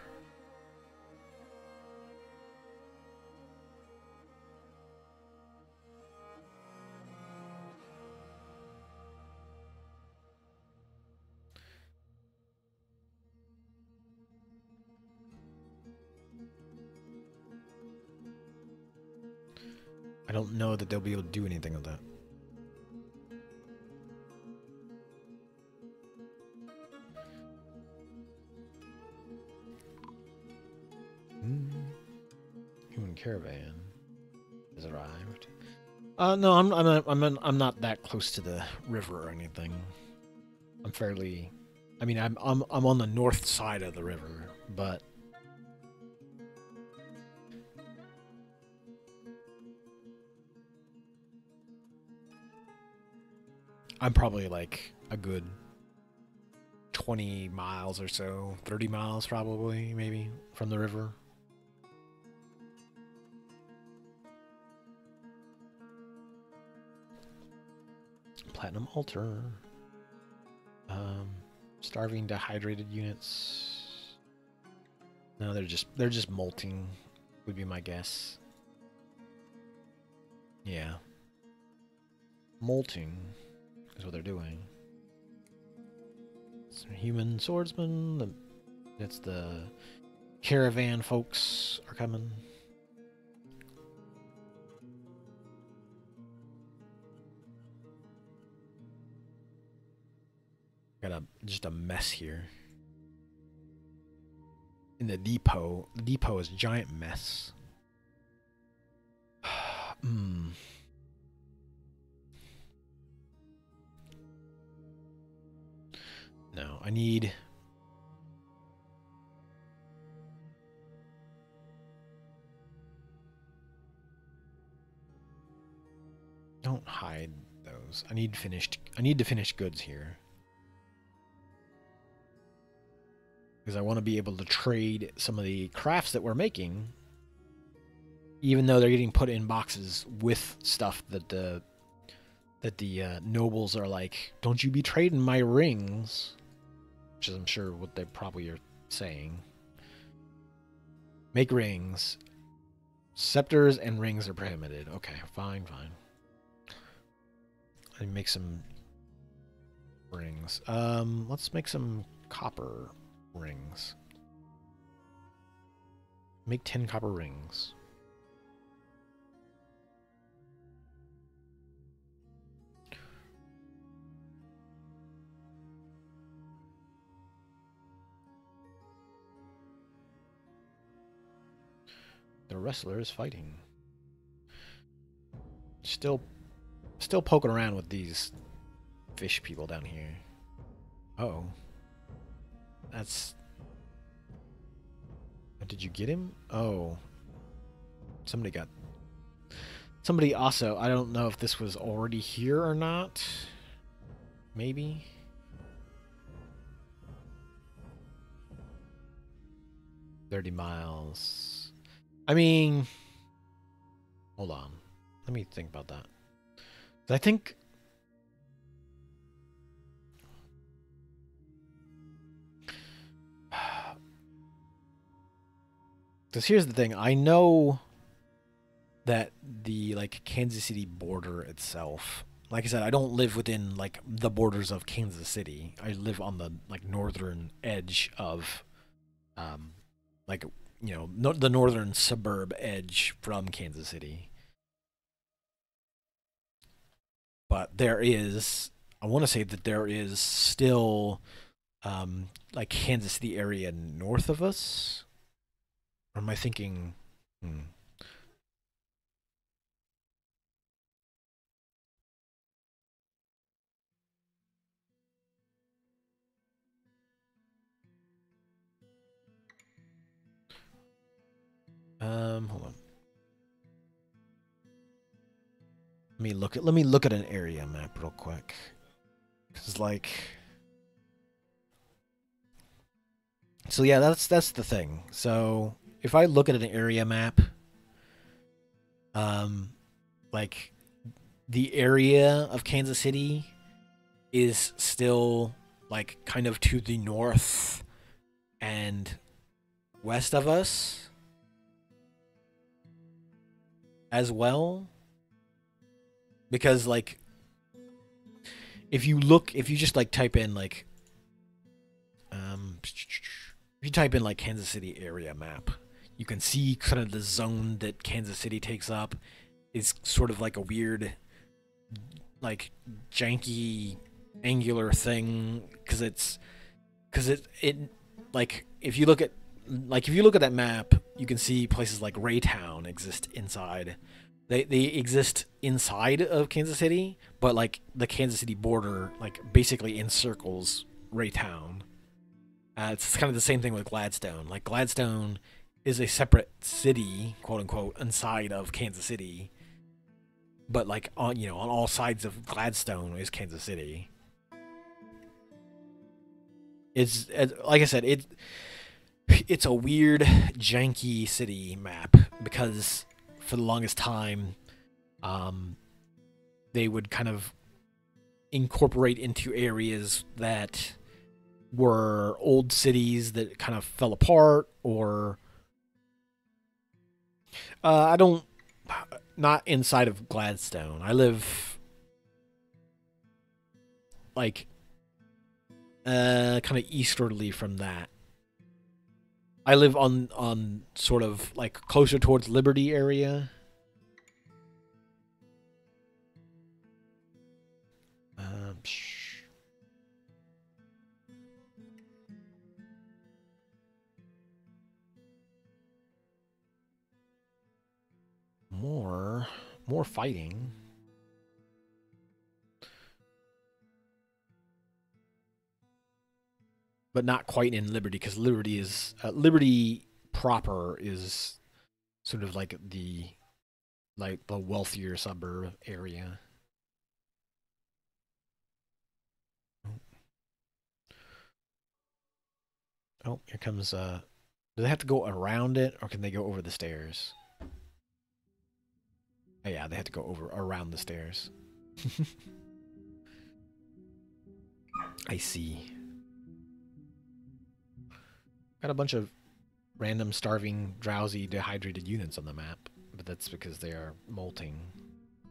I don't know that they'll be able to do anything with that. Human caravan has arrived. No, I'm not that close to the river or anything. I'm fairly, I mean, I'm on the north side of the river, but I'm probably like a good 20 miles or so, 30 miles probably, maybe, from the river. Platinum altar. Starving dehydrated units. No, they're just molting, would be my guess. Yeah. Molting is what they're doing. Some human swordsmen. That's the caravan folks are coming. Got just a mess here. In the depot is a giant mess. No, I need... Don't hide those. I need the finished goods here. Because I want to be able to trade some of the crafts that we're making, even though they're getting put in boxes with stuff that the nobles are like, don't you be trading my rings, which is I'm sure what they probably are saying. Make rings. Scepters and rings are prohibited. Okay, fine. I make some rings. Let's make some copper rings. Make 10 copper rings. The wrestler is fighting. Still poking around with these fish people down here. Uh-oh. That's... Did you get him? Oh. Somebody also, I don't know if this was already here or not. Maybe. $30 miles. I mean... Hold on. Let me think about that. I think... Because here's the thing. I know that the, like, Kansas City border itself... Like I said, I don't live within, like, the borders of Kansas City. I live on the, like, northern edge of... like, you know, the northern suburb edge from Kansas City. But there is... I want to say that there is still... like Kansas City area north of us? Or am I thinking... hold on. Let me look at an area map real quick. Cause like, so yeah, that's the thing. So if I look at an area map, um, like the area of Kansas City is still like kind of to the north and west of us as well, because like if you just like type in like if you type in like Kansas City area map, you can see kind of the zone that Kansas City takes up is sort of like a weird like janky angular thing, because it like if you look at that map, you can see places like Raytown exist inside. They exist inside of Kansas City, but like the Kansas City border like basically encircles Raytown. It's kind of the same thing with Gladstone. Like Gladstone is a separate city, quote unquote, inside of Kansas City, but like on all sides of Gladstone is Kansas City. It's like I said, it's a weird, janky city map because for the longest time, they would kind of incorporate into areas that were old cities that kind of fell apart, or I don't, not inside of Gladstone. I live like kind of easterly from that. I live on sort of like closer towards Liberty area. More fighting. But not quite in Liberty, because Liberty proper is sort of like the wealthier suburb area. Oh, here comes do they have to go around it, or can they go over the stairs? Oh, yeah, they have to go around the stairs. I see. Got a bunch of random starving, drowsy, dehydrated units on the map, but that's because they are molting.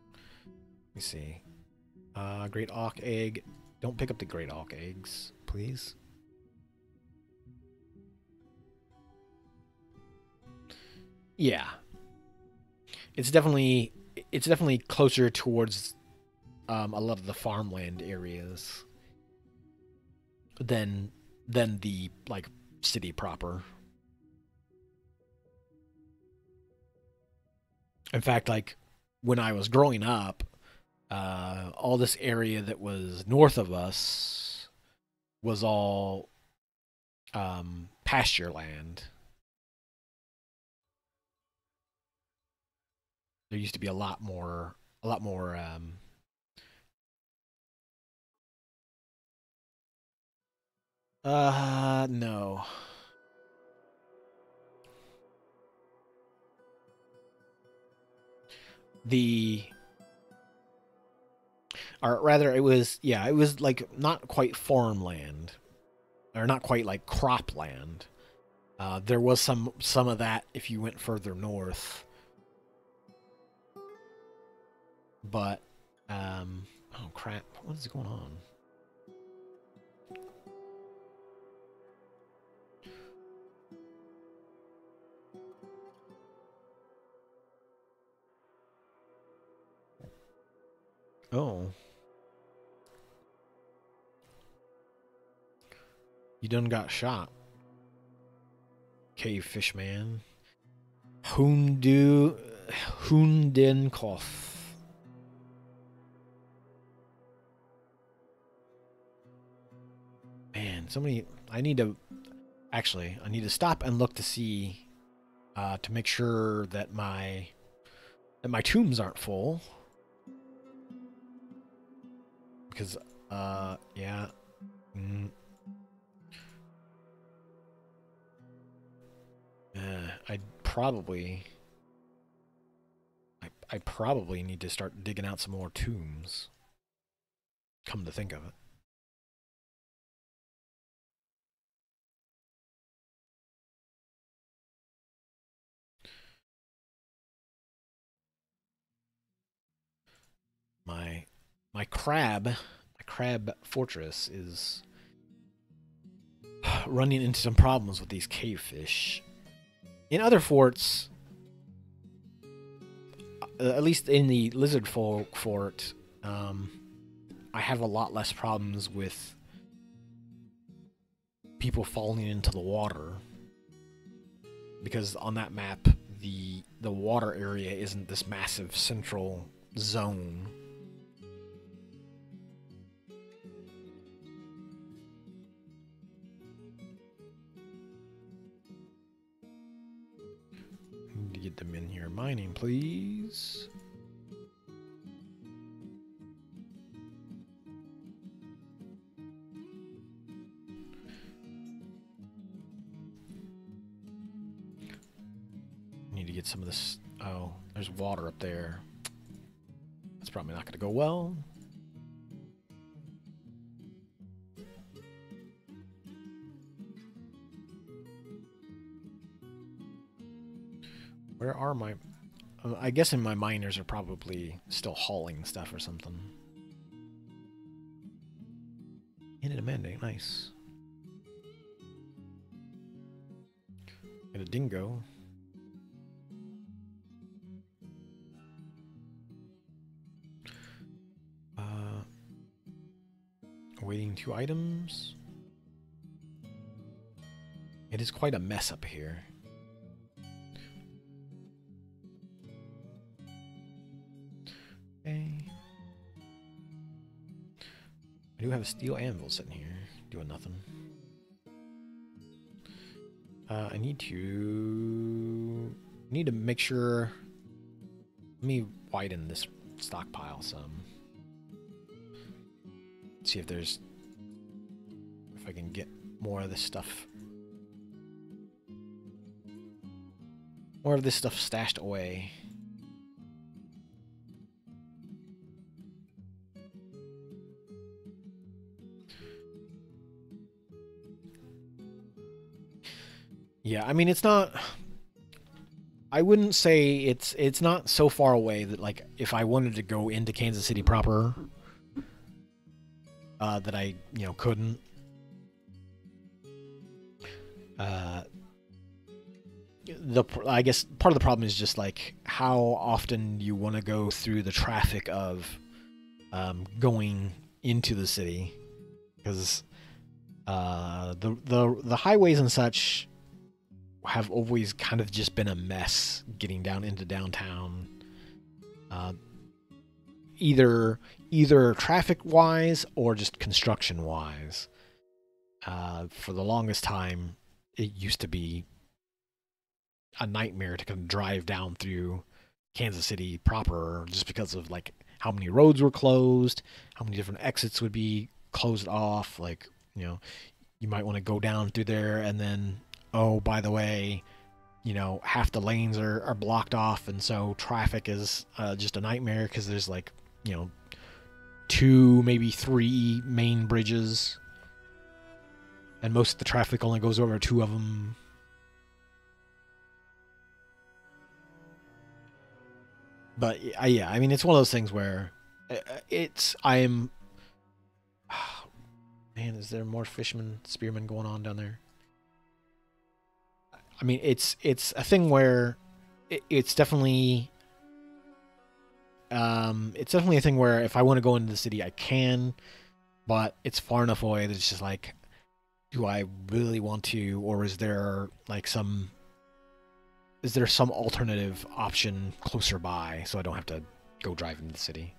Let me see. Great auk egg. Don't pick up the great auk eggs, please. Yeah. It's definitely closer towards a lot of the farmland areas than the like city proper. In fact, like when I was growing up, all this area that was north of us was all pasture land. There used to be a lot more no. The or rather it was like not quite farmland, or not quite like cropland. There was some of that if you went further north. But oh crap, what is going on? Oh. You done got shot. Cavefishmen. Hundenkoff. Man, somebody. I need to stop and look to see, to make sure that my tombs aren't full. because, yeah. I'd probably... I probably need to start digging out some more tombs. Come to think of it. My crab fortress is running into some problems with these cave fish. In other forts, at least in the lizard folk fort, I have a lot less problems with people falling into the water, because on that map the water area isn't this massive central zone. Need to get them in here mining, please. Need to get some of this. Oh, there's water up there. That's probably not going to go well. Where are my... I guess my miners are probably still hauling stuff or something. Ended a mandate, nice. Get a dingo. Waiting 2 items. It is quite a mess up here. Okay. I do have a steel anvil sitting here, doing nothing. I need to make sure. Let me widen this stockpile some. See if I can get more of this stuff. More of this stuff stashed away. Yeah, I mean, it's not... I wouldn't say it's not so far away that, like, if I wanted to go into Kansas City proper, that I, couldn't. I guess part of the problem is just, like, how often you want to go through the traffic of going into the city, because the highways and such have always kind of just been a mess getting down into downtown. Either traffic wise or just construction wise. For the longest time, it used to be a nightmare to kind of drive down through Kansas City proper, just because of, like, how many roads were closed, how many different exits would be closed off. Like, you might want to go down through there, and then, oh, by the way, half the lanes are blocked off, and so traffic is just a nightmare, because there's, like, 2, maybe 3 main bridges, and most of the traffic only goes over 2 of them. But yeah, I mean, it's one of those things where man, is there more fishermen, spearmen going on down there? I mean, it's a thing where it's definitely a thing where if I want to go into the city, I can, but it's far enough away that it's just like, do I really want to, or is there some alternative option closer by so I don't have to go drive into the city?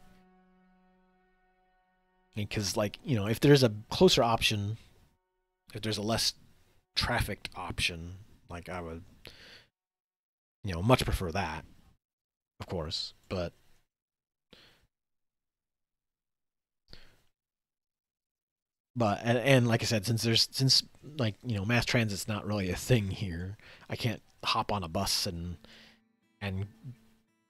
Because, if there's a closer option, if there's a less trafficked option, I would, much prefer that, of course, but But and like I said, since like mass transit's not really a thing here, I can't hop on a bus and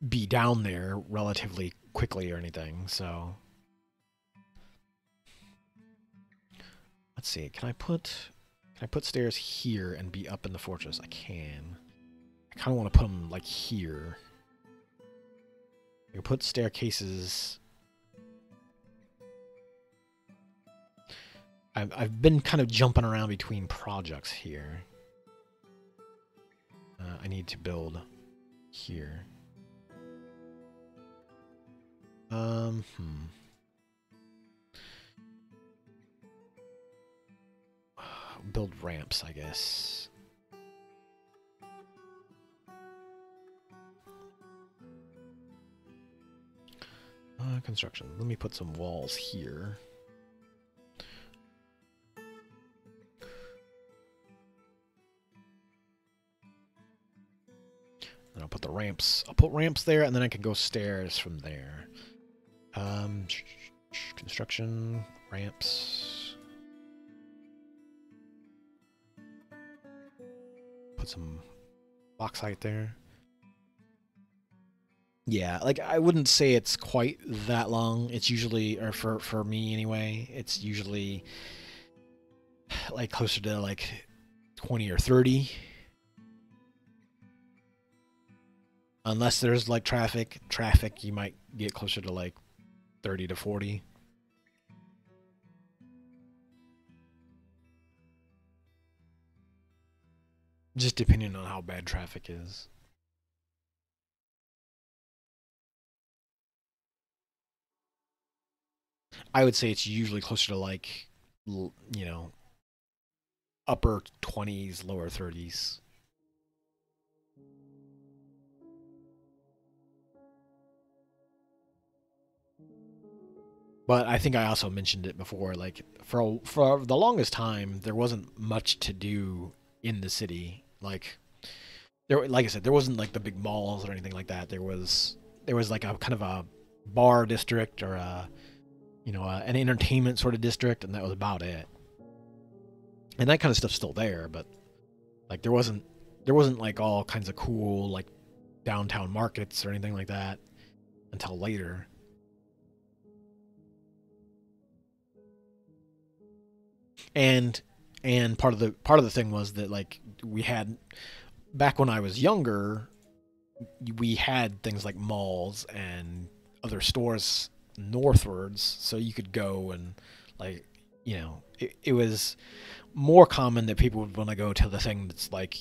be down there relatively quickly or anything. So let's see. Can I put stairs here and be up in the fortress? I can. I kind of want to put them like here. I can put staircases. I've been kind of jumping around between projects here. I need to build here. Hmm. Build ramps, I guess. Construction. Let me put some walls here. And I'll put the ramps. I'll put ramps there, and then I can go stairs from there. Construction, ramps. Put some bauxite there. Yeah, like I wouldn't say it's quite that long. It's usually, or for me anyway, it's usually like closer to like 20 or 30. Unless there's like traffic, you might get closer to like 30 to 40. Just depending on how bad traffic is. I would say it's usually closer to like, upper 20s, lower 30s. But I think I also mentioned it before. Like for the longest time, there wasn't much to do in the city. Like like I said, there wasn't like the big malls or anything like that. There was like a kind of a bar district or an entertainment sort of district, and that was about it. And that kind of stuff's still there, but like there wasn't like all kinds of cool like downtown markets or anything like that until later. And part of the thing was that like we had back when I was younger, we had things like malls and other stores northwards, so you could go and like it was more common that people would want to go to the thing that's like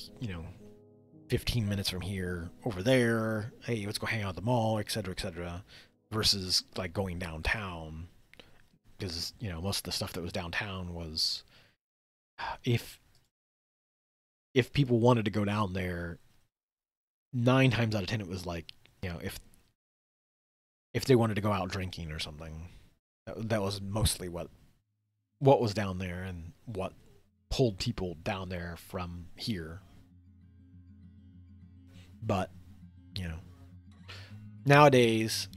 15 minutes from here over there. Hey, let's go hang out at the mall, etc., etc. Versus like going downtown because most of the stuff that was downtown was if if people wanted to go down there, 9 times out of 10 it was like if they wanted to go out drinking or something. That was mostly what was down there and what pulled people down there from here. But nowadays,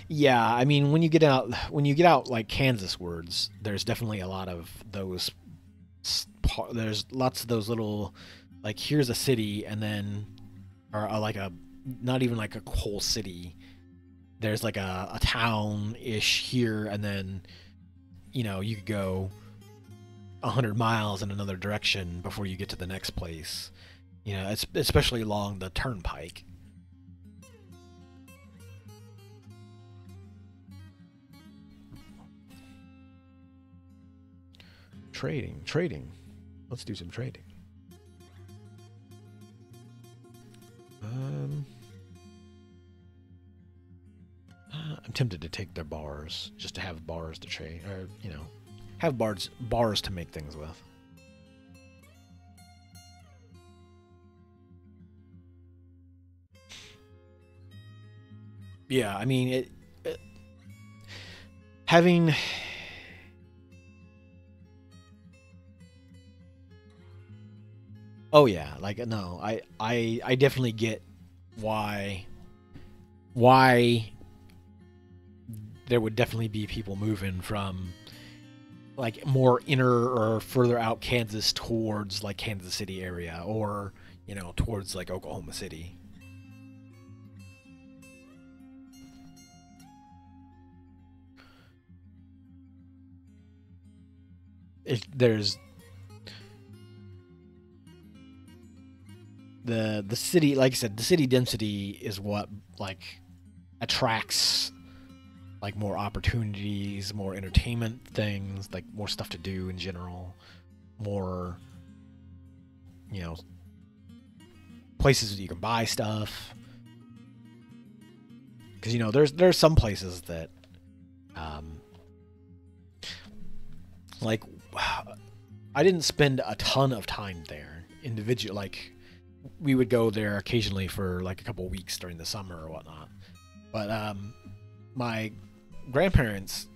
yeah, I mean when you get out like Kansas words, there's definitely a lot of those. There's lots of those little like here's a city and then or like a not even like a whole city. There's like a town ish here, and then you could go 100 miles in another direction before you get to the next place. It's especially along the turnpike. Trading. Let's do some trading. I'm tempted to take their bars just to have bars to trade, or have bars to make things with. Yeah, I mean it having oh yeah, like no, I definitely get why there would definitely be people moving from like more inner or further out Kansas towards like Kansas City area, or towards like Oklahoma City. There's the city, like I said, the city density is what like attracts like more opportunities, more entertainment things, like more stuff to do in general, more you know places that you can buy stuff. Because there's some places that um like I didn't spend a ton of time there individual. Like we would go there occasionally for like a couple of weeks during the summer or whatnot. But my grandparents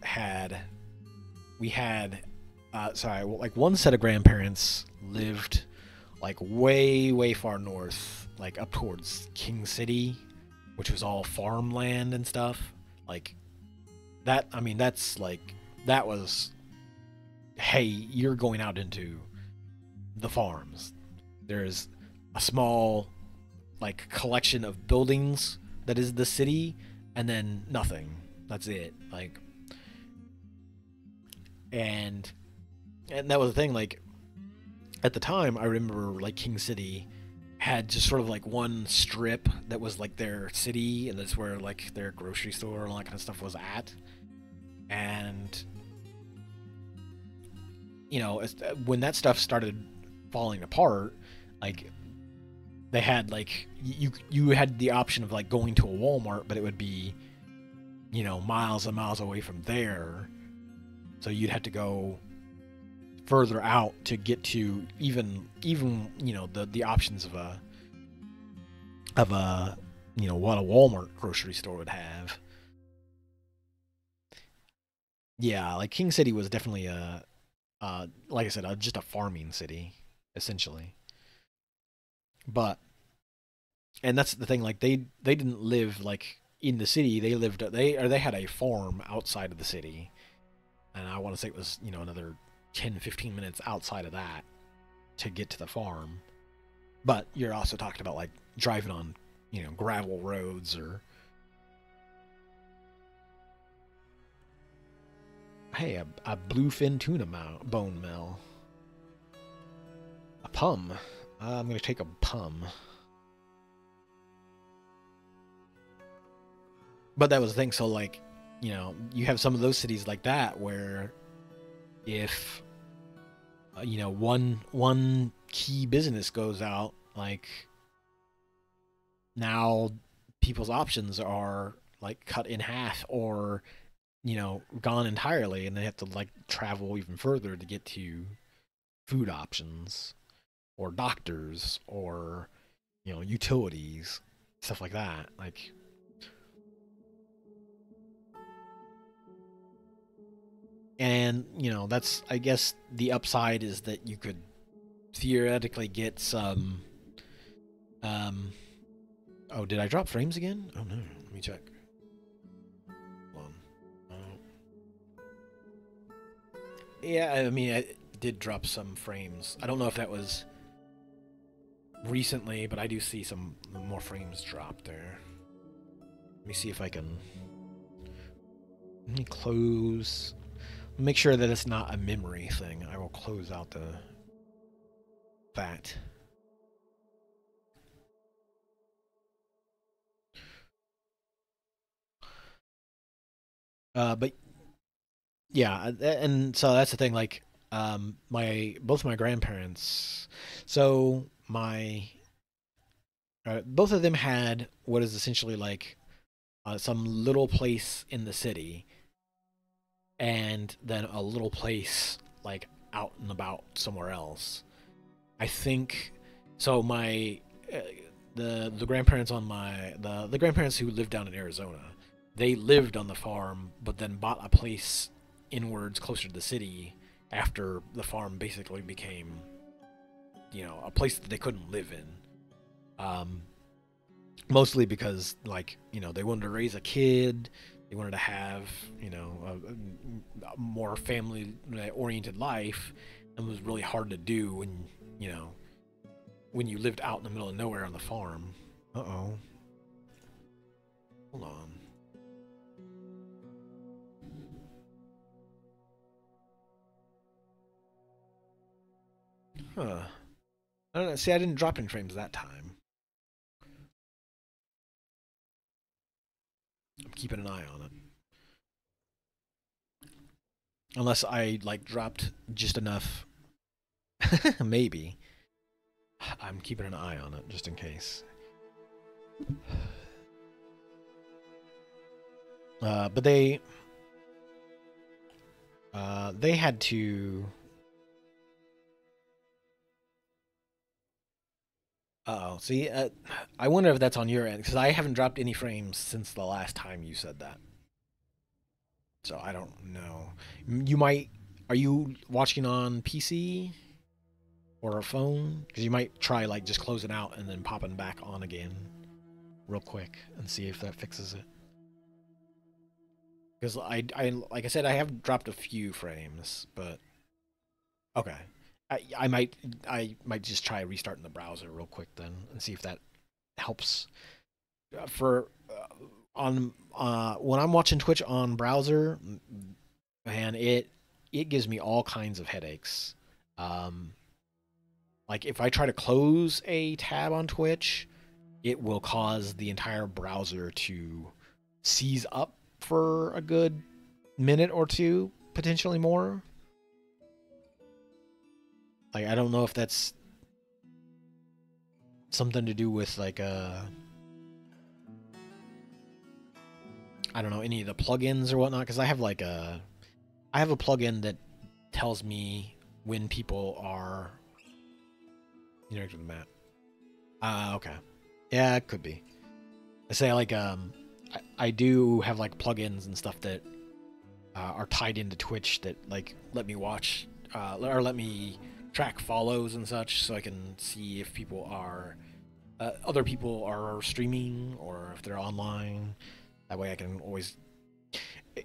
like one set of grandparents lived like way far north, like up towards King City, which was all farmland and stuff. Like that, I mean, that's like that was, hey, you're going out into the farms. There's a small like collection of buildings that is the city, and then nothing. That's it. Like, and that was the thing. Like at the time, I remember like King City had just sort of like one strip that was like their city, and that's where like their grocery store and all that kind of stuff was at. And when that stuff started falling apart, like they had like you had the option of like going to a Walmart, but it would be miles and miles away from there, so you'd have to go further out to get to even the options of a what a Walmart grocery store would have. Yeah, like King City was definitely like I said, just a farming city essentially. But and that's the thing, like they didn't live like in the city. They had a farm outside of the city, and I want to say it was another 10-15 minutes outside of that to get to the farm. But you're also talking about like driving on gravel roads, or hey, a bluefin tuna bone mill, a pum. I'm gonna take a pum. But that was the thing. So like, you have some of those cities like that where if one key business goes out, like now people's options are like cut in half, or gone entirely, and they have to like travel even further to get to food options or doctors or utilities, stuff like that. Like, and that's, I guess, the upside is that you could theoretically get some oh, did I drop frames again? Oh no, let me check. Hold on. Yeah, I mean, I did drop some frames. I don't know if that was recently, but I do see some more frames drop there. Let me see if I can. Let me close. Make sure that it's not a memory thing. I will close out that. But yeah, and so that's the thing. Like, both my grandparents. So my both of them had what is essentially like some little place in the city, and then a little place like out and about somewhere else. I think so. My the grandparents on the grandparents who lived down in Arizona, they lived on the farm, but then bought a place inwards closer to the city after the farm basically became a place that they couldn't live in. Um, Mostly because, like, they wanted to raise a kid, they wanted to have, a more family-oriented life, and it was really hard to do when you lived out in the middle of nowhere on the farm. Uh-oh. Hold on. Huh. I don't know. See, I didn't drop any frames that time. I'm keeping an eye on it. Unless I, like, dropped just enough. Maybe. I'm keeping an eye on it, just in case. But they had to... Uh-oh. See, I wonder if that's on your end, because I haven't dropped any frames since the last time you said that. So I don't know. You might... Are you watching on PC? Or a phone? Because you might try, like, just closing out and then popping back on again real quick and see if that fixes it. Because like I said, I have dropped a few frames, but... Okay. I might just try restarting the browser real quick then and see if that helps. When I'm watching Twitch on browser, man, it gives me all kinds of headaches. Like if I try to close a tab on Twitch, it will cause the entire browser to seize up for a good minute or two, potentially more. Like, I don't know if that's something to do with, like, I don't know, any of the plugins or whatnot, because I have, like, I have a plugin that tells me when people are interacting with the map. Okay. Yeah, it could be. I say, like, I do have, like, plugins and stuff that are tied into Twitch that, like, let me watch, or let me track follows and such, so I can see if people are other people are streaming or if they're online. That way I can always,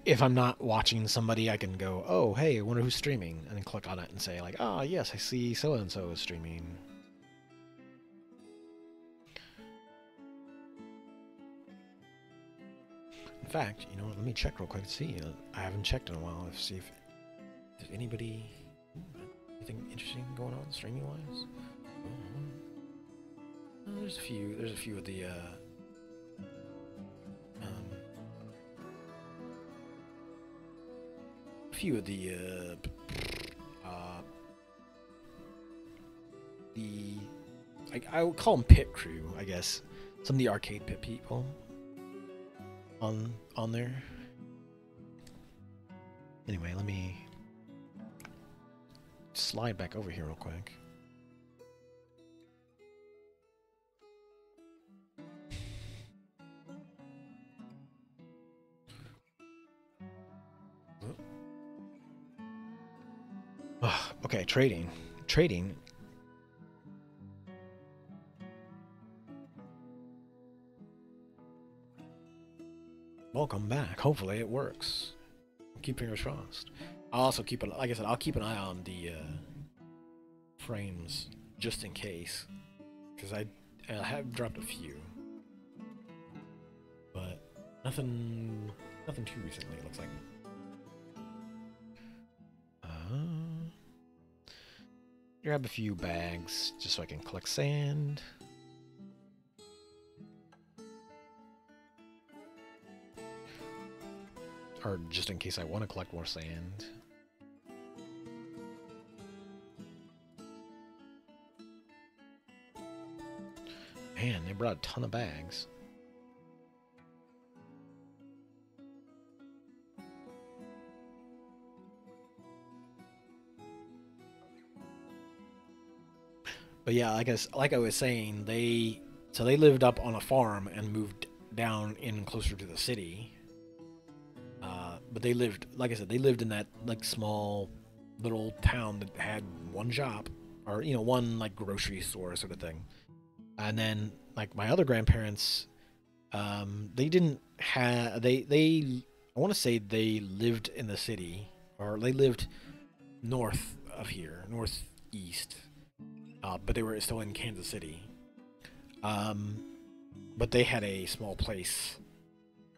if I'm not watching somebody, I can go, oh hey, I wonder who's streaming, and then click on it and say like, oh yes, I see so and so is streaming. In fact, you know what, let me check real quick to see. I haven't checked in a while to see if there's anybody, anything interesting going on streaming wise. There's a few of the I would call them pit crew, I guess. Some of the arcade pit people on there. Anyway, let me slide back over here real quick. Okay, trading. Welcome back. Hopefully it works. Keep fingers crossed. I'll also keep an, like I said, I'll keep an eye on the frames just in case, because I have dropped a few, but nothing too recently. It looks like. Grab a few bags just so I can collect sand. Or just in case I want to collect more sand. Man, they brought a ton of bags. But yeah, like I was saying, they lived up on a farm and moved down in closer to the city. But they lived, like I said, they lived in that like small little town that had one shop, or one like grocery store sort of thing. And then like my other grandparents, they didn't have they I want to say they lived in the city, or they lived north of here, northeast, but they were still in Kansas City. Um, but they had a small place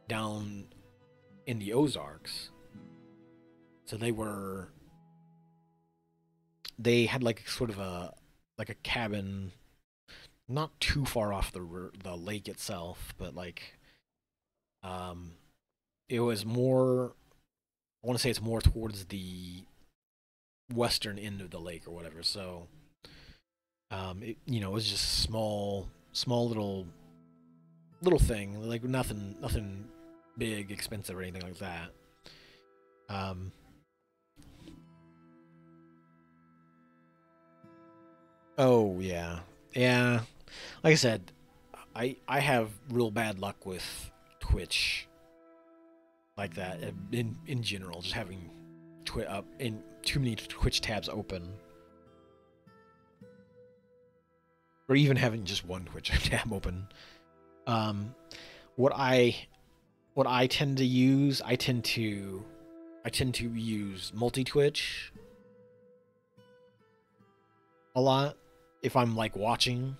down in the Ozarks, so they had like sort of a cabin, not too far off the lake itself, but like um, it was more. I want to say it's more towards the western end of the lake or whatever. So, it was just a small little thing, like nothing big, expensive or anything like that. Um, oh yeah, yeah. Like I said, I have real bad luck with Twitch like that in general, just having up in too many Twitch tabs open, or even having just one Twitch tab open. Um, what I tend to use, I tend to use multi Twitch a lot if I'm like watching.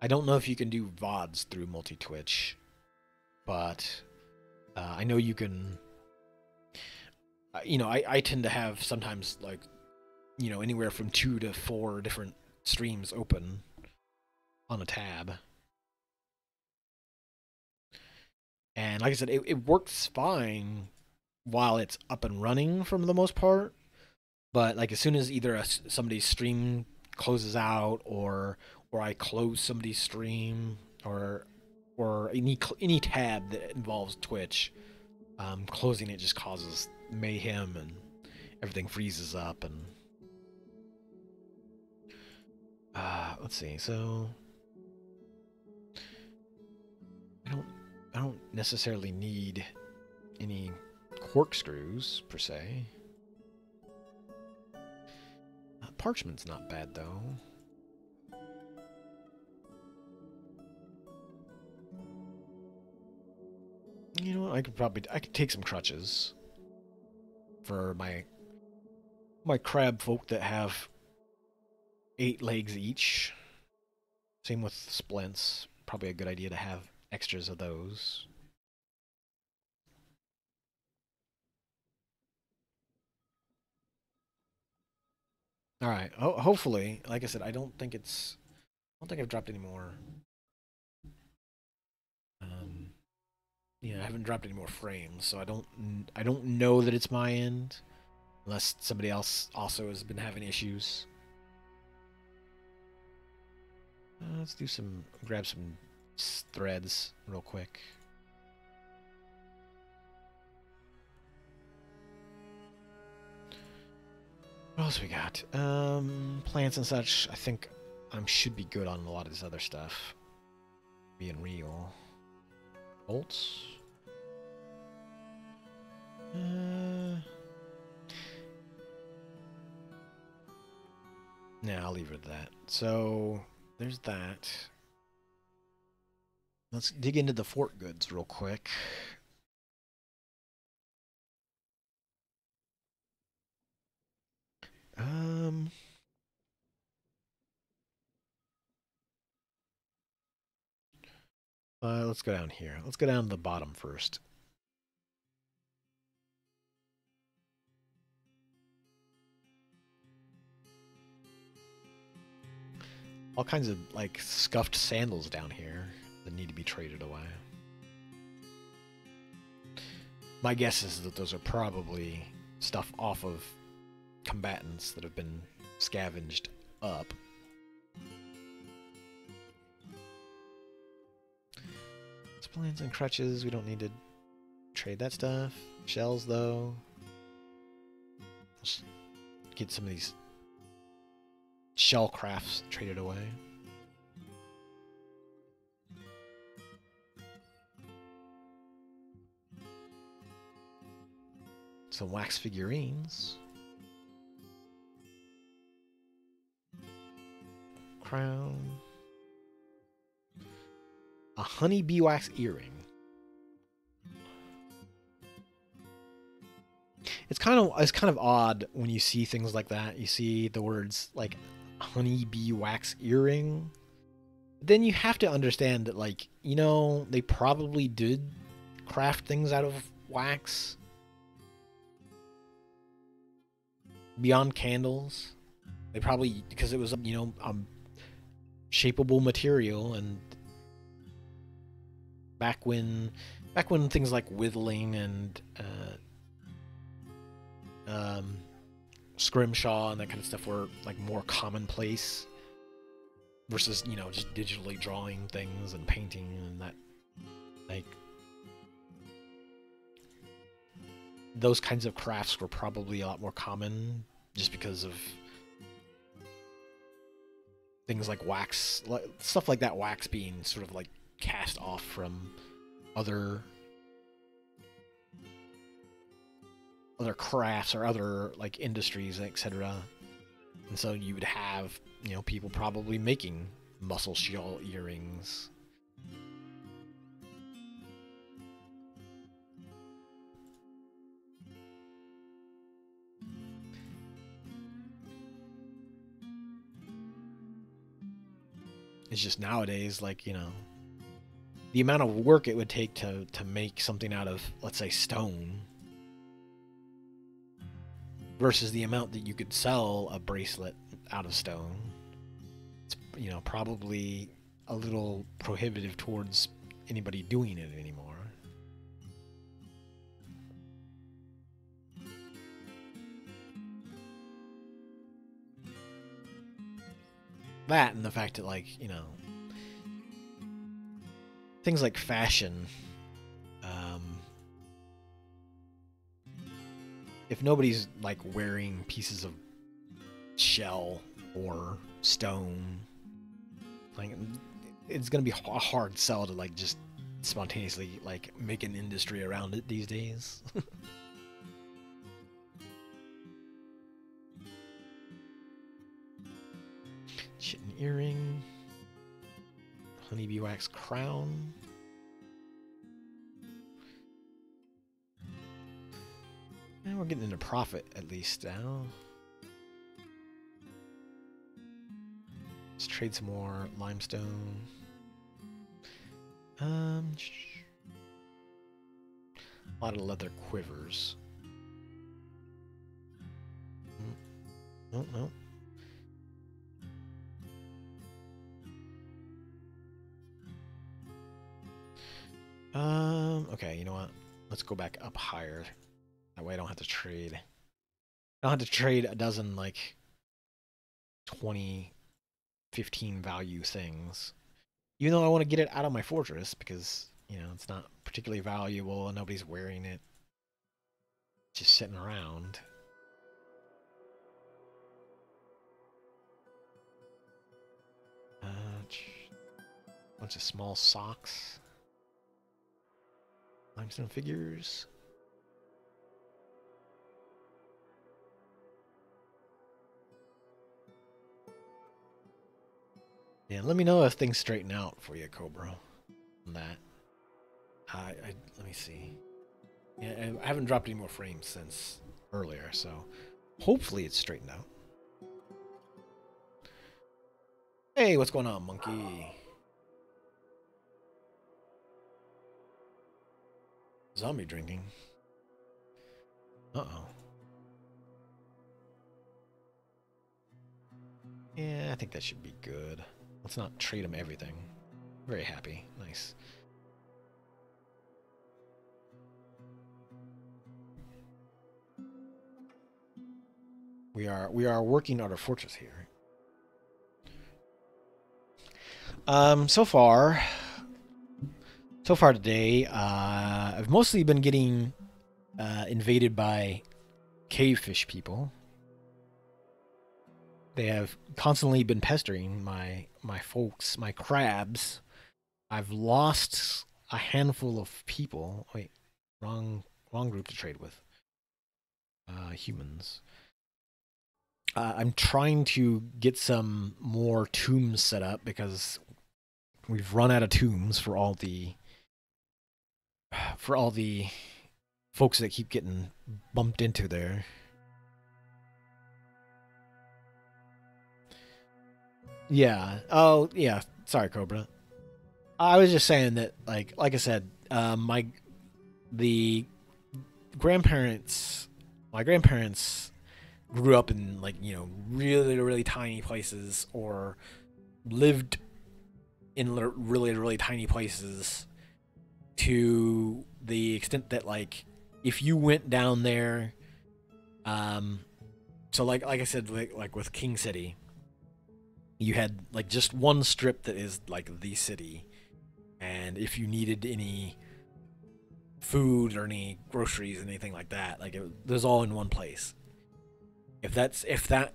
I don't know if you can do VODs through multi Twitch, but I know you can. I tend to have sometimes like anywhere from 2 to 4 different streams open on a tab. And like I said, it works fine while it's up and running for the most part. But like as soon as either somebody's stream closes out, or I close somebody's stream, or any tab that involves Twitch, closing it just causes mayhem and everything freezes up. And let's see. So I don't I don't necessarily need any corkscrews per se. Parchment's not bad though. You know what? I could take some crutches for my crab folk that have 8 legs each. Same with splints. Probably a good idea to have extras of those. All right. Hopefully, like I said, I don't think I've dropped any more. Um, I haven't dropped any more frames, so I don't know that it's my end, unless somebody else also has been having issues. Let's grab some threads real quick. What else we got? Plants and such. I think I should be good on a lot of this other stuff. Being real. Bolts. Nah, I'll leave it at that. So there's that. Let's dig into the fort goods real quick. Um, let's go down here. Let's go down to the bottom first. All kinds of like scuffed sandals down here that need to be traded away. My guess is that those are probably stuff off of combatants that have been scavenged up. Splints and crutches, we don't need to trade that stuff. Shells, though. Let's get some of these shell crafts traded away. Some wax figurines. Crown. A honey beeswax earring. It's kind of odd when you see things like that. You see the words like honey beeswax earring. Then you have to understand that, like, you know, they probably did craft things out of wax beyond candles. They probably, because it was, you know, shapeable material, and back when things like whittling and scrimshaw and that kind of stuff were like more commonplace versus, you know, just digitally drawing things and painting and that, like, those kinds of crafts were probably a lot more common just because of things like wax, stuff like that, wax being sort of like cast off from other crafts or other like industries, etc. And so you would have, you know, people probably making mussel shell earrings. It's just nowadays, like, you know, the amount of work it would take to make something out of, let's say, stone versus the amount that you could sell a bracelet out of stone. It's, you know, probably a little prohibitive towards anybody doing it anymore. That and the fact that, like, you know, things like fashion, if nobody's like wearing pieces of shell or stone, like, it's gonna be a hard sell to like just spontaneously like make an industry around it these days. Chitin earring, honeybee wax crown. And we're getting into profit at least now. Let's trade some more limestone. A lot of leather quivers. No, no. Okay, you know what? Let's go back up higher. That way I don't have to trade. I don't have to trade a dozen, like, 20, 15 value things. Even though I want to get it out of my fortress because, you know, it's not particularly valuable and nobody's wearing it. It's just sitting around. Bunch of small socks. Limestone figures. Yeah, let me know if things straighten out for you, Cobra. On that. Let me see. Yeah, I haven't dropped any more frames since earlier, so hopefully it's straightened out. Hey, what's going on, monkey? Zombie drinking. Uh-oh. Yeah, I think that should be good. Let's not trade him everything. Very happy. Nice. We are working on our fortress here. So far today, I've mostly been getting invaded by cavefish people. They have constantly been pestering my folks, my crabs. I've lost a handful of people. Wait, wrong group to trade with. Humans. I'm trying to get some more tombs set up because we've run out of tombs for all the folks that keep getting bumped into there. Yeah. Oh, yeah. Sorry, Cobra. I was just saying that, like I said, the grandparents, my grandparents grew up in really really tiny places, or lived in really really tiny places, to the extent that if you went down there, um, so like I said, like with King City, you had just one strip that is the city, and if you needed any food or any groceries, anything like that, it was all in one place. If that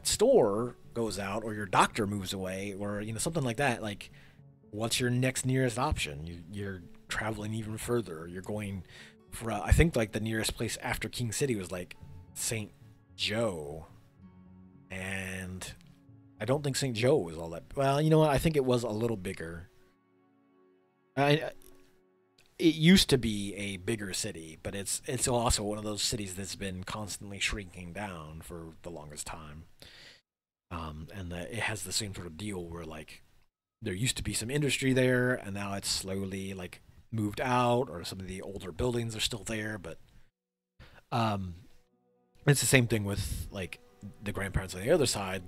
store goes out, or your doctor moves away, or something like that, what's your next nearest option? You're traveling even further. You're going for I think the nearest place after King City was St. Joe, and I don't think St. Joe was all that. Well, you know what? I think it was a little bigger. It used to be a bigger city, but it's also one of those cities that's been constantly shrinking down for the longest time. And it has the same sort of deal where there used to be some industry there, and now it's slowly moved out, or some of the older buildings are still there, but um, it's the same thing with the grandparents on the other side.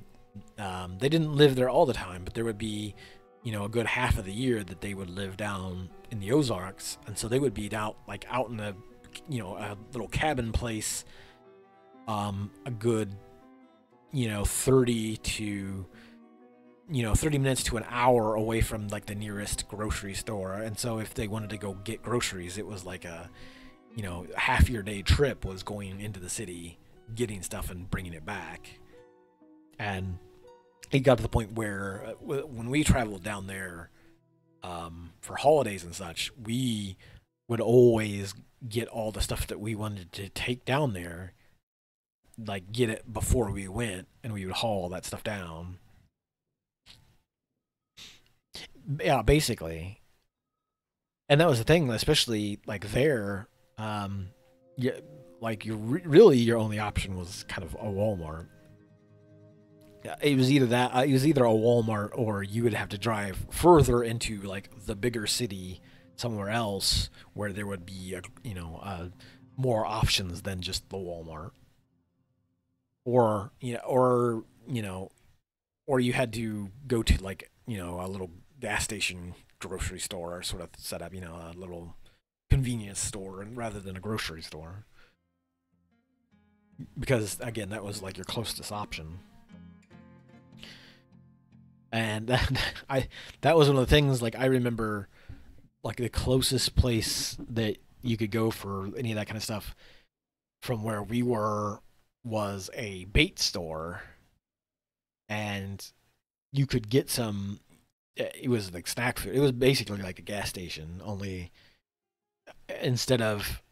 They didn't live there all the time, but there would be a good half of the year that they would live down in the Ozarks, and so they would be out in a a little cabin place, a good 30 to 30 minutes to an hour away from the nearest grocery store. And so if they wanted to go get groceries, it was a half your day trip was going into the city, getting stuff and bringing it back. And it got to the point where when we traveled down there for holidays and such, we would always get all the stuff that we wanted to take down there, get it before we went, and we would haul all that stuff down. Yeah, basically. And that was the thing, especially there, yeah, really your only option was kind of a Walmart. It was either that, it was either a Walmart, or you would have to drive further into the bigger city somewhere else, where there would be more options than just the Walmart, or or you had to go to a little gas station grocery store sort of set up, a little convenience store, and rather than a grocery store, because again that was your closest option. And that was one of the things I remember, the closest place that you could go for any of that kind of stuff from where we were was a bait store, and you could get some. It was snack food. It was basically a gas station, only instead of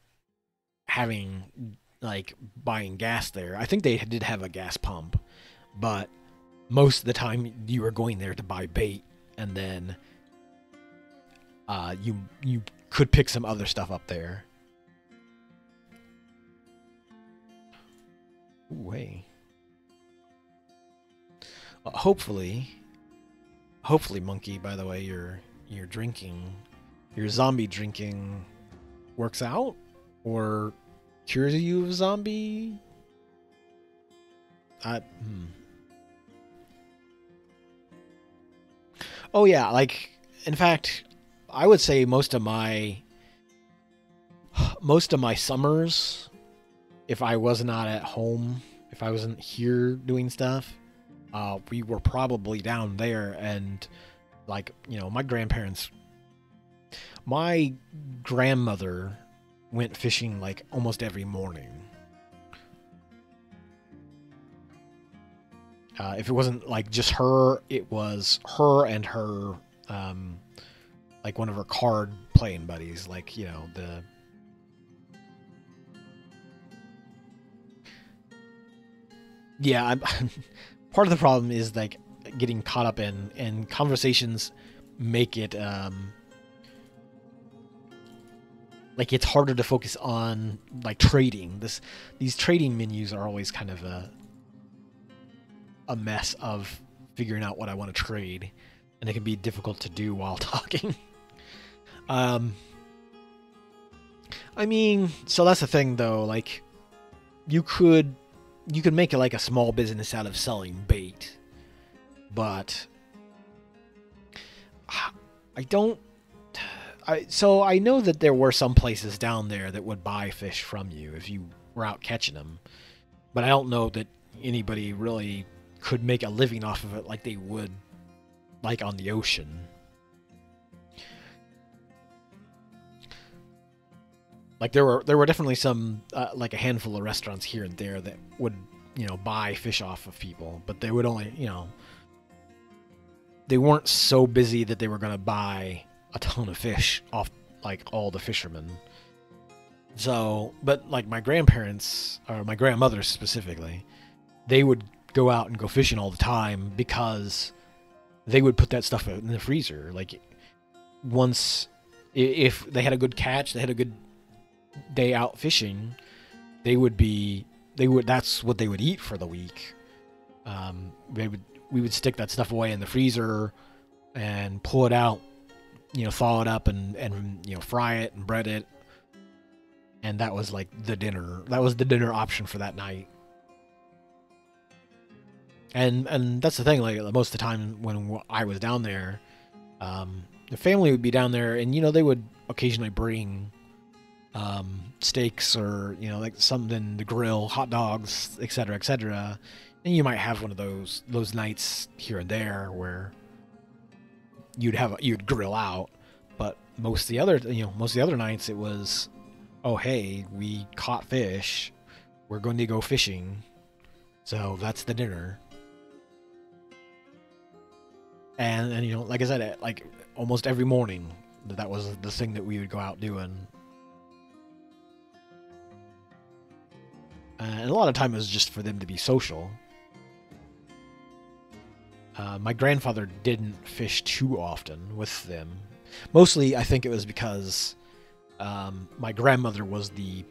having buying gas there. I think they did have a gas pump, but most of the time you were going there to buy bait, and then you could pick some other stuff up there. Ooh, hey. Hopefully, Monkey. By the way, your zombie drinking works out, or cures you of zombie. Oh yeah, in fact, I would say most of my summers, if I was not at home, if I wasn't here doing stuff, we were probably down there, and my grandmother went fishing almost every morning. If it wasn't just her, it was her and her one of her card playing buddies, the yeah. Part of the problem is getting caught up in, and conversations make it like it's harder to focus on like trading. These trading menus are always kind of a mess of figuring out what I want to trade, and it can be difficult to do while talking. I mean, so that's the thing though, like you could make it like a small business out of selling bait, but so I know that there were some places down there that would buy fish from you if you were out catching them, but I don't know that anybody really could make a living off of it like they would like on the ocean. Like there were definitely some like a handful of restaurants here and there that would, you know, buy fish off of people, but they would only, you know, they weren't so busy that they were going to buy a ton of fish off like all the fishermen. So, but like my grandparents, or my grandmother specifically, they would go out and go fishing all the time because they would put that stuff in the freezer. Like once, if they had a good catch, they had a good day out fishing, that's what they would eat for the week. We would stick that stuff away in the freezer and pull it out, you know, thaw it up and you know, fry it and bread it. And that was like the dinner. That was the dinner option for that night. And that's the thing, like most of the time when I was down there, the family would be down there, and you know, they would occasionally bring steaks or, you know, like something to grill, hot dogs, etc., etc. And you might have one of those nights here and there where you'd grill out, but most of the other nights it was, oh hey, we caught fish, we're going to go fishing, so that's the dinner. And you know, like I said, like almost every morning, that was the thing that we would go out doing. And a lot of time it was just for them to be social. My grandfather didn't fish too often with them. Mostly, I think it was because my grandmother was the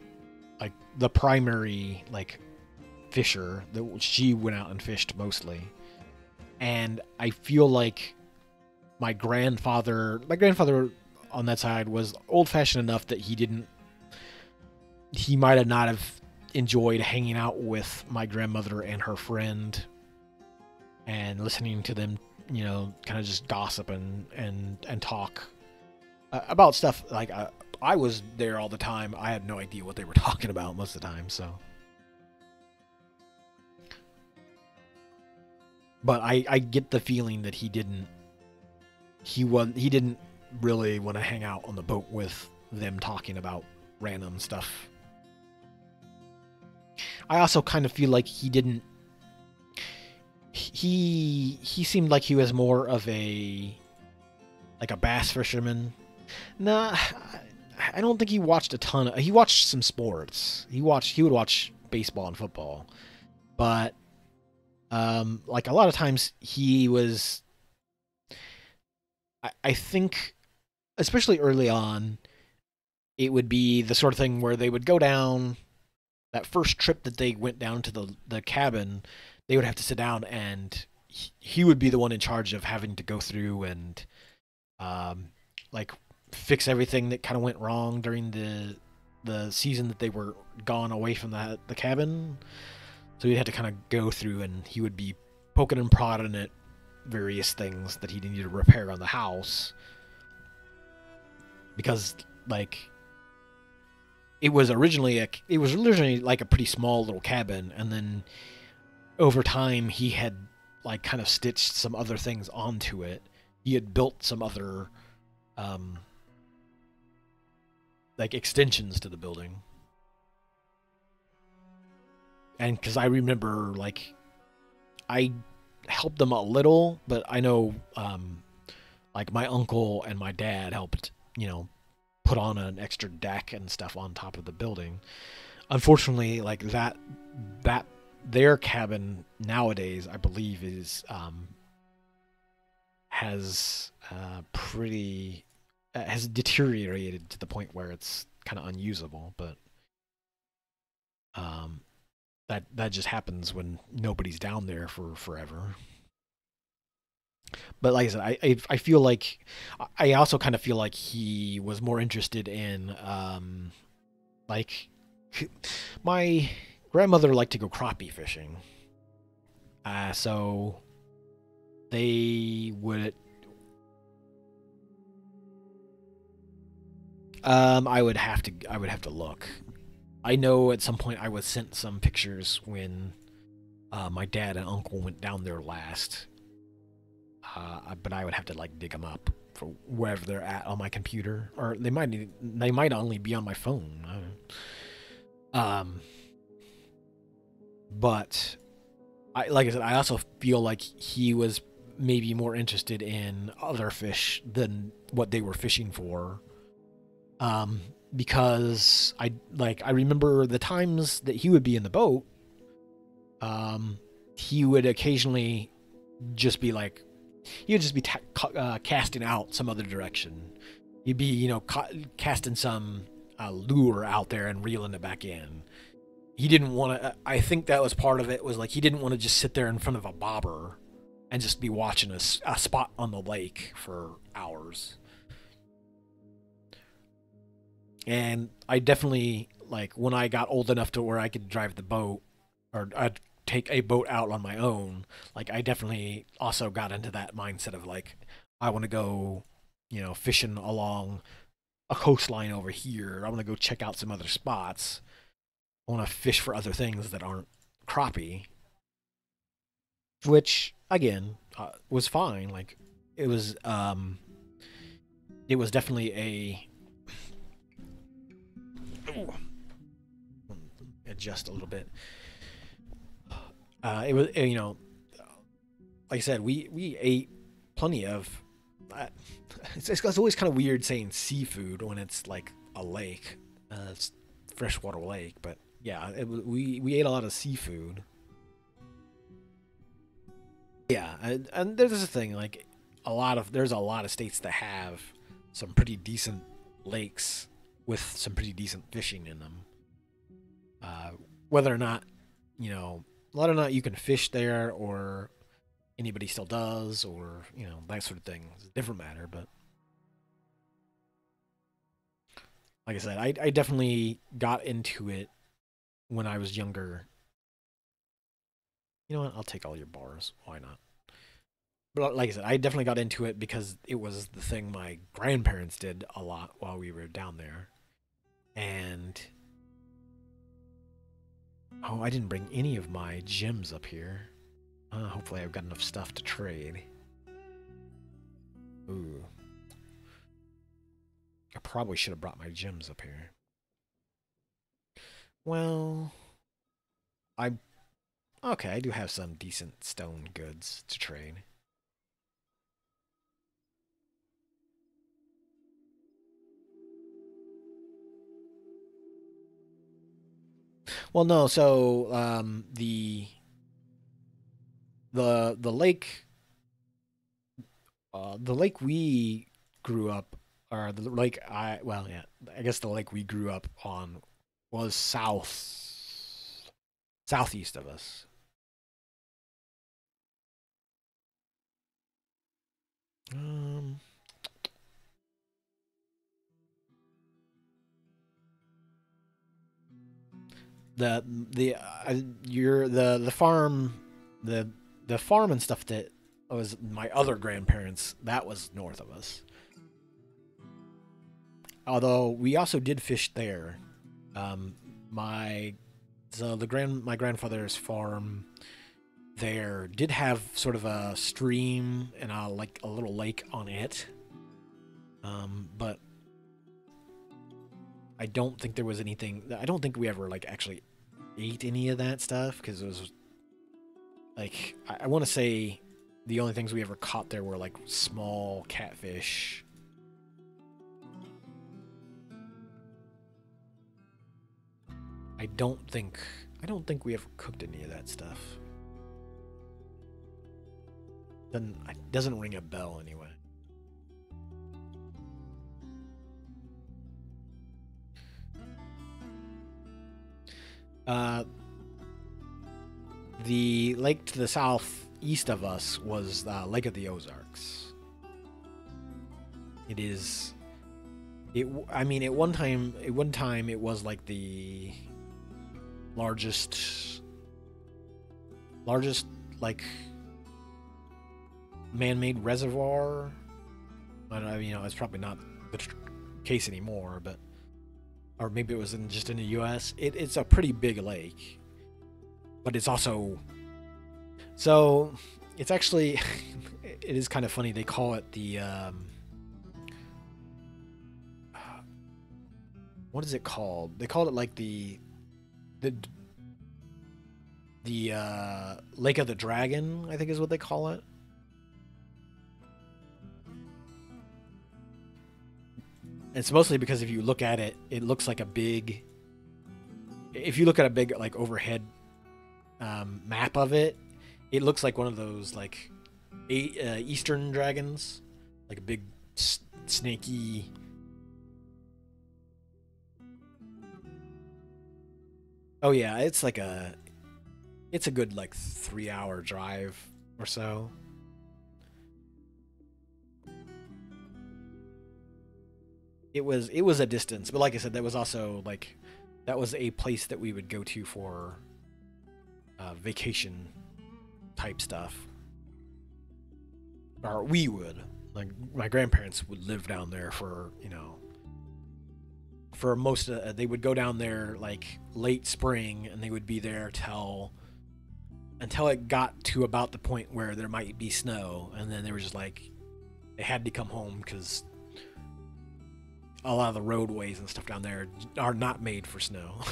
primary like fisher. That she went out and fished mostly. And I feel like my grandfather on that side was old-fashioned enough that he might have not have enjoyed hanging out with my grandmother and her friend and listening to them, you know, kind of just gossip and talk about stuff. Like I was there all the time. I had no idea what they were talking about most of the time, so. But I get the feeling that he didn't really want to hang out on the boat with them talking about random stuff. I also kind of feel like he seemed like he was more of a bass fisherman. Nah, I don't think he watched a ton he watched some sports. He would watch baseball and football. But like a lot of times he was, I think, especially early on, it would be the sort of thing where they would go down, that first trip that they went down to the cabin, they would have to sit down and he would be the one in charge of having to go through and like fix everything that kind of went wrong during the season that they were gone away from the cabin. So he'd have to kind of go through and he would be poking and prodding at various things that he needed to repair on the house. Because, like, it was originally like a pretty small little cabin, and then over time he had like kind of stitched some other things onto it. He had built some other like extensions to the building. And because I remember, like, I helped them a little, but I know, like, my uncle and my dad helped, you know, put on an extra deck and stuff on top of the building. Unfortunately, like, their cabin nowadays, I believe, is has pretty has deteriorated to the point where it's kind of unusable. But um, that just happens when nobody's down there for forever. But like I said, I feel like I also kind of feel like he was more interested in like my grandmother liked to go crappie fishing, so they would. I would have to look. I know at some point I was sent some pictures when my dad and uncle went down there last, but I would have to like dig them up for wherever they're at on my computer, or they might only be on my phone. Um, but like I said, I also feel like he was maybe more interested in other fish than what they were fishing for. Um, because I remember the times that he would be in the boat. He would occasionally just be like, he would just be casting out some other direction. He'd be, casting some lure out there and reeling it back in. He didn't want to. I think that was part of it. Was like he didn't want to just sit there in front of a bobber and just be watching a spot on the lake for hours. And I definitely like when I got old enough to where I could drive the boat or I'd take a boat out on my own. Like I definitely also got into that mindset of like I want to go, fishing along a coastline over here. I want to go check out some other spots. I want to fish for other things that aren't crappie, which again was fine. Like it was, it was definitely a adjust a little bit. It was like I said, we ate plenty of. Uh, it's always kind of weird saying seafood when it's like a lake, it's freshwater lake. But yeah, we ate a lot of seafood. Yeah, and there's a thing like there's a lot of states that have some pretty decent lakes with some pretty decent fishing in them. Uh, whether or not whether or not you can fish there or anybody still does or that sort of thing is a different matter. But like I said, I definitely got into it when I was younger. You know what? I'll take all your bars. Why not? But like I said, I definitely got into it because it was the thing my grandparents did a lot while we were down there. And oh, I didn't bring any of my gems up here. Hopefully I've got enough stuff to trade. Ooh. I probably should have brought my gems up here. Well, I okay, I do have some decent stone goods to trade. Well, no, so the lake the lake we grew up or the lake I well yeah, I guess the lake we grew up on was southeast of us. Um the your the farm the the farm and stuff that was my other grandparents that was north of us. Although we also did fish there. Um, my my grandfather's farm there did have sort of a stream and like a little lake on it. But I don't think there was anything. I don't think we ever like actually ate any of that stuff because it was like I want to say the only things we ever caught there were like small catfish. I don't think we ever cooked any of that stuff. doesn't ring a bell anyway. The lake to the southeast of us was Lake of the Ozarks. It is. I mean, at one time, it was like the largest like man-made reservoir. I don't know, you know, it's probably not the case anymore, but or maybe it was just in the U.S. It's a pretty big lake, but it's also so it's actually it is kind of funny. They call it the what is it called? They called it like the Lake of the Dragon, I think is what they call it. It's mostly because if you look at it, it looks like a big. If you look at a big like overhead map of it, it looks like one of those like Eastern dragons, like a big snaky. Oh yeah, it's a good like 3-hour drive or so. It was a distance, but like I said, that was also like that was a place that we would go to for vacation type stuff. Or we would. Like my grandparents would live down there for, you know, for most of they would go down there like late spring and they would be there until it got to about the point where there might be snow, and then they were just like they had to come home because a lot of the roadways and stuff down there are not made for snow.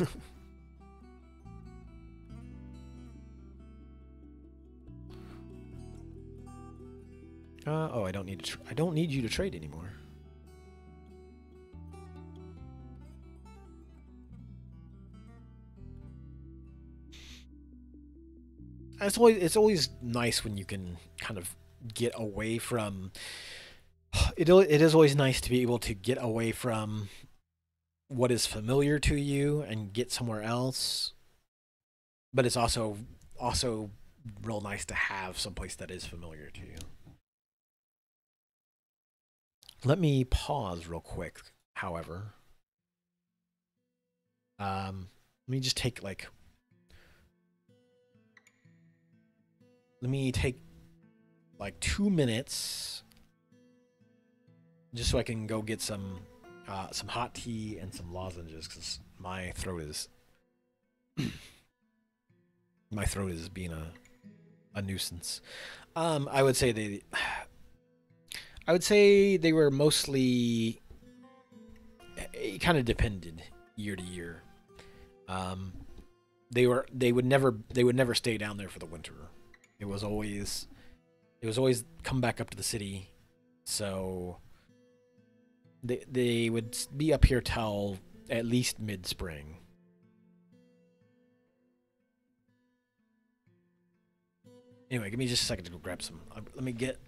Oh, I don't need you to trade anymore. It's always nice when you can kind of get away from it is always nice to be able to get away from what is familiar to you and get somewhere else. But it's also real nice to have someplace that is familiar to you. Let me pause real quick, however. Let me just take like let me take like 2 minutes just so I can go get some hot tea and some lozenges because my throat is being a nuisance. I would say they were mostly it kind of depended year to year. They would never stay down there for the winter. It was always come back up to the city. So they would be up here till at least mid-spring. Anyway, give me just a second to go grab some. Let me get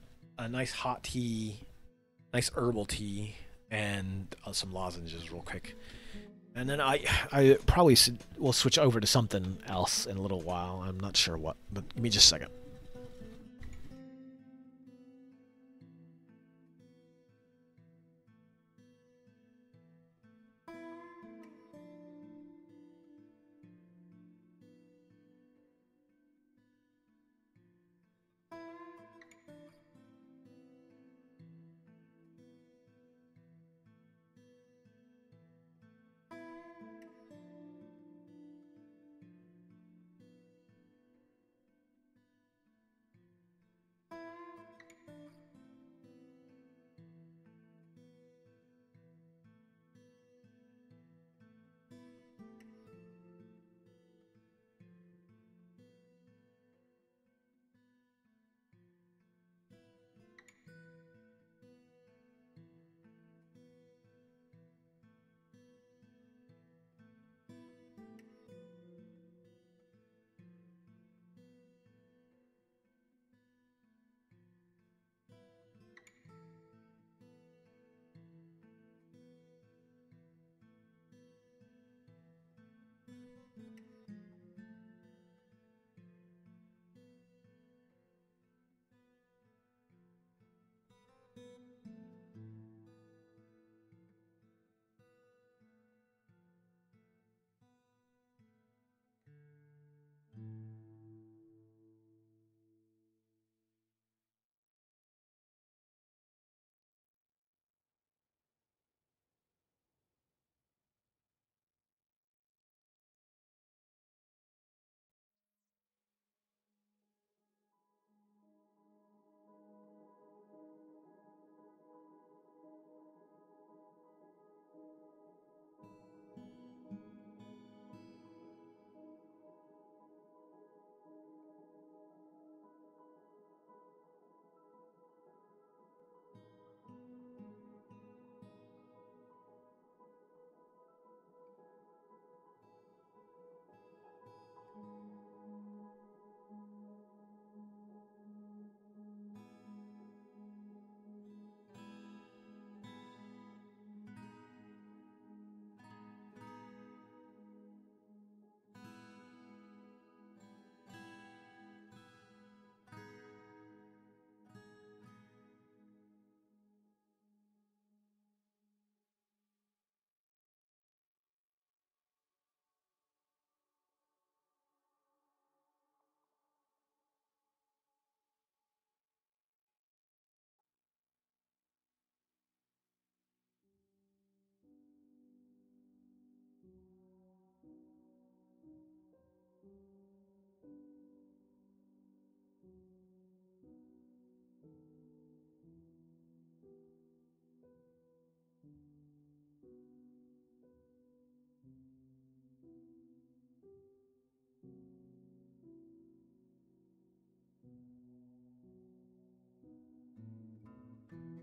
a nice hot tea, nice herbal tea, and some lozenges real quick. And then I probably will switch over to something else in a little while. I'm not sure what, but give me just a second.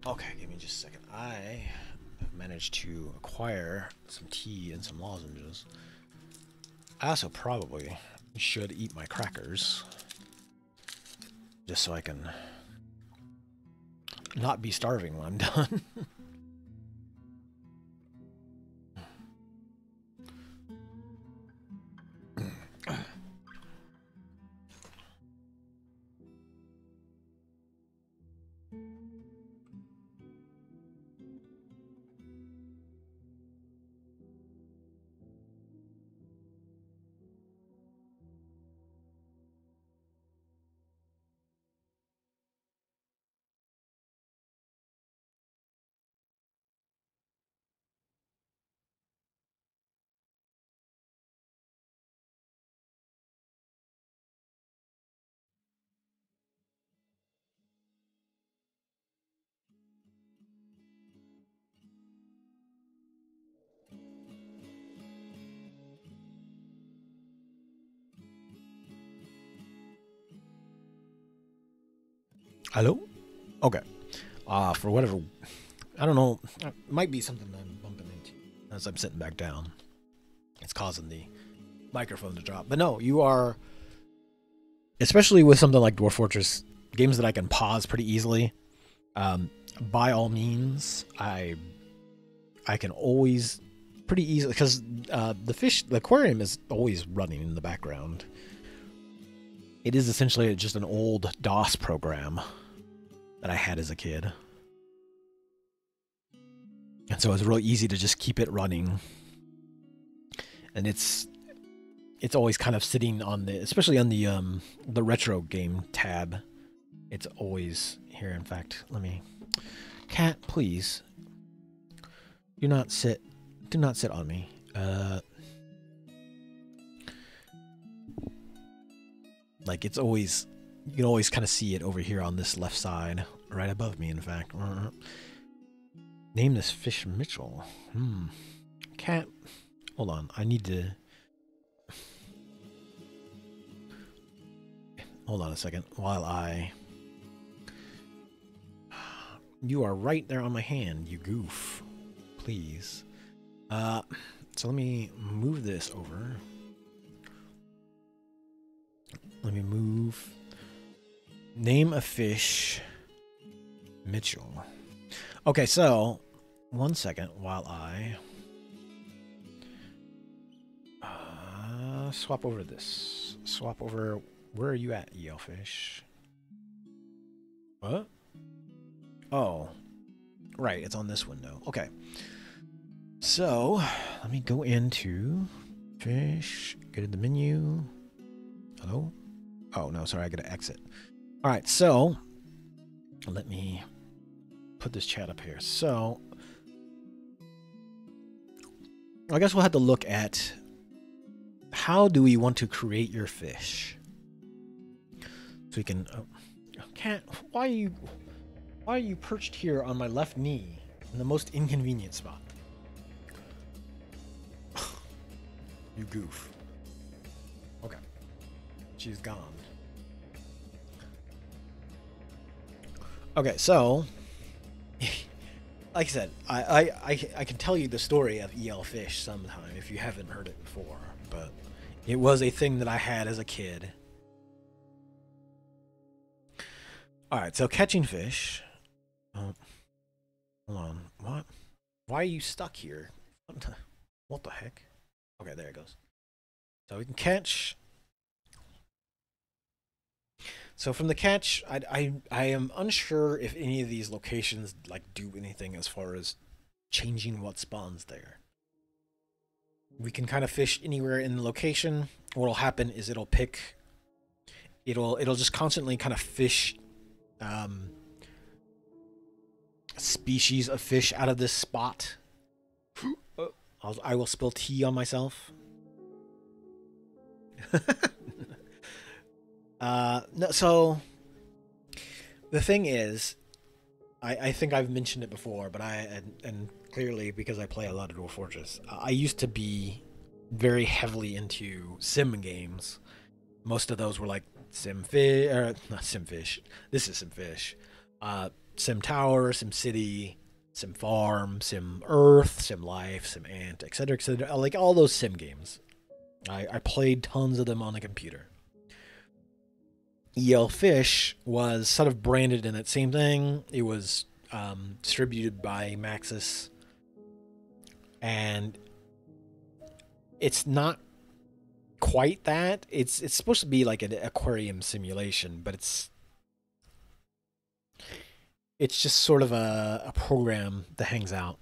Okay, give me just a second. I have managed to acquire some tea and some lozenges. I also probably should eat my crackers. Just so I can not be starving when I'm done. Hello? Okay. For whatever, I don't know, it might be something I'm bumping into as I'm sitting back down. It's causing the microphone to drop. But no, you are, especially with something like Dwarf Fortress, games that I can pause pretty easily. By all means, I can always pretty easily, because the aquarium is always running in the background. It is essentially just an old DOS program that I had as a kid. And so it's really easy to just keep it running. And it's always kind of sitting on the, especially on the retro game tab. It's always here. In fact, let me, cat, please do not sit on me. Like it's always, you can always kind of see it over here on this left side, right above me, in fact. Name this fish Mitchell. Cat, hold on, I need to, hold on a second while I, you are right there on my hand, you goof. Please. So let me move this over. Let me move. Name a fish Mitchell. Okay, so one second while I swap over this. Swap over. Where are you at, Yellfish? What? Oh, right. It's on this window. Okay. So let me go into fish. Get in the menu. Hello? Oh no, sorry. I gotta exit. All right. So let me put this chat up here. So I guess we'll have to look at how do we want to create your fish. So we can. Cat, why are you perched here on my left knee in the most inconvenient spot? You goof. Okay. She's gone. Okay, so like I said, I can tell you the story of EL Fish sometime if you haven't heard it before, but it was a thing that I had as a kid. Alright, so catching fish. Oh, hold on. What? Why are you stuck here? What the heck? Okay, there it goes. So we can catch. So from the catch, I am unsure if any of these locations like do anything as far as changing what spawns there. We can kind of fish anywhere in the location. What'll happen is it'll just constantly kind of fish species of fish out of this spot. I will spill tea on myself. No, so the thing is, I think I've mentioned it before, but and clearly because I play a lot of Dwarf Fortress, I used to be very heavily into sim games. Most of those were like Simfish, or not Simfish. This is Simfish. Sim Tower, Sim City, Sim Farm, Sim Earth, Sim Life, Sim Ant, etc., etc. Like all those sim games. I played tons of them on the computer. EL Fish was sort of branded in that same thing. It was distributed by Maxis, and it's not quite that. It's supposed to be like an aquarium simulation, but it's just sort of a program that hangs out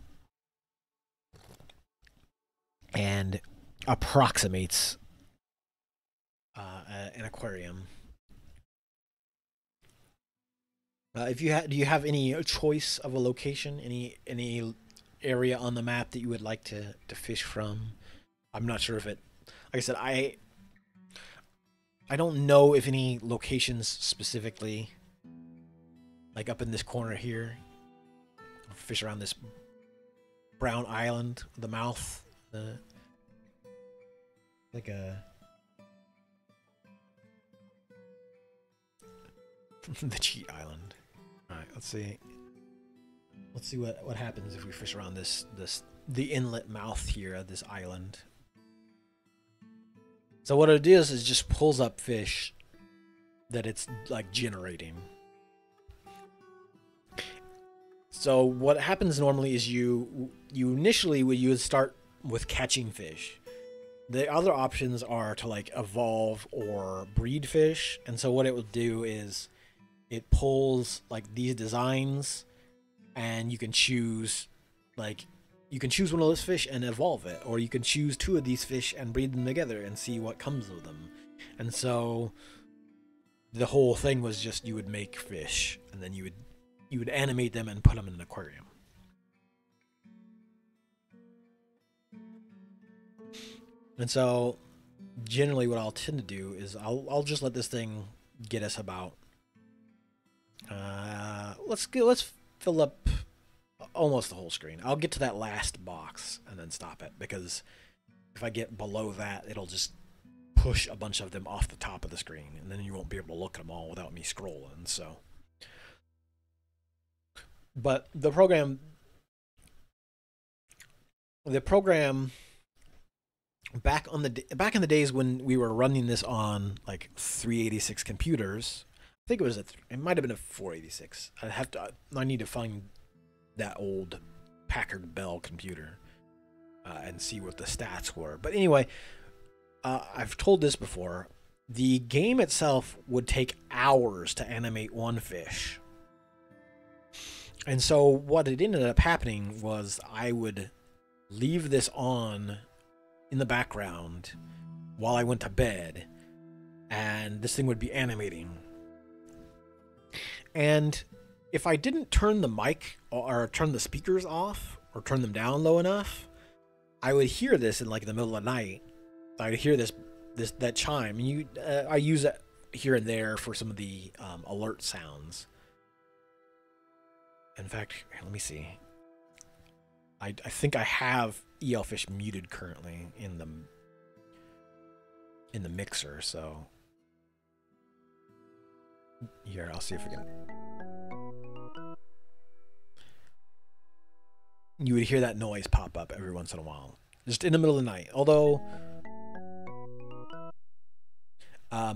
and approximates an aquarium. If you do you have any choice of a location, any area on the map that you would like to fish from? I'm not sure if it. Like I said, I don't know if any locations specifically, like up in this corner here, fish around this brown island, the mouth, like a the cheat island. All right, let's see. Let's see what happens if we fish around the inlet mouth here of this island. So what it is just pulls up fish that it's like generating. So what happens normally is you initially would start with catching fish. The other options are to like evolve or breed fish, and so what it will do is it pulls like these designs, and you can choose like you can choose one of those fish and evolve it, or you can choose two of these fish and breed them together and see what comes of them. And so the whole thing was just you would make fish, and then you would animate them and put them in an aquarium. And so generally what I'll tend to do is I'll just let this thing get us about let's fill up almost the whole screen. I'll get to that last box and then stop it, because if I get below that, it'll just push a bunch of them off the top of the screen, and then you won't be able to look at them all without me scrolling. So, but the program back in the days when we were running this on like 386 computers, I think it might have been a 486. I need to find that old Packard Bell computer and see what the stats were. But anyway, I've told this before. The game itself would take hours to animate one fish. And so what had ended up happening was I would leave this on in the background while I went to bed, and this thing would be animating. And if I didn't turn the mic or turn the speakers off or turn them down low enough, I would hear this in like the middle of the night. I'd hear that chime, and I use it here and there for some of the alert sounds. In fact, let me see. I think I have EL Fish muted currently in the mixer, so here, I'll see if I can. You would hear that noise pop up every once in a while, just in the middle of the night. Although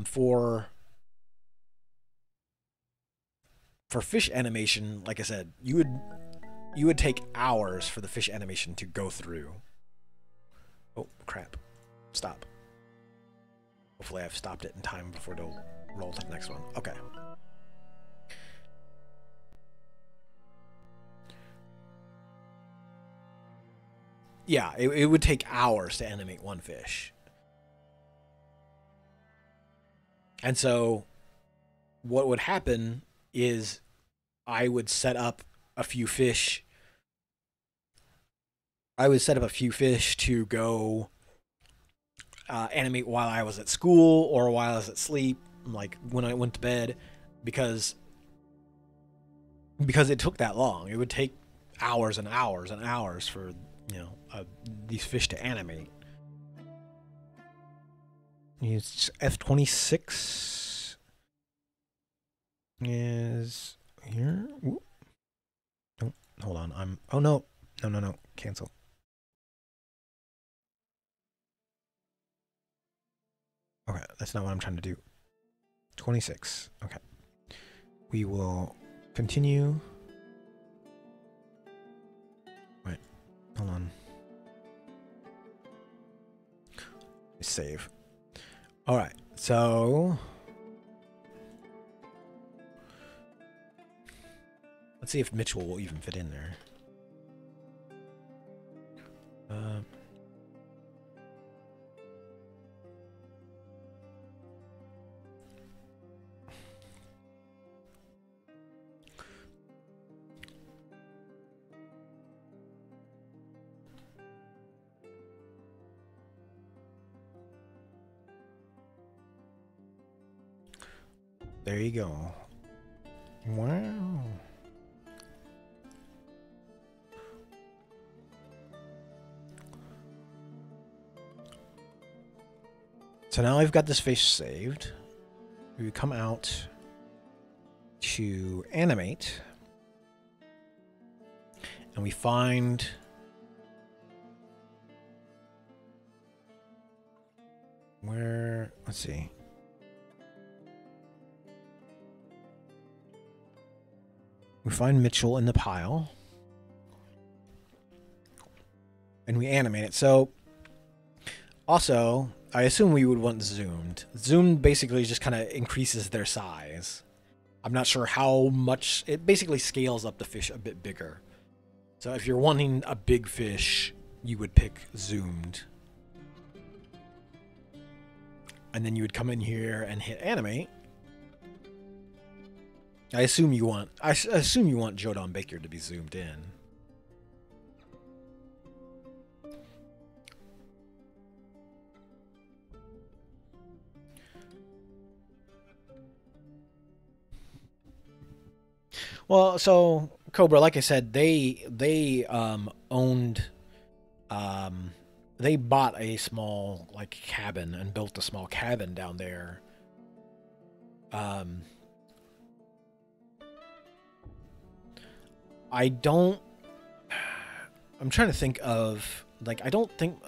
for fish animation, like I said, you would take hours for the fish animation to go through. Oh crap! Stop. Hopefully I've stopped it in time before to roll to the next one. Okay. Yeah, it would take hours to animate one fish. And so what would happen is I would set up a few fish. To go animate while I was at school or while I was at sleep, like when I went to bed, because it took that long. It would take hours and hours and hours for these fish to animate. It's F26 is here. Ooh, hold on. Oh no. No. Cancel. Okay, that's not what I'm trying to do. 26. Okay. We will continue. Wait, hold on. Save. All right, so let's see if Mitchell will even fit in there. There you go. Wow. So now I've got this fish saved. We come out to animate. And we find where, let's see. We find Mitchell in the pile. And we animate it. So, also, I assume we would want zoomed. Zoomed basically just kind of increases their size. I'm not sure how much. It basically scales up the fish a bit bigger. So if you're wanting a big fish, you would pick zoomed. And then you would come in here and hit animate. I assume you want Jodan Baker to be zoomed in. Well, so Cobra, like I said, they owned, they bought a small like cabin and built a small cabin down there. I'm trying to think of, like, I don't think,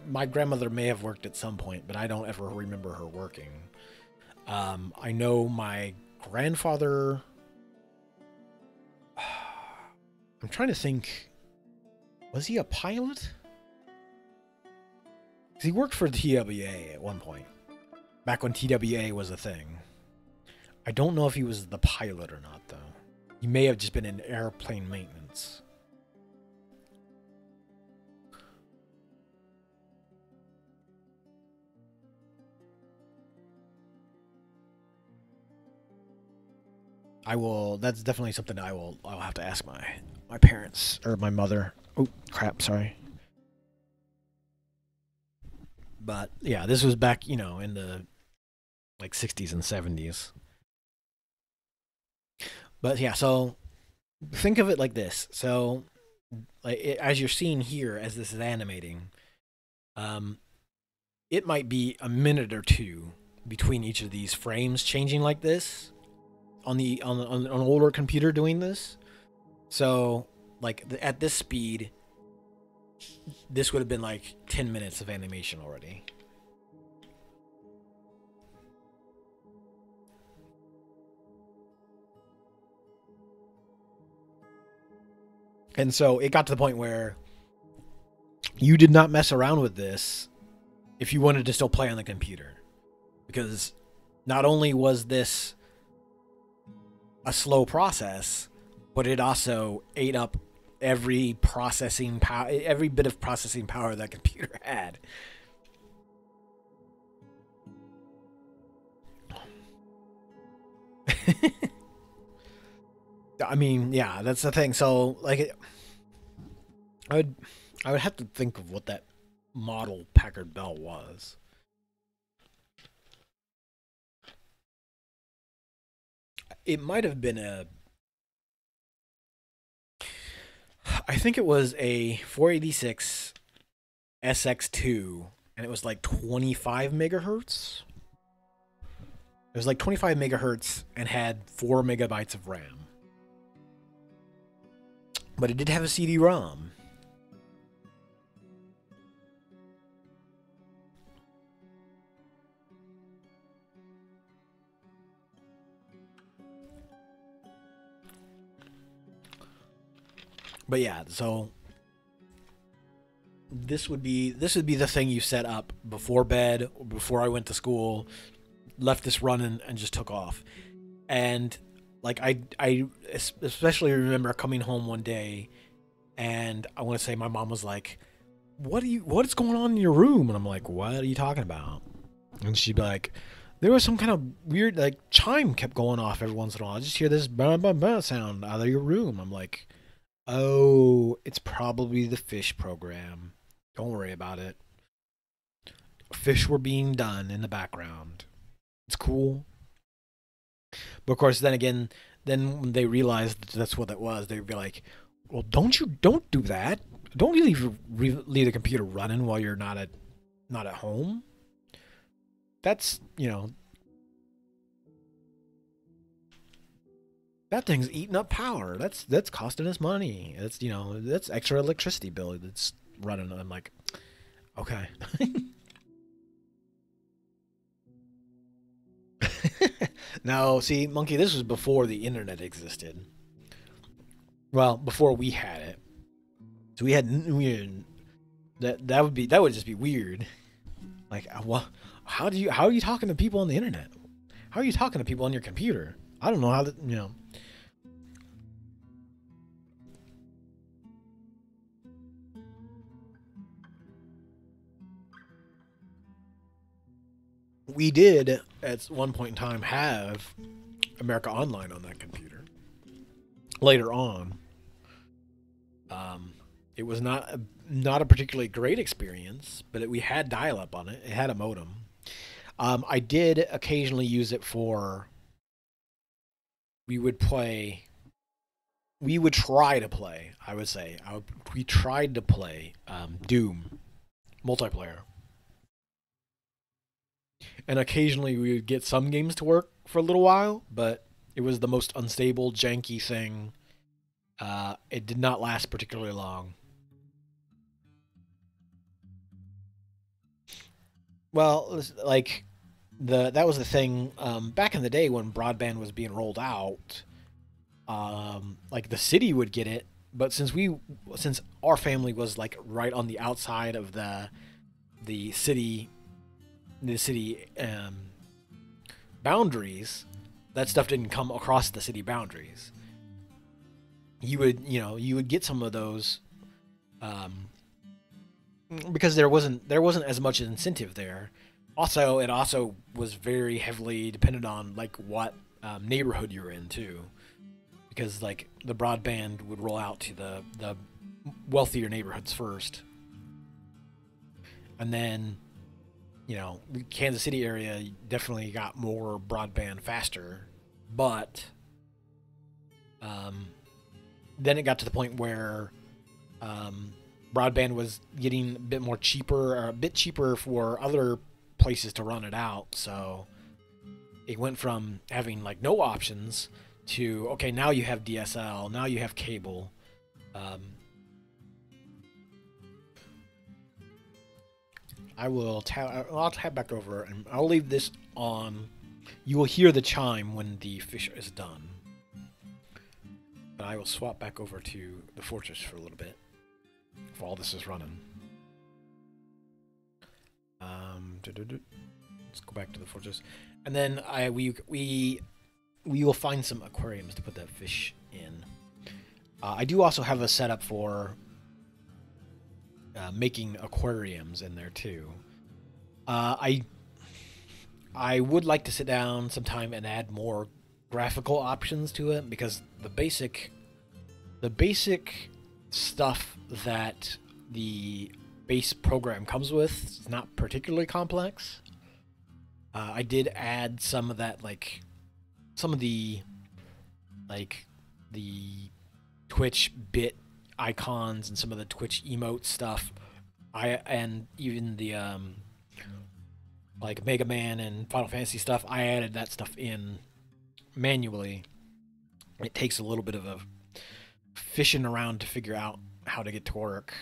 my grandmother may have worked at some point, but I don't ever remember her working. I know my grandfather, I'm trying to think, was he a pilot? Because he worked for TWA at one point, back when TWA was a thing. I don't know if he was the pilot or not, though. He may have just been in airplane maintenance. That's definitely something I'll have to ask my parents, or my mother. Oh, crap, sorry. But yeah, this was back, in the like 60s and 70s. But yeah, so think of it like this. So, like, as you're seeing here, as this is animating, it might be a minute or two between each of these frames changing like this on an older computer doing this. So, like, at this speed, this would have been like 10 minutes of animation already. And so it got to the point where you did not mess around with this if you wanted to still play on the computer. Because not only was this a slow process, but it also ate up every processing power, every bit of processing power that computer had. I mean, yeah, that's the thing. So, like, I would have to think of what that model Packard Bell was. It might have been I think it was a 486 SX2, and it was like 25 megahertz. It was like 25 megahertz and had 4 megabytes of RAM. But it did have a CD-ROM. But yeah, so this would be the thing you set up before bed, or before I went to school, left this running and just took off. And like I especially remember coming home one day, and I want to say my mom was like, what is going on in your room? And I'm like, what are you talking about? And she'd be like, there was some kind of weird like chime kept going off every once in a while. I just hear this bah, bah, bah sound out of your room. I'm like, oh, it's probably the fish program. Don't worry about it. Fish were being done in the background. It's cool. But of course, then again, then when they realized that's what that was, they'd be like, well, don't do that. Don't leave the computer running while you're not at home. That's, that thing's eating up power. That's costing us money. That's extra electricity bill that's running. I'm like, okay. No, see, Monkey, this was before the internet existed. Well, before we had it. So that would just be weird. Like, what? How are you talking to people on the internet? How are you talking to people on your We did at one point in time have America Online on that computer. Later on, it was not a particularly great experience, but we had dial-up on it. It had a modem. I did occasionally use it for. We would play. We would try to play. I would say we tried to play Doom multiplayer, and occasionally we would get some games to work for a little while, but it was the most unstable, janky thing. It did not last particularly long. Well, like that was the thing back in the day when broadband was being rolled out. Like the city would get it, but since our family was like right on the outside of the city boundaries, that stuff didn't come across the city boundaries. You would get some of those because there wasn't as much incentive there. Also, it also was very heavily dependent on like what neighborhood you're in too, because like the broadband would roll out to the wealthier neighborhoods first, and then the Kansas City area definitely got more broadband faster, but then it got to the point where broadband was getting a bit more cheaper, or a bit cheaper for other places to run it out. So it went from having like no options to, okay, now you have DSL, now you have cable. I'll tab back over and I'll leave this on. You will hear the chime when the fish is done. But I will swap back over to the fortress for a little bit while this is running. Let's go back to the fortress, and then we will find some aquariums to put that fish in. I do also have a setup for making aquariums in there too. I would like to sit down sometime and add more graphical options to it, because the basic stuff that the base program comes with is not particularly complex. I did add some of that, like some of the Twitch bit icons and some of the Twitch emote stuff. And even the like Mega Man and Final Fantasy stuff, I added that stuff in manually. It takes a little bit of fishing around to figure out how to get to work,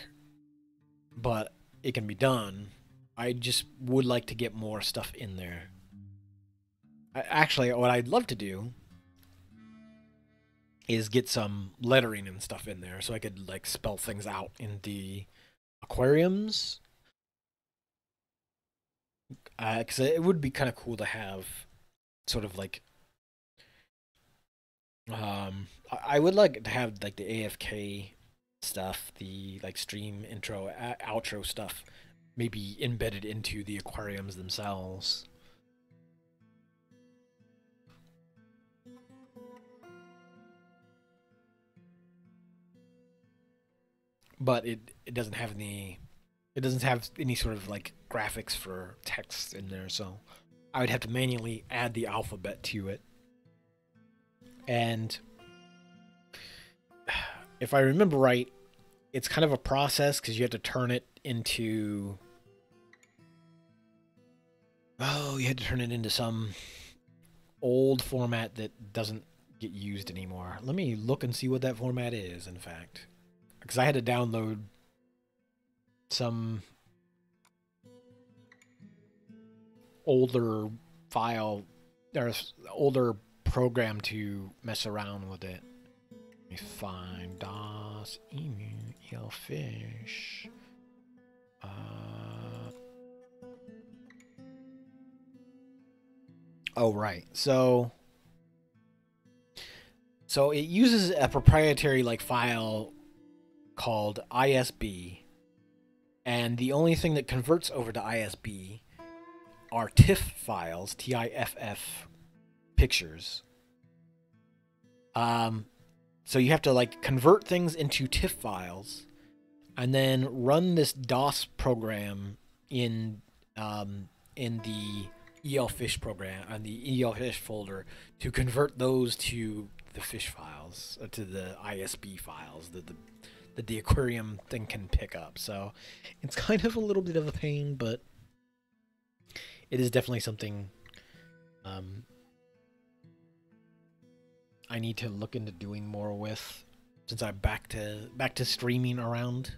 but it can be done. I just would like to get more stuff in there. Actually, what I'd love to do is get some lettering and stuff in there so I could like spell things out in the aquariums. Because it would be kind of cool to have sort of like I would like to have like the AFK stuff, the like stream intro, outro stuff, maybe embedded into the aquariums themselves. But it doesn't have any sort of like graphics for text in there, so I would have to manually add the alphabet to it. And if I remember right, it's kind of a process because you have to turn it into you had to turn it into some old format that doesn't get used anymore. Let me look and see what that format is, in fact. Because I had to download some older file or older program to mess around with it. Let me find Das Emu Eelfish. Oh, right. So it uses a proprietary like file called ISB, and the only thing that converts over to ISB are TIFF files, TIFF pictures. So you have to like convert things into TIFF files, and then run this DOS program in the ELFish program on the ELFish folder to convert those to the fish files, to the ISB files that the aquarium thing can pick up. So it's kind of a little bit of a pain, but it is definitely something I need to look into doing more with since I'm back to streaming around.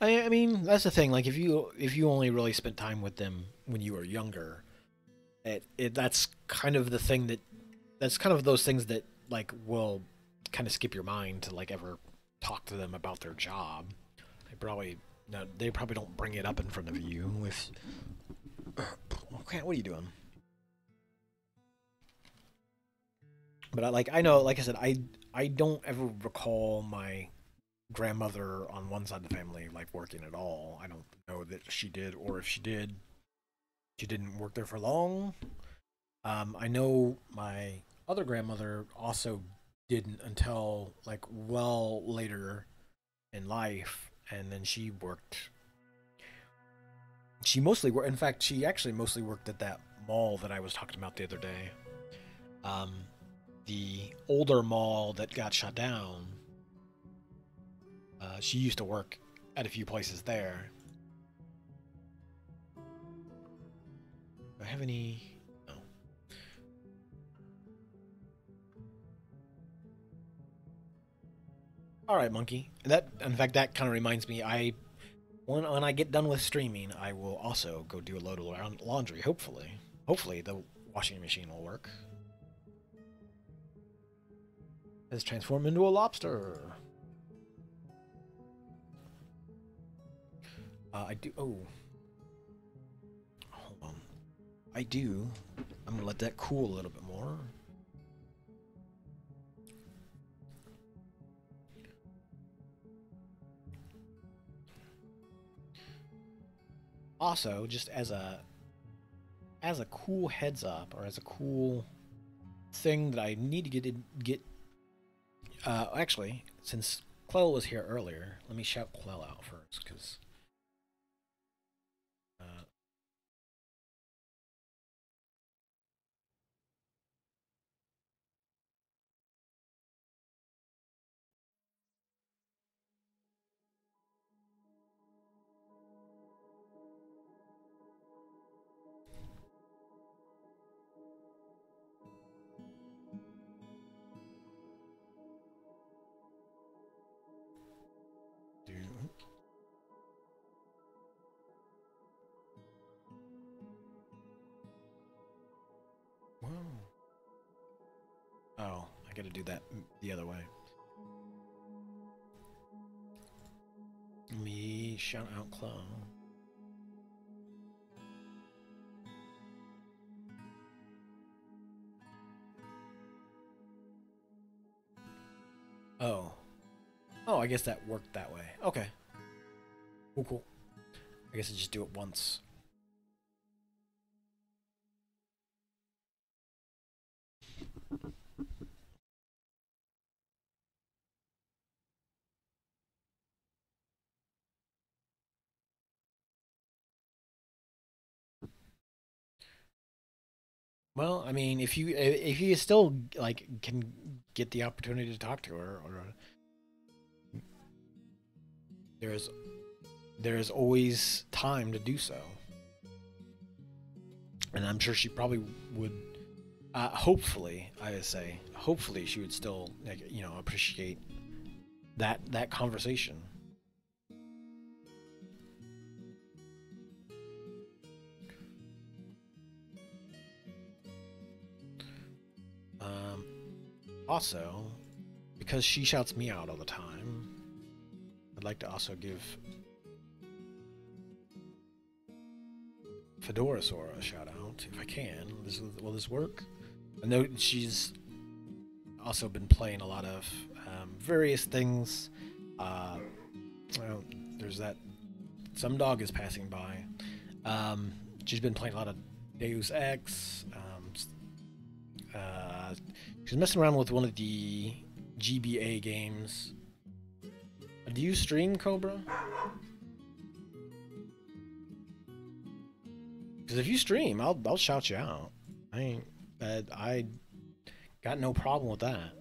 I mean, that's the thing. Like, if you only really spent time with them when you were younger, that's kind of the thing that's kind of those things that like will kind of skip your mind to like ever talk to them about their job. They probably no, they probably don't bring it up in front of you with. Okay, what are you doing? But I know, like I said, I don't ever recall my grandmother on one side of the family like working at all. I don't know that she did, or if she did, she didn't work there for long. I know my other grandmother also didn't until like well later in life, and then she worked. She mostly worked. In fact, she actually mostly worked at that mall that I was talking about the other day. Um, the older mall that got shut down. She used to work at a few places there. Do I have any? No. All right, monkey. That, in fact, that kind of reminds me. When I get done with streaming, I will also go do a load of laundry. Hopefully the washing machine will work. Has transformed into a lobster. I do. Oh, hold on. I do. I'm gonna let that cool a little bit more. Also, just as a cool heads up, or as a cool thing that I need to get. Actually, since Clell was here earlier, let me shout Clell out first, because. I gotta do that the other way. Let me shout out Chloe. Oh. Oh, I guess that worked that way. Okay. Cool, cool. I guess I just do it once. Well, I mean, if you still like can get the opportunity to talk to her, or there's there's always time to do so, and I'm sure she probably would. Hopefully, I would say, hopefully she would still, like, you know, appreciate that conversation. Um, Also, because she shouts me out all the time, I'd like to also give Fedorasaur a shout out if I can. Will this work? I know she's also been playing a lot of various things. Well, there's that. Some dog is passing by. She's been playing a lot of Deus Ex. She's messing around with one of the GBA games. Do you stream, Cobra? Because if you stream, I'll shout you out. I got no problem with that.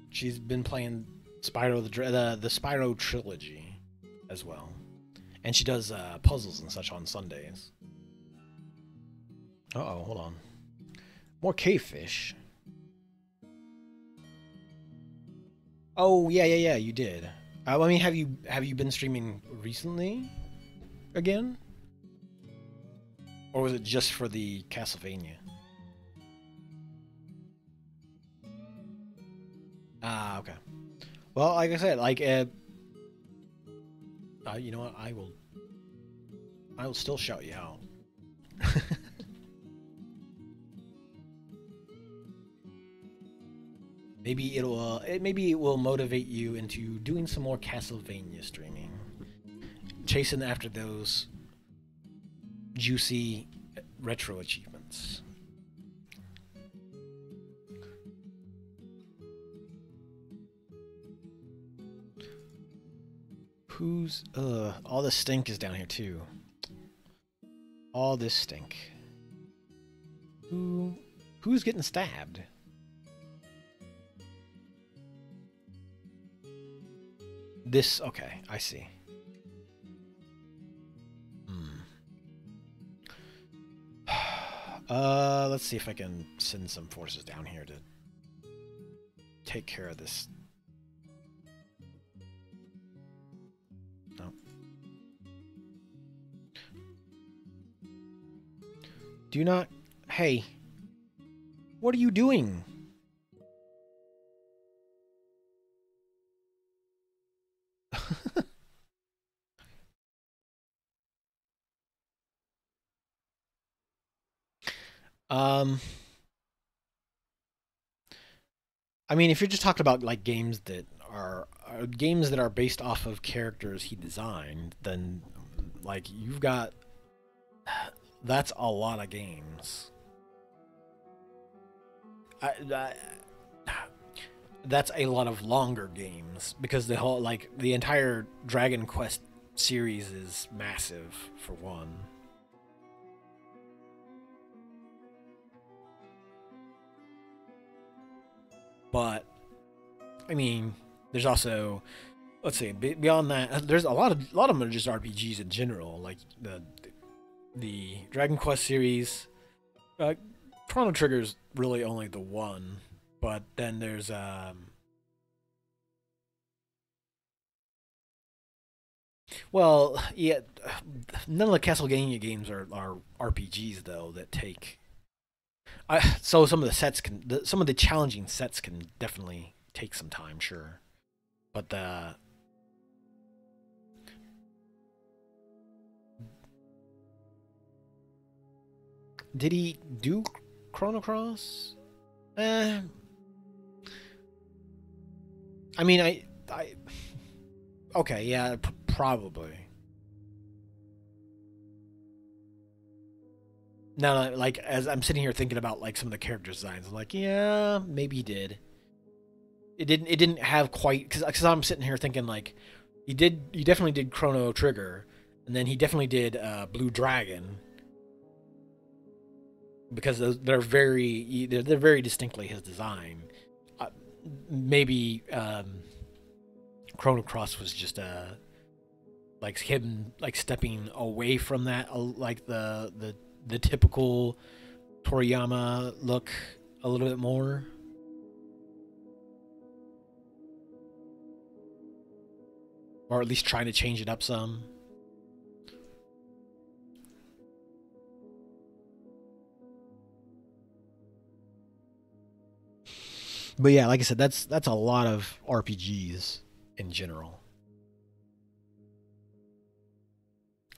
She's been playing Spyro the Spyro trilogy as well, and she does puzzles and such on Sundays. Uh-oh, hold on. More cavefish. Oh yeah, you did. I mean, have you been streaming recently again, or was it just for the Castlevania? Ah, okay. Well, like I said, like you know what? I will still shout you out. Maybe maybe it will motivate you into doing some more Castlevania streaming, chasing after those juicy retro achievements. Who's all this stink is down here too. All this stink. Who's getting stabbed? This, okay, I see. Let's see if I can send some forces down here to take care of this. No. Do not... Hey. What are you doing? I mean, if you're just talking about like games that are based off of characters he designed, then like you've got that's a lot of games. That's a lot of longer games because the entire Dragon Quest series is massive for one. But I mean, there's also, let's see, beyond that, there's a lot of them are just RPGs in general, like the Dragon Quest series. Chrono Trigger's really only the one, but then there's well, yeah, none of the Castlevania games are RPGs though that take So some of the sets some of the challenging sets can definitely take some time, sure. But the did he do Chrono Cross? I mean, okay, yeah, probably. Now, like as I'm sitting here thinking about like some of the character designs, I'm like, yeah, maybe he did. It didn't have quite because I'm sitting here thinking like he definitely did Chrono Trigger, and then he definitely did Blue Dragon because they're very distinctly his design. Uh, Maybe Chrono Cross was just like him like stepping away from that like the typical Toriyama look a little bit more. Or at least trying to change it up some. But yeah, like I said, that's a lot of RPGs in general.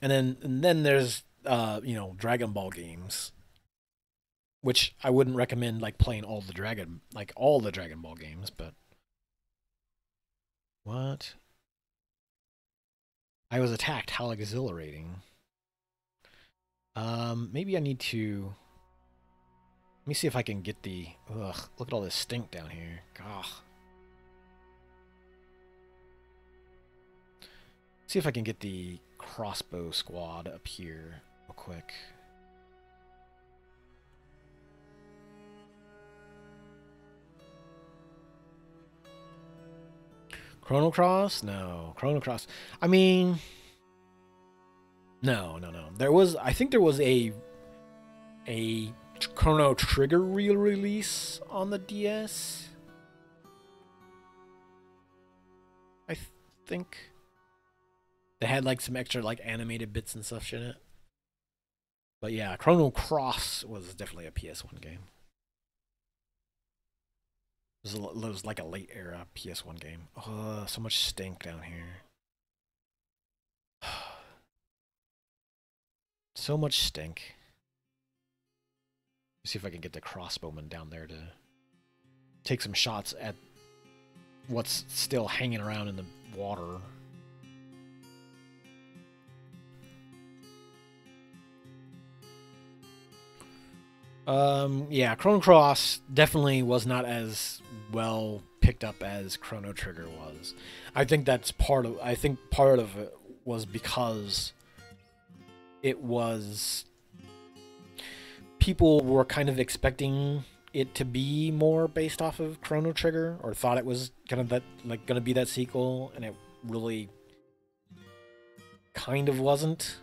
And then there's Dragon Ball games, which I wouldn't recommend like playing all the Dragon Ball games, but what? I was attacked. How exhilarating. Maybe I need to. Let me see if I can get the. Ugh, look at all this stink down here. Gah. See if I can get the crossbow squad up here real quick. Chrono Cross? No. Chrono Cross. I mean, no. I think there was a Chrono Trigger re-release on the DS. I think they had like some extra like animated bits and stuff in it. But yeah, Chrono Cross was definitely a PS1 game. It was like a late era PS1 game. Oh, so much stink down here. So much stink. Let's see if I can get the crossbowman down there to take some shots at what's still hanging around in the water. Yeah, Chrono Cross definitely was not as well picked up as Chrono Trigger was. I think part of it was because it was people were kind of expecting it to be more based off of Chrono Trigger, or thought it was kind of gonna be that sequel, and it really kind of wasn't.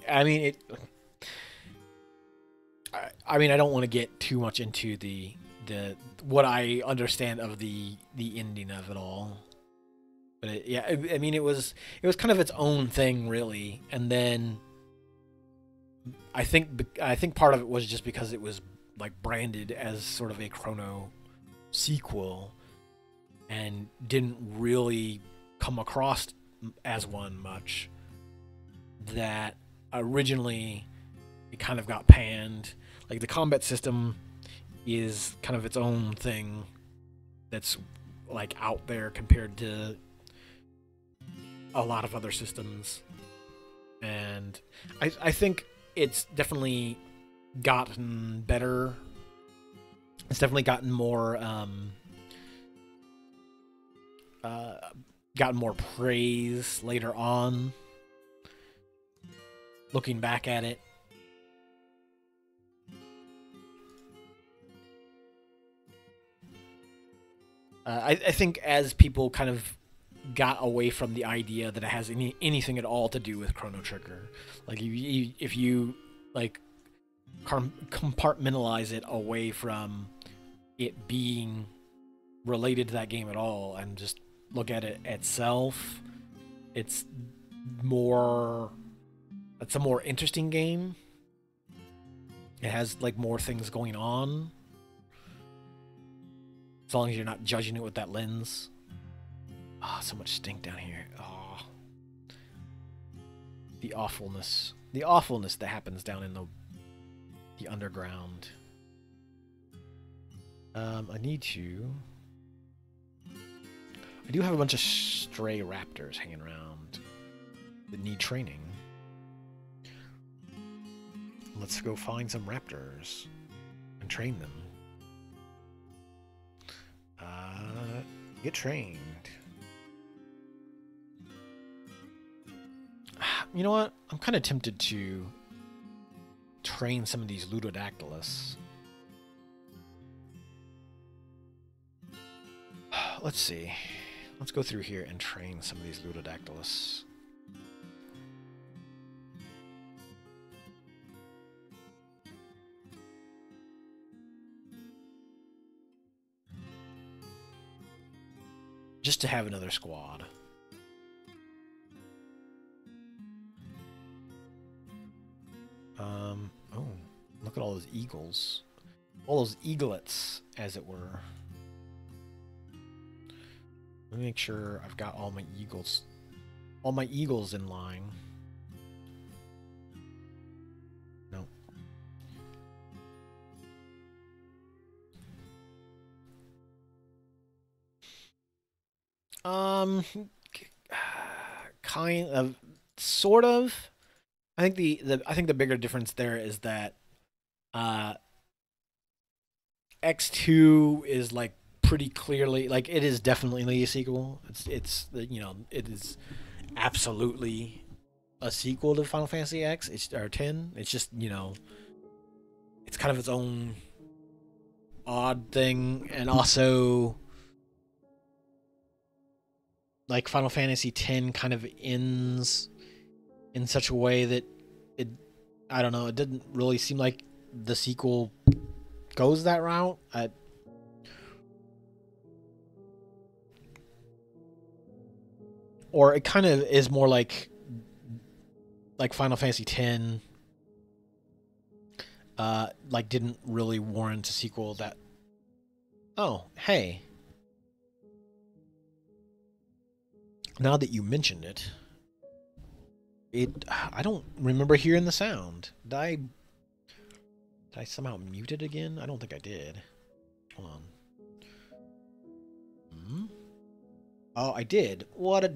I mean it. I mean, I don't want to get too much into the what I understand of the ending of it all, but I mean, it was kind of its own thing, really. And then I think part of it was just because it was like branded as sort of a Chrono sequel, and didn't really come across as one much. That originally it kind of got panned. Like the combat system is kind of its own thing that's like out there compared to a lot of other systems. And I think it's definitely gotten better. It's definitely gotten more gotten more praise later on. Looking back at it, I think as people kind of got away from the idea that it has anything at all to do with Chrono Trigger, like if you like compartmentalize it away from it being related to that game at all and just look at it itself, it's more. It's a more interesting game. It has like more things going on. As long as you're not judging it with that lens. Ah, oh, so much stink down here. Oh. The awfulness. The awfulness that happens down in the underground. I need to... I do have a bunch of stray raptors hanging around that need training. Let's go find some raptors and train them. Get trained. You know what? I'm kind of tempted to train some of these Ludodactylus. Let's see. Let's go through here and train some of these Ludodactylus. Just to have another squad. Oh, look at all those eagles. All those eaglets, as it were. Let me make sure I've got all my eagles in line. No. Kind of, sort of. I think the bigger difference there is that X2 is like pretty clearly, like, it is definitely a sequel. It's you know, it is absolutely a sequel to Final Fantasy X. It's or 10. It's just, you know, it's kind of its own odd thing, and also like Final Fantasy X kind of ends in such a way that it, I don't know, it didn't really seem like the sequel goes that route. Or it kind of is more like Final Fantasy X, like didn't really warrant a sequel that. Oh, hey. Now that you mentioned it, I don't remember hearing the sound. Did I somehow mute it again? I don't think I did. Hold on. Oh, I did. What a